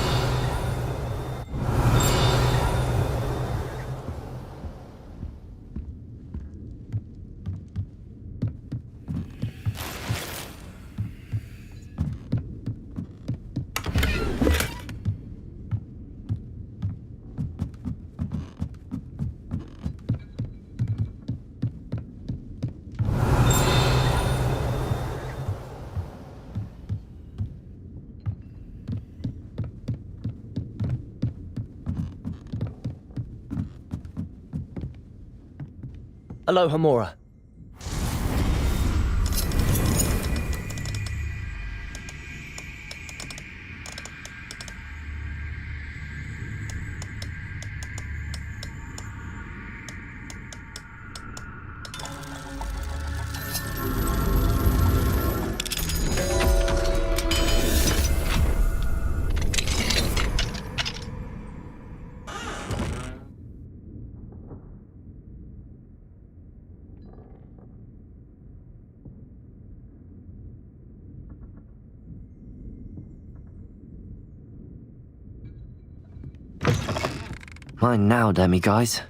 Aloha, Mora. Mine now, demiguise.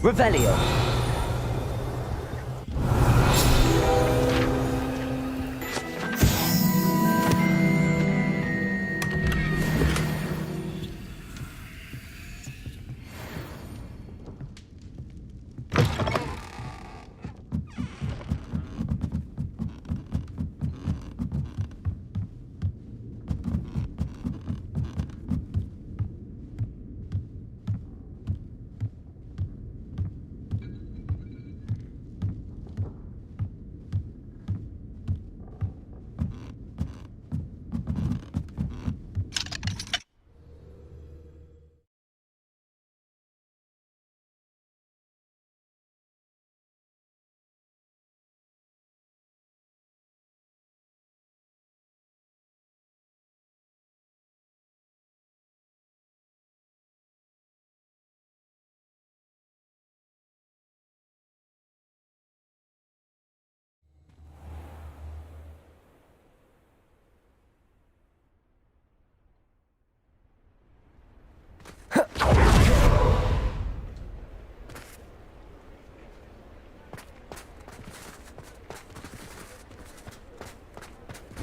Revelio.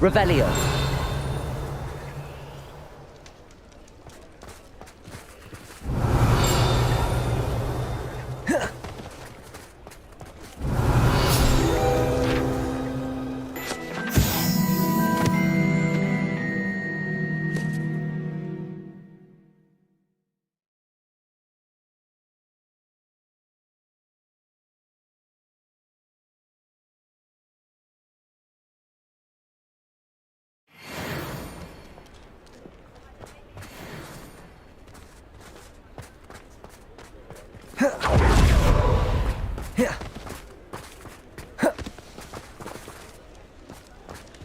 Revelio.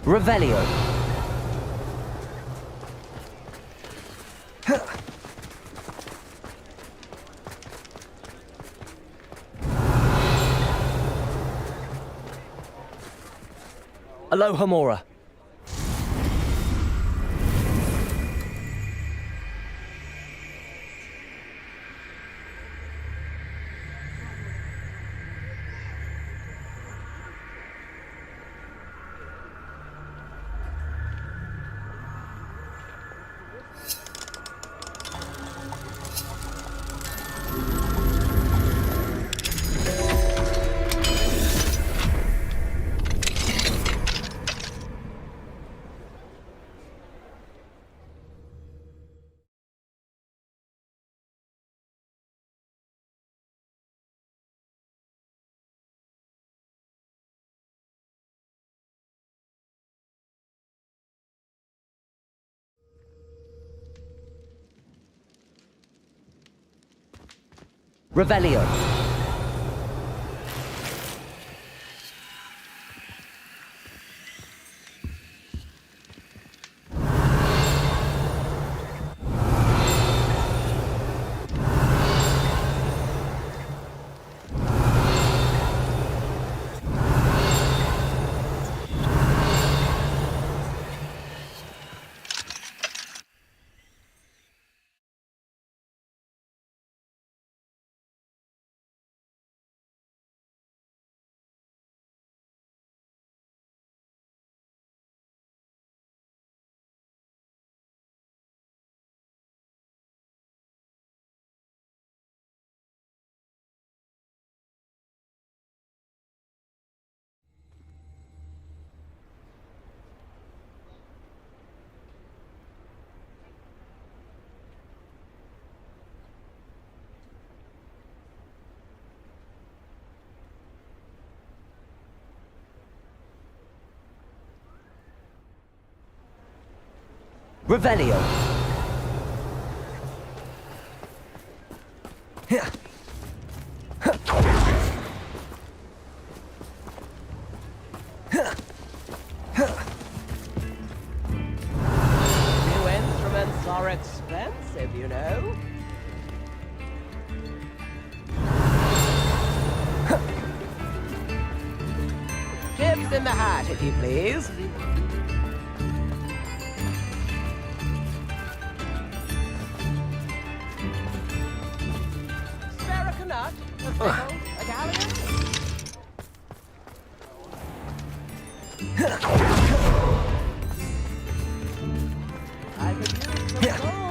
Revelio. Aloha Mora. Revelio. Revelio. New instruments are expensive, you know. Chips in the hat, if you please. Spare a canut, a pickle, a galleon. I could use some gold.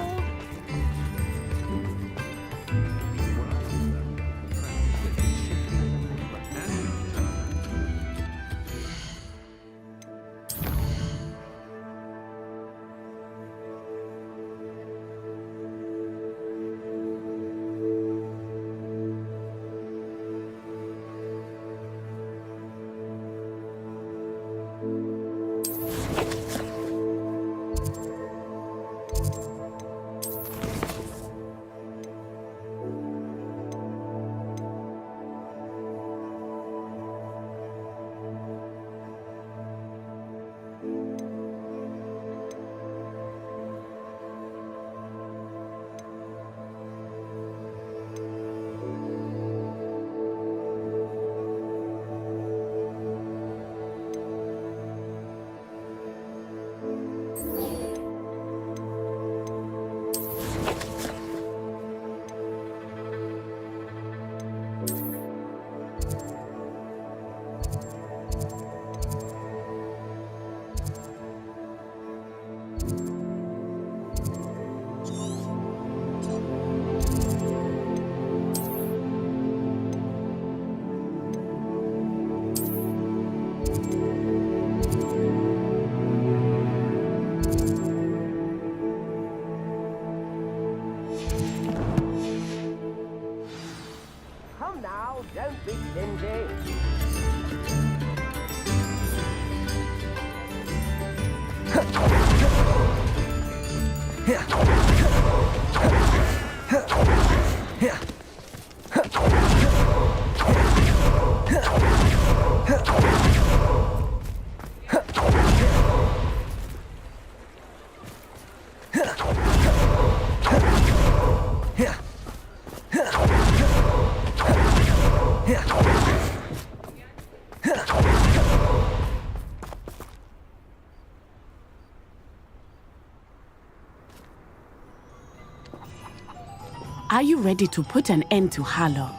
Are you ready to put an end to Harlow?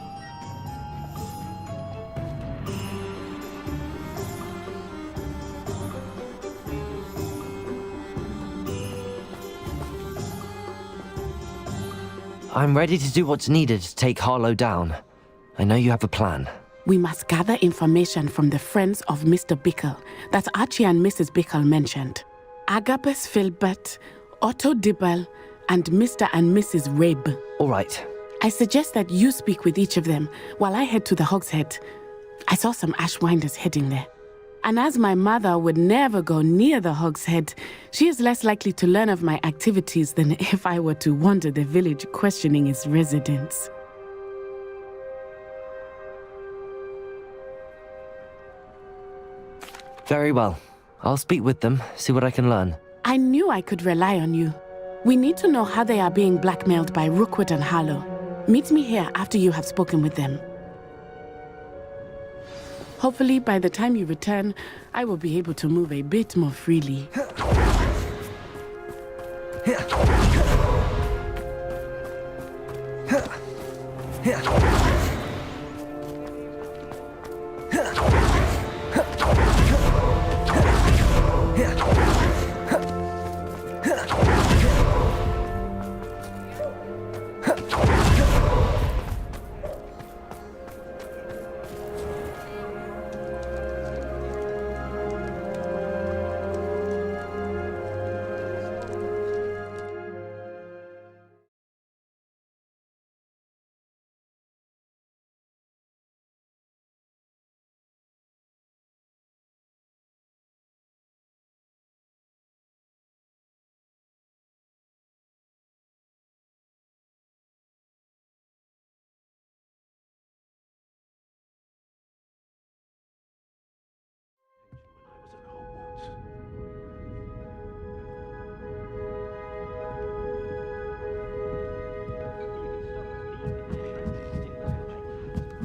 I'm ready to do what's needed to take Harlow down. I know you have a plan. We must gather information from the friends of Mr. Bickle that Archie and Mrs. Bickle mentioned. Agabus Filbert, Otto Dibble, and Mr. and Mrs. Rabe. All right. I suggest that you speak with each of them while I head to the Hogshead. I saw some Ashwinders heading there. And as my mother would never go near the Hogshead, she is less likely to learn of my activities than if I were to wander the village questioning its residents. Very well. I'll speak with them, see what I can learn. I knew I could rely on you. We need to know how they are being blackmailed by Rookwood and Harlow. Meet me here after you have spoken with them. Hopefully, by the time you return, I will be able to move a bit more freely.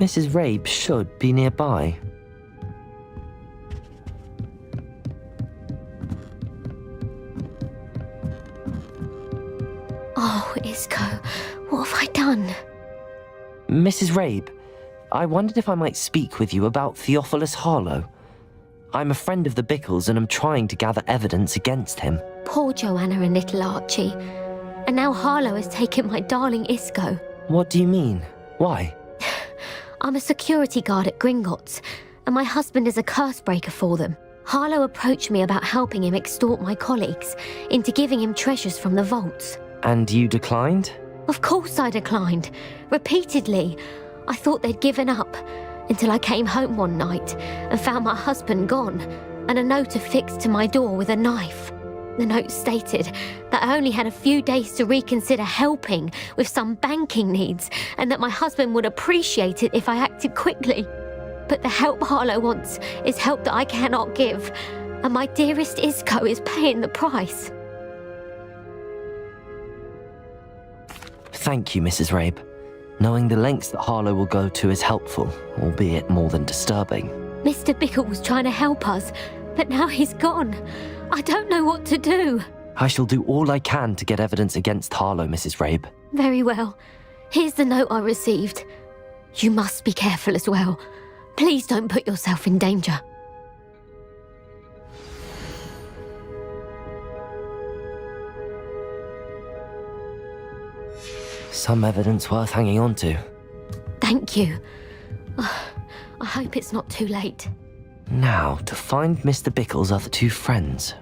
Mrs. Rabe should be nearby. Oh, Isco, what have I done? Mrs. Rabe, I wondered if I might speak with you about Theophilus Harlow. I'm a friend of the Bickles and am trying to gather evidence against him. Poor Joanna and little Archie. And now Harlow has taken my darling Isco. What do you mean? Why? I'm a security guard at Gringotts, and my husband is a curse breaker for them. Harlow approached me about helping him extort my colleagues into giving him treasures from the vaults. And you declined? Of course I declined. Repeatedly. I thought they'd given up, until I came home one night and found my husband gone, and a note affixed to my door with a knife. The note stated that I only had a few days to reconsider helping with some banking needs, and that my husband would appreciate it if I acted quickly. But the help Harlow wants is help that I cannot give, and my dearest Isco is paying the price. Thank you, Mrs. Rabe. Knowing the lengths that Harlow will go to is helpful, albeit more than disturbing. Mr. Bickle was trying to help us, but now he's gone. I don't know what to do. I shall do all I can to get evidence against Harlow, Mrs. Rabe. Very well. Here's the note I received. You must be careful as well. Please don't put yourself in danger. Some evidence worth hanging on to. Thank you. I hope it's not too late. Now, to find Mr. Bickle's other two friends.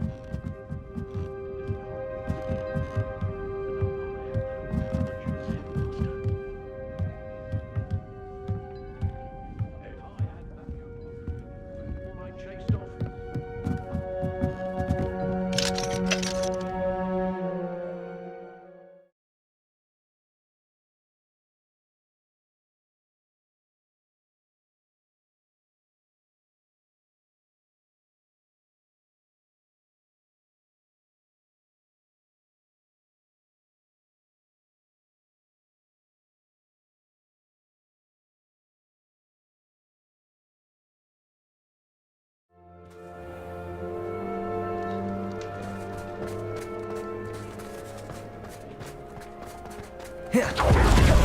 Yeah.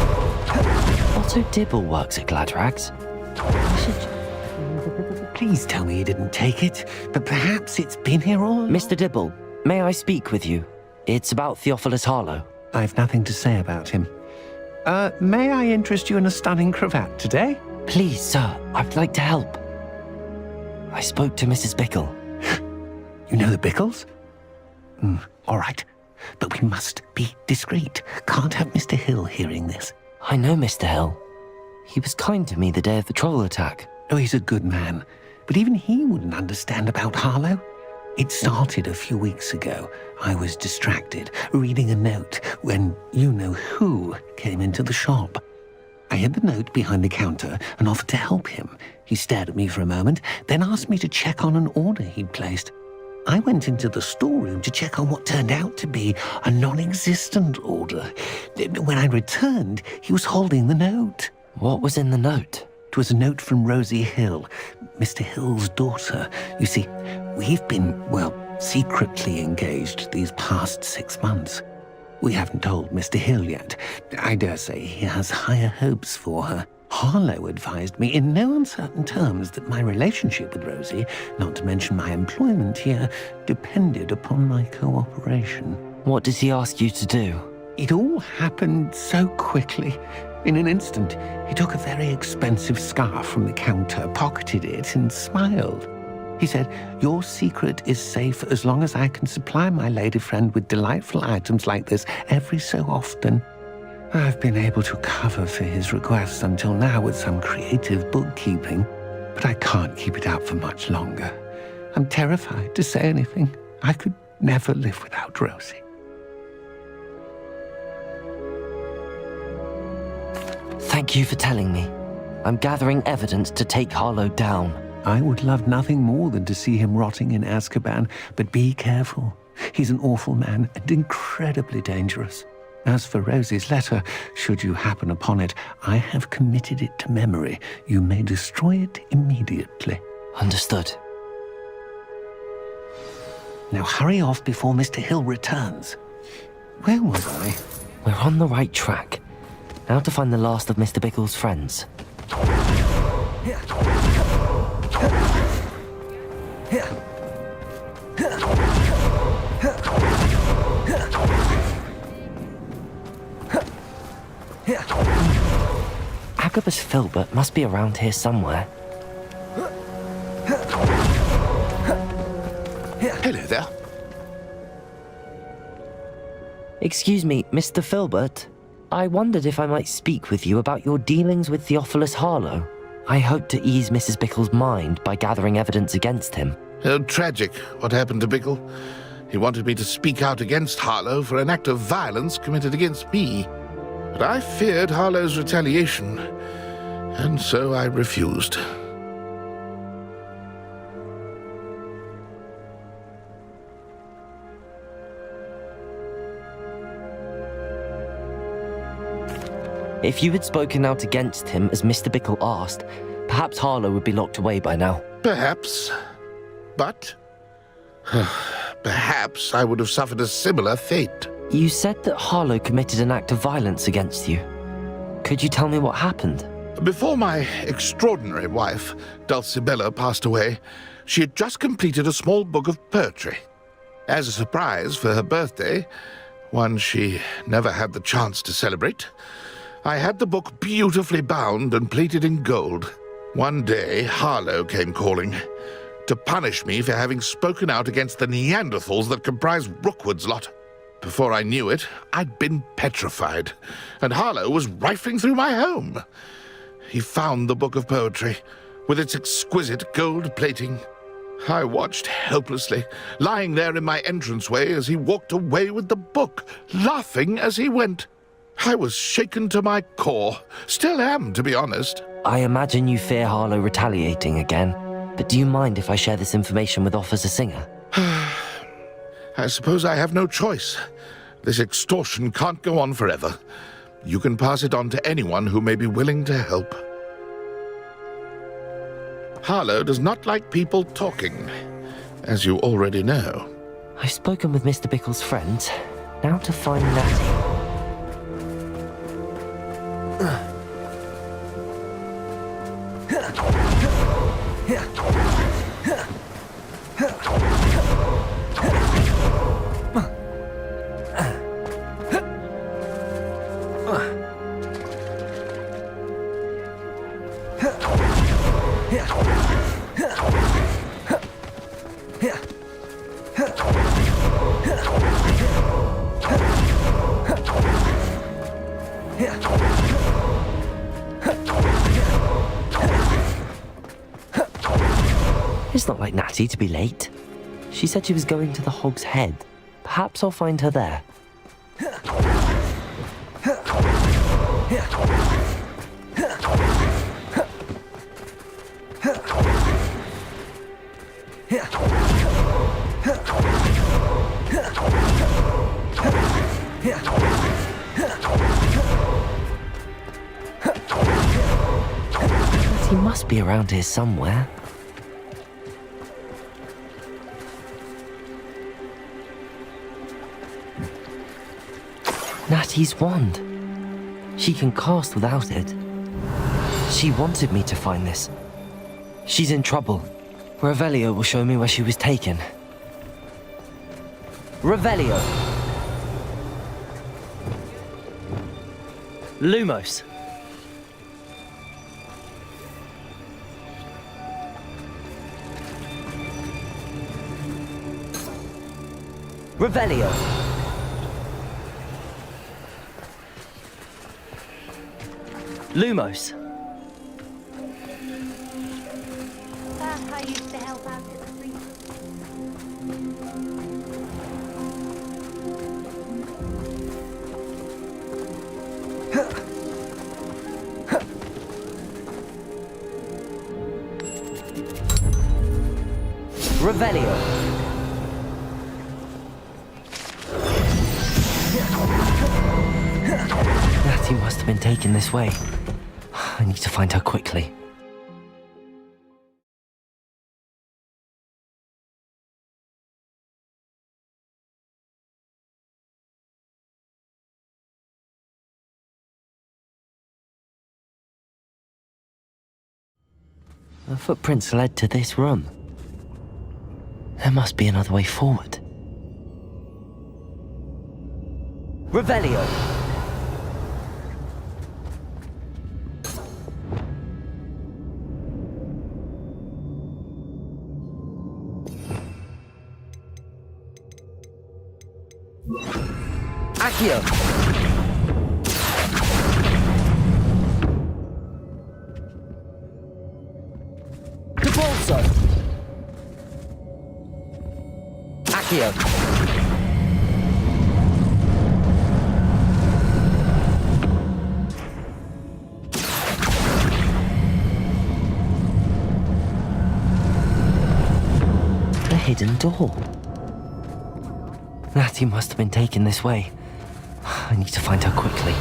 Otto Dibble works at Gladrags. Please tell me you didn't take it, but perhaps it's been here all along. Mr. Dibble, may I speak with you? It's about Theophilus Harlow. I've nothing to say about him. May I interest you in a stunning cravat today? Please, sir, I'd like to help. I spoke to Mrs. Bickle. You know the Bickles? All right, but we must be discreet. Can't have Mr. Hill hearing this. I know Mr. Hill. He was kind to me the day of the troll attack. Oh, he's a good man, but even he wouldn't understand about Harlow. It started a few weeks ago. I was distracted, reading a note, when you-know-who came into the shop. I hid the note behind the counter and offered to help him. He stared at me for a moment, then asked me to check on an order he'd placed. I went into the storeroom to check on what turned out to be a non-existent order. When I returned, he was holding the note. What was in the note? It was a note from Rosie Hill, Mr. Hill's daughter. You see, we've been, secretly engaged these past 6 months. We haven't told Mr. Hill yet. I dare say he has higher hopes for her. Harlow advised me in no uncertain terms that my relationship with Rosie, not to mention my employment here, depended upon my cooperation. What does he ask you to do? It all happened so quickly. In an instant, he took a very expensive scarf from the counter, pocketed it, and smiled. He said, "Your secret is safe as long as I can supply my lady friend with delightful items like this every so often." I've been able to cover for his requests until now with some creative bookkeeping, but I can't keep it up for much longer. I'm terrified to say anything. I could never live without Rosie. Thank you for telling me. I'm gathering evidence to take Harlow down. I would love nothing more than to see him rotting in Azkaban, but be careful. He's an awful man and incredibly dangerous. As for Rosie's letter, should you happen upon it, I have committed it to memory. You may destroy it immediately. Understood. Now hurry off before Mr. Hill returns. Where was I? We're on the right track. Now to find the last of Mr. Bickle's friends. Agabus Filbert must be around here somewhere. Hello there. Excuse me, Mr. Filbert. I wondered if I might speak with you about your dealings with Theophilus Harlow. I hope to ease Mrs. Bickle's mind by gathering evidence against him. Oh, tragic what happened to Bickle. He wanted me to speak out against Harlow for an act of violence committed against me. But I feared Harlow's retaliation, and so I refused. If you had spoken out against him as Mr. Bickle asked, perhaps Harlow would be locked away by now. Perhaps. But perhaps I would have suffered a similar fate. You said that Harlow committed an act of violence against you. Could you tell me what happened? Before my extraordinary wife, Dulcibella, passed away, she had just completed a small book of poetry. As a surprise for her birthday, one she never had the chance to celebrate, I had the book beautifully bound and plated in gold. One day, Harlow came calling to punish me for having spoken out against the Neanderthals that comprise Rookwood's lot. Before I knew it, I'd been petrified, and Harlow was rifling through my home. He found the book of poetry, with its exquisite gold plating. I watched helplessly, lying there in my entranceway as he walked away with the book, laughing as he went. I was shaken to my core. Still am, to be honest. I imagine you fear Harlow retaliating again, but do you mind if I share this information with Officer Singer? I suppose I have no choice. This extortion can't go on forever. You can pass it on to anyone who may be willing to help. Harlow does not like people talking, as you already know. I've spoken with Mr. Bickle's friends. Now to find Natty. It's not like Natty to be late. She said she was going to the Hog's Head. Perhaps I'll find her there. He must be around here somewhere. Natty's wand. She can cast without it. She wanted me to find this. She's in trouble. Revelio will show me where she was taken. Revelio! Lumos! Revelio! Lumos! I used to help out at the free. Revelio! Natty must have been taken this way. I need to find her quickly. The footprints led to this room. There must be another way forward. Revelio! Accio! Debolso! Accio! The hidden door. Natty must have been taken this way. I need to find her quickly.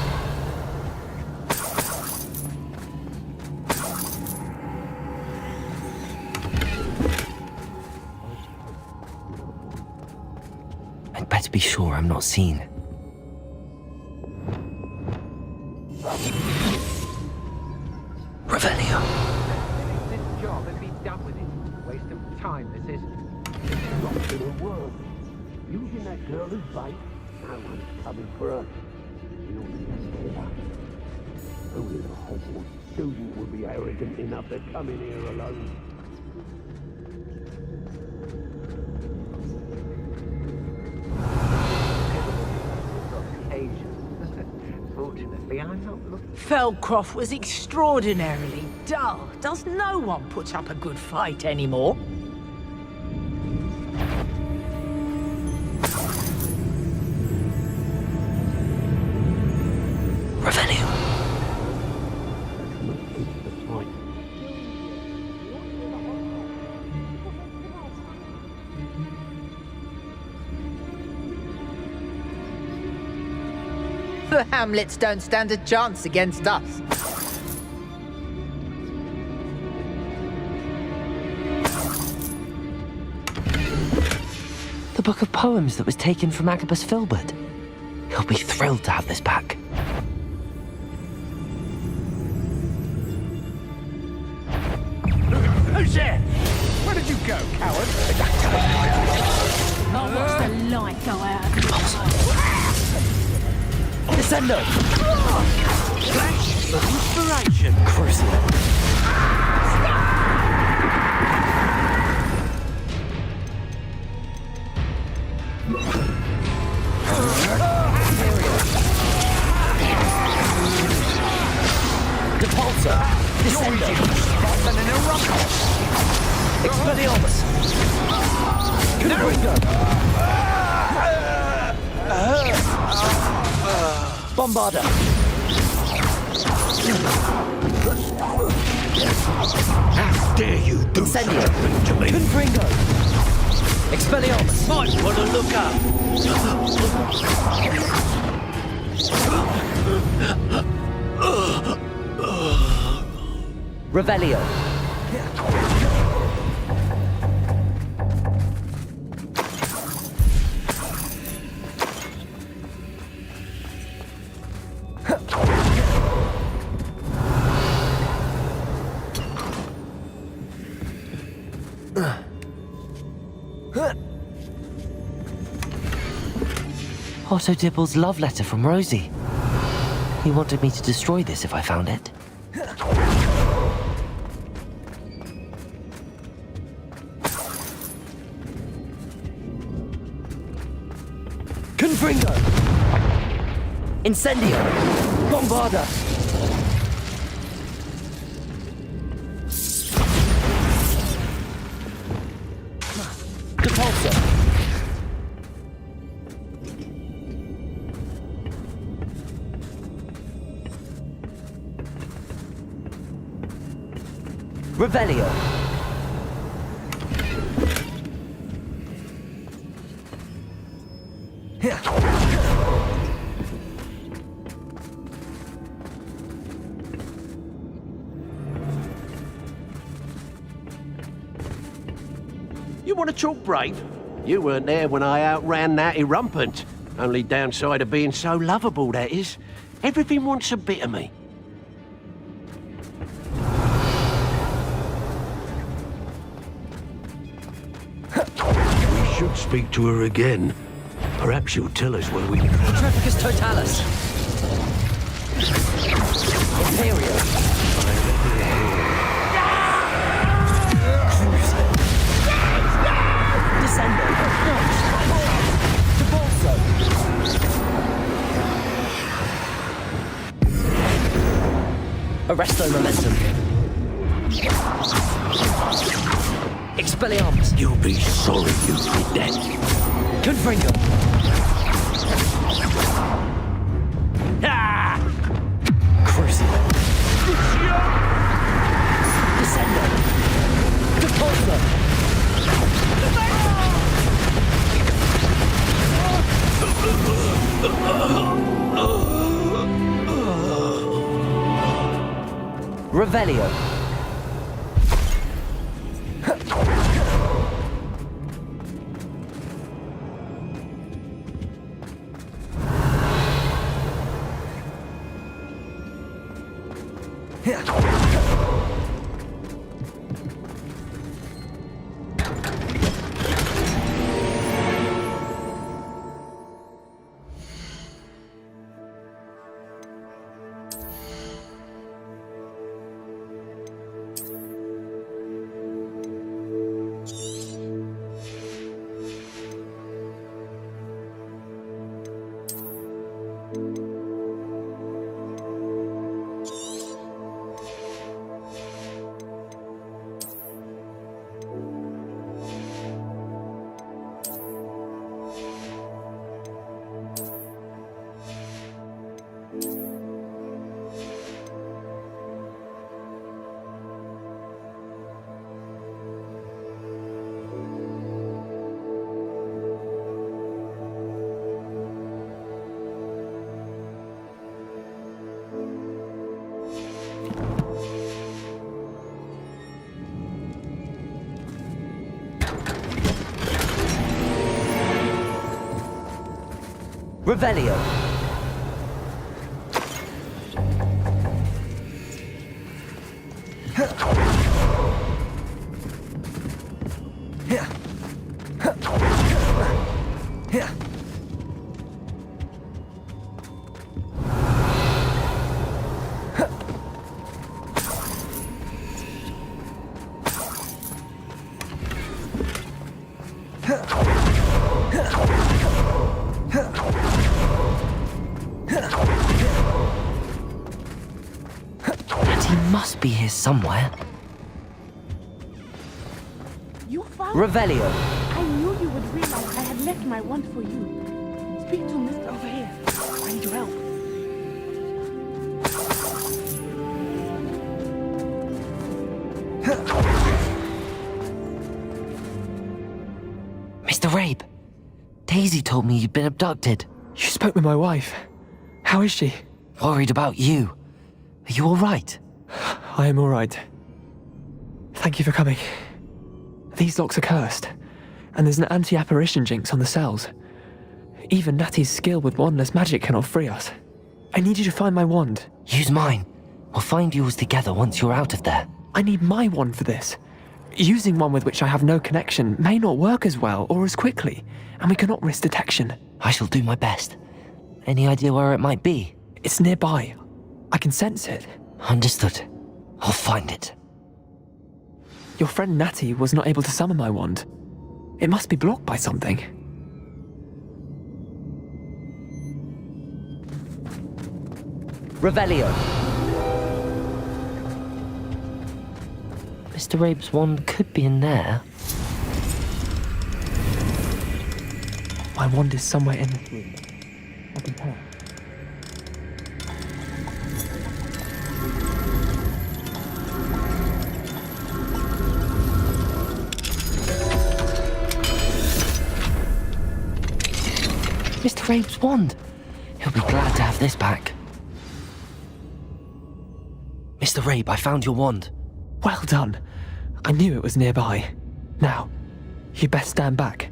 I'd better be sure I'm not seen. Revelio. This job and be done with it. Waste of time, this is. It's not gonna work. Using that girl as bait, no one's coming for her. We ought to just get up. Only the Hogwarts student would be arrogant enough to come in here alone. Fortunately, I'm not looking. Feldcroft was extraordinarily dull. Does no one put up a good fight anymore? Revelio. The Hamlets don't stand a chance against us. The book of poems that was taken from Agabus Filbert. He'll be thrilled to have this back. Who's there? Where did you go, coward? I'll watch the light go out. Descendo! Flash of inspiration. Crucible. Depulsor. Descendo. An eruption. Expelliarmus! Confringo! Bombarda! How dare you do Incendio! something to me? Confringo! Expelliarmus! Might want to look up. Revelio! Otto Dibble's love letter from Rosie. He wanted me to destroy this if I found it. Confringo! Incendio! Bombarda! Depulso! Revelio! You want to talk brave? You weren't there when I outran that erumpant. Only downside of being so lovable, that is. Everything wants a bit of me. We should speak to her again. Perhaps she'll tell us where we... Trepicus Totalis! Imperio! Descendo! Depulso! Arresto Momentum! Expelliarmus! You'll be sorry you did that. Confringo! Ah! Crucio! Descendo! Depulso! Revelio! Revelio! He must be here somewhere. Revelio. I knew you would realize I had left my wand for you. Speak to Mr. over here. I need your help. Mr. Rabe, Daisy told me you'd been abducted. You spoke with my wife. How is she? Worried about you. Are you all right? I am all right. Thank you for coming. These locks are cursed, and there's an anti-apparition jinx on the cells. Even Natty's skill with wandless magic cannot free us. I need you to find my wand. Use mine. We'll find yours together once you're out of there. I need my wand for this. Using one with which I have no connection may not work as well or as quickly, and we cannot risk detection. I shall do my best. Any idea where it might be? It's nearby. I can sense it. Understood. I'll find it. Your friend Natty was not able to summon my wand. It must be blocked by something. Revelio. Mr. Rabe's wand could be in there. My wand is somewhere in this room. I can tell. Mr. Rabe's wand. He'll be glad to have this back. Mr. Rabe, I found your wand. Well done. I knew it was nearby. Now, you best stand back.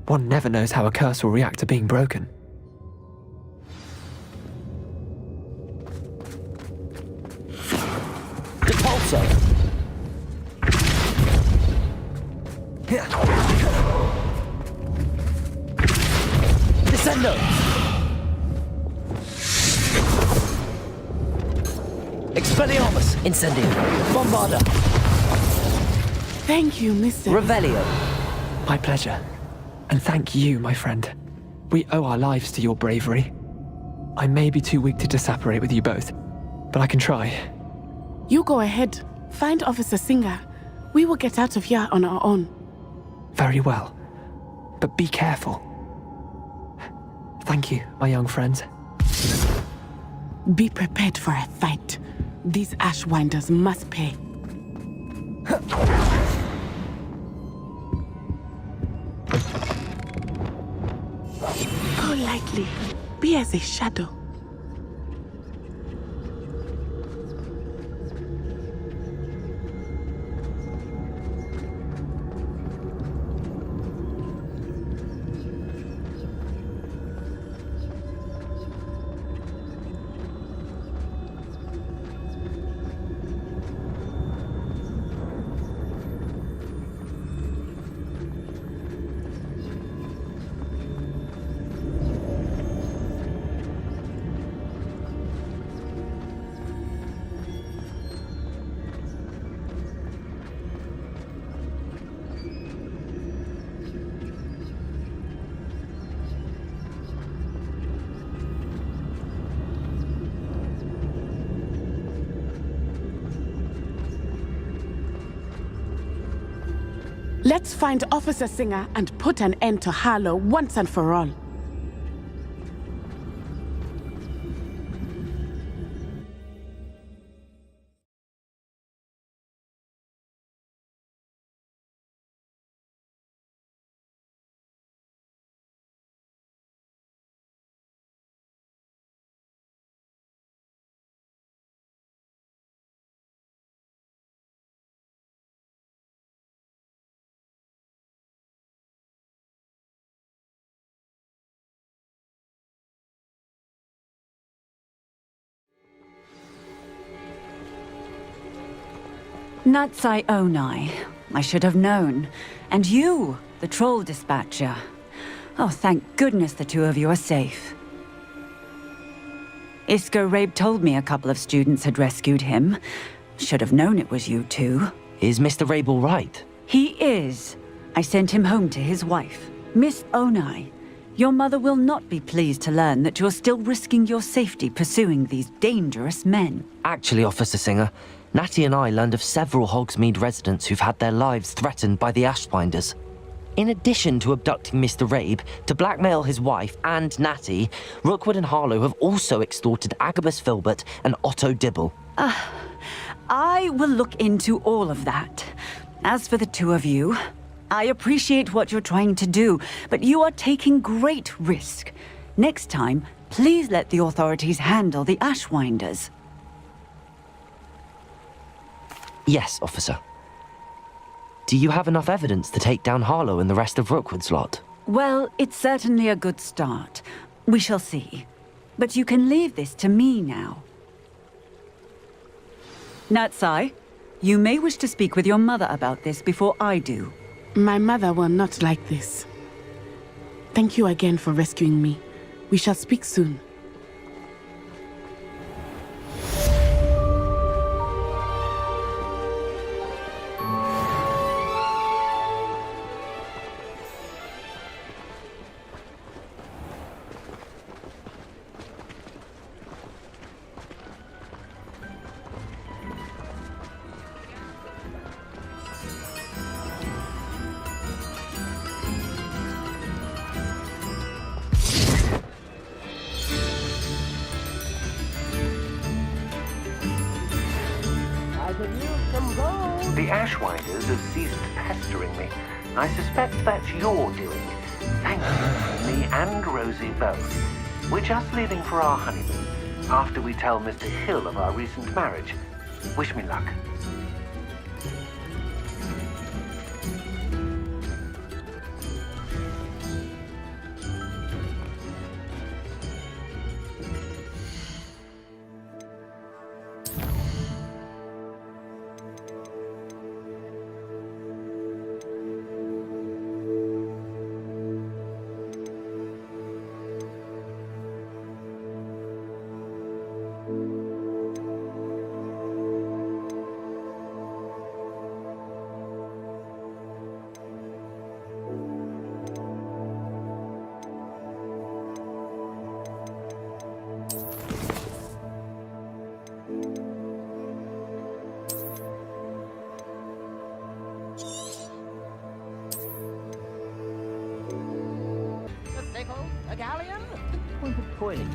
One never knows how a curse will react to being broken. Depulso! Descendo! Expelliarmus! Incendio! Bombarda! Thank you, Mr. Revelio! My pleasure. And thank you, my friend. We owe our lives to your bravery. I may be too weak to disapparate with you both, but I can try. You go ahead. Find Officer Singer. We will get out of here on our own. Very well. But be careful. Thank you, my young friends. Be prepared for a fight. These Ashwinders must pay. Go lightly. Be as a shadow. Let's find Officer Singer and put an end to Harlow once and for all. Natsai Onai. I should have known. And you, the troll dispatcher. Oh, thank goodness the two of you are safe. Isco Rabe told me a couple of students had rescued him. Should have known it was you two. Is Mr. Rabe all right? He is. I sent him home to his wife. Miss Onai, your mother will not be pleased to learn that you're still risking your safety pursuing these dangerous men. Actually, Officer Singer, Natty and I learned of several Hogsmeade residents who've had their lives threatened by the Ashwinders. In addition to abducting Mr. Rabe to blackmail his wife and Natty, Rookwood and Harlow have also extorted Agabus Filbert and Otto Dibble. I will look into all of that. As for the two of you, I appreciate what you're trying to do, but you are taking great risk. Next time, please let the authorities handle the Ashwinders. Yes, officer. Do you have enough evidence to take down Harlow and the rest of Rookwood's lot? Well, it's certainly a good start. We shall see. But you can leave this to me now. Natsai, you may wish to speak with your mother about this before I do. My mother will not like this. Thank you again for rescuing me. We shall speak soon. The Ashwinders have ceased pestering me. I suspect that's your doing. Thank you, me and Rosie both. We're just leaving for our honeymoon, after we tell Mr. Hill of our recent marriage. Wish me luck. A galleon? Point of toiling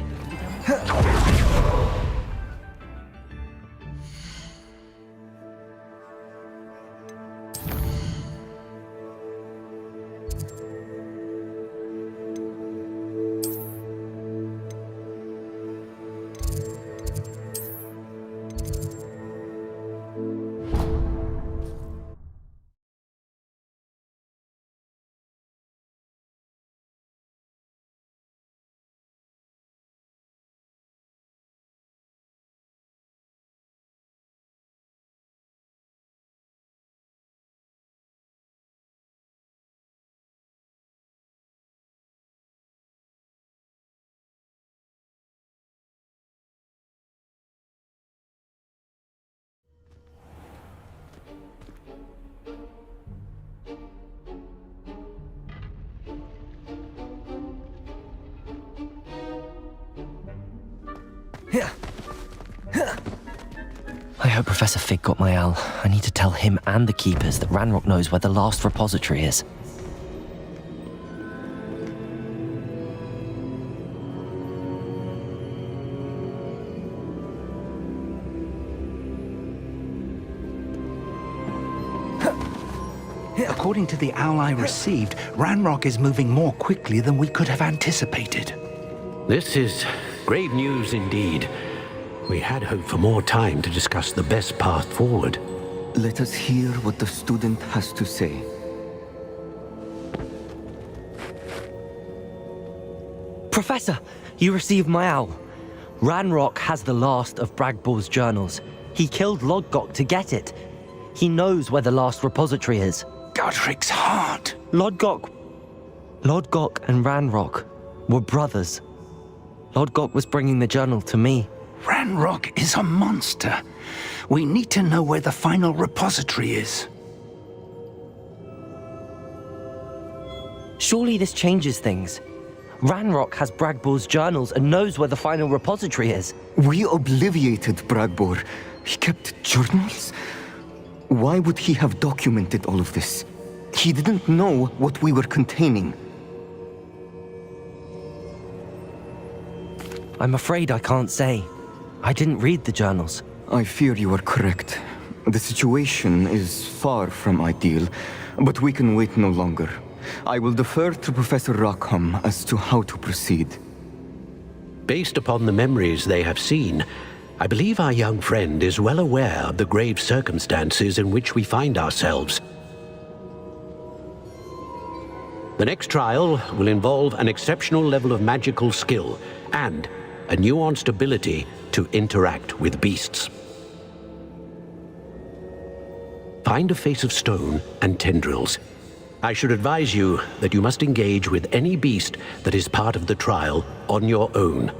I hope Professor Fig got my owl. I need to tell him and the Keepers that Ranrock knows where the last repository is. According to the owl I received, Ranrock is moving more quickly than we could have anticipated. This is grave news indeed. We had hoped for more time to discuss the best path forward. Let us hear what the student has to say. Professor, you received my owl. Ranrock has the last of Bragbor's journals. He killed Lodgok to get it. He knows where the last repository is. Godric's heart. Lodgok and Ranrock were brothers. Lodgok was bringing the journal to me. Ranrock is a monster. We need to know where the final repository is. Surely this changes things. Ranrock has Bragbor's journals and knows where the final repository is. We obliviated Bragbor. He kept journals? Why would he have documented all of this? He didn't know what we were containing. I'm afraid I can't say. I didn't read the journals. I fear you are correct. The situation is far from ideal, but we can wait no longer. I will defer to Professor Rockham as to how to proceed. Based upon the memories they have seen, I believe our young friend is well aware of the grave circumstances in which we find ourselves. The next trial will involve an exceptional level of magical skill and a nuanced ability to interact with beasts. Find a face of stone and tendrils. I should advise you that you must engage with any beast that is part of the trial on your own.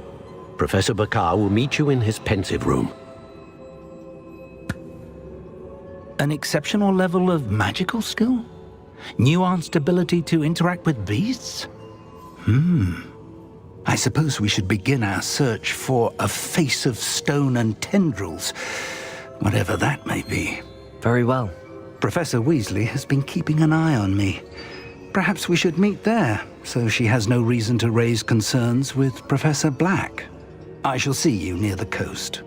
Professor Bakar will meet you in his pensive room. An exceptional level of magical skill? Nuanced ability to interact with beasts? I suppose we should begin our search for a face of stone and tendrils, whatever that may be. Very well. Professor Weasley has been keeping an eye on me. Perhaps we should meet there, so she has no reason to raise concerns with Professor Black. I shall see you near the coast.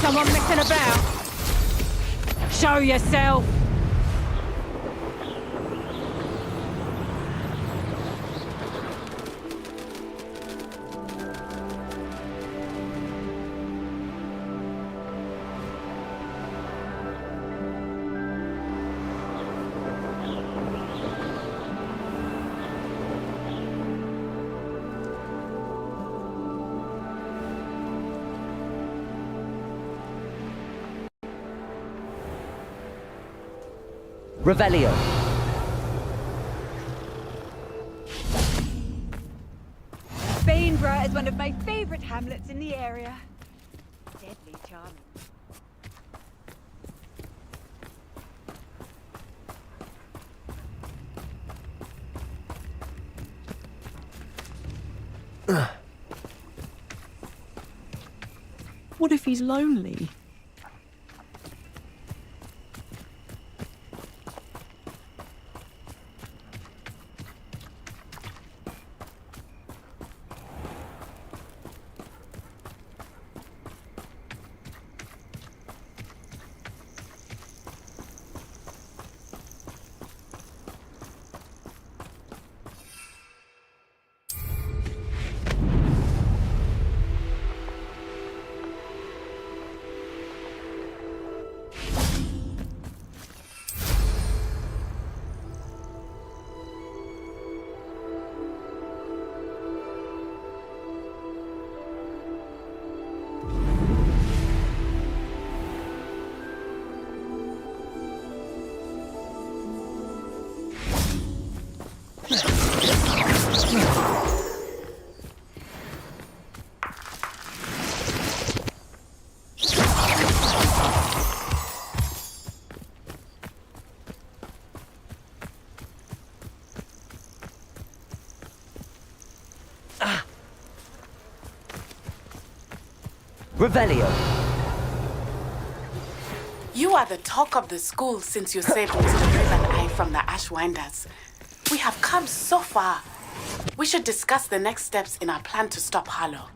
Someone messing about? Show yourself! Revelio. Bainborough is one of my favorite hamlets in the area. Deadly charming. What if he's lonely? Revelio. You are the talk of the school since you saved Mr. Brave and I from the Ashwinders. We have come so far. We should discuss the next steps in our plan to stop Harlow.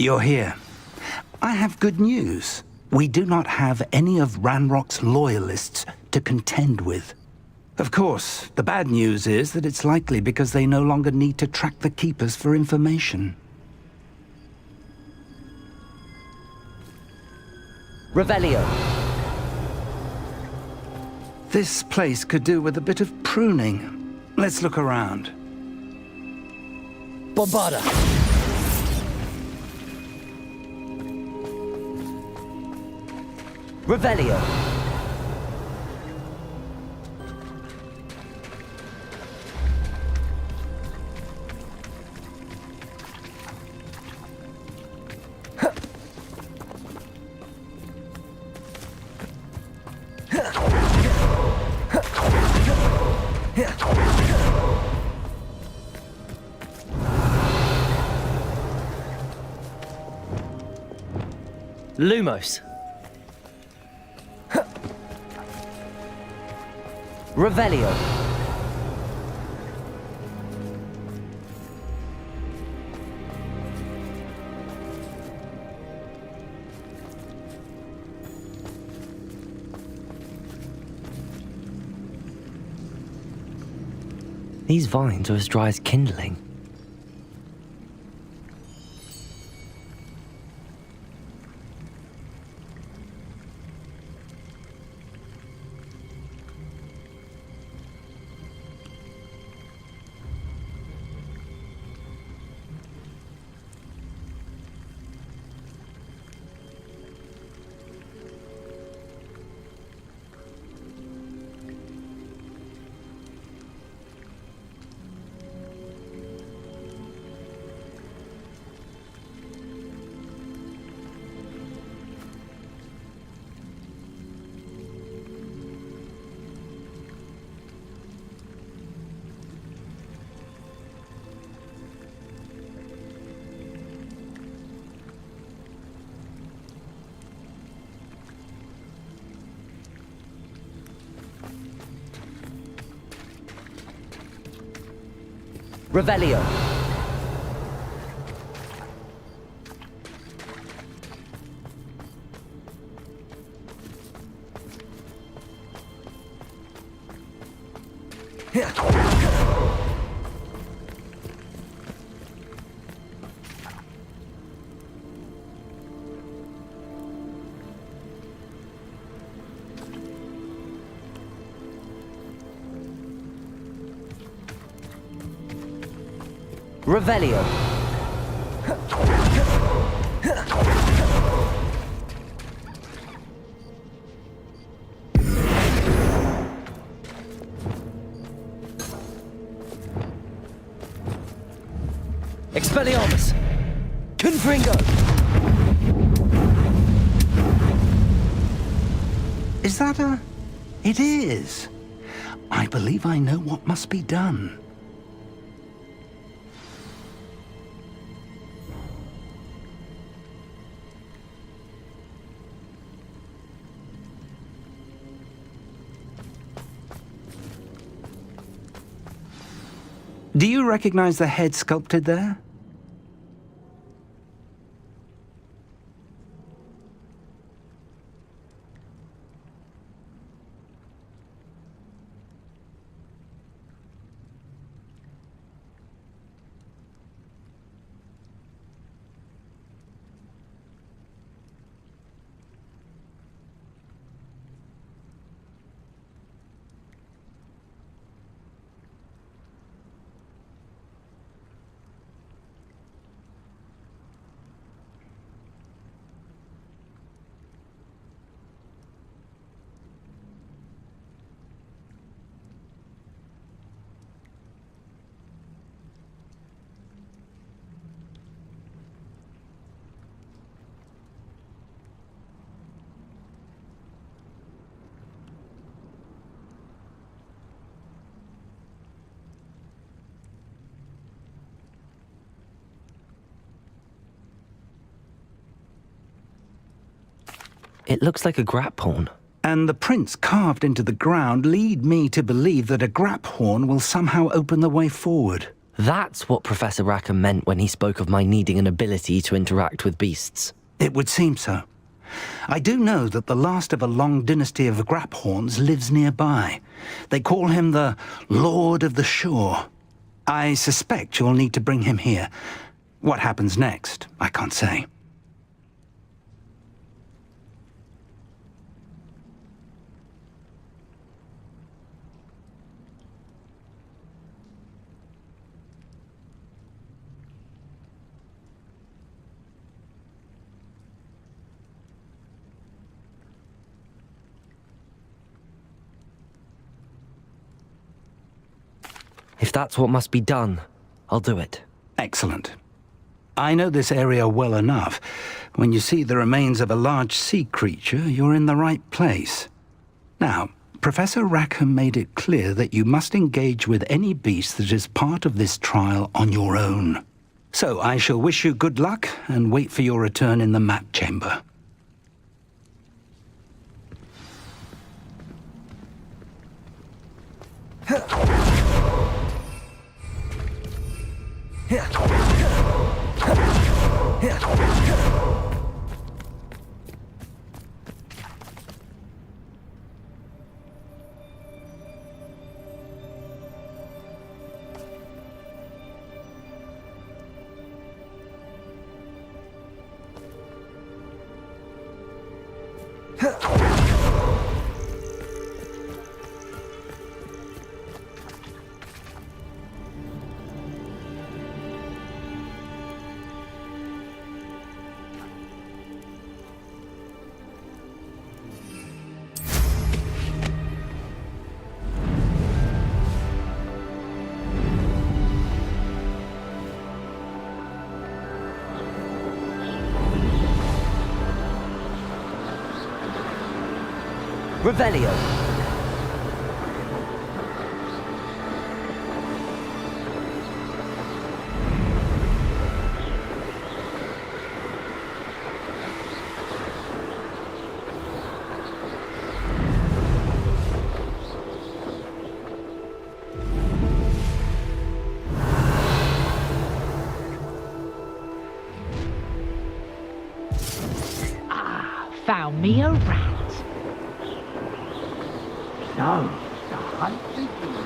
You're here. I have good news. We do not have any of Ranrock's loyalists to contend with. Of course, the bad news is that it's likely because they no longer need to track the Keepers for information. Revelio. This place could do with a bit of pruning. Let's look around. Bombarda. Revelio. Lumos. Revelio. These vines are as dry as kindling. Revelio. Revelio. Expelliarmus. Confringo. Is that a... It is. I believe I know what must be done. Do you recognize the head sculpted there? It looks like a grap horn. And the prints carved into the ground lead me to believe that a grap horn will somehow open the way forward. That's what Professor Rackham meant when he spoke of my needing an ability to interact with beasts. It would seem so. I do know that the last of a long dynasty of grap horns lives nearby. They call him the Lord of the Shore. I suspect you'll need to bring him here. What happens next, I can't say. If that's what must be done, I'll do it. Excellent. I know this area well enough. When you see the remains of a large sea creature, you're in the right place. Now, Professor Rackham made it clear that you must engage with any beast that is part of this trial on your own. So I shall wish you good luck and wait for your return in the map chamber. Revelio. Found me a rat. No, the hunt begins.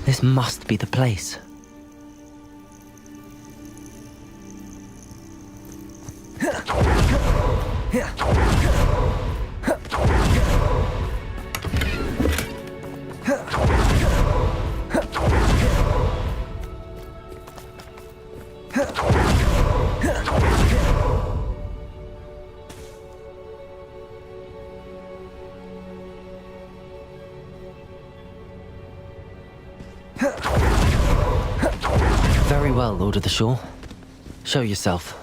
This must be the place. Very well, Lord of the Shore. Show yourself.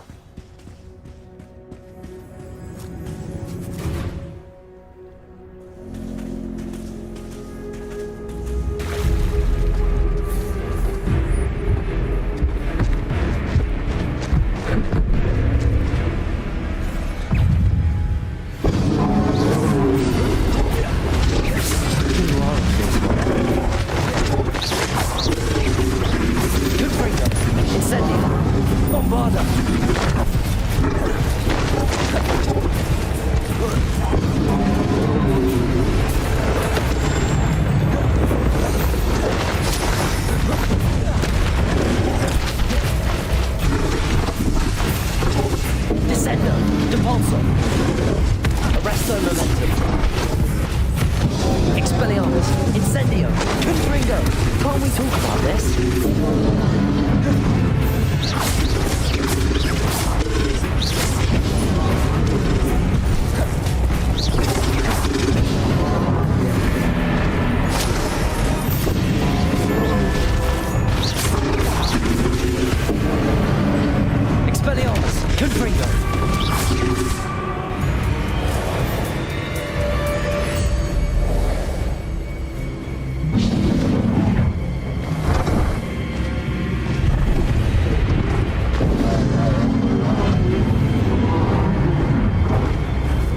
Incendio. Depulso. Arresto momentum. Expelliarmus. Incendio. Confringo. Can't we talk about this? Expelliarmus. Confringo.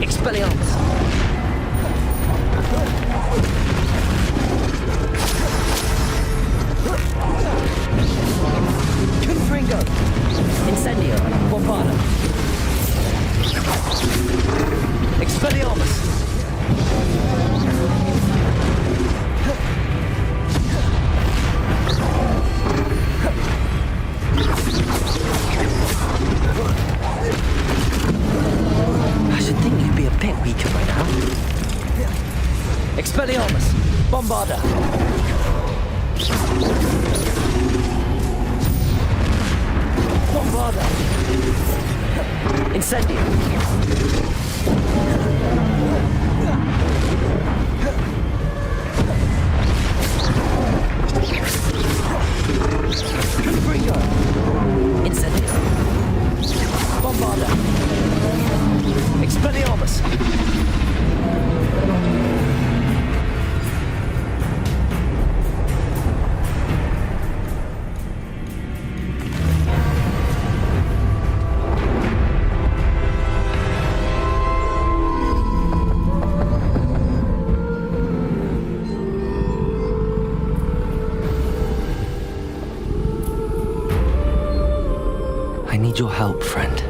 Expelliarmus. Confringo. Incendio. Bombarda. Expelliarmus. I should think you'd be a bit weaker by now. Expelliarmus. Bombarda. Bombarda. Incendio. Confringo. Incendio. Bombarda. Expelliarmus. I need your help, friend.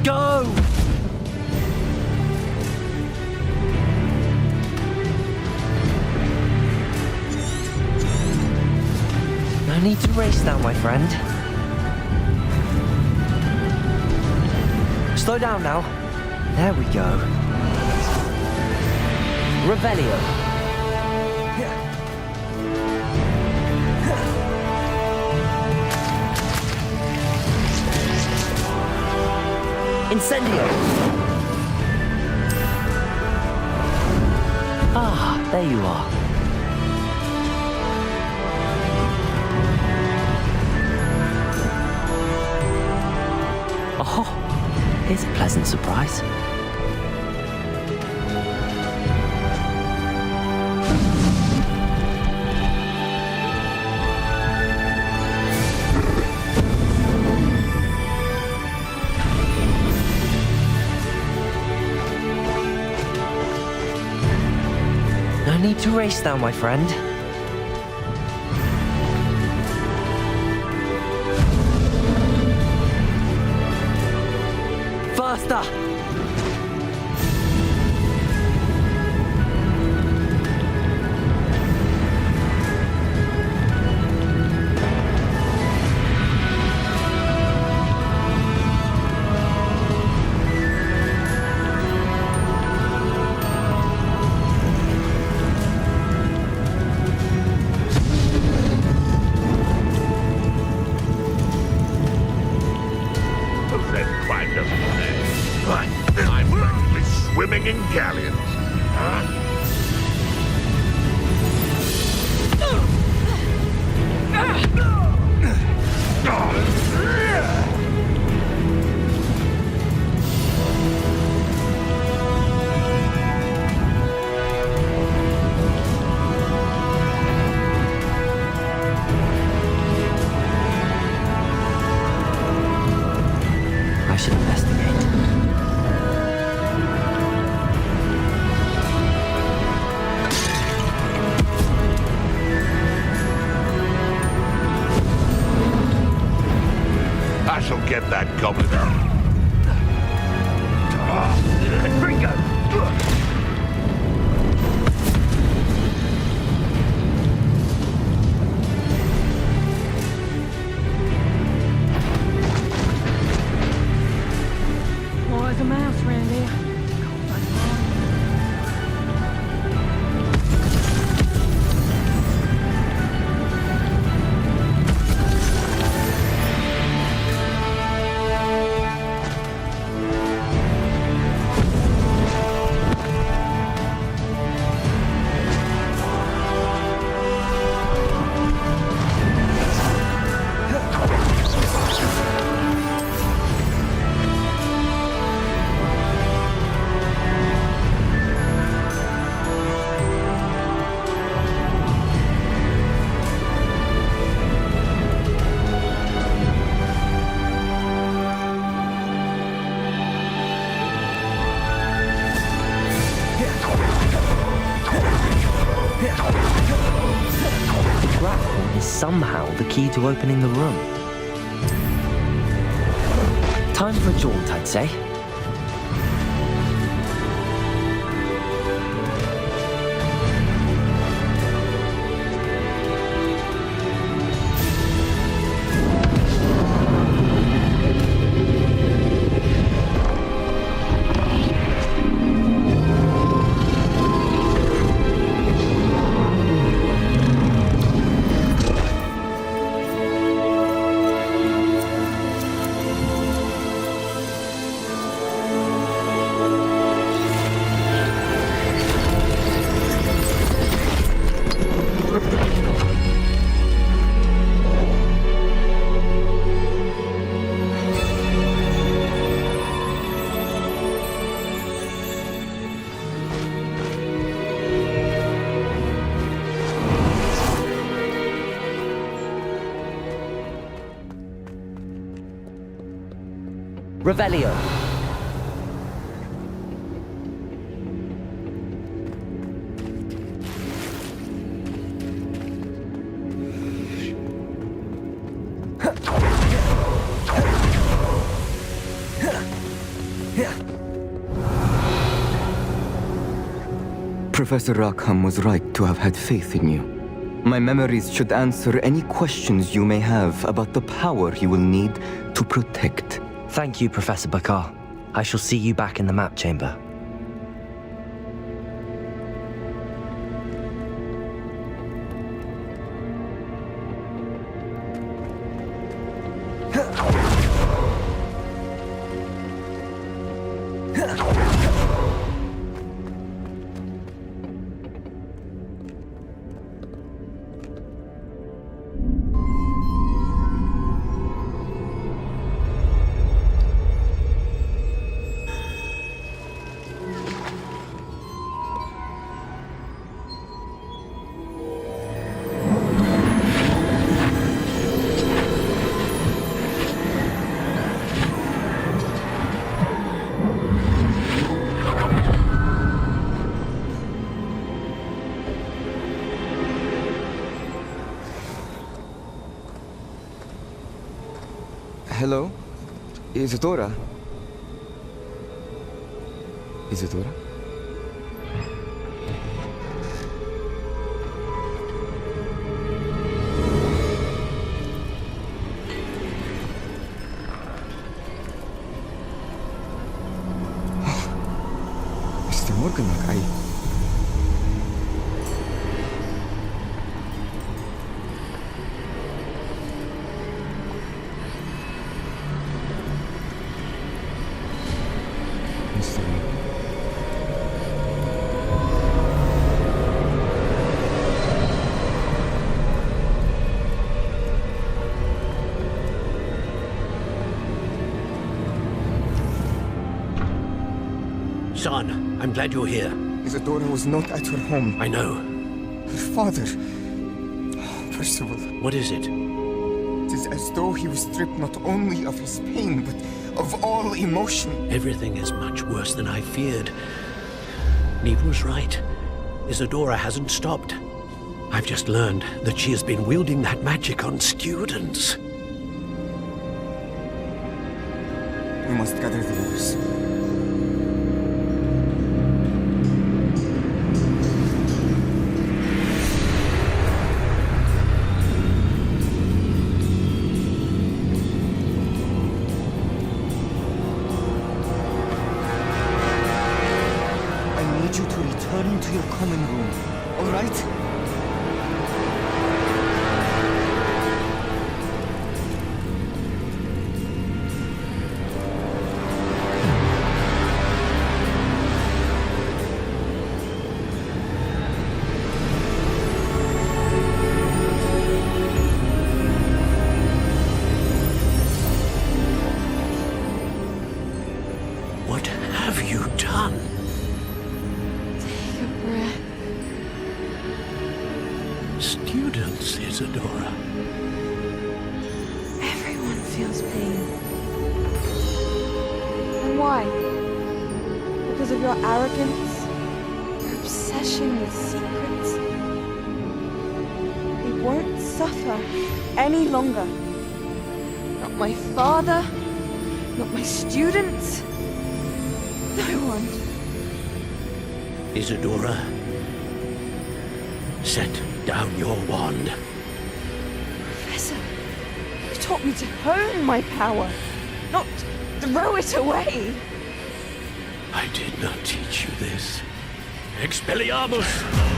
Go! No need to race now, my friend. Slow down now. There we go. Revelio. Incendio. Ah, there you are. Oh, here's a pleasant surprise. No need to race now, my friend. Faster! I'm practically swimming in galleons. Huh? I should investigate. somehow the key to opening the room. Time for a jaunt, I'd say. Revelio. Professor Rackham was right to have had faith in you. My memories should answer any questions you may have about the power you will need to protect. Thank you, Professor Bakar. I shall see you back in the map chamber. Hello? Isadora? Isadora? Mr. Morganlock, Son, I'm glad you're here. Isadora was not at her home. I know. Her father. Percival. What is it? It is as though he was stripped not only of his pain, but of all emotion. Everything is much worse than I feared. Neve was right. Isadora hasn't stopped. I've just learned that she has been wielding that magic on students. We must gather the others. I need you to return to your common room, all right? What have you done? Take a breath. Students, Isadora. Everyone feels pain. And why? Because of your arrogance? Your obsession with secrets? We won't suffer any longer. Not my father, not my students, no one. Isadora, set down your wand. Professor, you taught me to hone my power, not throw it away. I did not teach you this. Expelliarmus!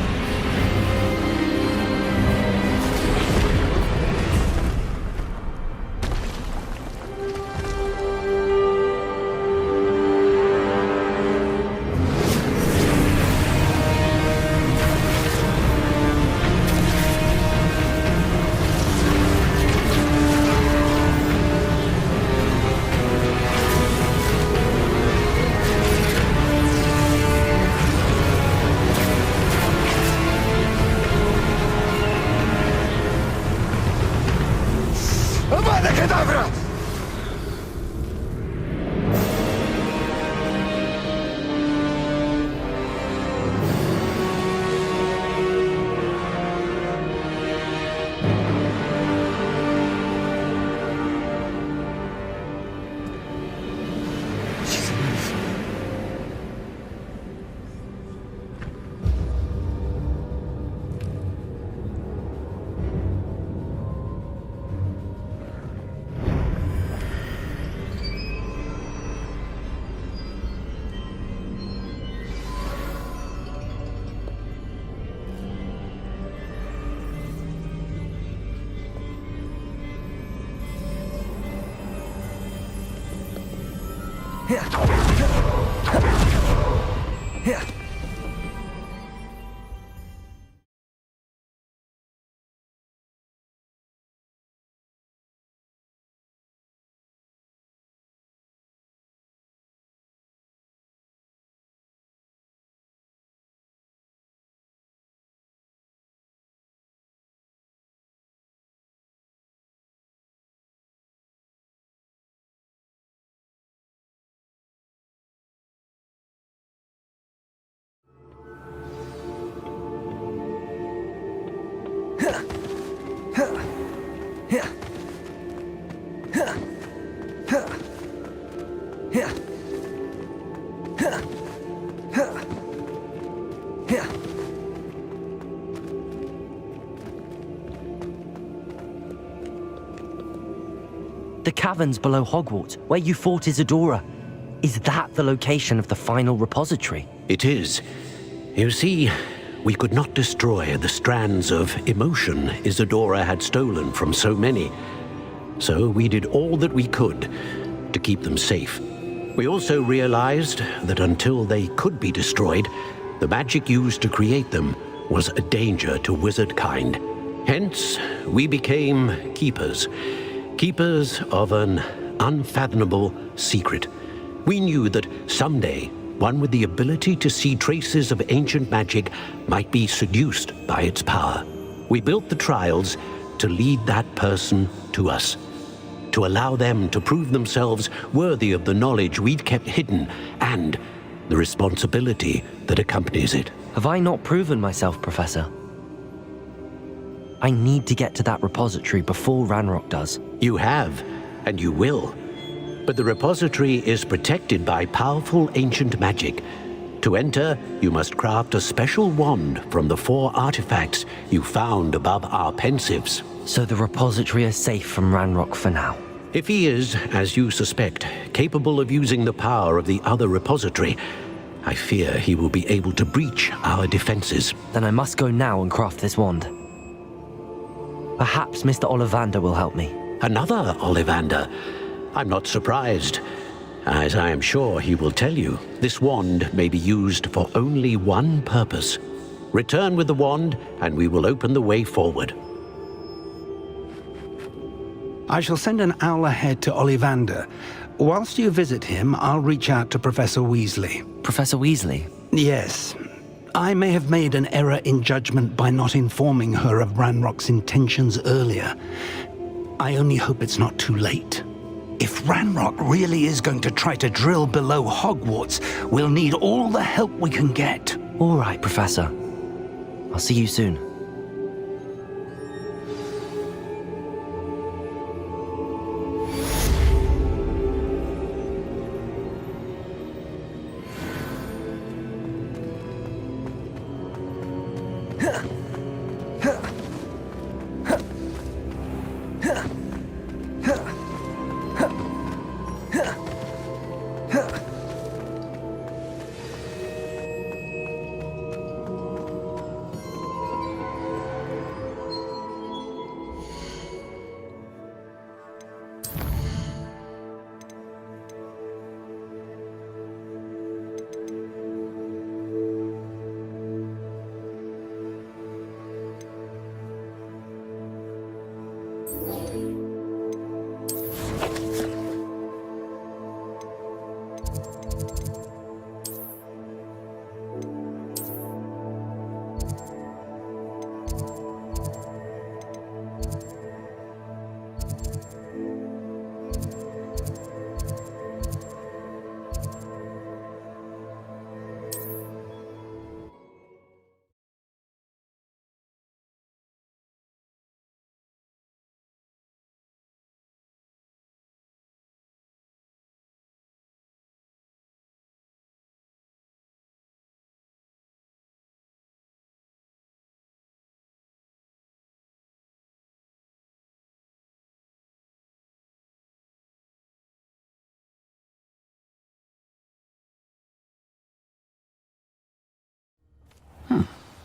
The caverns below Hogwarts, where you fought Isadora. Is that the location of the final repository? It is. You see, we could not destroy the strands of emotion Isadora had stolen from so many. So we did all that we could to keep them safe. We also realized that until they could be destroyed, the magic used to create them was a danger to wizard kind. Hence, we became keepers. Keepers of an unfathomable secret. We knew that someday, one with the ability to see traces of ancient magic might be seduced by its power. We built the trials to lead that person to us, to allow them to prove themselves worthy of the knowledge we'd kept hidden and the responsibility that accompanies it. Have I not proven myself, Professor? I need to get to that repository before Ranrock does. You have, and you will. But the repository is protected by powerful ancient magic. To enter, you must craft a special wand from the 4 artifacts you found above our pensives. So the repository is safe from Ranrock for now? If he is, as you suspect, capable of using the power of the other repository, I fear he will be able to breach our defenses. Then I must go now and craft this wand. Perhaps Mr. Ollivander will help me. Another Ollivander? I'm not surprised. As I am sure he will tell you, this wand may be used for only one purpose. Return with the wand, and we will open the way forward. I shall send an owl ahead to Ollivander. Whilst you visit him, I'll reach out to Professor Weasley. Professor Weasley? Yes. I may have made an error in judgment by not informing her of Ranrock's intentions earlier. I only hope it's not too late. If Ranrock really is going to try to drill below Hogwarts, we'll need all the help we can get. All right, Professor. I'll see you soon.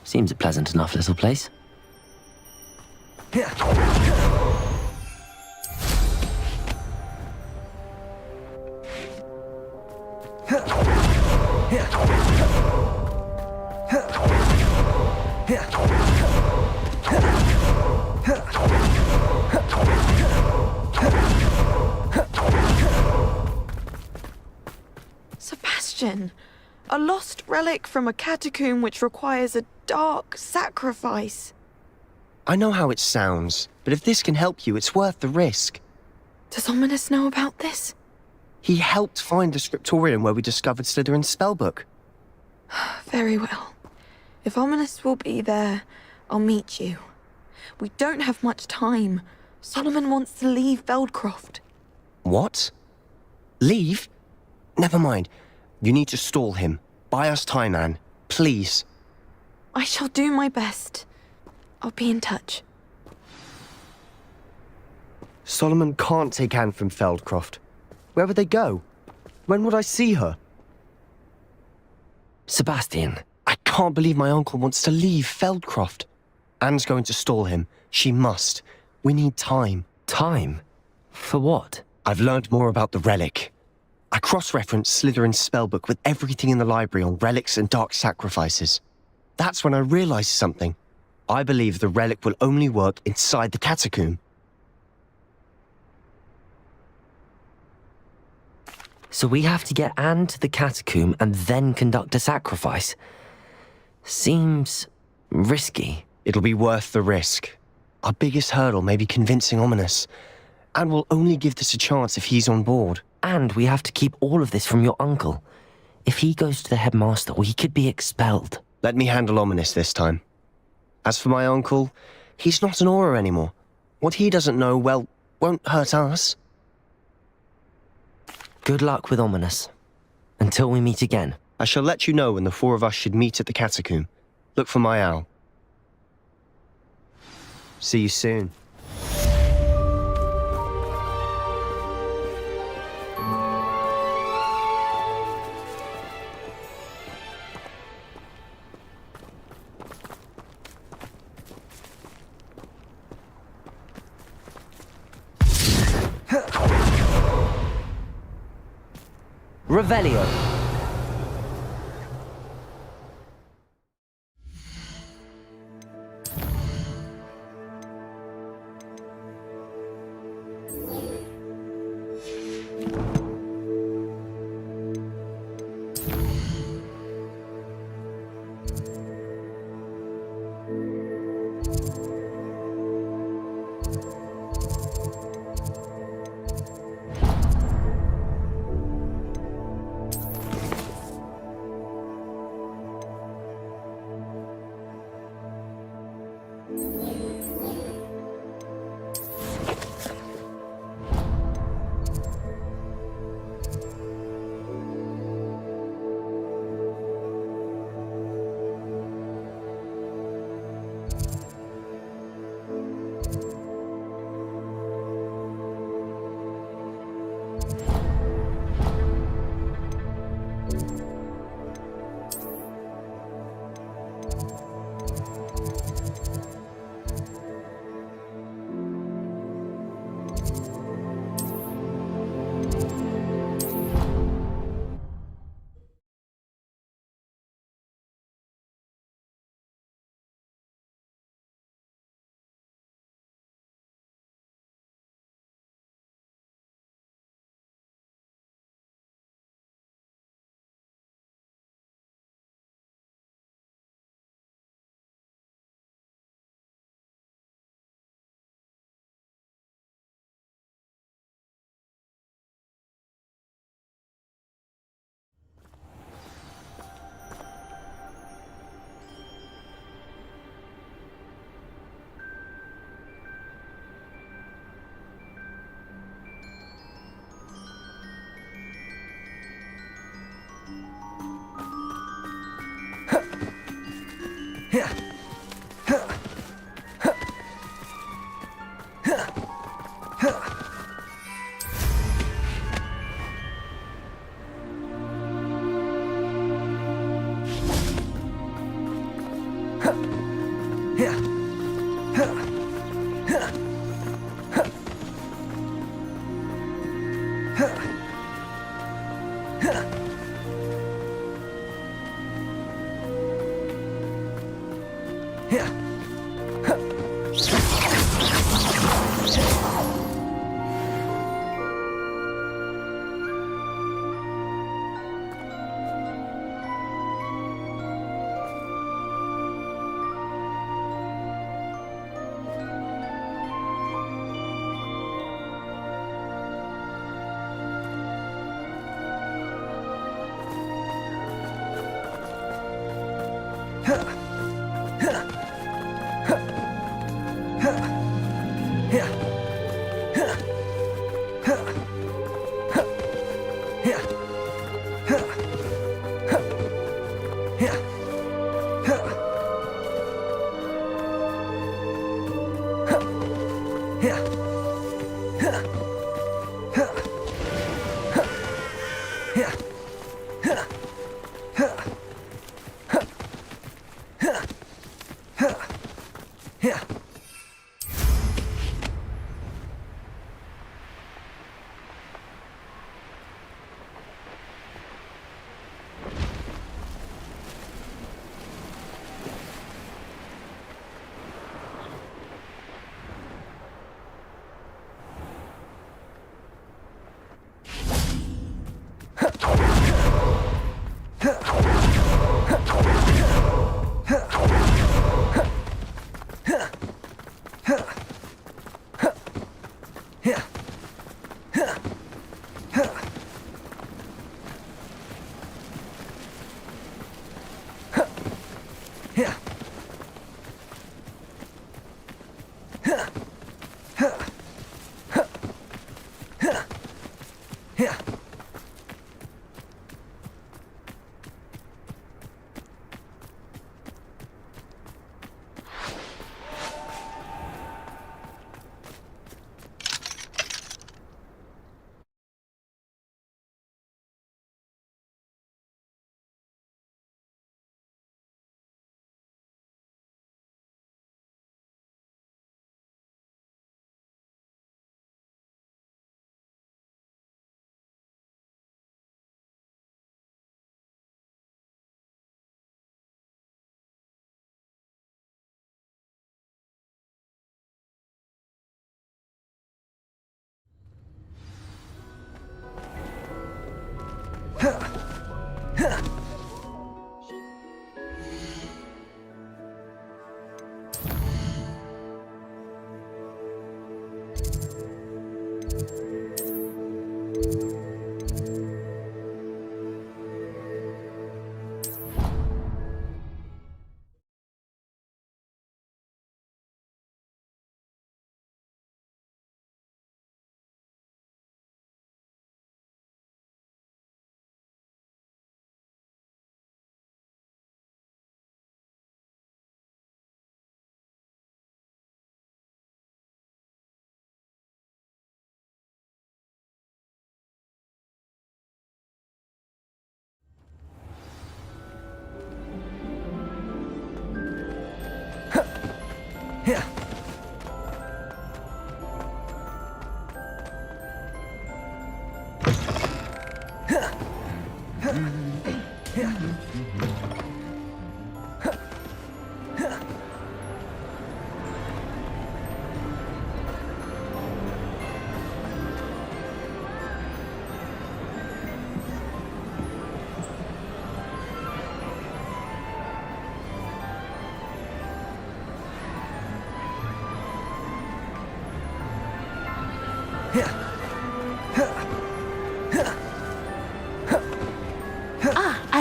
Seems a pleasant enough little place. Sebastian, a lost relic from a catacomb which requires a dark sacrifice. I know how it sounds, but if this can help you, it's worth the risk. Does Ominous know about this? He helped find the scriptorium where we discovered Slytherin's spellbook. Very well. If Ominous will be there, I'll meet you. We don't have much time. Solomon wants to leave Feldcroft. What? Leave? Never mind. You need to stall him. Buy us time, Anne. Please. I shall do my best. I'll be in touch. Solomon can't take Anne from Feldcroft. Where would they go? When would I see her? Sebastian. I can't believe my uncle wants to leave Feldcroft. Anne's going to stall him. She must. We need time. Time? For what? I've learned more about the relic. I cross-referenced Slytherin's spellbook with everything in the library on relics and dark sacrifices. That's when I realized something. I believe the relic will only work inside the catacomb. So we have to get Anne to the catacomb and then conduct a sacrifice. Seems risky. It'll be worth the risk. Our biggest hurdle may be convincing Ominous. And we'll only give this a chance if he's on board. And we have to keep all of this from your uncle. If he goes to the headmaster, he could be expelled. Let me handle Ominous this time. As for my uncle, he's not an Auror anymore. What he doesn't know, well, won't hurt us. Good luck with Ominous. Until we meet again. I shall let you know when the four of us should meet at the catacomb. Look for my owl. See you soon. Revelio.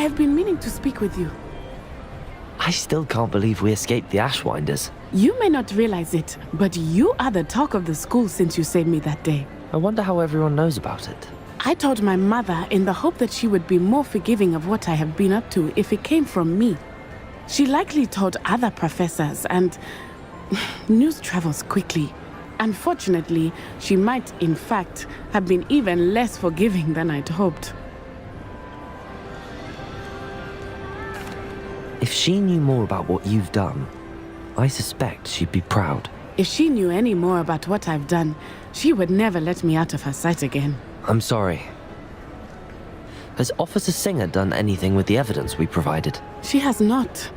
I have been meaning to speak with you. I still can't believe we escaped the Ashwinders. You may not realize it, but you are the talk of the school since you saved me that day. I wonder how everyone knows about it. I told my mother in the hope that she would be more forgiving of what I have been up to if it came from me. She likely told other professors, and news travels quickly. Unfortunately, she might, in fact, have been even less forgiving than I'd hoped. If she knew more about what you've done, I suspect she'd be proud. If she knew any more about what I've done, she would never let me out of her sight again. I'm sorry. Has Officer Singer done anything with the evidence we provided? She has not.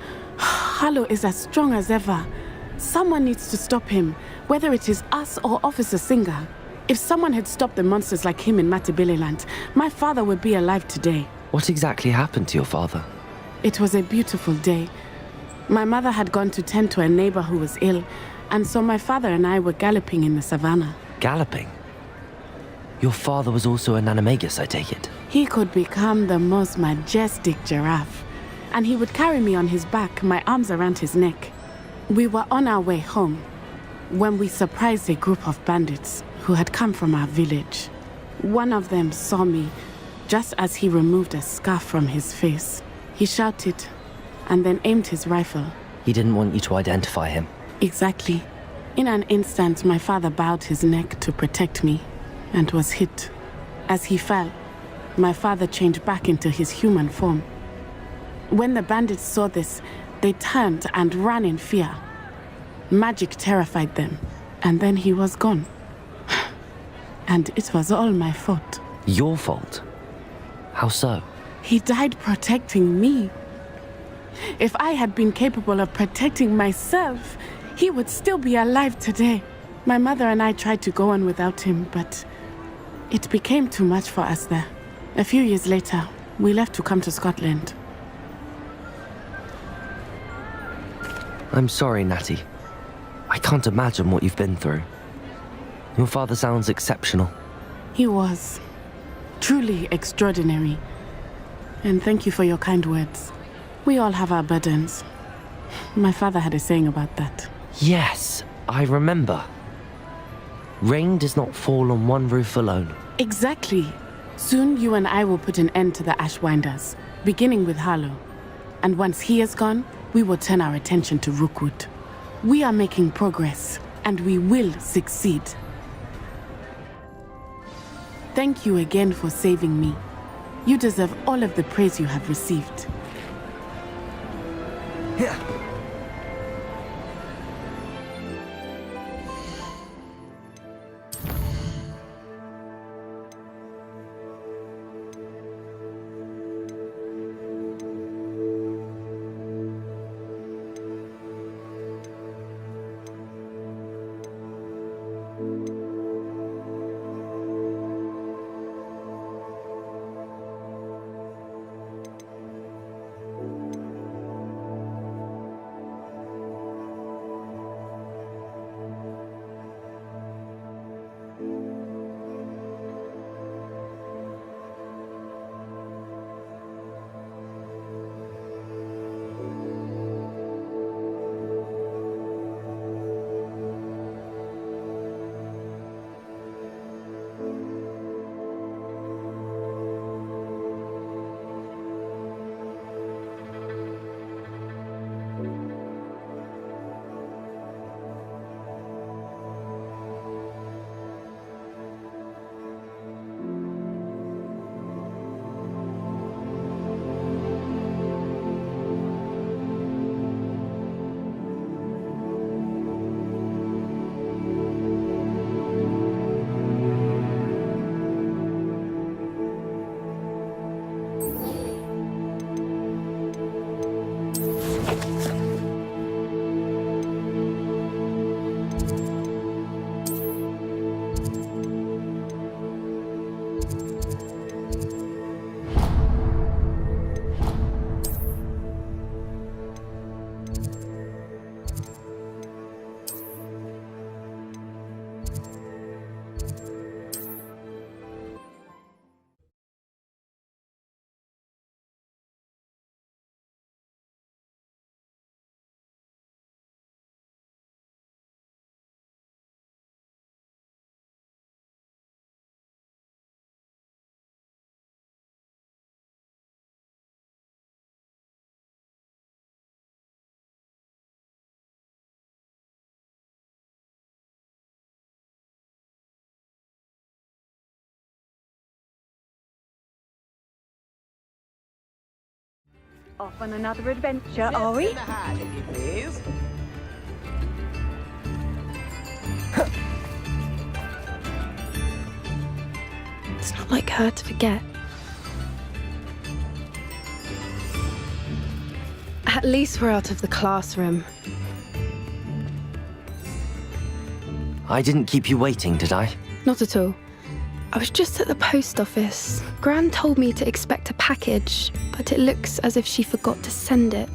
Harlow is as strong as ever. Someone needs to stop him, whether it is us or Officer Singer. If someone had stopped the monsters like him in Matabeleland, my father would be alive today. What exactly happened to your father? It was a beautiful day. My mother had gone to tend to a neighbor who was ill, and so my father and I were galloping in the savannah. Galloping? Your father was also an animagus, I take it? He could become the most majestic giraffe, and he would carry me on his back, my arms around his neck. We were on our way home when we surprised a group of bandits who had come from our village. One of them saw me just as he removed a scarf from his face. He shouted and then aimed his rifle. He didn't want you to identify him. Exactly. In an instant, my father bowed his neck to protect me and was hit. As he fell, my father changed back into his human form. When the bandits saw this, they turned and ran in fear. Magic terrified them, and then he was gone. And it was all my fault. Your fault? How so? He died protecting me. If I had been capable of protecting myself, he would still be alive today. My mother and I tried to go on without him, but it became too much for us there. A few years later, we left to come to Scotland. I'm sorry, Natty. I can't imagine what you've been through. Your father sounds exceptional. He was truly extraordinary. And thank you for your kind words. We all have our burdens. My father had a saying about that. Yes, I remember. Rain does not fall on one roof alone. Exactly. Soon you and I will put an end to the Ashwinders, beginning with Harlow. And once he is gone, we will turn our attention to Rookwood. We are making progress, and we will succeed. Thank you again for saving me. You deserve all of the praise you have received. Here. Off on another adventure, are we? Please. It's not like her to forget. At least we're out of the classroom. I didn't keep you waiting, did I? Not at all. I was just at the post office. Gran told me to expect a package, but it looks as if she forgot to send it.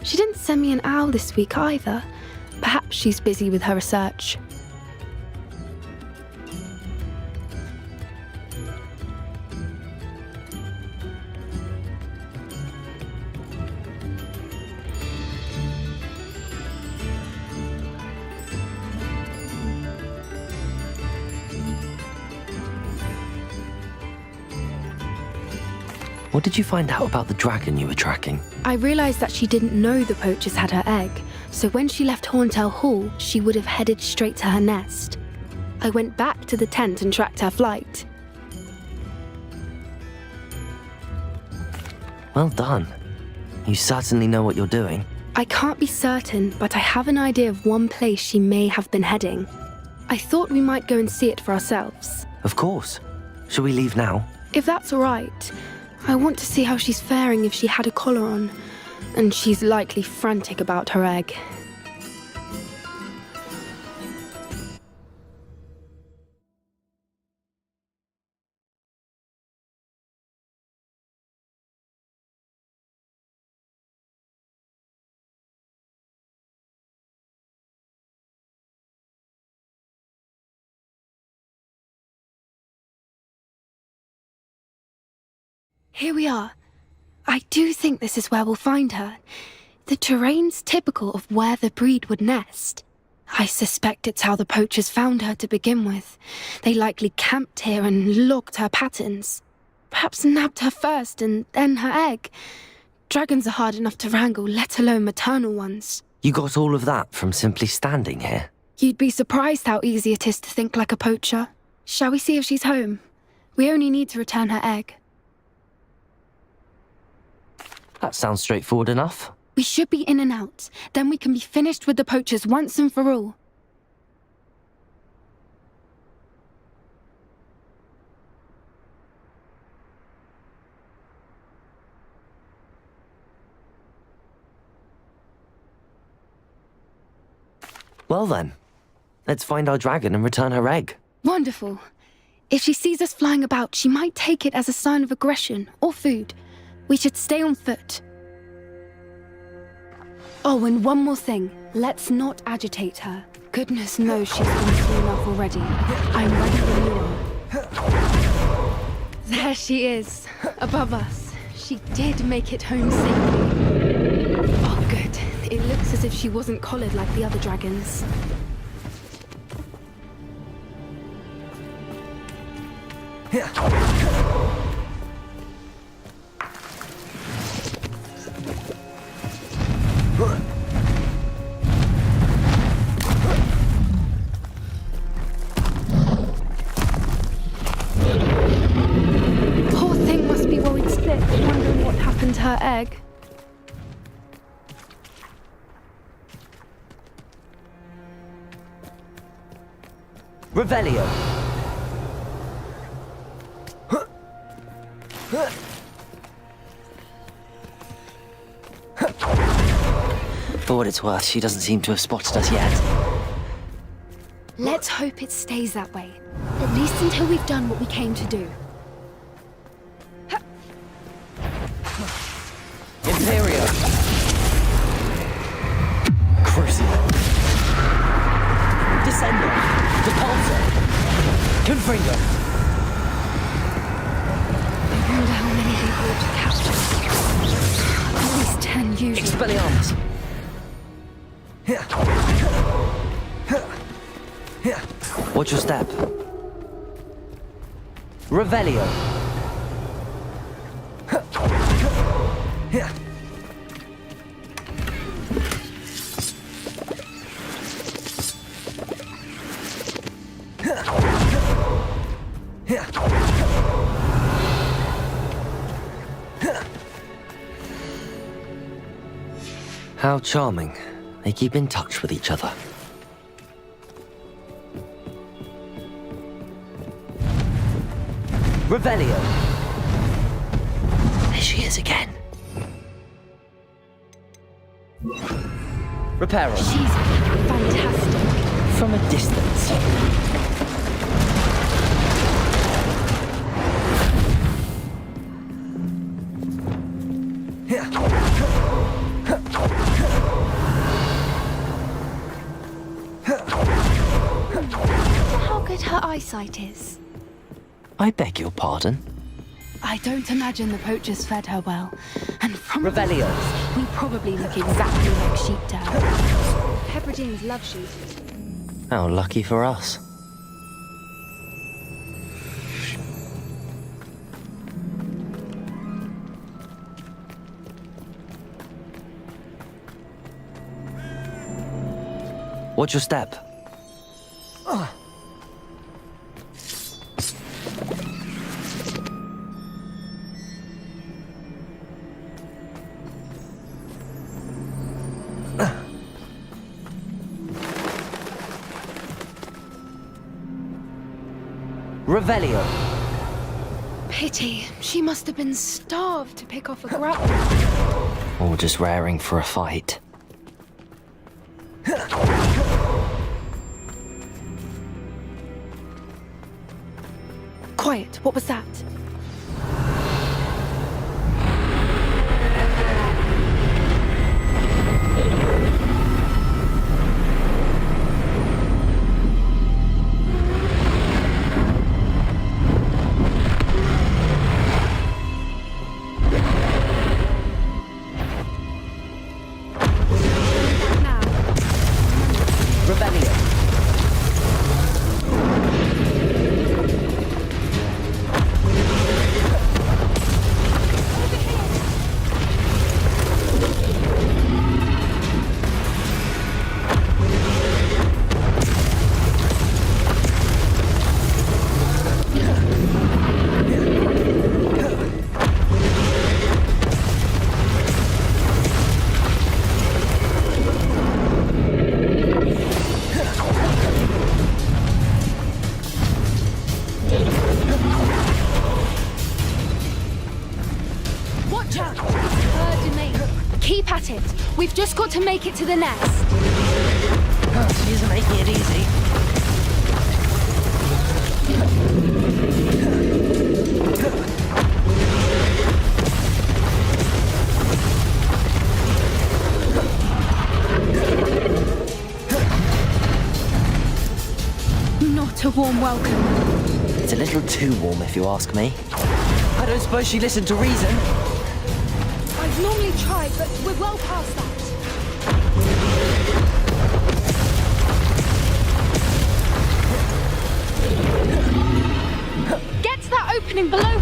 She didn't send me an owl this week either. Perhaps she's busy with her research. What did you find out about the dragon you were tracking? I realized that she didn't know the poachers had her egg, so when she left Horntail Hall, she would have headed straight to her nest. I went back to the tent and tracked her flight. Well done. You certainly know what you're doing. I can't be certain, but I have an idea of one place she may have been heading. I thought we might go and see it for ourselves. Of course. Shall we leave now? If that's all right. I want to see how she's faring if she had a collar on, and she's likely frantic about her egg. Here we are. I do think this is where we'll find her. The terrain's typical of where the breed would nest. I suspect it's how the poachers found her to begin with. They likely camped here and logged her patterns. Perhaps nabbed her first and then her egg. Dragons are hard enough to wrangle, let alone maternal ones. You got all of that from simply standing here? You'd be surprised how easy it is to think like a poacher. Shall we see if she's home? We only need to return her egg. That sounds straightforward enough. We should be in and out. Then we can be finished with the poachers once and for all. Well then, let's find our dragon and return her egg. Wonderful. If she sees us flying about, she might take it as a sign of aggression or food. We should stay on foot. Oh, and one more thing. Let's not agitate her. Goodness knows she's been through enough already. I'm ready when you are. There she is, above us. She did make it home safely. Oh, good. It looks as if she wasn't collared like the other dragons. Poor thing must be worried sick, wondering what happened to her egg. Revelio. For what it's worth, she doesn't seem to have spotted us yet. Let's hope it stays that way. At least until we've done what we came to do. Imperio. Crucible. Descender. Depulsor. Confringo. I wonder how many they brought to capture. At least 10 usually. Expelliarmus. Watch your step. Revelio. How charming. They keep in touch with each other. Revelio. There she is again. Repairer. She's fantastic. From a distance. How good her eyesight is. I beg your pardon? I don't imagine the poachers fed her well. And from Revelio. we probably look exactly like sheep to her. Hebrideans love sheep. How lucky for us. Watch your step. Revelio. Pity. She must have been starved to pick off a grapple. Or just raring for a fight. Quiet. What was that? We've just got to make it to the nest. Oh, she isn't making it easy. Not a warm welcome. It's a little too warm, if you ask me. I don't suppose she listened to reason. I've normally tried, but we're well past that. Get to that opening below her.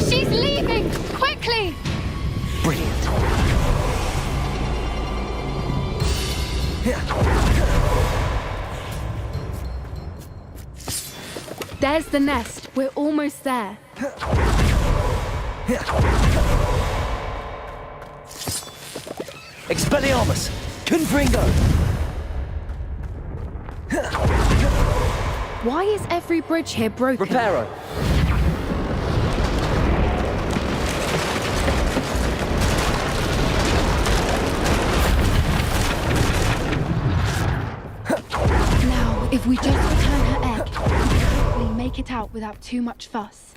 She's leaving! Quickly! Brilliant. There's the nest. We're almost there. Expelliarmus! Confringo! Why is every bridge here broken? Reparo! Now, if we just return her egg, we can hopefully make it out without too much fuss.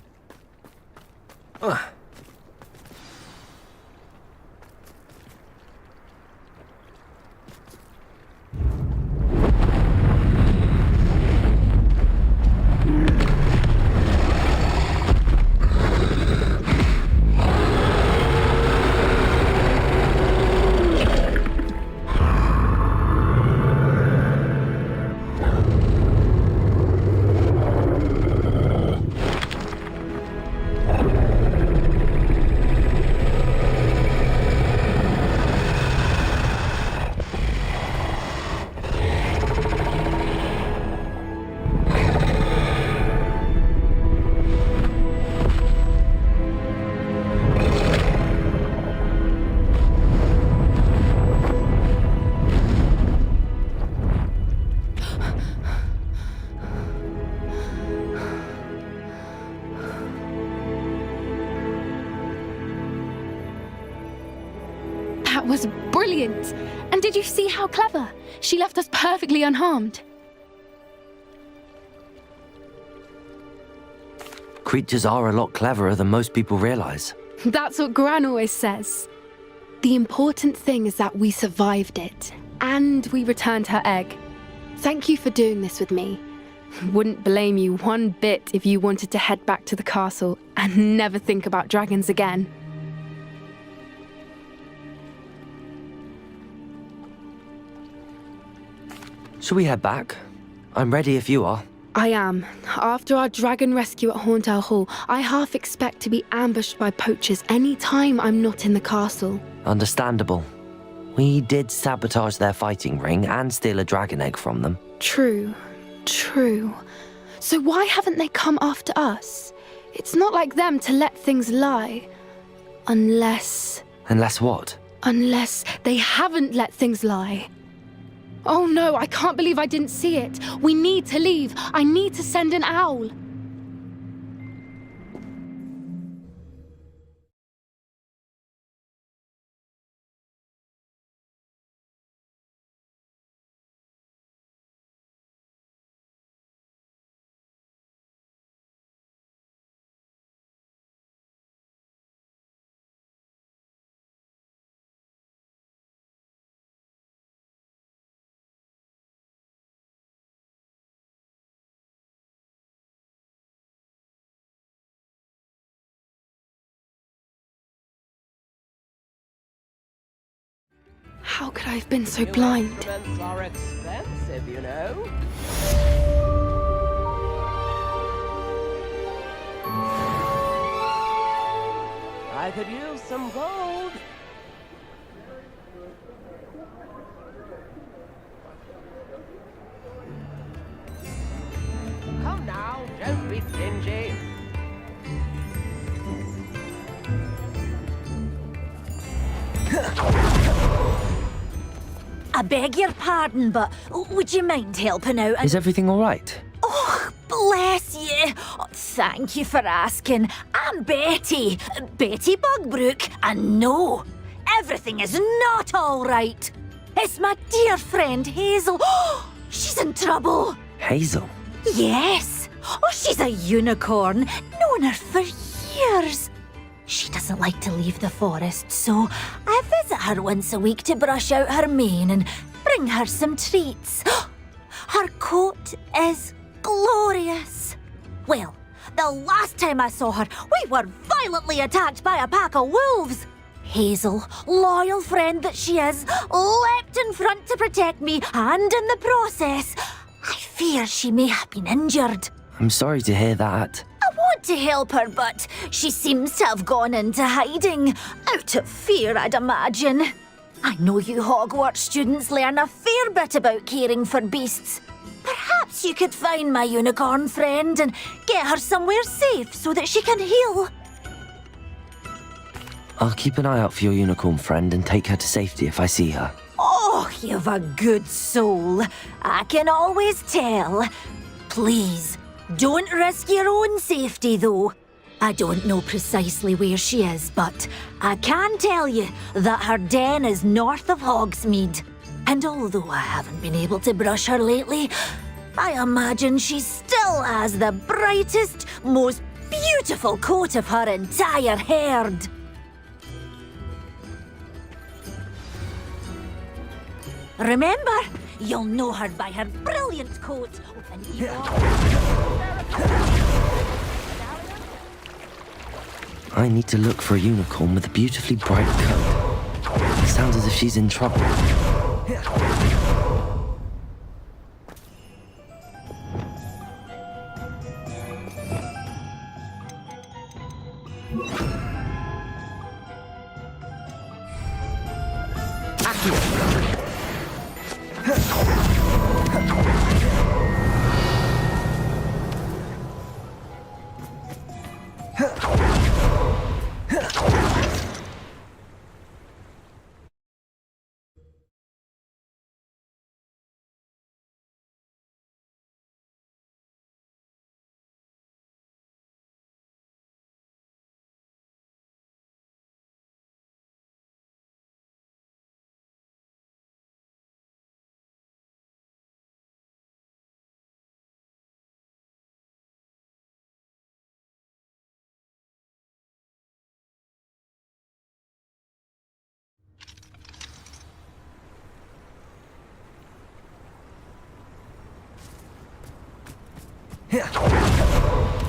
That was brilliant! And did you see how clever? She left us perfectly unharmed. Creatures are a lot cleverer than most people realize. That's what Gran always says. The important thing is that we survived it, and we returned her egg. Thank you for doing this with me. Wouldn't blame you one bit if you wanted to head back to the castle and never think about dragons again. Shall we head back? I'm ready if you are. I am. After our dragon rescue at Horntail Hall, I half expect to be ambushed by poachers any time I'm not in the castle. Understandable. We did sabotage their fighting ring and steal a dragon egg from them. True. So why haven't they come after us? It's not like them to let things lie. Unless what? Unless they haven't let things lie. Oh no, I can't believe I didn't see it. We need to leave. I need to send an owl. How could I have been so blind? Instruments are expensive, you know. I could use some gold. Come now, don't be stingy. I beg your pardon, but would you mind helping out? Is everything all right? Oh, bless you. Oh, thank you for asking. I'm Betty. Betty Bugbrook. And no, everything is not all right. It's my dear friend Hazel. Oh, she's in trouble. Hazel? Yes. Oh, she's a unicorn. Known her for years. She doesn't like to leave the forest, so I visit her once a week to brush out her mane and bring her some treats. Her coat is glorious. Well, the last time I saw her, we were violently attacked by a pack of wolves. Hazel, loyal friend that she is, leapt in front to protect me, and in the process, I fear she may have been injured. I'm sorry to hear that. I want to help her, but she seems to have gone into hiding. Out of fear, I'd imagine. I know you Hogwarts students learn a fair bit about caring for beasts. Perhaps you could find my unicorn friend and get her somewhere safe so that she can heal. I'll keep an eye out for your unicorn friend and take her to safety if I see her. Oh, you've a good soul. I can always tell. Please, don't risk your own safety, though. I don't know precisely where she is, but I can tell you that her den is north of Hogsmeade. And although I haven't been able to brush her lately, I imagine she still has the brightest, most beautiful coat of her entire herd. Remember, you'll know her by her brilliant coat. And I need to look for a unicorn with a beautifully bright coat. It sounds as if she's in trouble.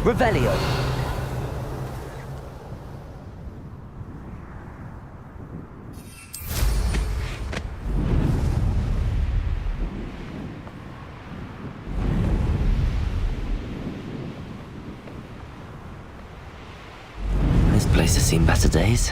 Revelio. This place has seen better days.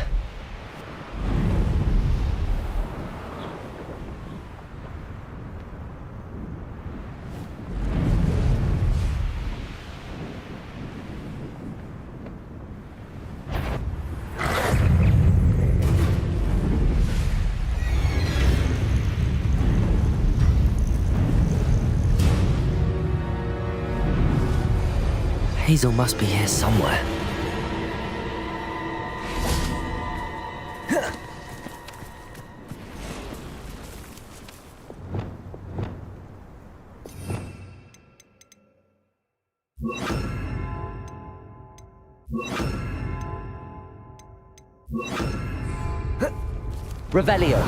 Hazel must be here somewhere. Revelio.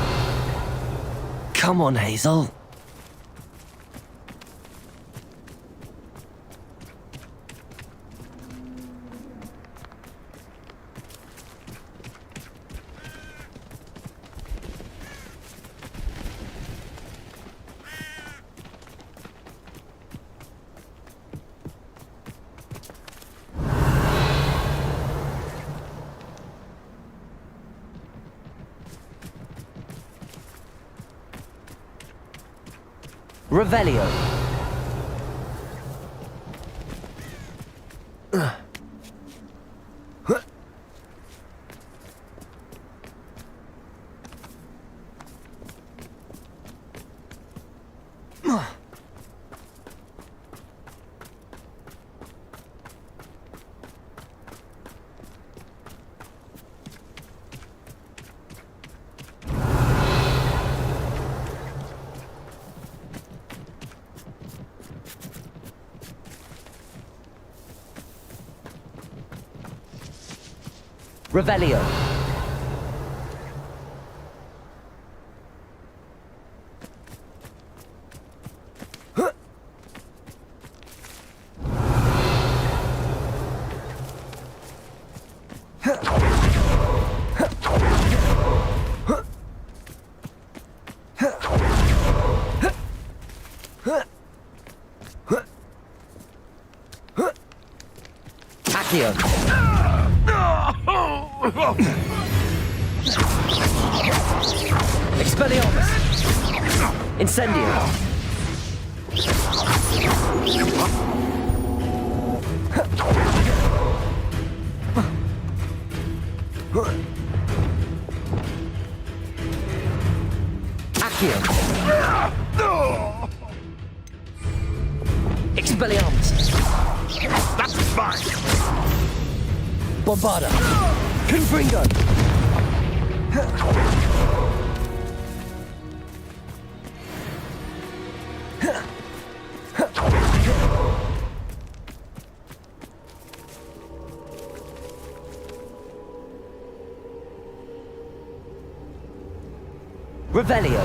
Come on, Hazel. Revelio. Revelio. Accio. Expelliarmus! Incendio! Accio! Expelliarmus! That's fine! Bombarda! Confringo! Revelio.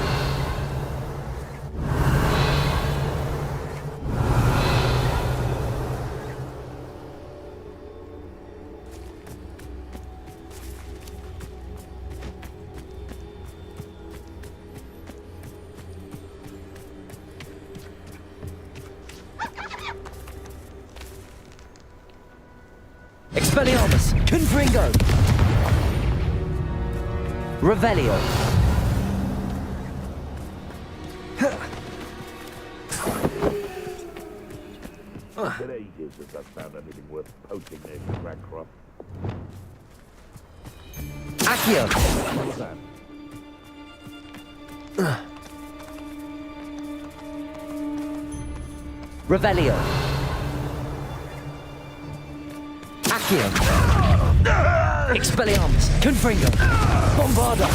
Expelliarmus! Confringo! Revelio. It's been ages since I've found anything worth poking near Rancroft. Accio! What's that? Revelio. Accio. Expelliarmus. Confringo. Bombarda.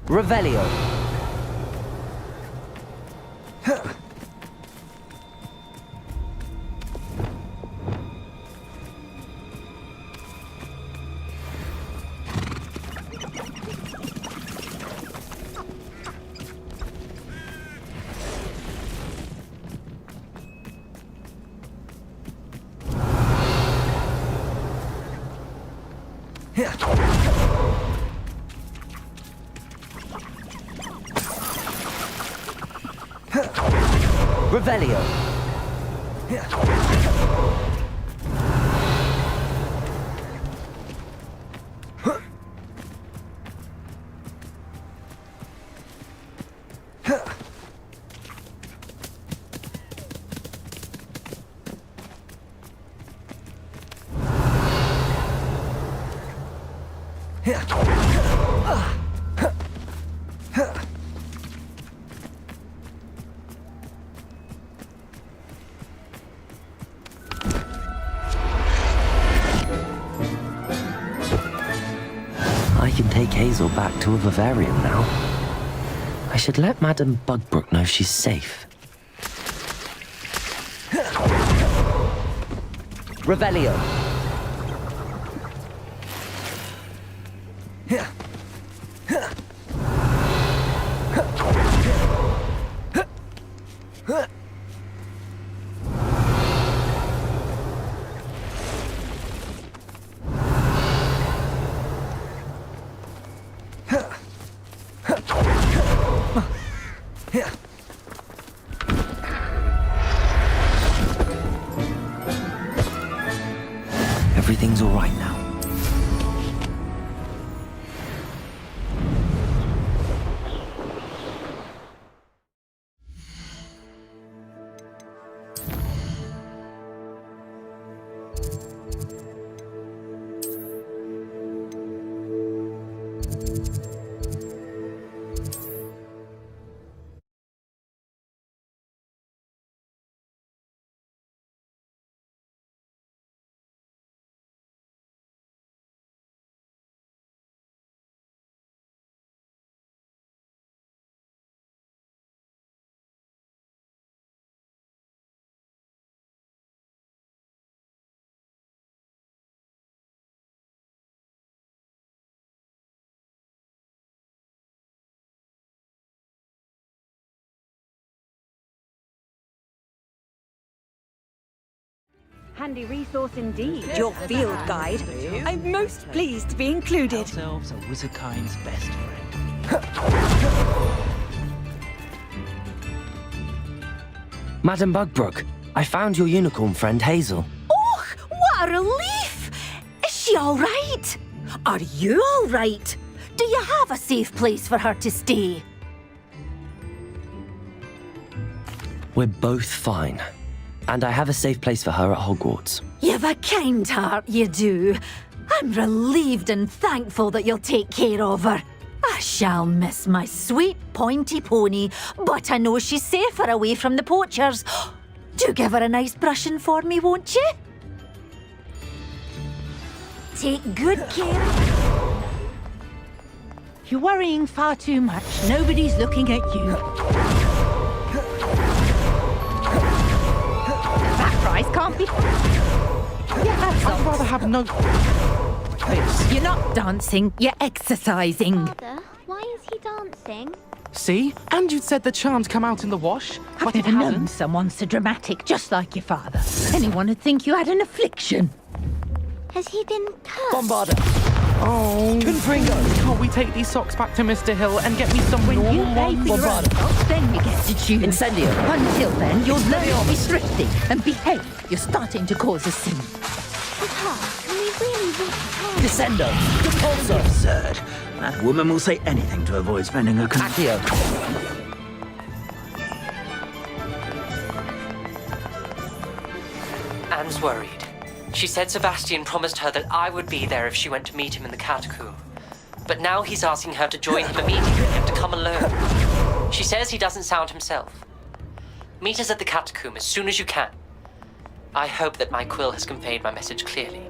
Revelio. Revelio. I can take Hazel back to a Bavarian now. I should let Madame Bugbrook know she's safe. Revelio. Everything's all right now. Handy resource indeed, your field guide. I'm most pleased to be included. Ourselves are Wizardkind's best friend. Madame Bugbrook, I found your unicorn friend Hazel. Oh, what a relief! Is she all right? Are you all right? Do you have a safe place for her to stay? We're both fine. And I have a safe place for her at Hogwarts. You've a kind heart, you do. I'm relieved and thankful that you'll take care of her. I shall miss my sweet pointy pony, but I know she's safer away from the poachers. Do give her a nice brushing for me, won't you? Take good care. You're worrying far too much. Nobody's looking at you. That prize can't be... I'd rather have no... You're not dancing, you're exercising. Father, why is he dancing? See? And you said the charms come out in the wash, I've never known someone so dramatic, just like your father. Anyone would think you had an affliction. Has he been cursed? Bombarder. Oh. Confringo. Can't we take these socks back to Mr. Hill and get me some When normal you pay for your own socks, then you get to choose. Incendio. Until then, you'll learn to be thrifty and behave. You're starting to cause a scene. Papa, can we really reach Descendo. Depulso. Absurd. That woman will say anything to avoid spending her... Accio. Anne's worried. She said Sebastian promised her that I would be there if she went to meet him in the catacomb. But now he's asking her to join him immediately and to come alone. She says he doesn't sound himself. Meet us at the catacomb as soon as you can. I hope that my quill has conveyed my message clearly.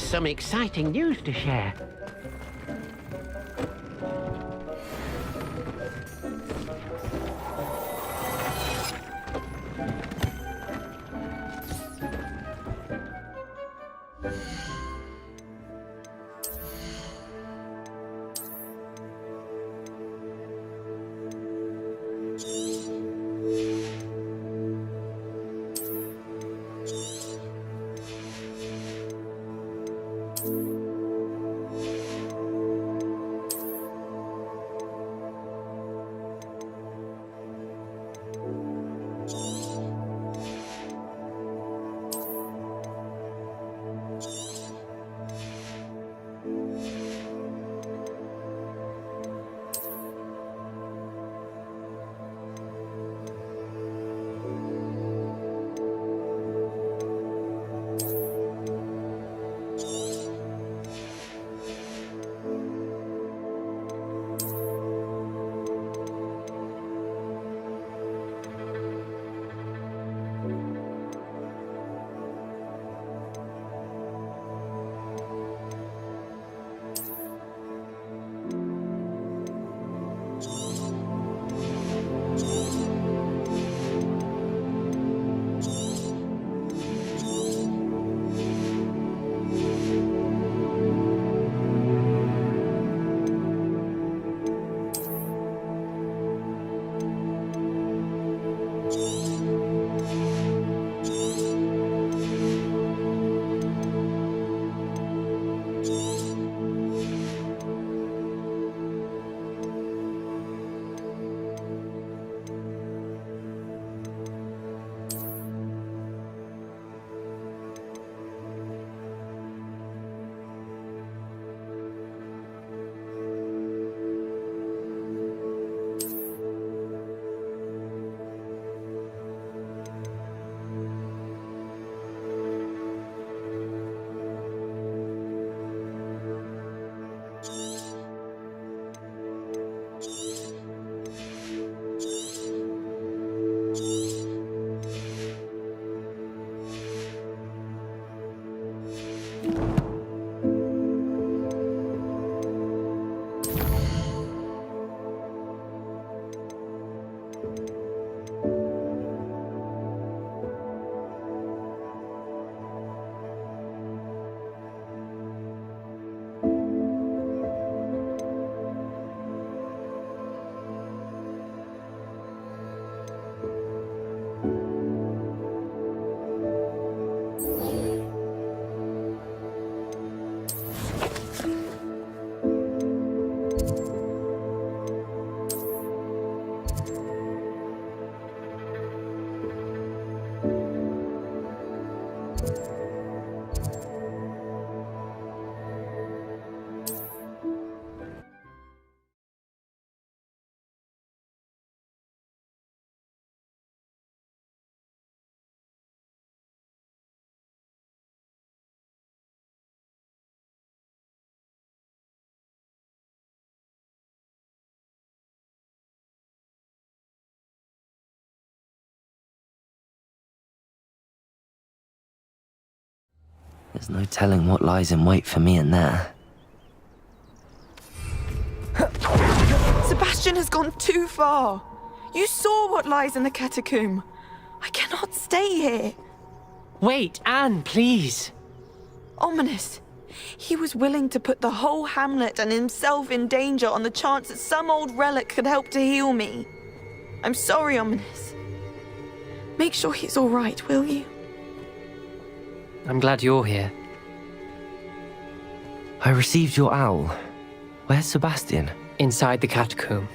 some exciting news to share. There's no telling what lies in wait for me in there. Sebastian has gone too far. You saw what lies in the catacomb. I cannot stay here. Wait, Anne, please. Ominous. He was willing to put the whole hamlet and himself in danger on the chance that some old relic could help to heal me. I'm sorry, Ominous. Make sure he's all right, will you? I'm glad you're here. I received your owl. Where's Sebastian? Inside the catacomb.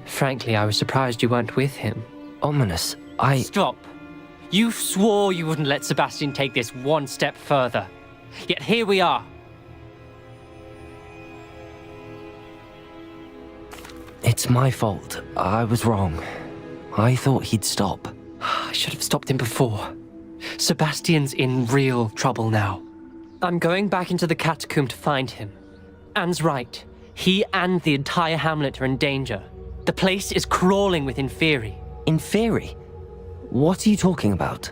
Frankly, I was surprised you weren't with him. Ominous, Stop! You swore you wouldn't let Sebastian take this one step further. Yet here we are. It's my fault. I was wrong. I thought he'd stop. I should have stopped him before. Sebastian's in real trouble now. I'm going back into the catacomb to find him. Anne's right. He and the entire hamlet are in danger. The place is crawling with Inferi. Inferi? What are you talking about?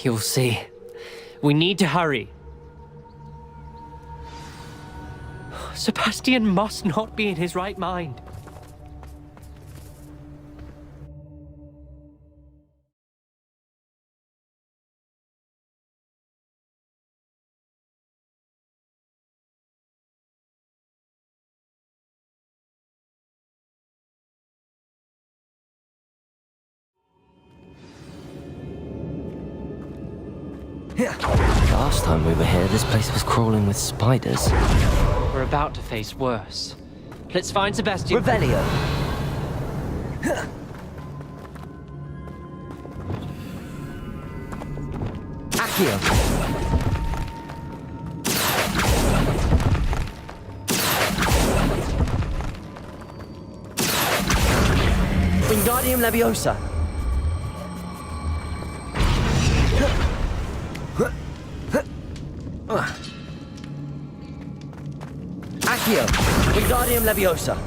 You'll see. We need to hurry. Sebastian must not be in his right mind. Last time we were here, this place was crawling with spiders. We're about to face worse. Let's find Sebastian. Revelio! Accio! Wingardium Leviosa! Accio! Wingardium Leviosa!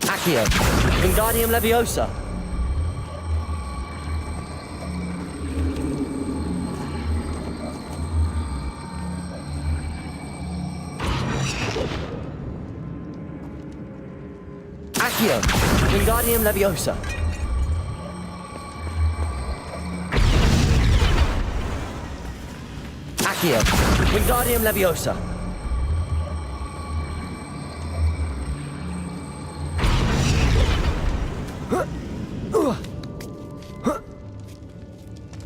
Accio! Wingardium Leviosa! Accio! Wingardium Leviosa! Accio! Wingardium Leviosa!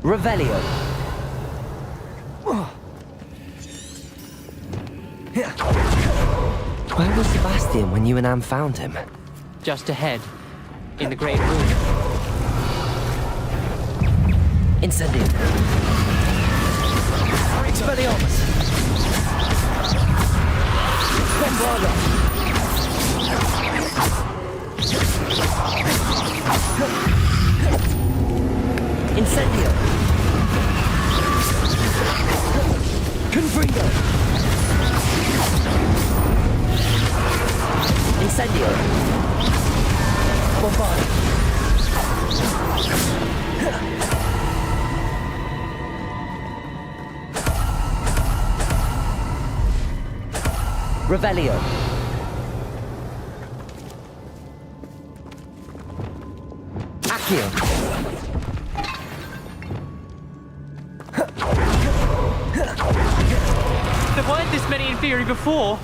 Revelio! Where was Sebastian when you and Anne found him? Just ahead, in the great room. Incendium! Expelliarmus! Bombarda! Incendio! Confringo! Incendio! Bombarda! Revelio. Accio. There weren't this many in theory before.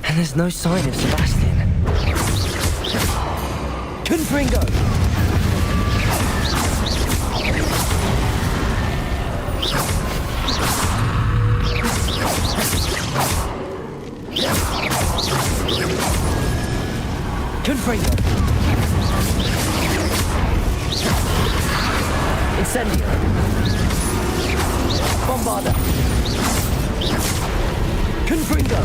And there's no sign of Sebastian. Confringo. Confringo. Incendio. Bombarda. Confringo.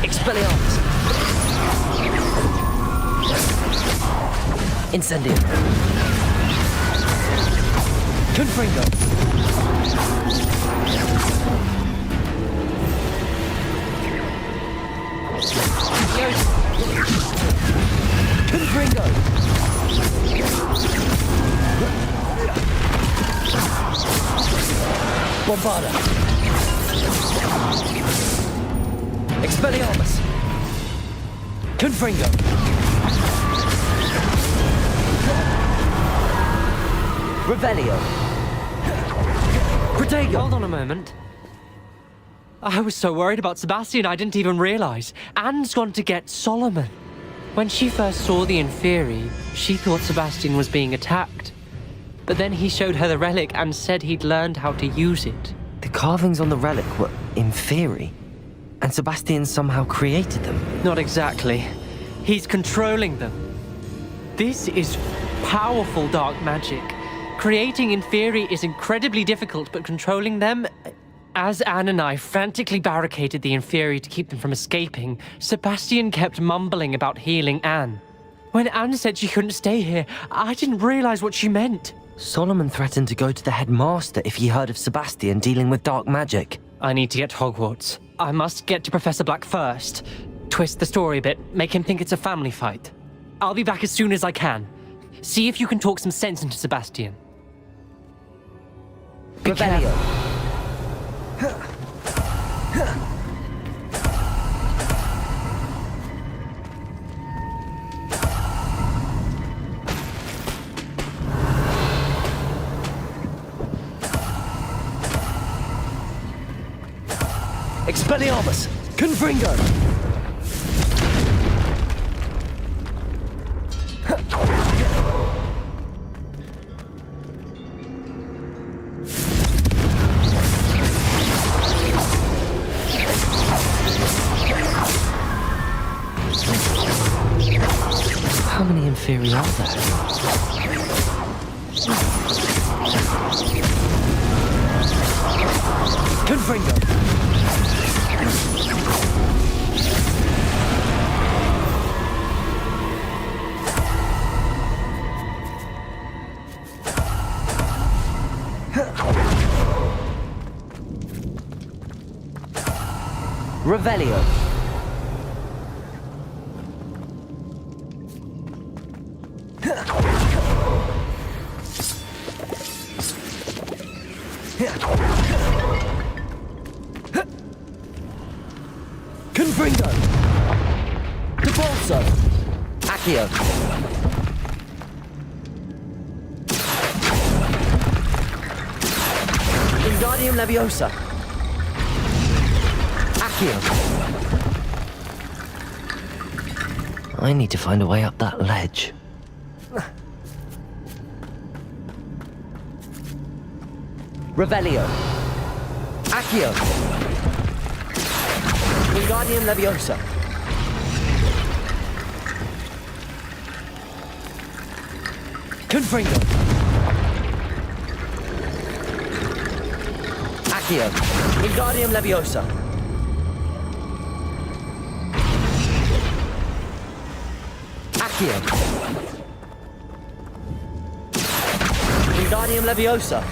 Expelliarmus. Incendio. Confringo. Confringo. Bombarda. Expelliarmus. Confringo. Revelio. Protego. Hold on a moment. I was so worried about Sebastian I didn't even realize. Anne's gone to get Solomon. When she first saw the Inferi, she thought Sebastian was being attacked. But then he showed her the relic and said he'd learned how to use it. The carvings on the relic were Inferi, and Sebastian somehow created them. Not exactly. He's controlling them. This is powerful dark magic. Creating Inferi is incredibly difficult, but controlling them... As Anne and I frantically barricaded the Inferi to keep them from escaping, Sebastian kept mumbling about healing Anne. When Anne said she couldn't stay here, I didn't realize what she meant. Solomon threatened to go to the headmaster if he heard of Sebastian dealing with dark magic. I need to get to Hogwarts. I must get to Professor Black first. Twist the story a bit, make him think it's a family fight. I'll be back as soon as I can. See if you can talk some sense into Sebastian. Revelio. Expelliarmus! Confringo! How many inferior are there? Confringo! Revelio. Confringo! Debolso! Accio. Wingardium Leviosa! Accio. I need to find a way up that ledge. Revelio. Accio! Wingardium Leviosa! Confringo! Accio. Wingardium Leviosa! Accio. Wingardium Leviosa!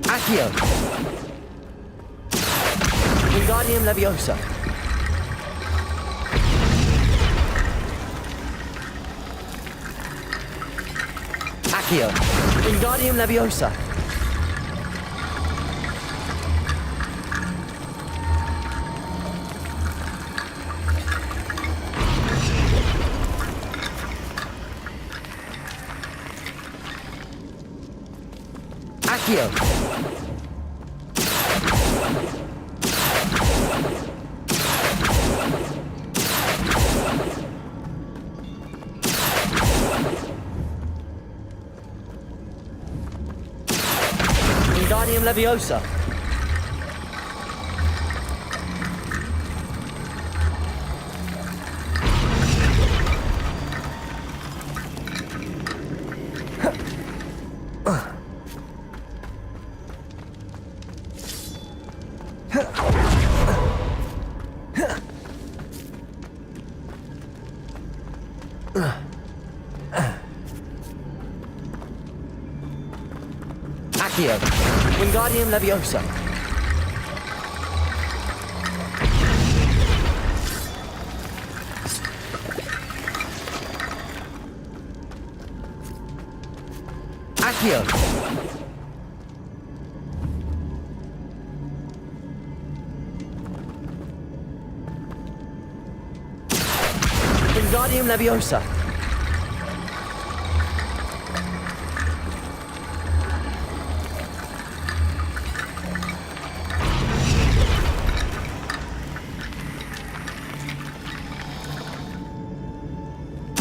Accio. Wingardium Leviosa! Accio. Wingardium Leviosa! Accio. Wingardium Leviosa! Accio. Wingardium Leviosa! Accio. Wingardium Leviosa!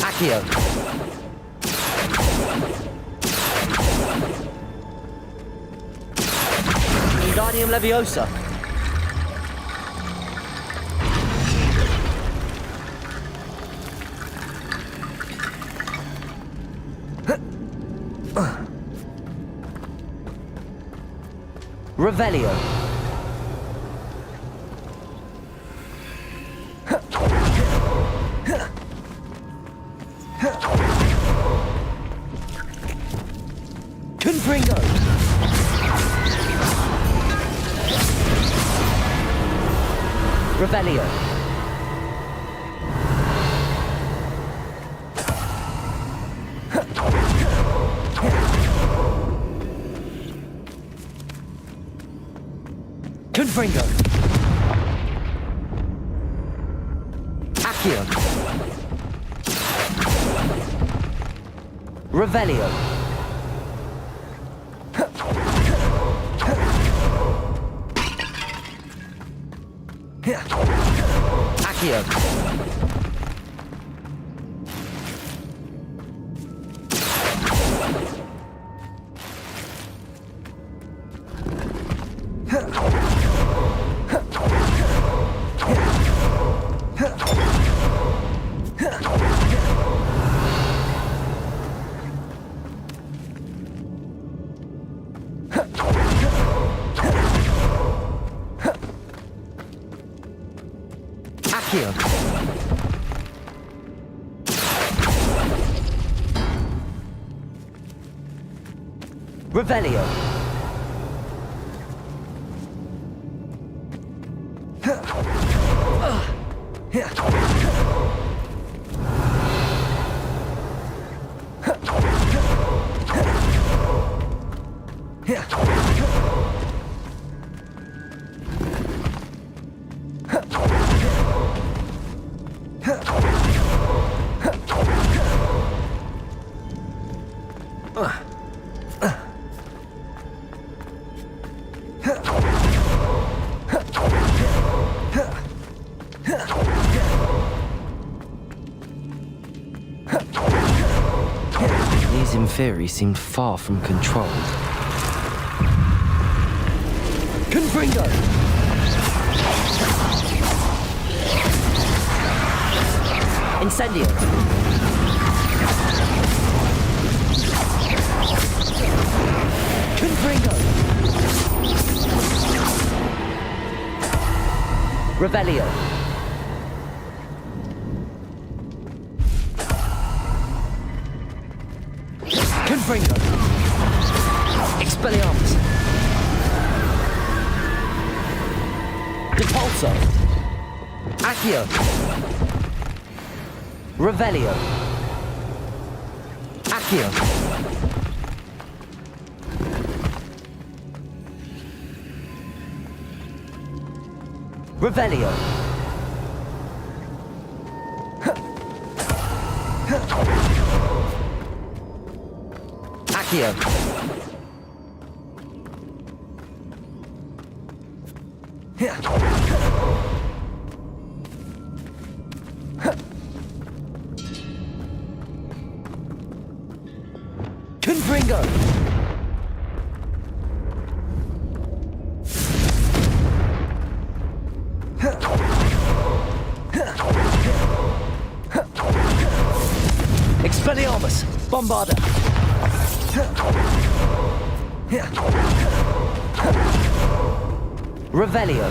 Accio. Wingardium Leviosa! Revelio. Confringo! Revelio. Confringo. Accio. Revelio. Accio. Accio. Revelio. These Inferi seemed far from controlled. Confringo! Incendio! Confringo! Revelio! Confringo! Expelliarmus! Depulso! Accio! Revelio! Accio! Revelio! Accio! Confringo! Expelliarmus! Bombarda! Revelio!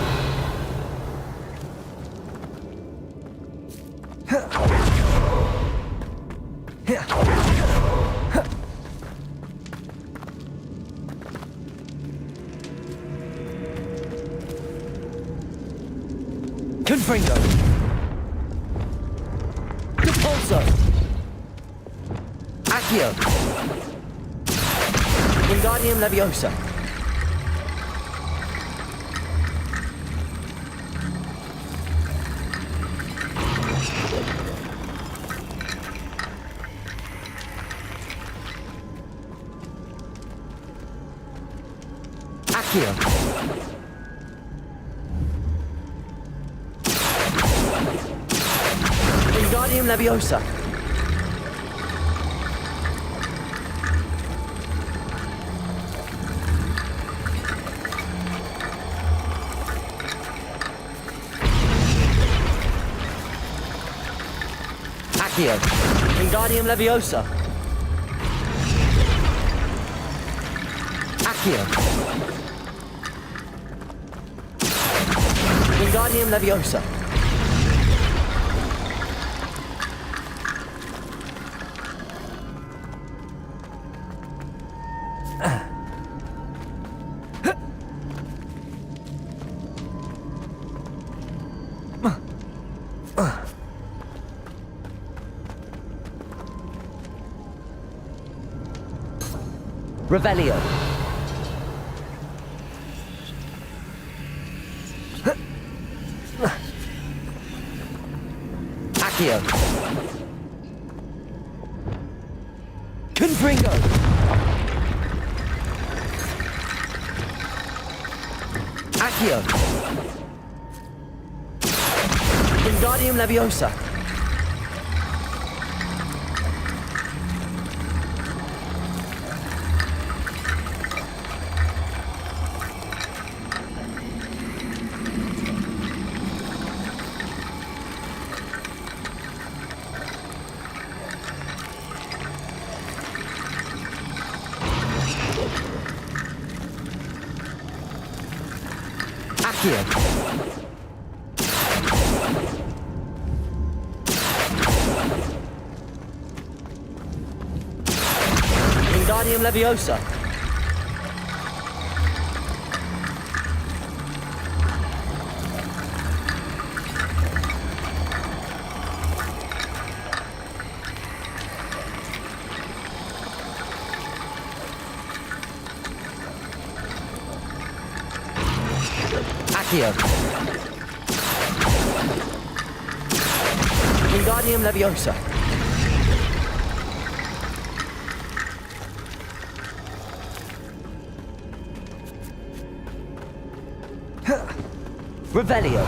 Confringo! Depulso! Accio! Wingardium Leviosa! Accio! Wingardium Leviosa! Accio! Wingardium Leviosa! Accio! Wingardium Leviosa! Revelio. Accio. Confringo. Accio. Wingardium Leviosa. Accio. Wingardium Leviosa. Accio. Wingardium Leviosa. Revelio.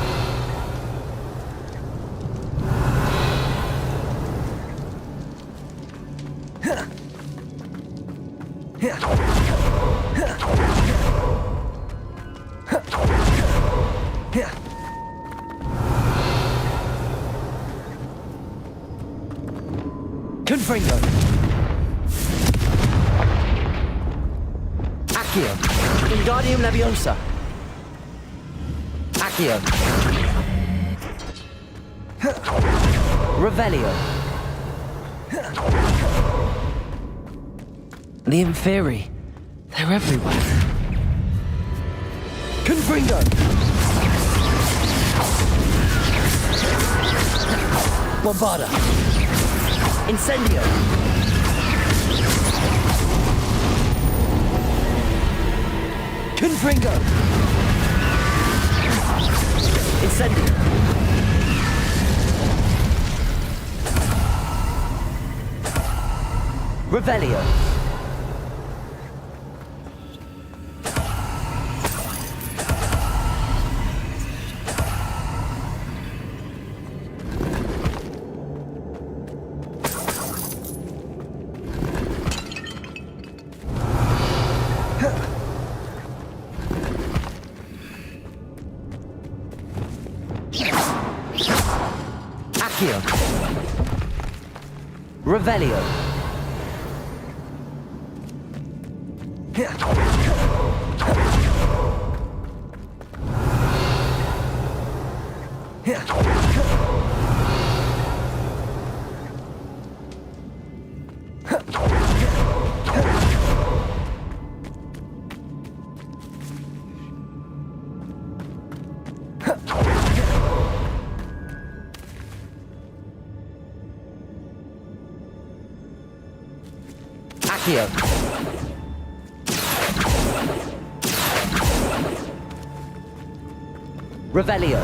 Confringo. Accio. Wingardium Leviosa. Accio. Revelio. The Inferi. They're everywhere. Confringo. Bombarda. Incendio. Confringo. Incendio. Revelio. Accio. Revelio. Accio. Revelio.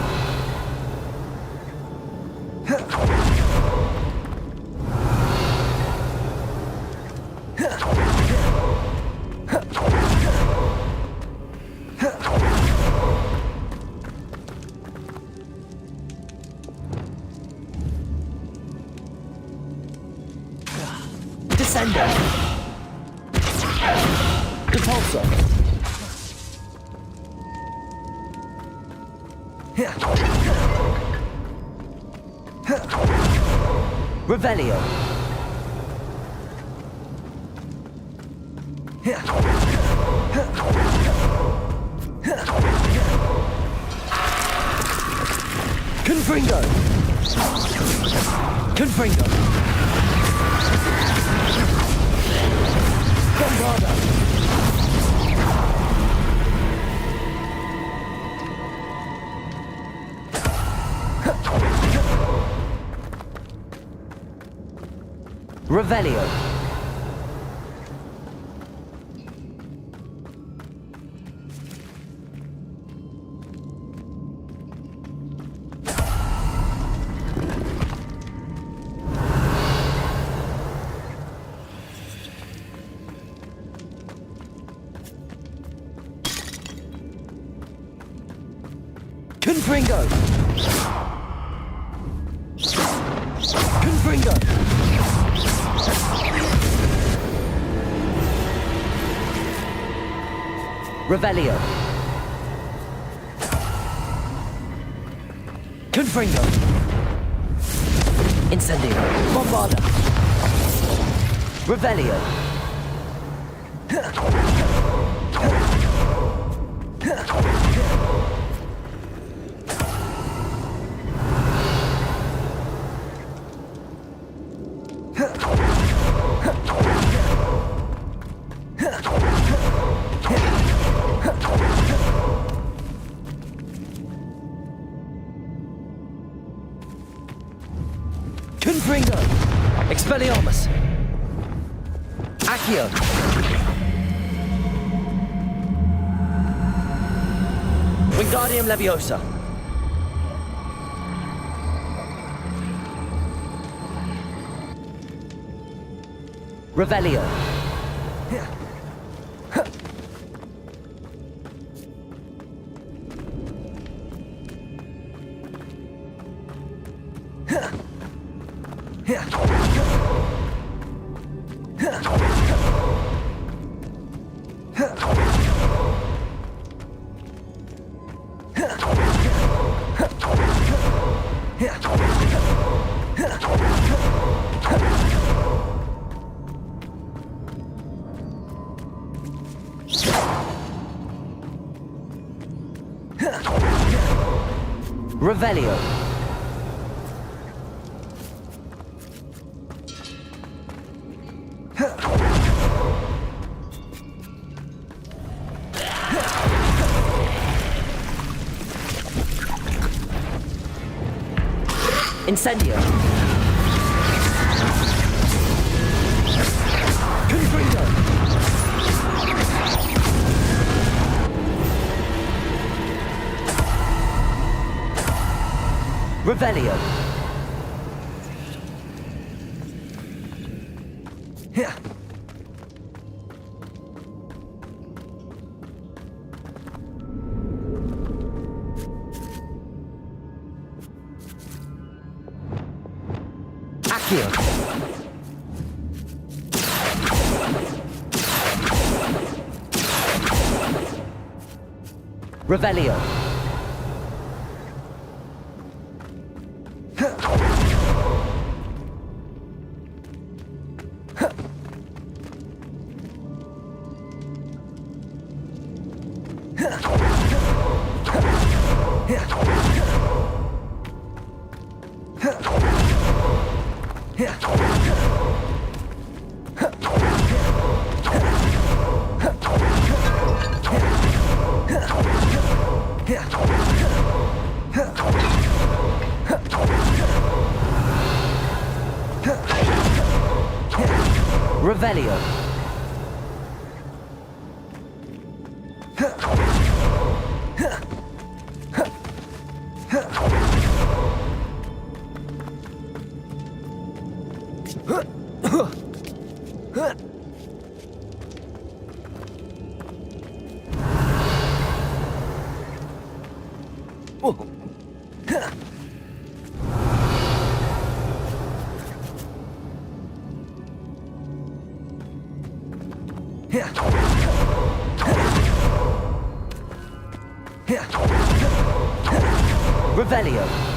Descender. Repulsor. Revelio. Confringo. Confringo. Bombarda. Revelio. Confringo! Confringo! Revelio! Confringo! Incendio! Bombarda! Revelio! Confringo! Expelliarmus! Accio! Wingardium Leviosa! Revelio! Revelio! Incendio! Confringo! Revelio! Accio! Revelio! Revelio! Revelio!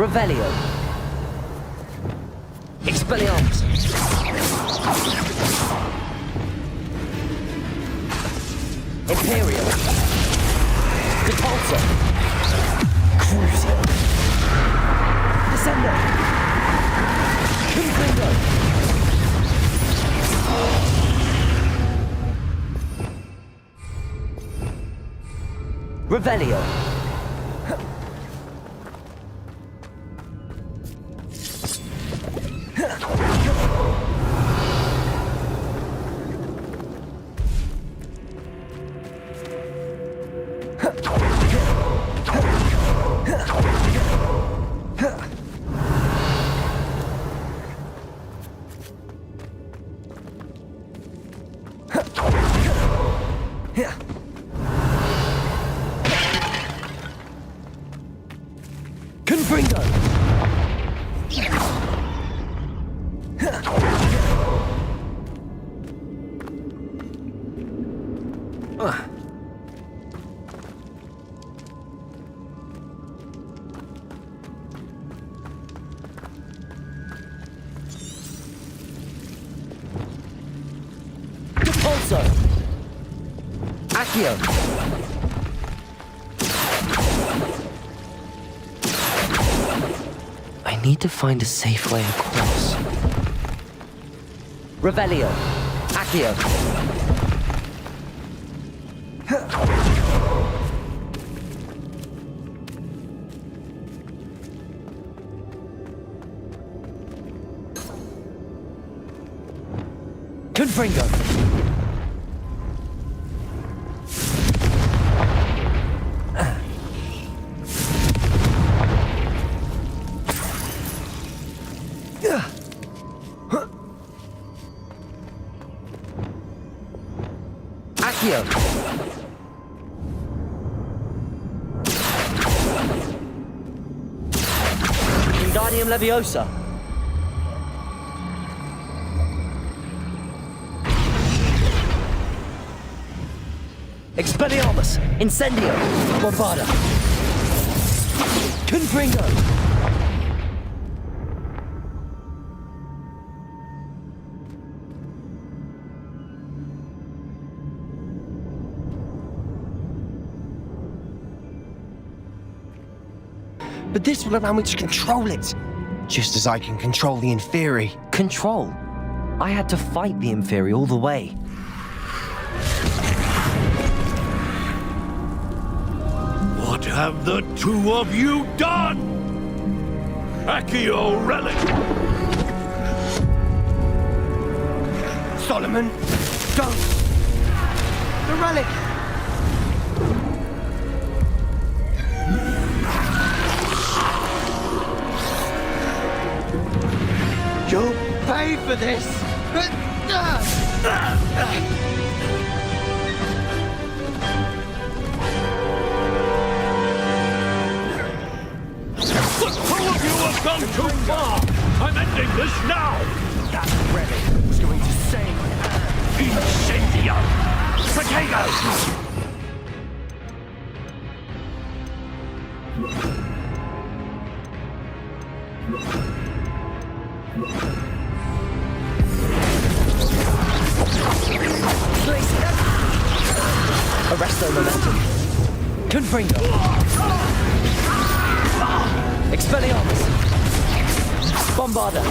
Revelio! Expelliarmus! Imperial! Repulsor! Cruiser! Descender! Confringo! Revelio! Confringo! Depulso! Accio! I need to find a safe way across. Revelio! Accio! Confringo! Accio! Wingardium Leviosa! Expelliarmus! Incendio! Bombarda! Confringo! But this will allow me to control it, just as I can control the Inferi. Control? I had to fight the Inferi all the way. What have the two of you done? Accio Relic! Solomon, don't! The relic! You'll pay for this! The two of you have gone too far! I'm ending this now! That relic was going to save Incendio! Potatoes! Arresto Momentum. Confringo. Expelliarmus. Bombarda.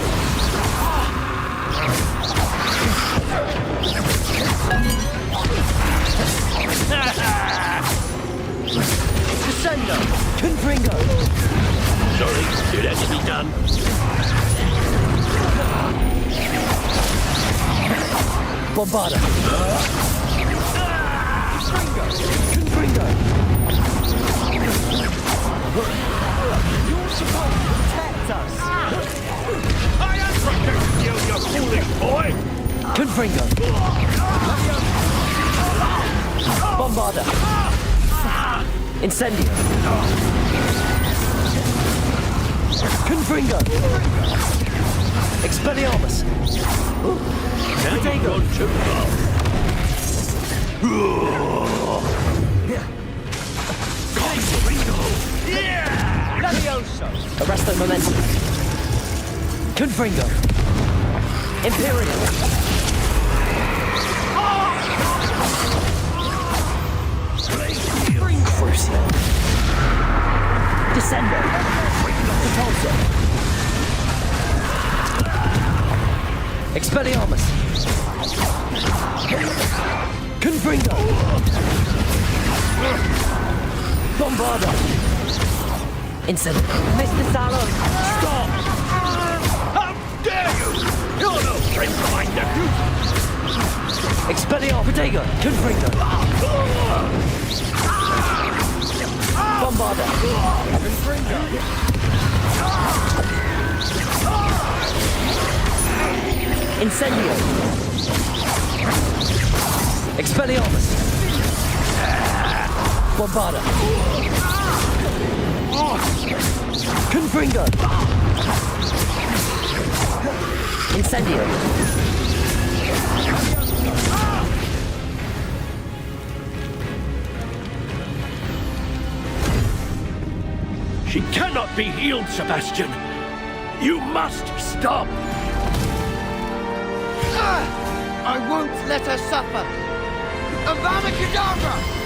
Descendo. Confringo. Sorry, it had to be done. Bombarda. Confringo. You're supposed to protect us! I am protecting you, you foolish boy! Confringo. Bombarda. Incendio. Confringo. Expelliarmus. Potato. Too far. Levioso! Arresto Momentum. Confringo. Imperial. Crucio. Descendo. Depulso. Expelliarmus. Confringo. Bombarda. Incendio. Mr. Salon! Stop! How dare you! You're no friend of my nephew! Expelliarmus. Protego. Confringo. Incendio! Expelliarmus! Bombarda! Confringo! Incendio! She cannot be healed, Sebastian. You must stop. I won't let her suffer. Avada Kedavra!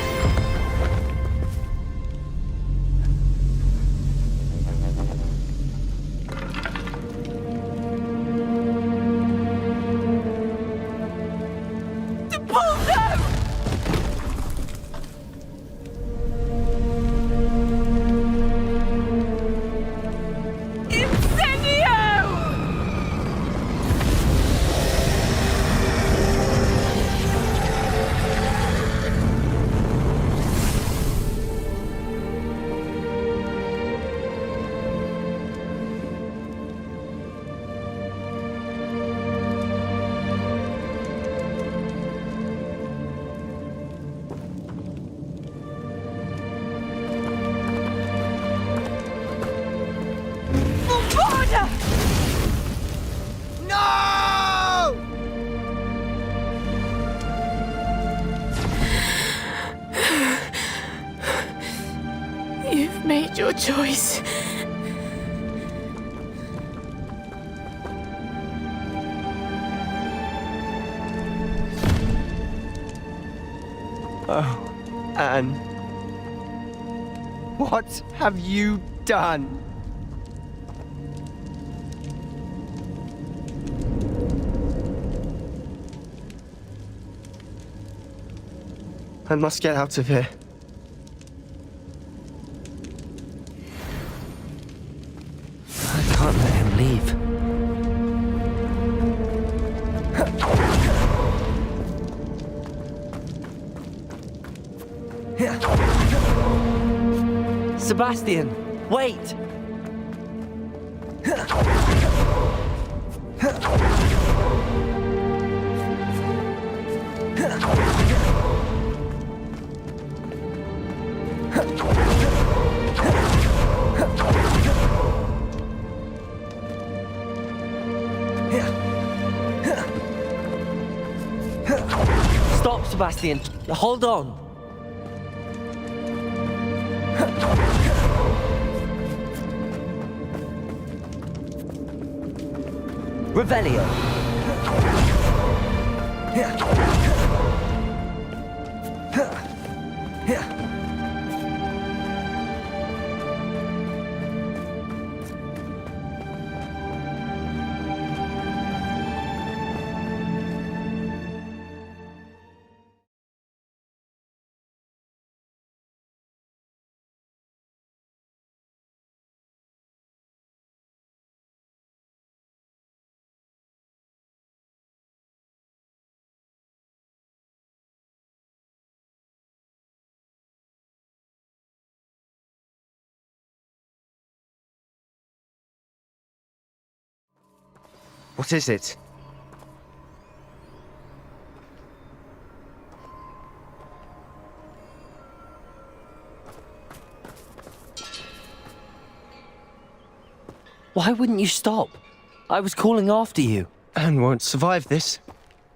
You've made your choice. Oh, Anne. What have you done? I must get out of here. I can't let him leave. Sebastian, wait! Stop, Sebastian. Hold on. Revelio. What is it? Why wouldn't you stop? I was calling after you. Anne won't survive this.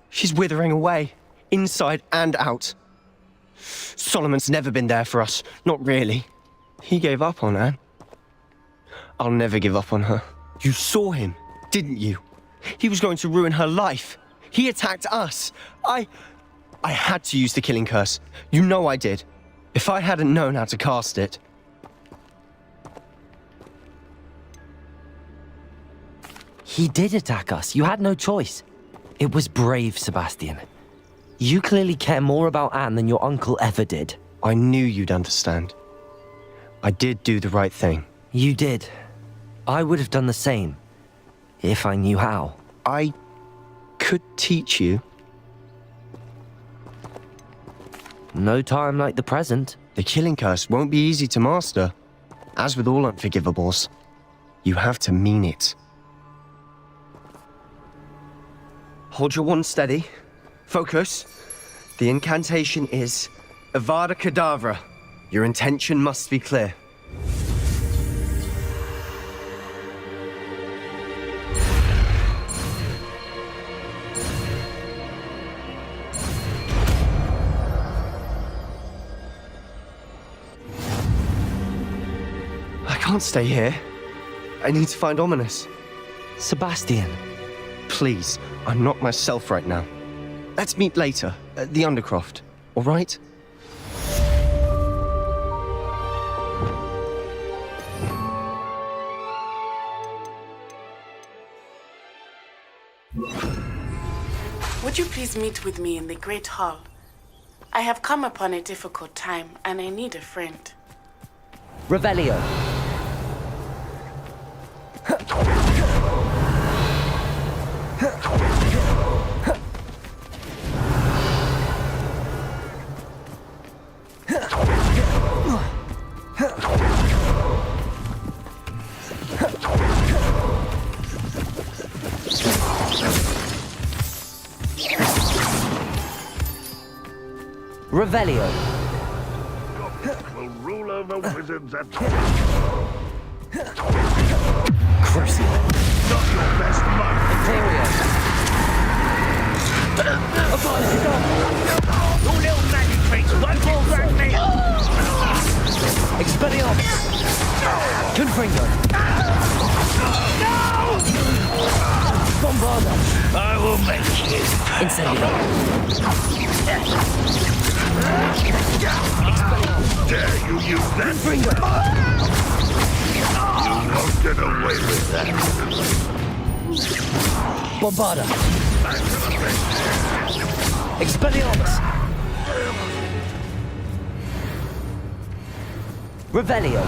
She's withering away, inside and out. Solomon's never been there for us, not really. He gave up on Anne. I'll never give up on her. You saw him, didn't you? He was going to ruin her life. He attacked us. I had to use the killing curse. You know I did. If I hadn't known how to cast it... He did attack us. You had no choice. It was brave, Sebastian. You clearly care more about Anne than your uncle ever did. I knew you'd understand. I did do the right thing. You did. I would have done the same. If I knew how. I could teach you. No time like the present. The killing curse won't be easy to master. As with all unforgivables, you have to mean it. Hold your wand steady. Focus. The incantation is Avada Kedavra. Your intention must be clear. I can't stay here. I need to find Ominous. Sebastian. Please, I'm not myself right now. Let's meet later at the Undercroft, all right? Would you please meet with me in the Great Hall? I have come upon a difficult time, and I need a friend. Revelio. Revelio. Will rule over wizards at Crucio. not your best month. Imperium. Your little magic tricks won't distract me! Expelliarmus. Confringo. No! Bombarda. I will make you. Incendio. Dare you use that? Confringo. You won't get away with that. Bombarda. Expelliarmus. Revelio.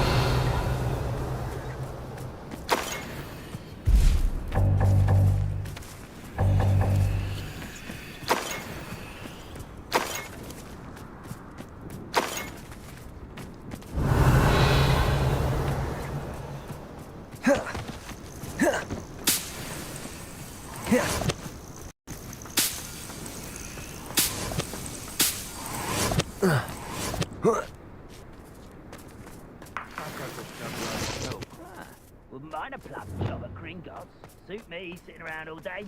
Wouldn't mind a plum job at Gringotts. Suit me, sitting around all day.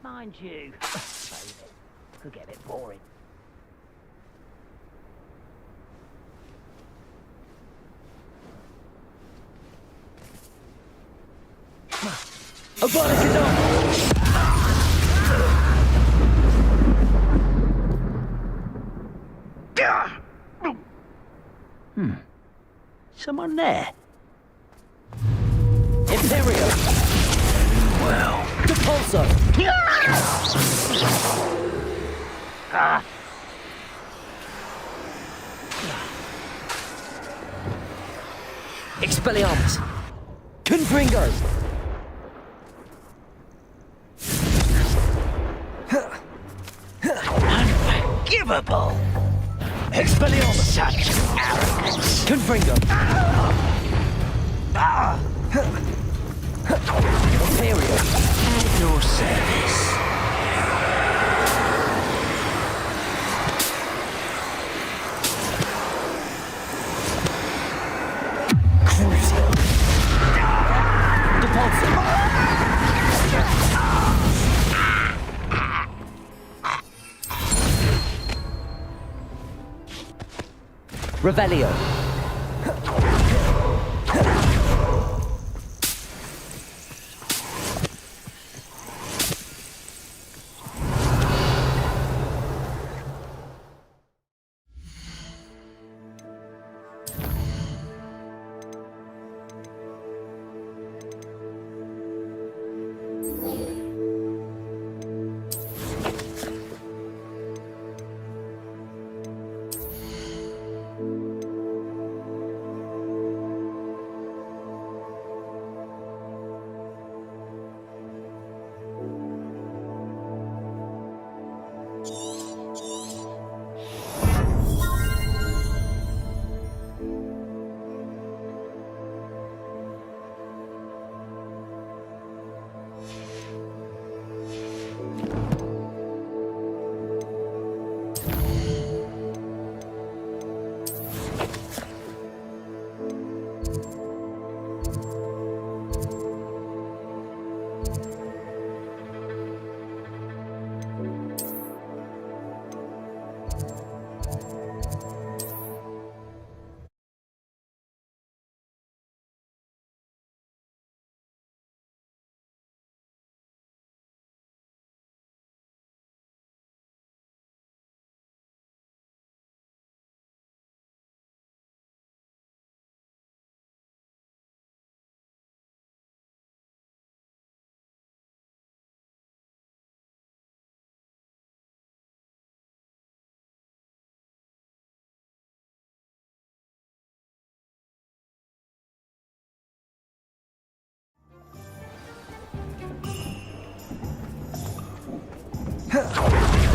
Mind you, could get a bit boring. Avada Kedavra. Someone there? Imperio. Well. Depulso. Ah. Expelliarmus. Confringo. Unforgivable! Expelliarmus. Such arrogance! Confringo. Imperio. At your service. Crucio. Depulso. Revelio.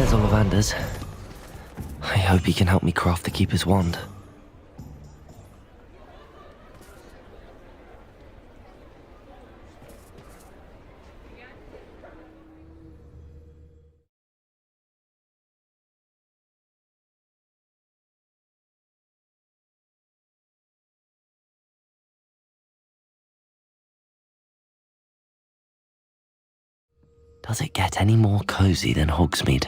There's Ollivander's. I hope he can help me craft the Keeper's wand. Does it get any more cozy than Hogsmeade?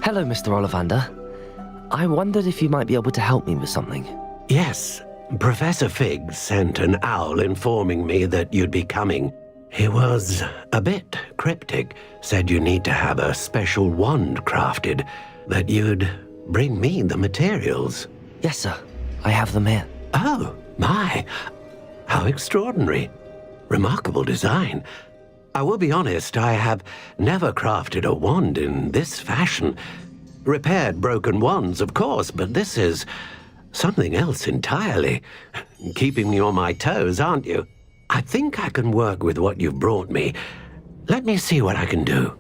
Hello, Mr. Ollivander. I wondered if you might be able to help me with something. Yes, Professor Fig sent an owl informing me that you'd be coming. He was a bit cryptic, said you need to have a special wand crafted, that you'd bring me the materials. Yes, sir. I have them here. Oh, my. How extraordinary. Remarkable design. I will be honest, I have never crafted a wand in this fashion. Repaired broken wands, of course, but this is something else entirely. Keeping me on my toes, aren't you? I think I can work with what you've brought me. Let me see what I can do.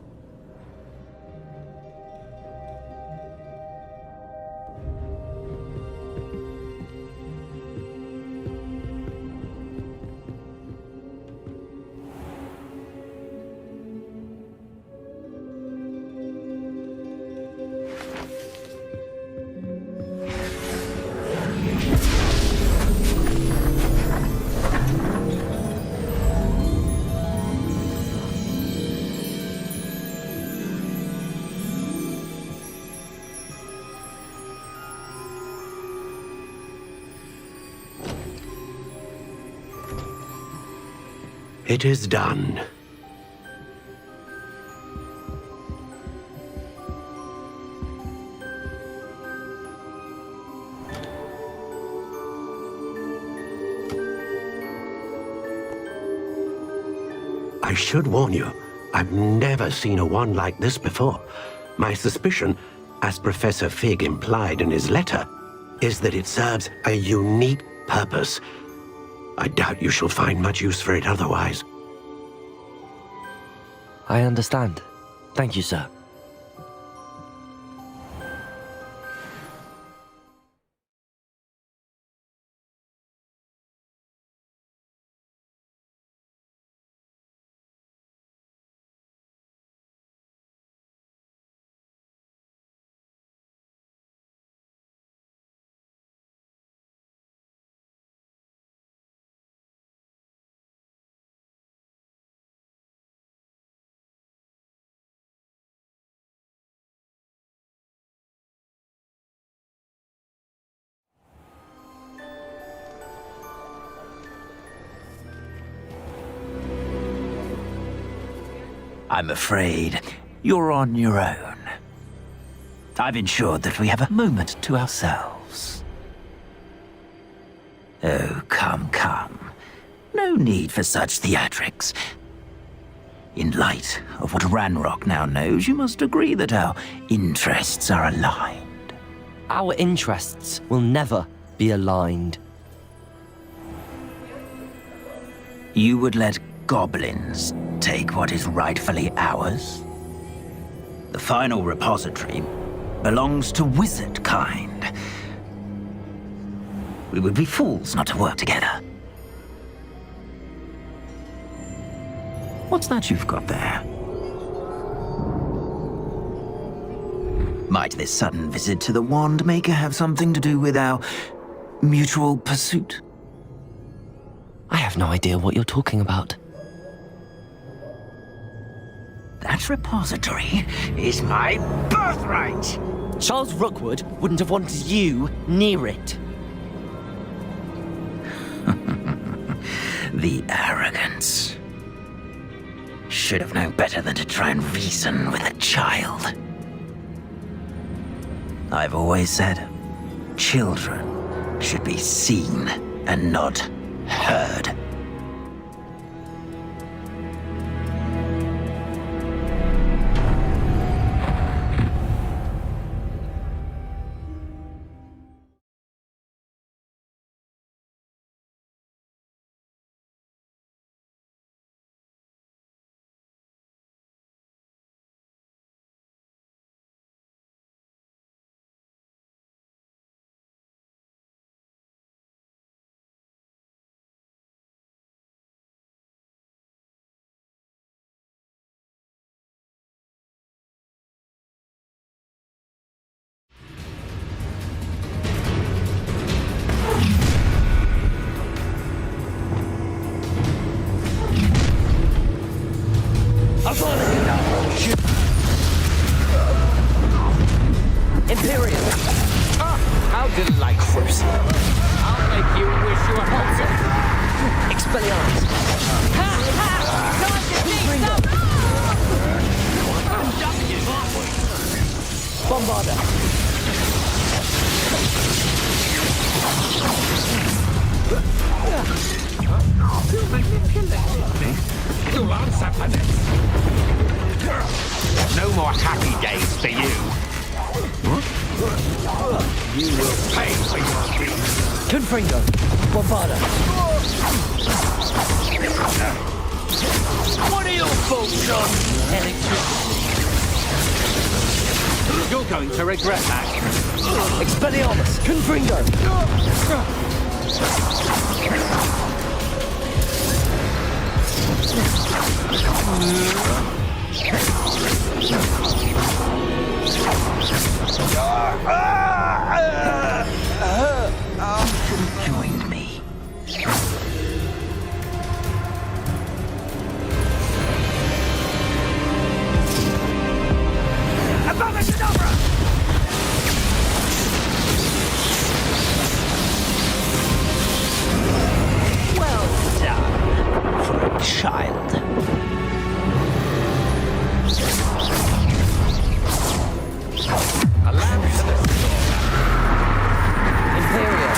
It is done. I should warn you, I've never seen a wand like this before. My suspicion, as Professor Fig implied in his letter, is that it serves a unique purpose. I doubt you shall find much use for it otherwise. I understand. Thank you, sir. I'm afraid you're on your own. I've ensured that we have a moment to ourselves. Oh, come, come. No need for such theatrics. In light of what Ranrock now knows, you must agree that our interests are aligned. Our interests will never be aligned. You would let goblins take what is rightfully ours? The final repository belongs to wizard kind. We would be fools not to work together. What's that you've got there? Might this sudden visit to the Wand Maker have something to do with our mutual pursuit? I have no idea what you're talking about. That repository is my birthright! Charles Rookwood wouldn't have wanted you near it. The arrogance. Should have known better than to try and reason with a child. I've always said, children should be seen and not heard. Imperial! Ah, how delightful! I'll make you wish you were Hudson! Expelliarmus! Ha ha! Time to take some! Bombarda! You'll answer for this! No more happy days for you! You will pay for your deeds! Confringo! Bombarda! What are your thoughts on electricity? You're going to regret that! Expelliarmus! Confringo! Joined me. Well done! For a child. A lamb to the Imperial!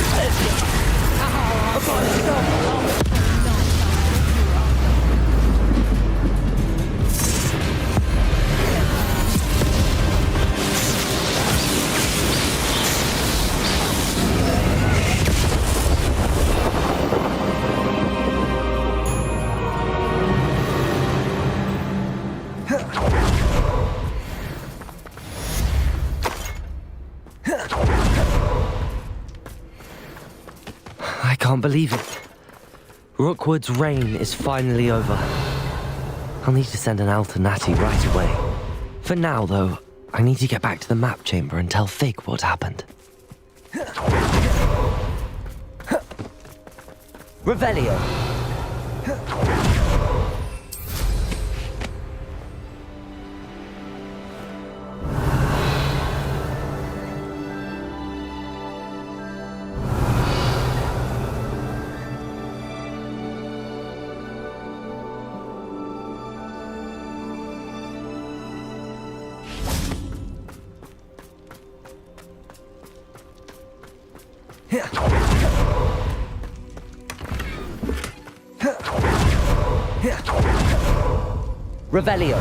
I can't believe it. Rookwood's reign is finally over. I'll need to send an Alternati right away. For now, though, I need to get back to the map chamber and tell Fig what happened. Revelio! Revelio.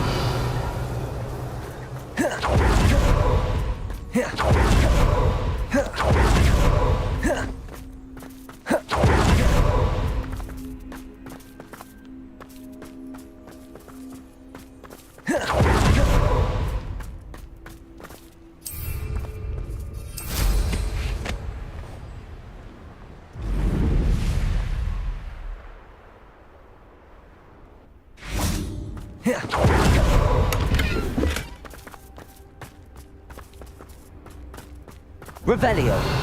Revelio.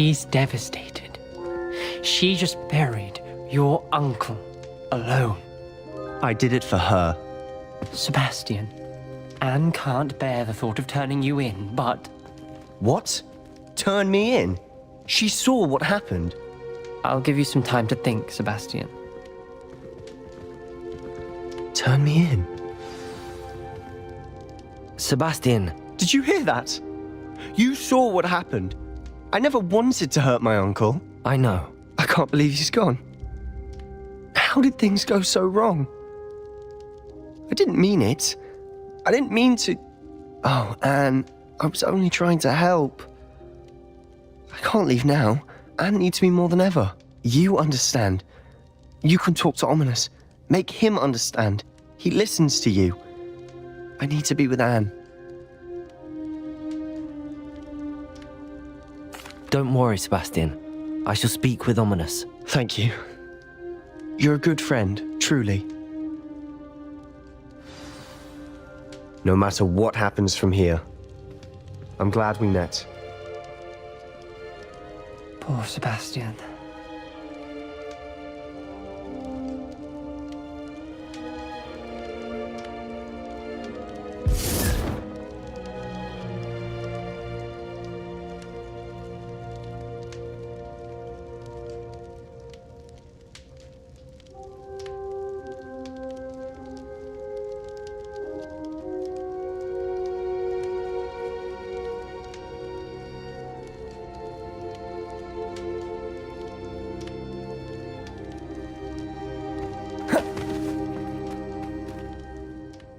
She's devastated. She just buried your uncle alone. I did it for her. Sebastian, Anne can't bear the thought of turning you in, but... What? Turn me in? She saw what happened. I'll give you some time to think, Sebastian. Turn me in? Sebastian. Did you hear that? You saw what happened. I never wanted to hurt my uncle. I know. I can't believe he's gone. How did things go so wrong? I didn't mean it. I didn't mean to... Oh, Anne, I was only trying to help. I can't leave now. Anne needs me more than ever. You understand. You can talk to Ominous. Make him understand. He listens to you. I need to be with Anne. Don't worry, Sebastian. I shall speak with Ominous. Thank you. You're a good friend, truly. No matter what happens from here, I'm glad we met. Poor Sebastian.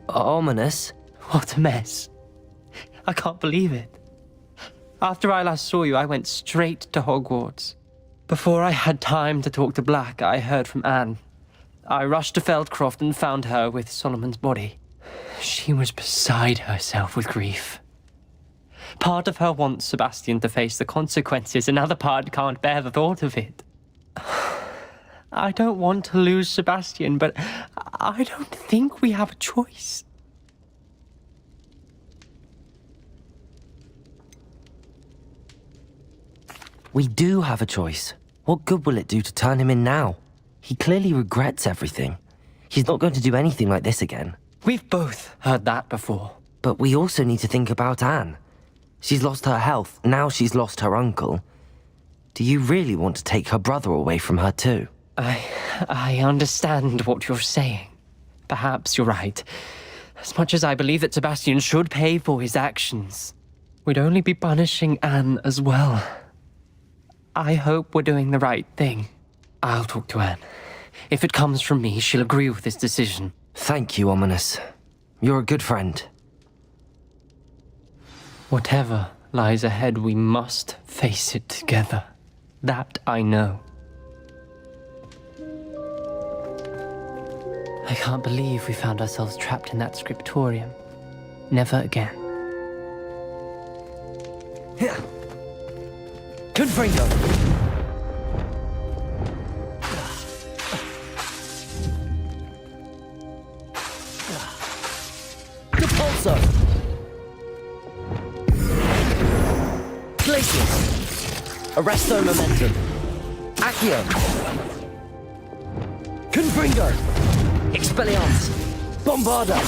Ominous? What a mess. I can't believe it. After I last saw you, I went straight to Hogwarts. Before I had time to talk to Black, I heard from Anne. I rushed to Feldcroft and found her with Solomon's body. She was beside herself with grief. Part of her wants Sebastian to face the consequences, another part can't bear the thought of it. I don't want to lose Sebastian, but I don't think we have a choice. We do have a choice. What good will it do to turn him in now? He clearly regrets everything. He's not going to do anything like this again. We've both heard that before. But we also need to think about Anne. She's lost her health, now she's lost her uncle. Do you really want to take her brother away from her too? I understand what you're saying. Perhaps you're right. As much as I believe that Sebastian should pay for his actions, we'd only be punishing Anne as well. I hope we're doing the right thing. I'll talk to Anne. If it comes from me, she'll agree with this decision. Thank you, Ominous. You're a good friend. Whatever lies ahead, we must face it together. That I know. I can't believe we found ourselves trapped in that scriptorium. Never again. Here. Confringo! Repulsor! Glacius! Arresto Momentum! Accio! Confringo! Expelliarmus! Bombarda!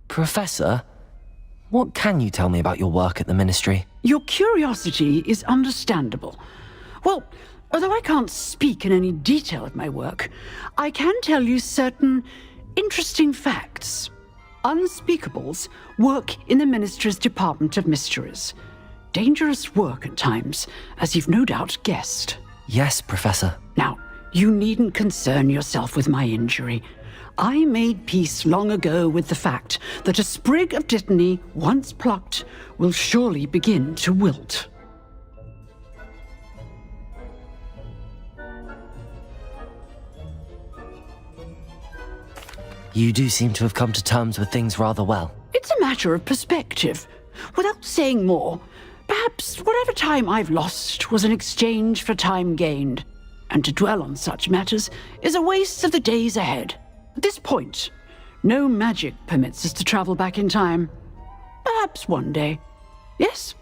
Professor, what can you tell me about your work at the Ministry? Your curiosity is understandable. Well, although I can't speak in any detail of my work, I can tell you certain interesting facts. Unspeakables work in the Ministry's Department of Mysteries. Dangerous work at times, as you've no doubt guessed. Yes, Professor. Now, you needn't concern yourself with my injury. I made peace long ago with the fact that a sprig of dittany, once plucked, will surely begin to wilt. You do seem to have come to terms with things rather well. It's a matter of perspective. Without saying more, perhaps whatever time I've lost was an exchange for time gained. And to dwell on such matters is a waste of the days ahead. At this point, no magic permits us to travel back in time. Perhaps one day. Yes,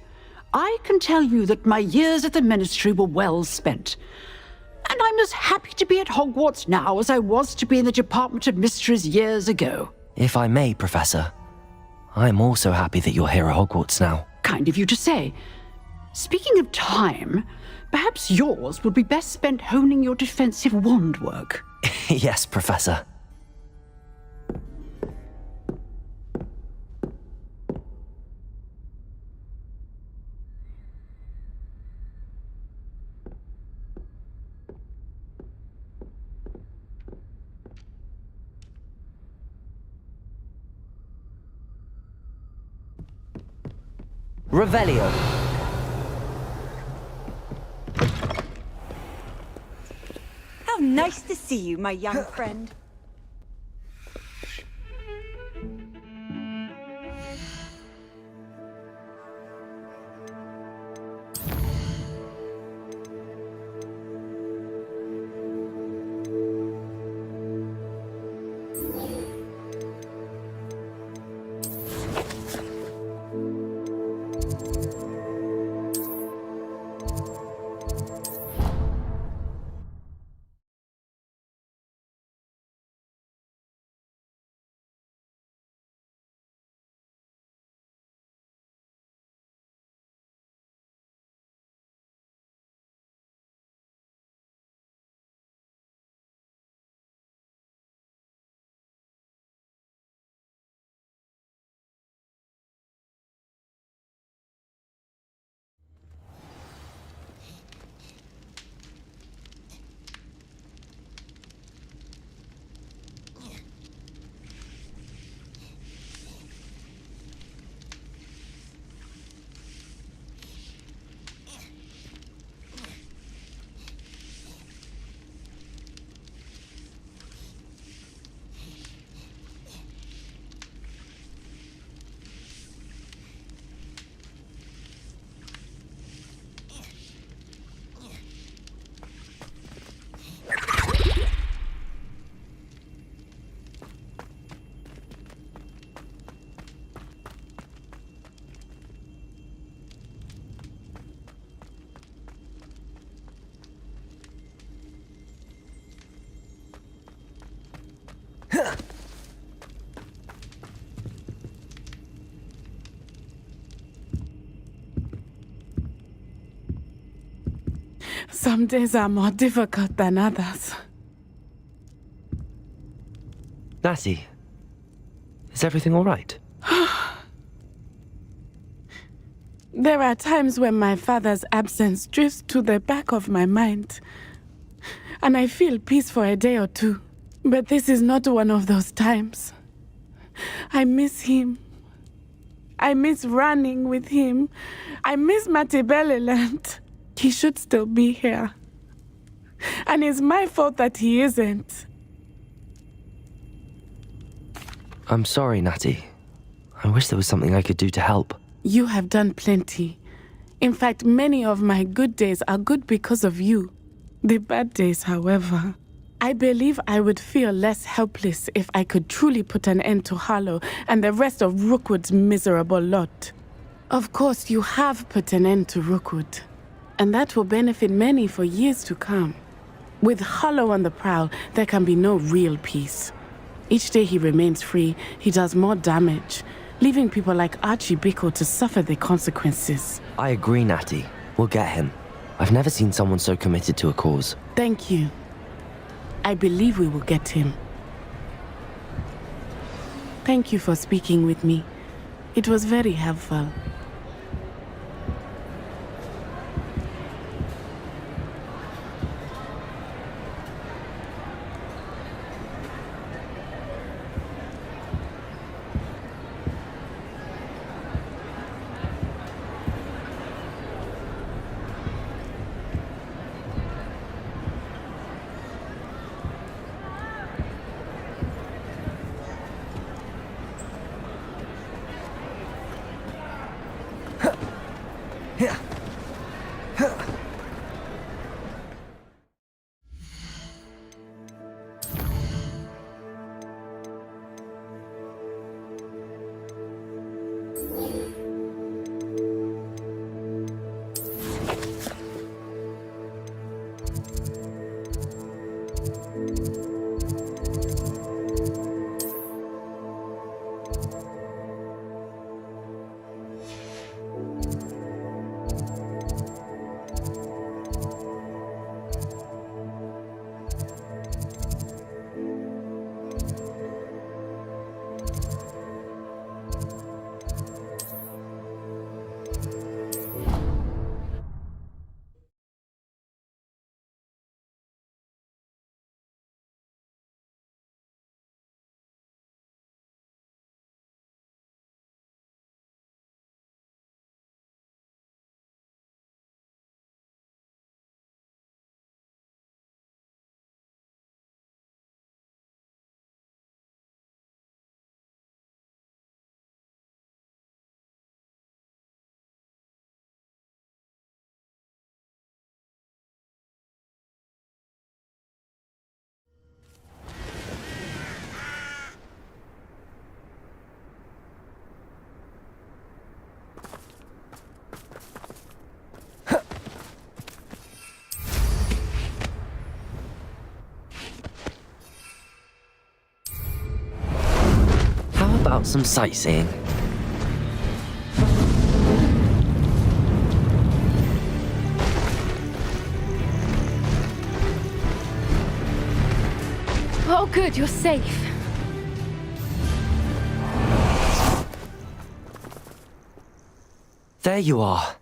I can tell you that my years at the Ministry were well spent. And I'm as happy to be at Hogwarts now as I was to be in the Department of Mysteries years ago. If I may, Professor, I'm also happy that you're here at Hogwarts now. Kind of you to say. Speaking of time, perhaps yours would be best spent honing your defensive wand work. Yes, Professor. Revelio. How nice to see you, my young friend. Some days are more difficult than others. Natty, is everything all right? There are times when my father's absence drifts to the back of my mind, and I feel peace for a day or two. But this is not one of those times. I miss him. I miss running with him. I miss Matibeleland. He should still be here. And it's my fault that he isn't. I'm sorry, Natty. I wish there was something I could do to help. You have done plenty. In fact, many of my good days are good because of you. The bad days, however, I believe I would feel less helpless if I could truly put an end to Harlow and the rest of Rookwood's miserable lot. Of course, you have put an end to Rookwood, and that will benefit many for years to come. With Harlow on the prowl, there can be no real peace. Each day he remains free, he does more damage, leaving people like Archie Bickle to suffer the consequences. I agree, Natty. We'll get him. I've never seen someone so committed to a cause. Thank you. I believe we will get him. Thank you for speaking with me. It was very helpful. How about some sightseeing? Oh, good, you're safe. There you are.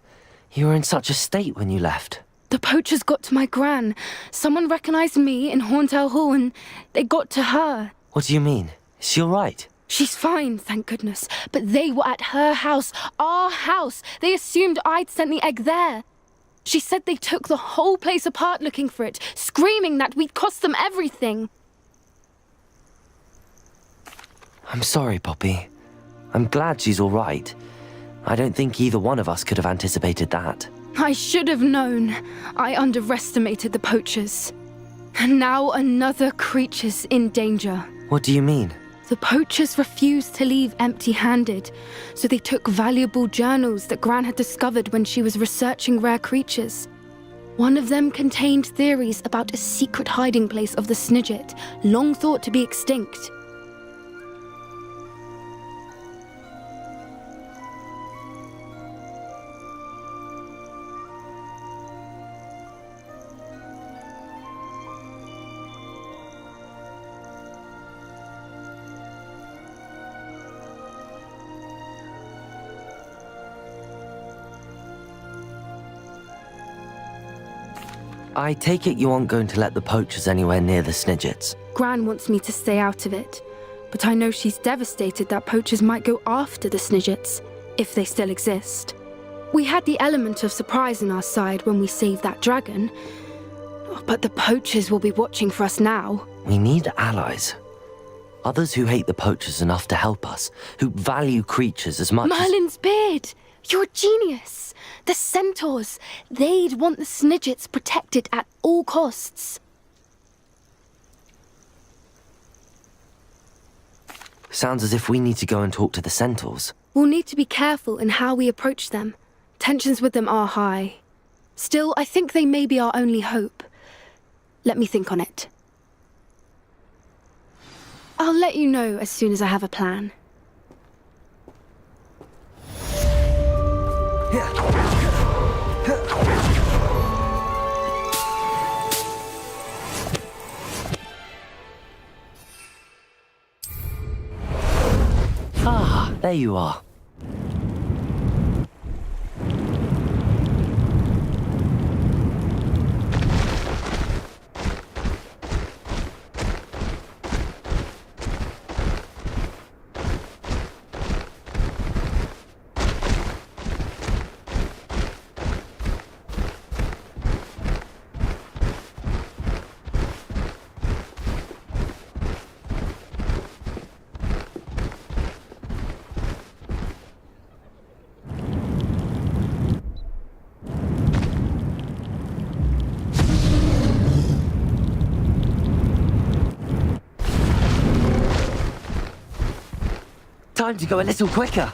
You were in such a state when you left. The poachers got to my gran. Someone recognized me in Horntail Hall and they got to her. What do you mean? Is she all right? She's fine, thank goodness. But they were at her house, our house. They assumed I'd sent the egg there. She said they took the whole place apart looking for it, screaming that we'd cost them everything. I'm sorry, Poppy. I'm glad she's all right. I don't think either one of us could have anticipated that. I should have known. I underestimated the poachers. And now another creature's in danger. What do you mean? The poachers refused to leave empty-handed, so they took valuable journals that Gran had discovered when she was researching rare creatures. One of them contained theories about a secret hiding place of the Snidget, long thought to be extinct. I take it you aren't going to let the poachers anywhere near the Snidgets. Gran wants me to stay out of it, but I know she's devastated that poachers might go after the Snidgets, if they still exist. We had the element of surprise on our side when we saved that dragon, but the poachers will be watching for us now. We need allies. Others who hate the poachers enough to help us, who value creatures as much Merlin's beard! You're a genius! The centaurs! They'd want the Snidgets protected at all costs. Sounds as if we need to go and talk to the centaurs. We'll need to be careful in how we approach them. Tensions with them are high. Still, I think they may be our only hope. Let me think on it. I'll let you know as soon as I have a plan. Ah, there you are. Time to go a little quicker.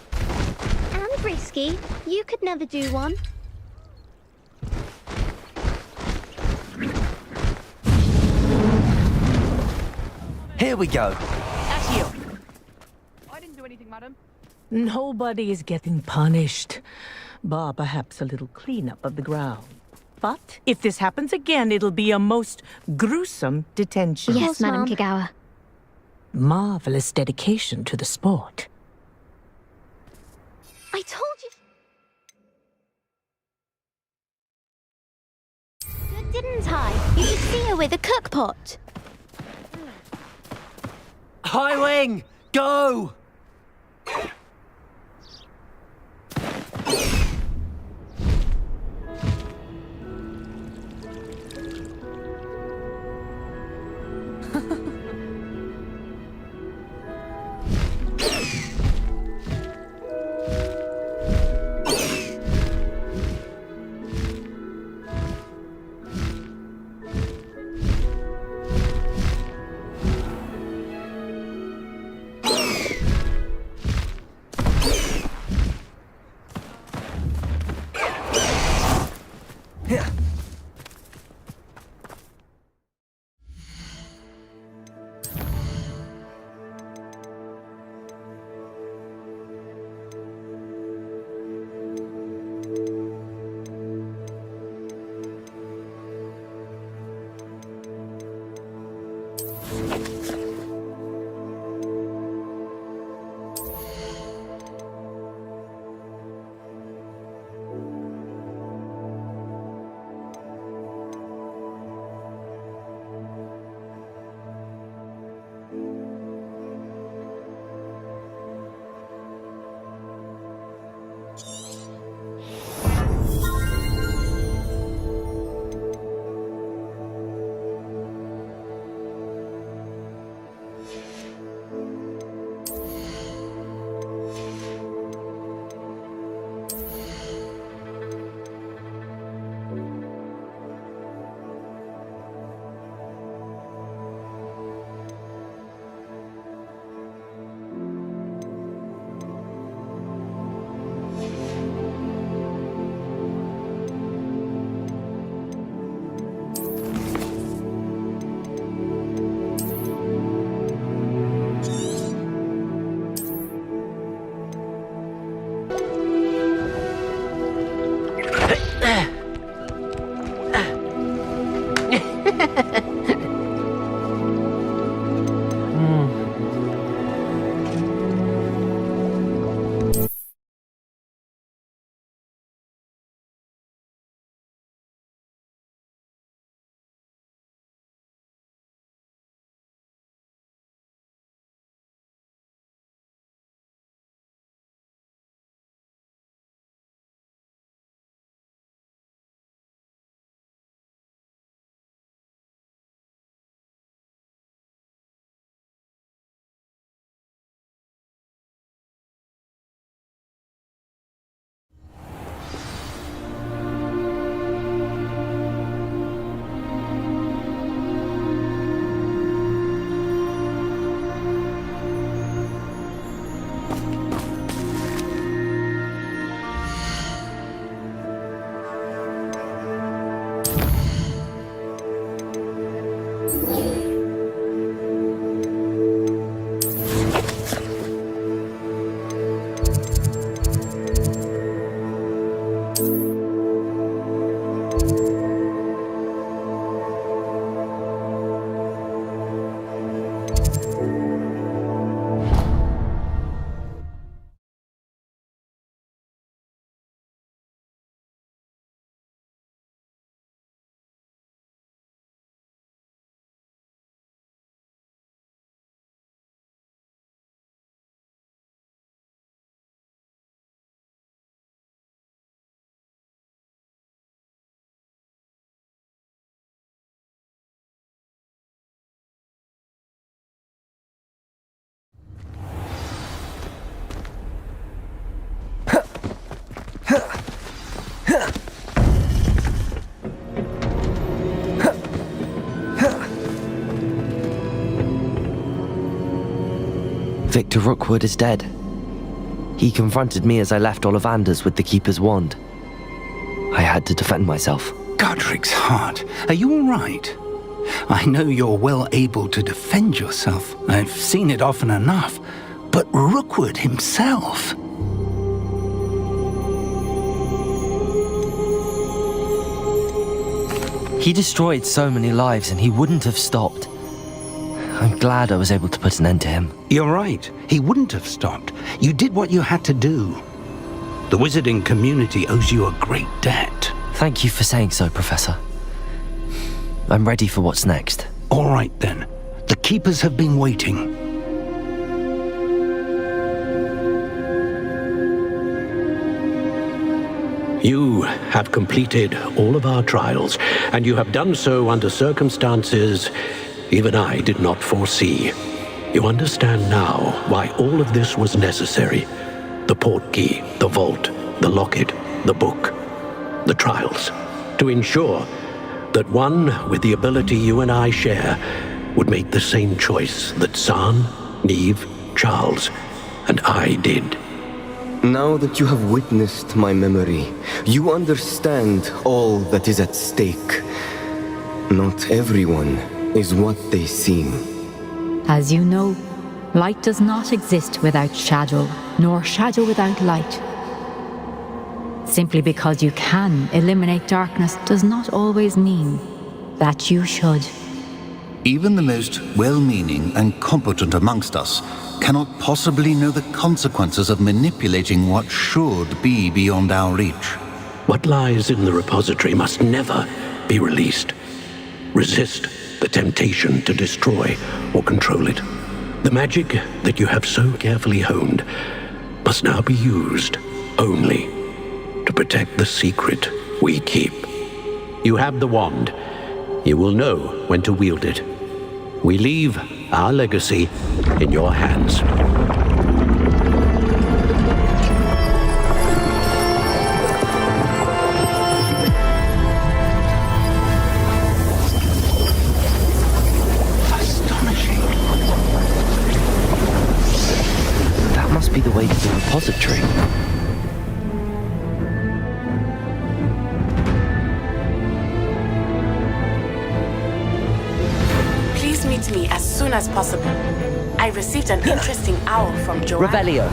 And risky. You could never do one. Here we go. That's you. I didn't do anything, madam. Nobody is getting punished. Bar perhaps a little cleanup of the ground. But if this happens again, it'll be a most gruesome detention. Yes, Madam Kagawa. Marvelous dedication to the sport. I told you. Good, didn't I? You should see her with a cook pot. High wing, go! Victor Rookwood is dead. He confronted me as I left Ollivander's with the Keeper's wand. I had to defend myself. Godric's heart, are you all right? I know you're well able to defend yourself. I've seen it often enough. But Rookwood himself... He destroyed so many lives and he wouldn't have stopped. I'm glad I was able to put an end to him. You're right. He wouldn't have stopped. You did what you had to do. The wizarding community owes you a great debt. Thank you for saying so, Professor. I'm ready for what's next. All right, then. The Keepers have been waiting. You have completed all of our trials, and you have done so under circumstances even I did not foresee. You understand now why all of this was necessary. The portkey, the vault, the locket, the book, the trials. To ensure that one with the ability you and I share would make the same choice that Zaan, Neve, Charles, and I did. Now that you have witnessed my memory, you understand all that is at stake. Not everyone is what they seem. As you know, light does not exist without shadow, nor shadow without light. Simply because you can eliminate darkness does not always mean that you should. Even the most well-meaning and competent amongst us cannot possibly know the consequences of manipulating what should be beyond our reach. What lies in the repository must never be released. Resist the temptation to destroy or control it. The magic that you have so carefully honed must now be used only to protect the secret we keep. You have the wand. You will know when to wield it. We leave our legacy in your hands. Astonishing. That must be the way to the repository. Meet me as soon as possible. I received an interesting owl from Joanna. Revelio.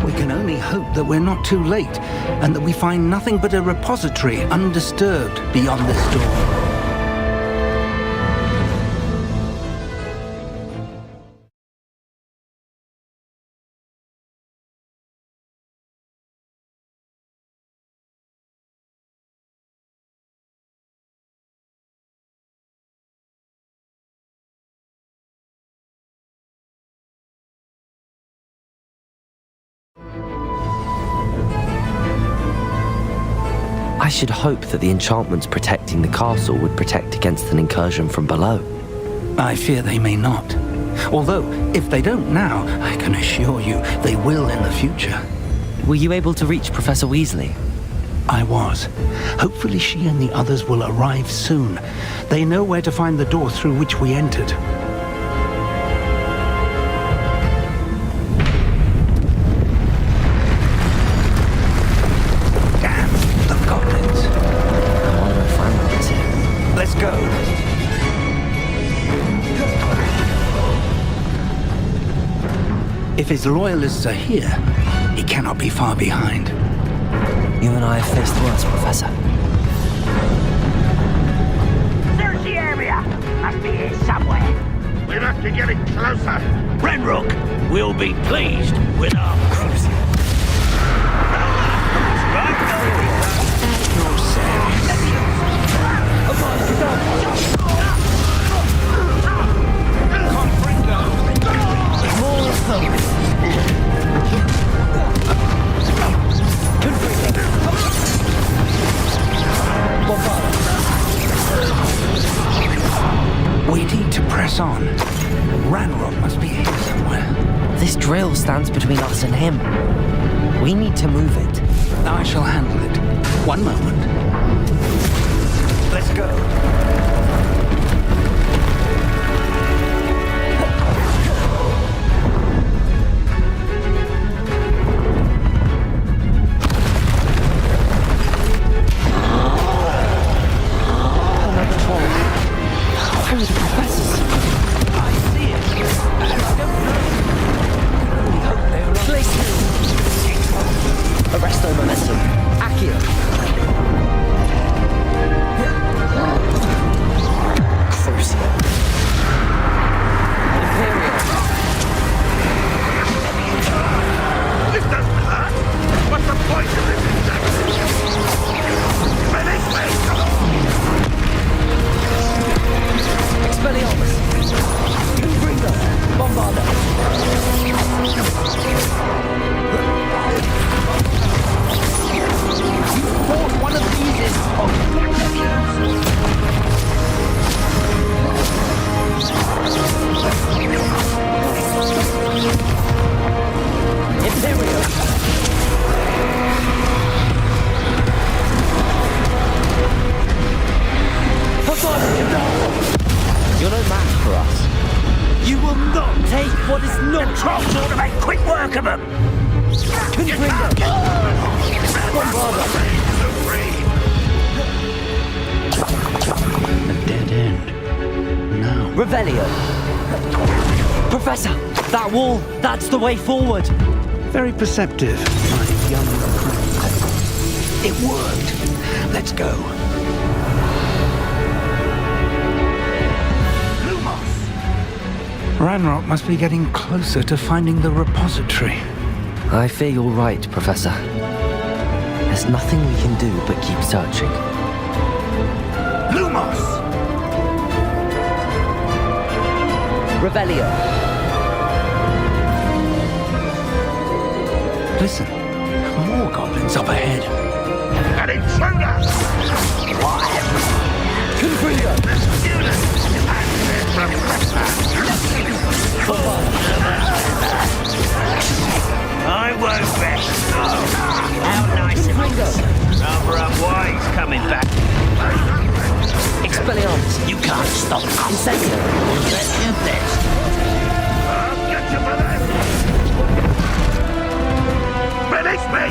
We can only hope that we're not too late, and that we find nothing but a repository undisturbed beyond this door. I should hope that the enchantments protecting the castle would protect against an incursion from below. I fear they may not. Although, if they don't now, I can assure you they will in the future. Were you able to reach Professor Weasley? I was. Hopefully she and the others will arrive soon. They know where to find the door through which we entered. Let's go. If his loyalists are here, he cannot be far behind. You and I have faced worse, Professor. Search the area! Must be here somewhere. We must be getting closer. Renrook will be pleased with our cruising. We need to press on. Ranrock must be here somewhere. This drill stands between us and him. We need to move it. I shall handle it. One moment. Let's go. What is not? The trolls ought to make quick work of them! Confringo! Bombarda! A dead end. No. Revelio! Professor! That wall! That's the way forward! Very perceptive, my young friend. It worked. Let's go. Ranrock must be getting closer to finding the repository. I fear you're right, Professor. There's nothing we can do but keep searching. Lumos! Revelio! Listen, more goblins up ahead. An intruder! Why? Confringo! I won't rest. How nice of you. Rather unwise coming back. Expelliarmus! You can't stop us. Incendio! Let your best. I'll get you for this! Release me!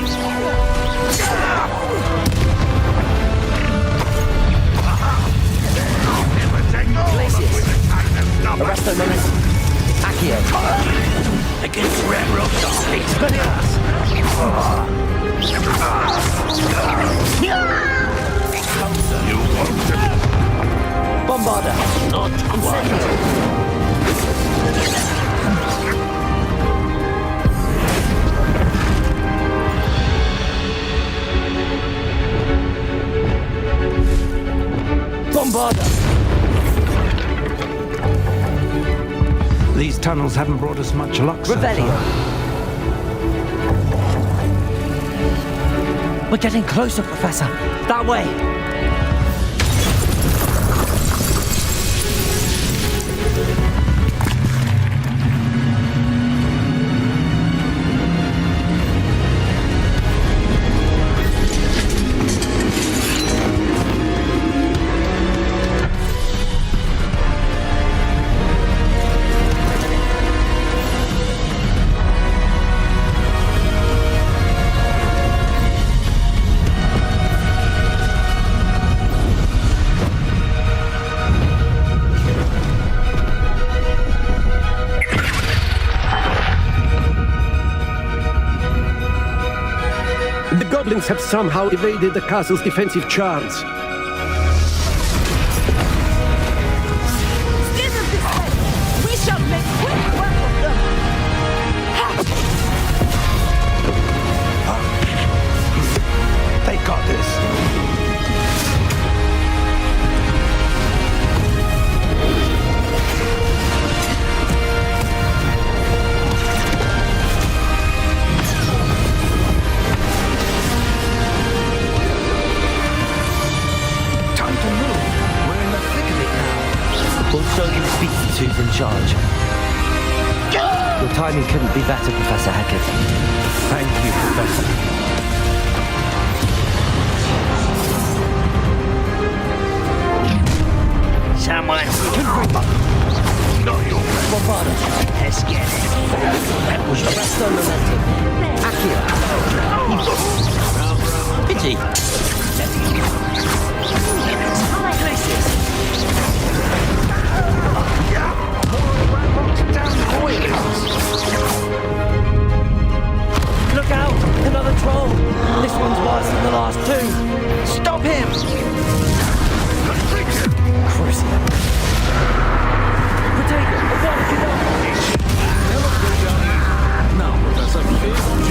Arresto momentum. Accio. Against Ranrock, Expelliarmus! You want to... Bombarda! not quite. Bombarda! These tunnels haven't brought us much luck so Revelio! far. We're getting closer, Professor. That way! The goblins have somehow evaded the castle's defensive charms. Scissors this way! We shall make quick work of them! They got this. We'll show you beats who's in charge. Your timing couldn't be better, Professor Heckett. Thank you, Professor. Someone... Not your Bombarda! Let's get it. That was Arresto momentum. Accio! Pity! Glacius! Look out! Another troll! This one's worse than the last two! Stop him! Crucial. Potato! Now, Professor, you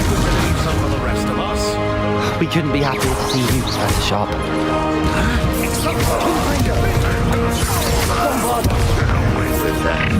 could relieve some for the rest of us. We couldn't be happier to see you, Professor Sharp. Bombarda! with that.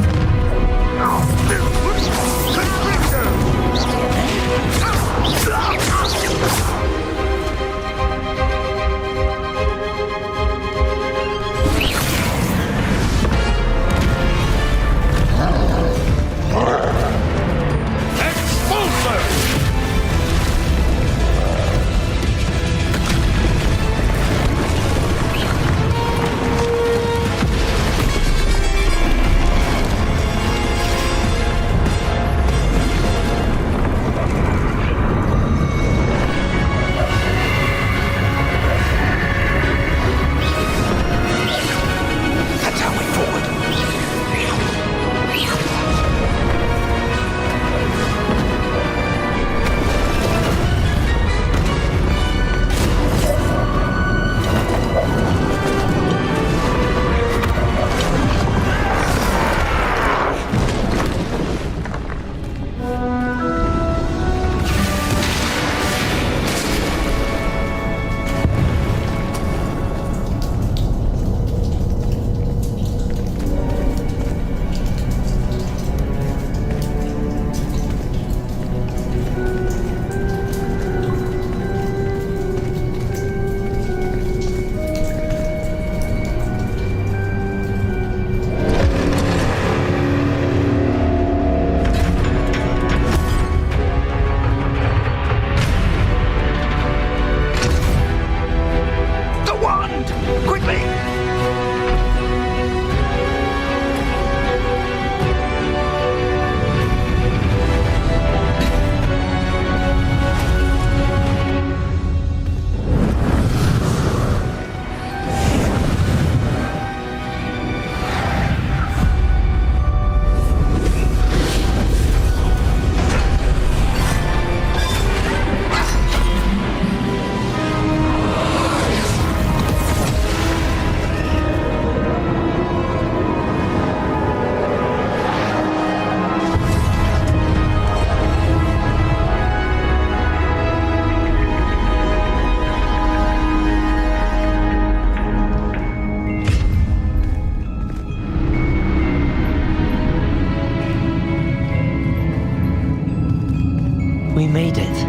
We made it.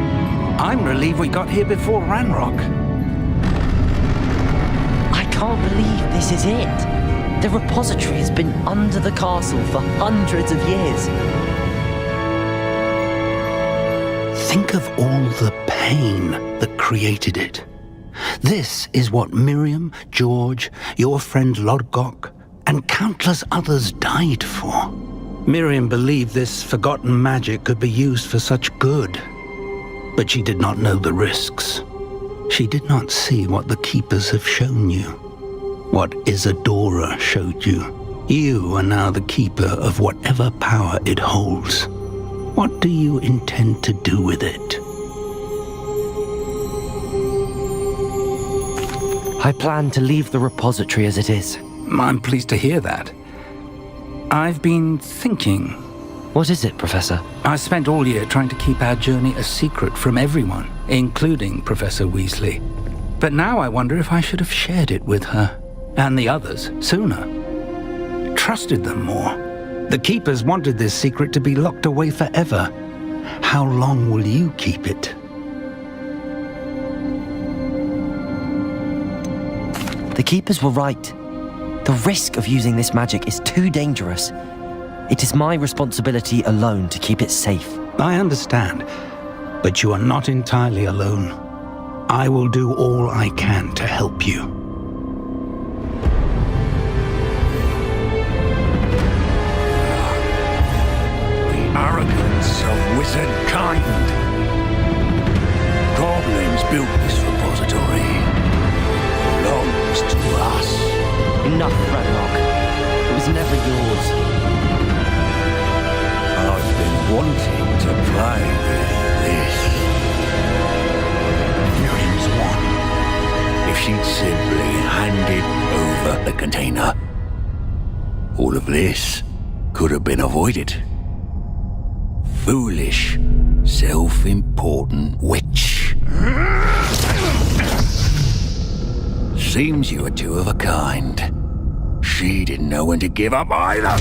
I'm relieved we got here before Ranrock. I can't believe this is it. The repository has been under the castle for hundreds of years. Think of all the pain that created it. This is what Miriam, George, your friend Lodgok, and countless others died for. Miriam believed this forgotten magic could be used for such good, but she did not know the risks. She did not see what the Keepers have shown you, what Isadora showed you. You are now the Keeper of whatever power it holds. What do you intend to do with it? I plan to leave the repository as it is. I'm pleased to hear that. I've been thinking. What is it, Professor? I spent all year trying to keep our journey a secret from everyone, including Professor Weasley. But now I wonder if I should have shared it with her, and the others, sooner. Trusted them more. The Keepers wanted this secret to be locked away forever. How long will you keep it? The Keepers were right. The risk of using this magic is too dangerous. It is my responsibility alone to keep it safe. I understand, but you are not entirely alone. I will do all I can to help you. The arrogance of wizard kind. Goblins built this repository. It belongs to us. Enough, Ranrock. It was never yours. I've been wanting to play with this. Miriam's won. If she'd simply handed over the container, all of this could have been avoided. Foolish, self-important witch. Seems you were two of a kind. She didn't know when to give up either.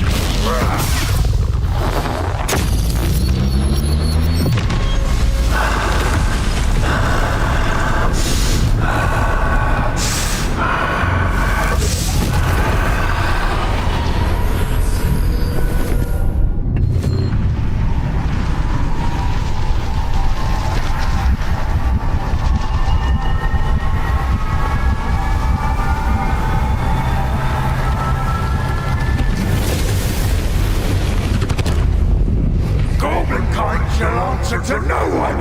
To no one!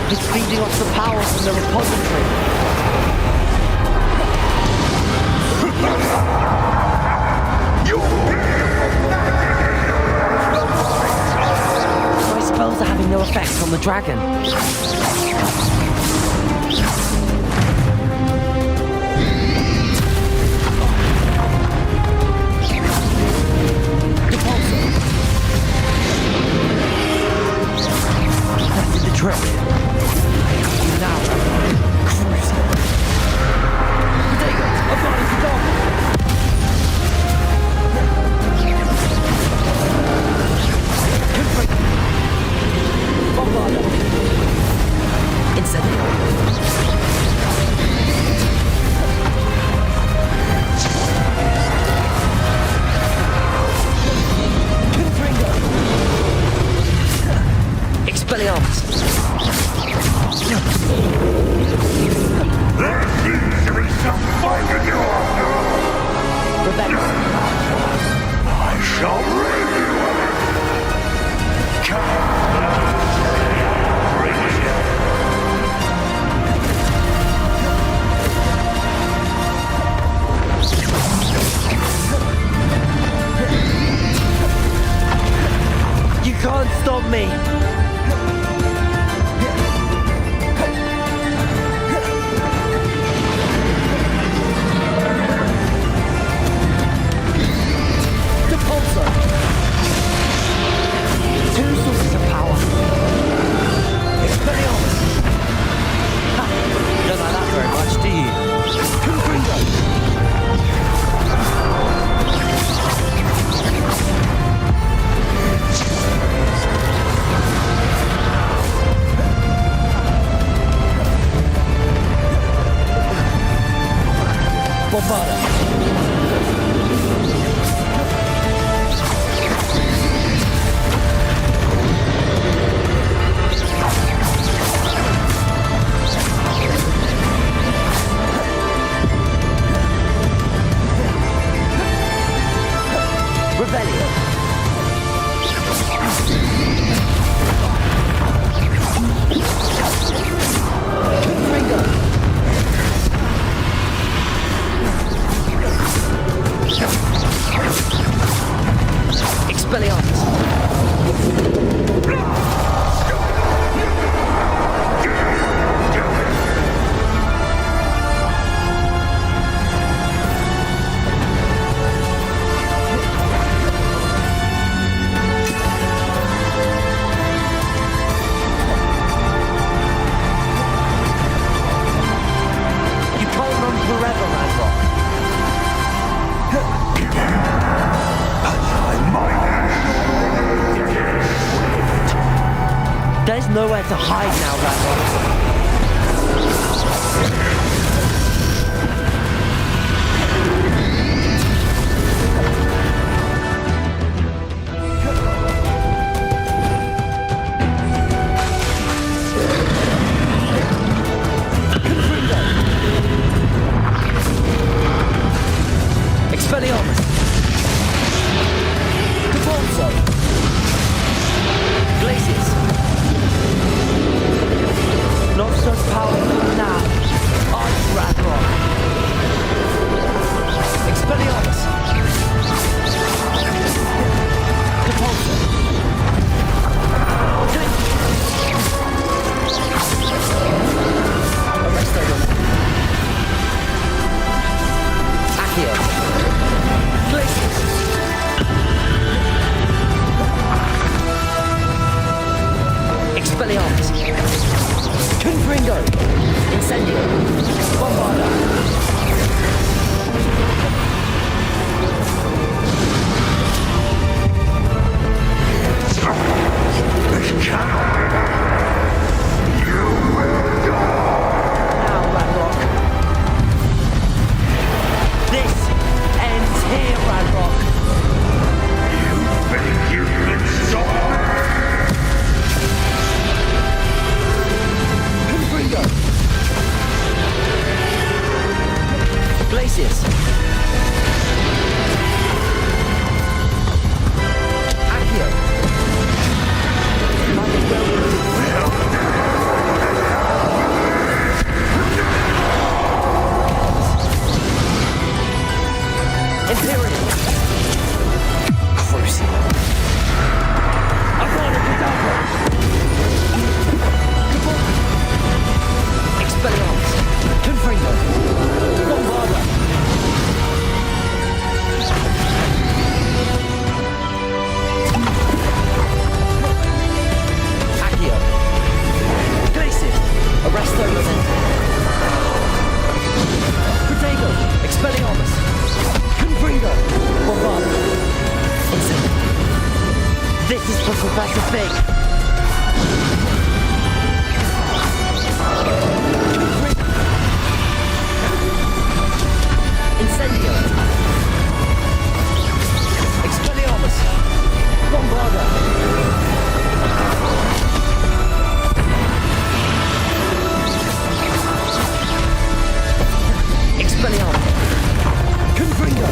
It's feeding off the power from the repository. My spells are having no effect on the dragon. That did the trick. Now, cruising. Take it! I've got it, dog! Instant. stop me! Depulso! Two sources of power. Expelliarmus! Ha! Don't like that very much, do you? Confringo! Bombarda! Rebellion! Confringo! Expelliarmus! You can't run forever, Ranrock. There's nowhere to hide now, Ranrock. Expelliarmus! Depulso! Glacius! Not so powerful now. Ice Ranrock! Expelliarmus! Depulso! Arresto them. Accio! Glacius! Expelliarmus! Confringo! Incendio! Bombarda! This cannot be done. You will die. Now, Ranrock. This ends here, Ranrock. You think you can stop me? Confringo! Glacius! Accio! Might as well Imperial! Crucial! Abrana Cadabra! Expelliarmus! Confringo! Bombarda! Accio! Glacius! Arresto Memento! Protego! Expelliarmus! Confringo! Bombarda! Incendio! This is for Professor Fig! Incendio! Expelliarmus! Bombarda! Expelliarmus! Confringo!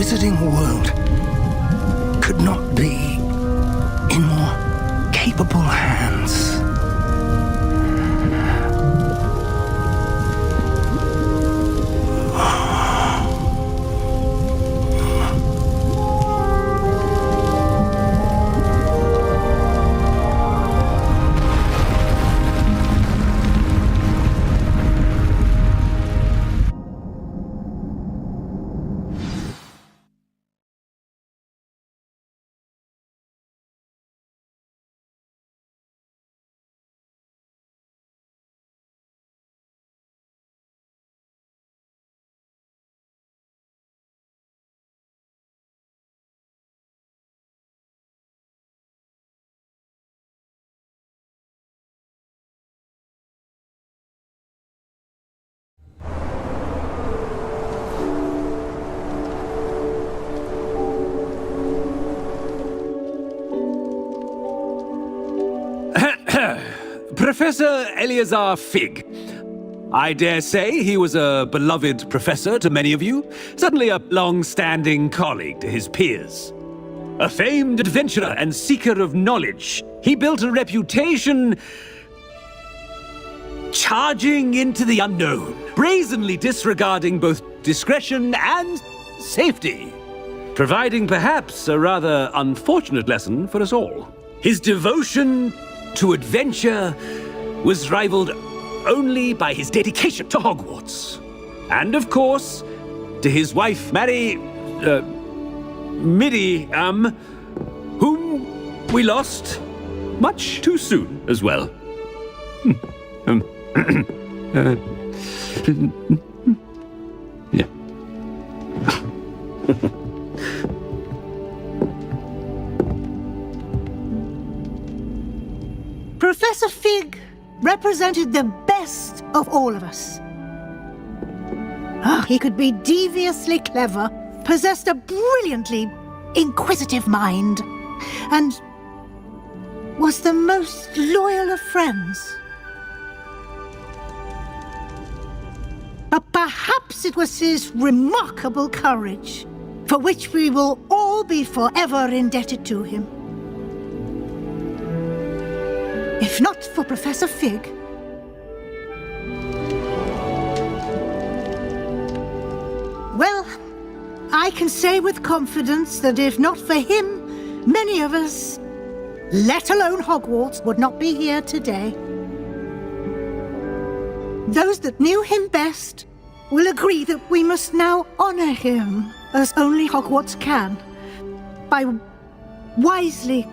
wizarding world could not be in more capable hands. Professor Eleazar Fig. I dare say he was a beloved professor to many of you, certainly a long-standing colleague to his peers. A famed adventurer and seeker of knowledge, he built a reputation charging into the unknown, brazenly disregarding both discretion and safety, providing perhaps a rather unfortunate lesson for us all. His devotion to adventure was rivaled only by his dedication to Hogwarts. And of course, to his wife, Middy, whom we lost much too soon as well. Yeah. Professor Fig represented the best of all of us. He could be deviously clever, possessed a brilliantly inquisitive mind, and was the most loyal of friends. But perhaps it was his remarkable courage, for which we will all be forever indebted to him. If not for Professor Fig, well, I can say with confidence that if not for him, many of us, let alone Hogwarts, would not be here today. Those that knew him best will agree that we must now honor him as only Hogwarts can, by wisely,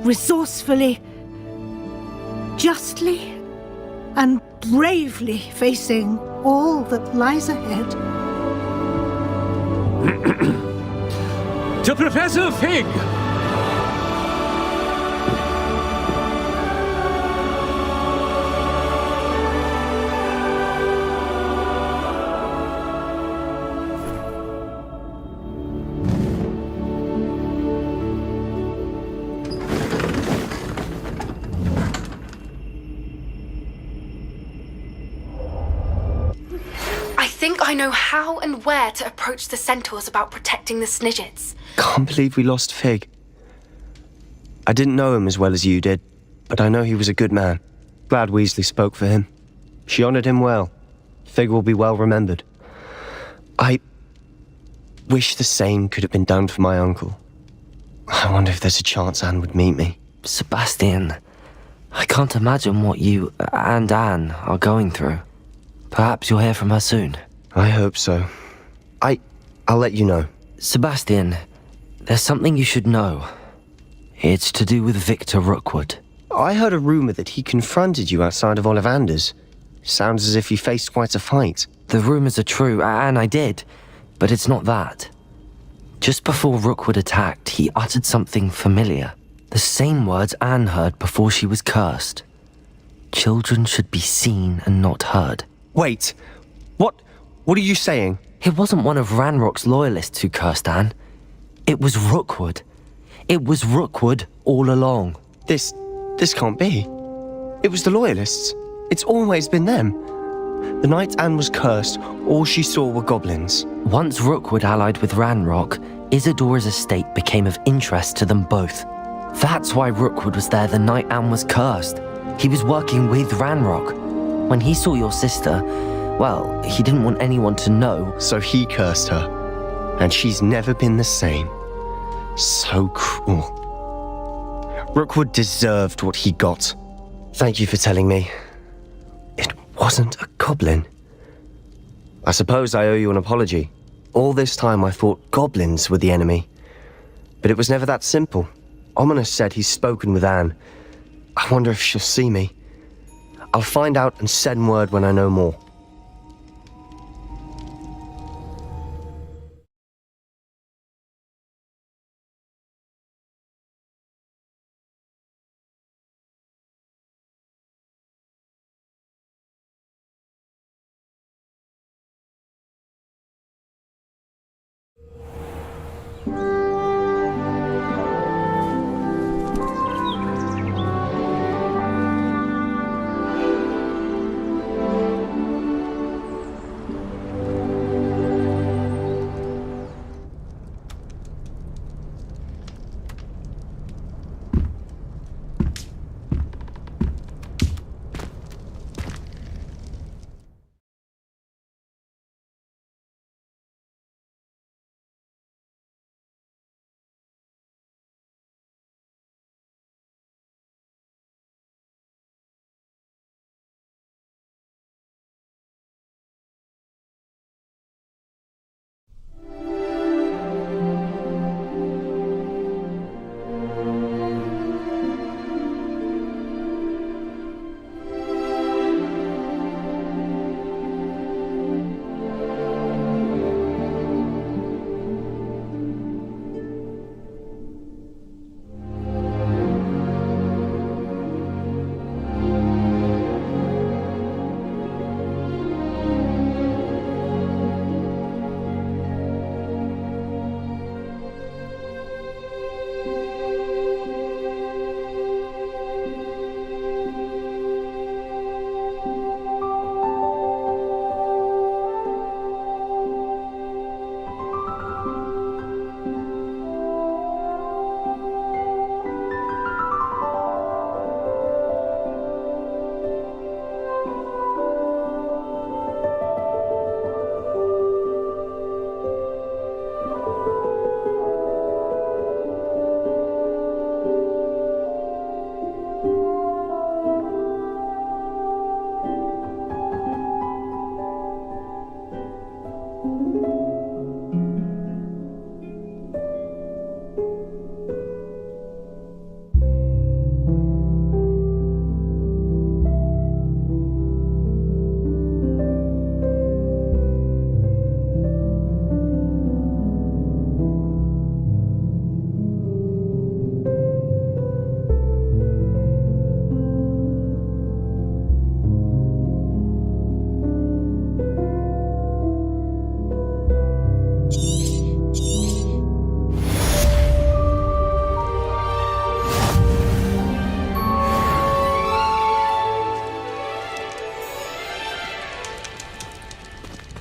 resourcefully, justly and bravely facing all that lies ahead. To Professor Fig! I know how and where to approach the centaurs about protecting the Snidgets. Can't believe we lost Fig. I didn't know him as well as you did, but I know he was a good man. Glad Weasley spoke for him. She honored him well. Fig will be well remembered. I wish the same could have been done for my uncle. I wonder if there's a chance Anne would meet me. Sebastian, I can't imagine what you and Anne are going through. Perhaps you'll hear from her soon. I hope so. I'll let you know. Sebastian, there's something you should know. It's to do with Victor Rookwood. I heard a rumor that he confronted you outside of Ollivander's. Sounds as if you faced quite a fight. The rumors are true, and I did, but it's not that. Just before Rookwood attacked, he uttered something familiar. The same words Anne heard before she was cursed. Children should be seen and not heard. Wait, what are you saying? It wasn't one of Ranrock's loyalists who cursed Anne. It was Rookwood. It was Rookwood all along. This can't be. It was the loyalists. It's always been them. The night Anne was cursed, all she saw were goblins. Once Rookwood allied with Ranrock, Isadora's estate became of interest to them both. That's why Rookwood was there the night Anne was cursed. He was working with Ranrock. When he saw your sister, well, he didn't want anyone to know. So he cursed her. And she's never been the same. So cruel. Rookwood deserved what he got. Thank you for telling me. It wasn't a goblin. I suppose I owe you an apology. All this time I thought goblins were the enemy. But it was never that simple. Ominous said he's spoken with Anne. I wonder if she'll see me. I'll find out and send word when I know more.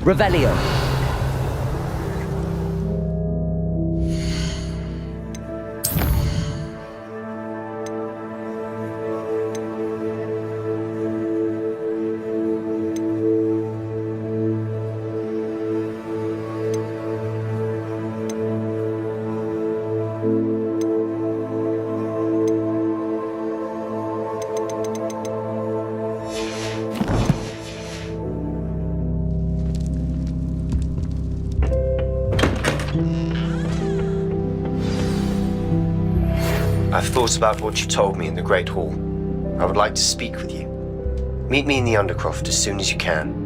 Revelio. I've thought about what you told me in the Great Hall. I would like to speak with you. Meet me in the Undercroft as soon as you can.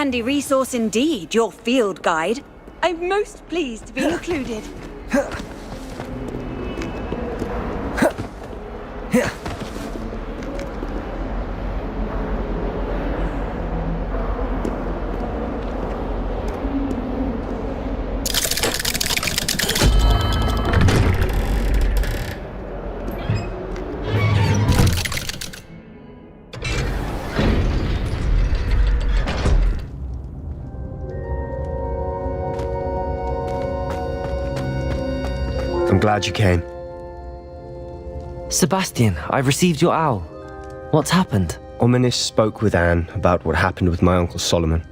handy resource indeed, your field guide. I'm most pleased to be included. I'm glad you came. Sebastian, I've received your owl. What's happened? Ominis spoke with Anne about what happened with my Uncle Solomon.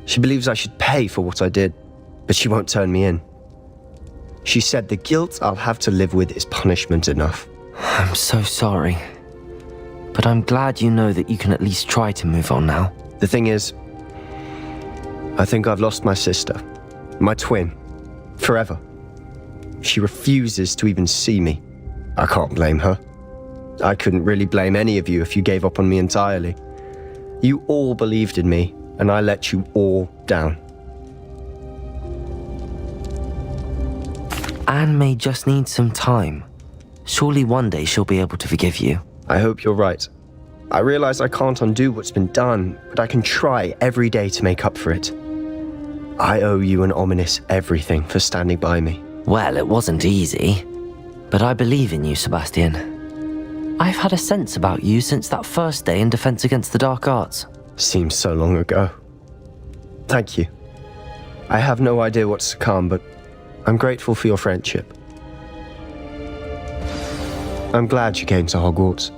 She believes I should pay for what I did, but she won't turn me in. She said the guilt I'll have to live with is punishment enough. I'm so sorry. But I'm glad you know that you can at least try to move on now. The thing is, I think I've lost my sister, my twin, forever. She refuses to even see me. I can't blame her. I couldn't really blame any of you if you gave up on me entirely. You all believed in me, and I let you all down. Anne may just need some time. Surely one day she'll be able to forgive you. I hope you're right. I realize I can't undo what's been done, but I can try every day to make up for it. I owe you and Ominis everything for standing by me. Well, it wasn't easy, but I believe in you, Sebastian. I've had a sense about you since that first day in Defense Against the Dark Arts. Seems so long ago. Thank you. I have no idea what's to come, but I'm grateful for your friendship. I'm glad you came to Hogwarts.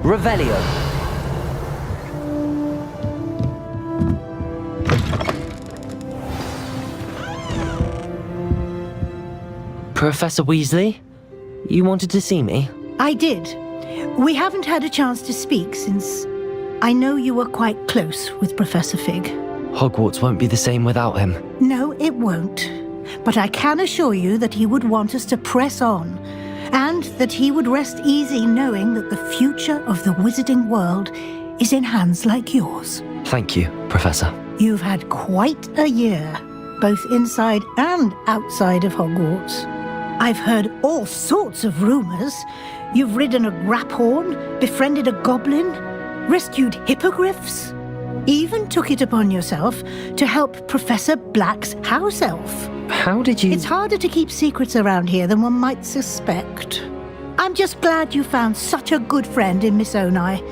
Revelio. Professor Weasley? You wanted to see me? I did. We haven't had a chance to speak since I know you were quite close with Professor Fig. Hogwarts won't be the same without him. No, it won't. But I can assure you that he would want us to press on, and that he would rest easy knowing that the future of the wizarding world is in hands like yours. Thank you, Professor. You've had quite a year, both inside and outside of Hogwarts. I've heard all sorts of rumors. You've ridden a graphorn, befriended a goblin, rescued hippogriffs, even took it upon yourself to help Professor Black's house elf. How did you... It's harder to keep secrets around here than one might suspect. I'm just glad you found such a good friend in Miss Onai.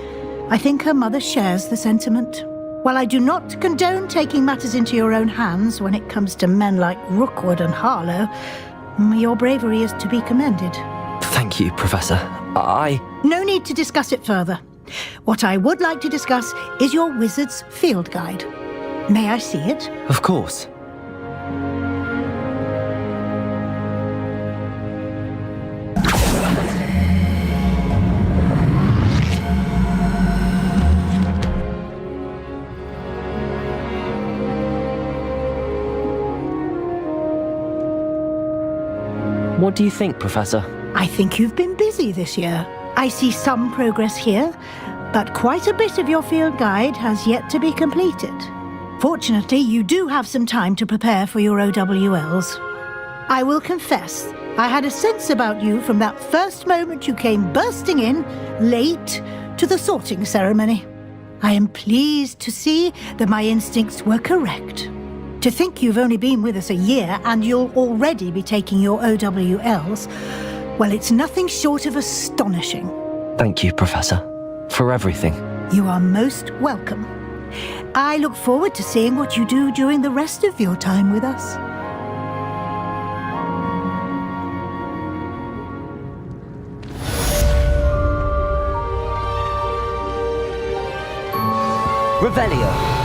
I think her mother shares the sentiment. While I do not condone taking matters into your own hands when it comes to men like Rookwood and Harlow, your bravery is to be commended. Thank you, Professor. No need to discuss it further. What I would like to discuss is your wizard's field guide. May I see it? Of course. What do you think, Professor? I think you've been busy this year. I see some progress here, but quite a bit of your field guide has yet to be completed. Fortunately, you do have some time to prepare for your OWLs. I will confess, I had a sense about you from that first moment you came bursting in, late, to the sorting ceremony. I am pleased to see that my instincts were correct. To think you've only been with us a year and you'll already be taking your OWLs, well, it's nothing short of astonishing. Thank you, Professor, for everything. You are most welcome. I look forward to seeing what you do during the rest of your time with us. Revelio.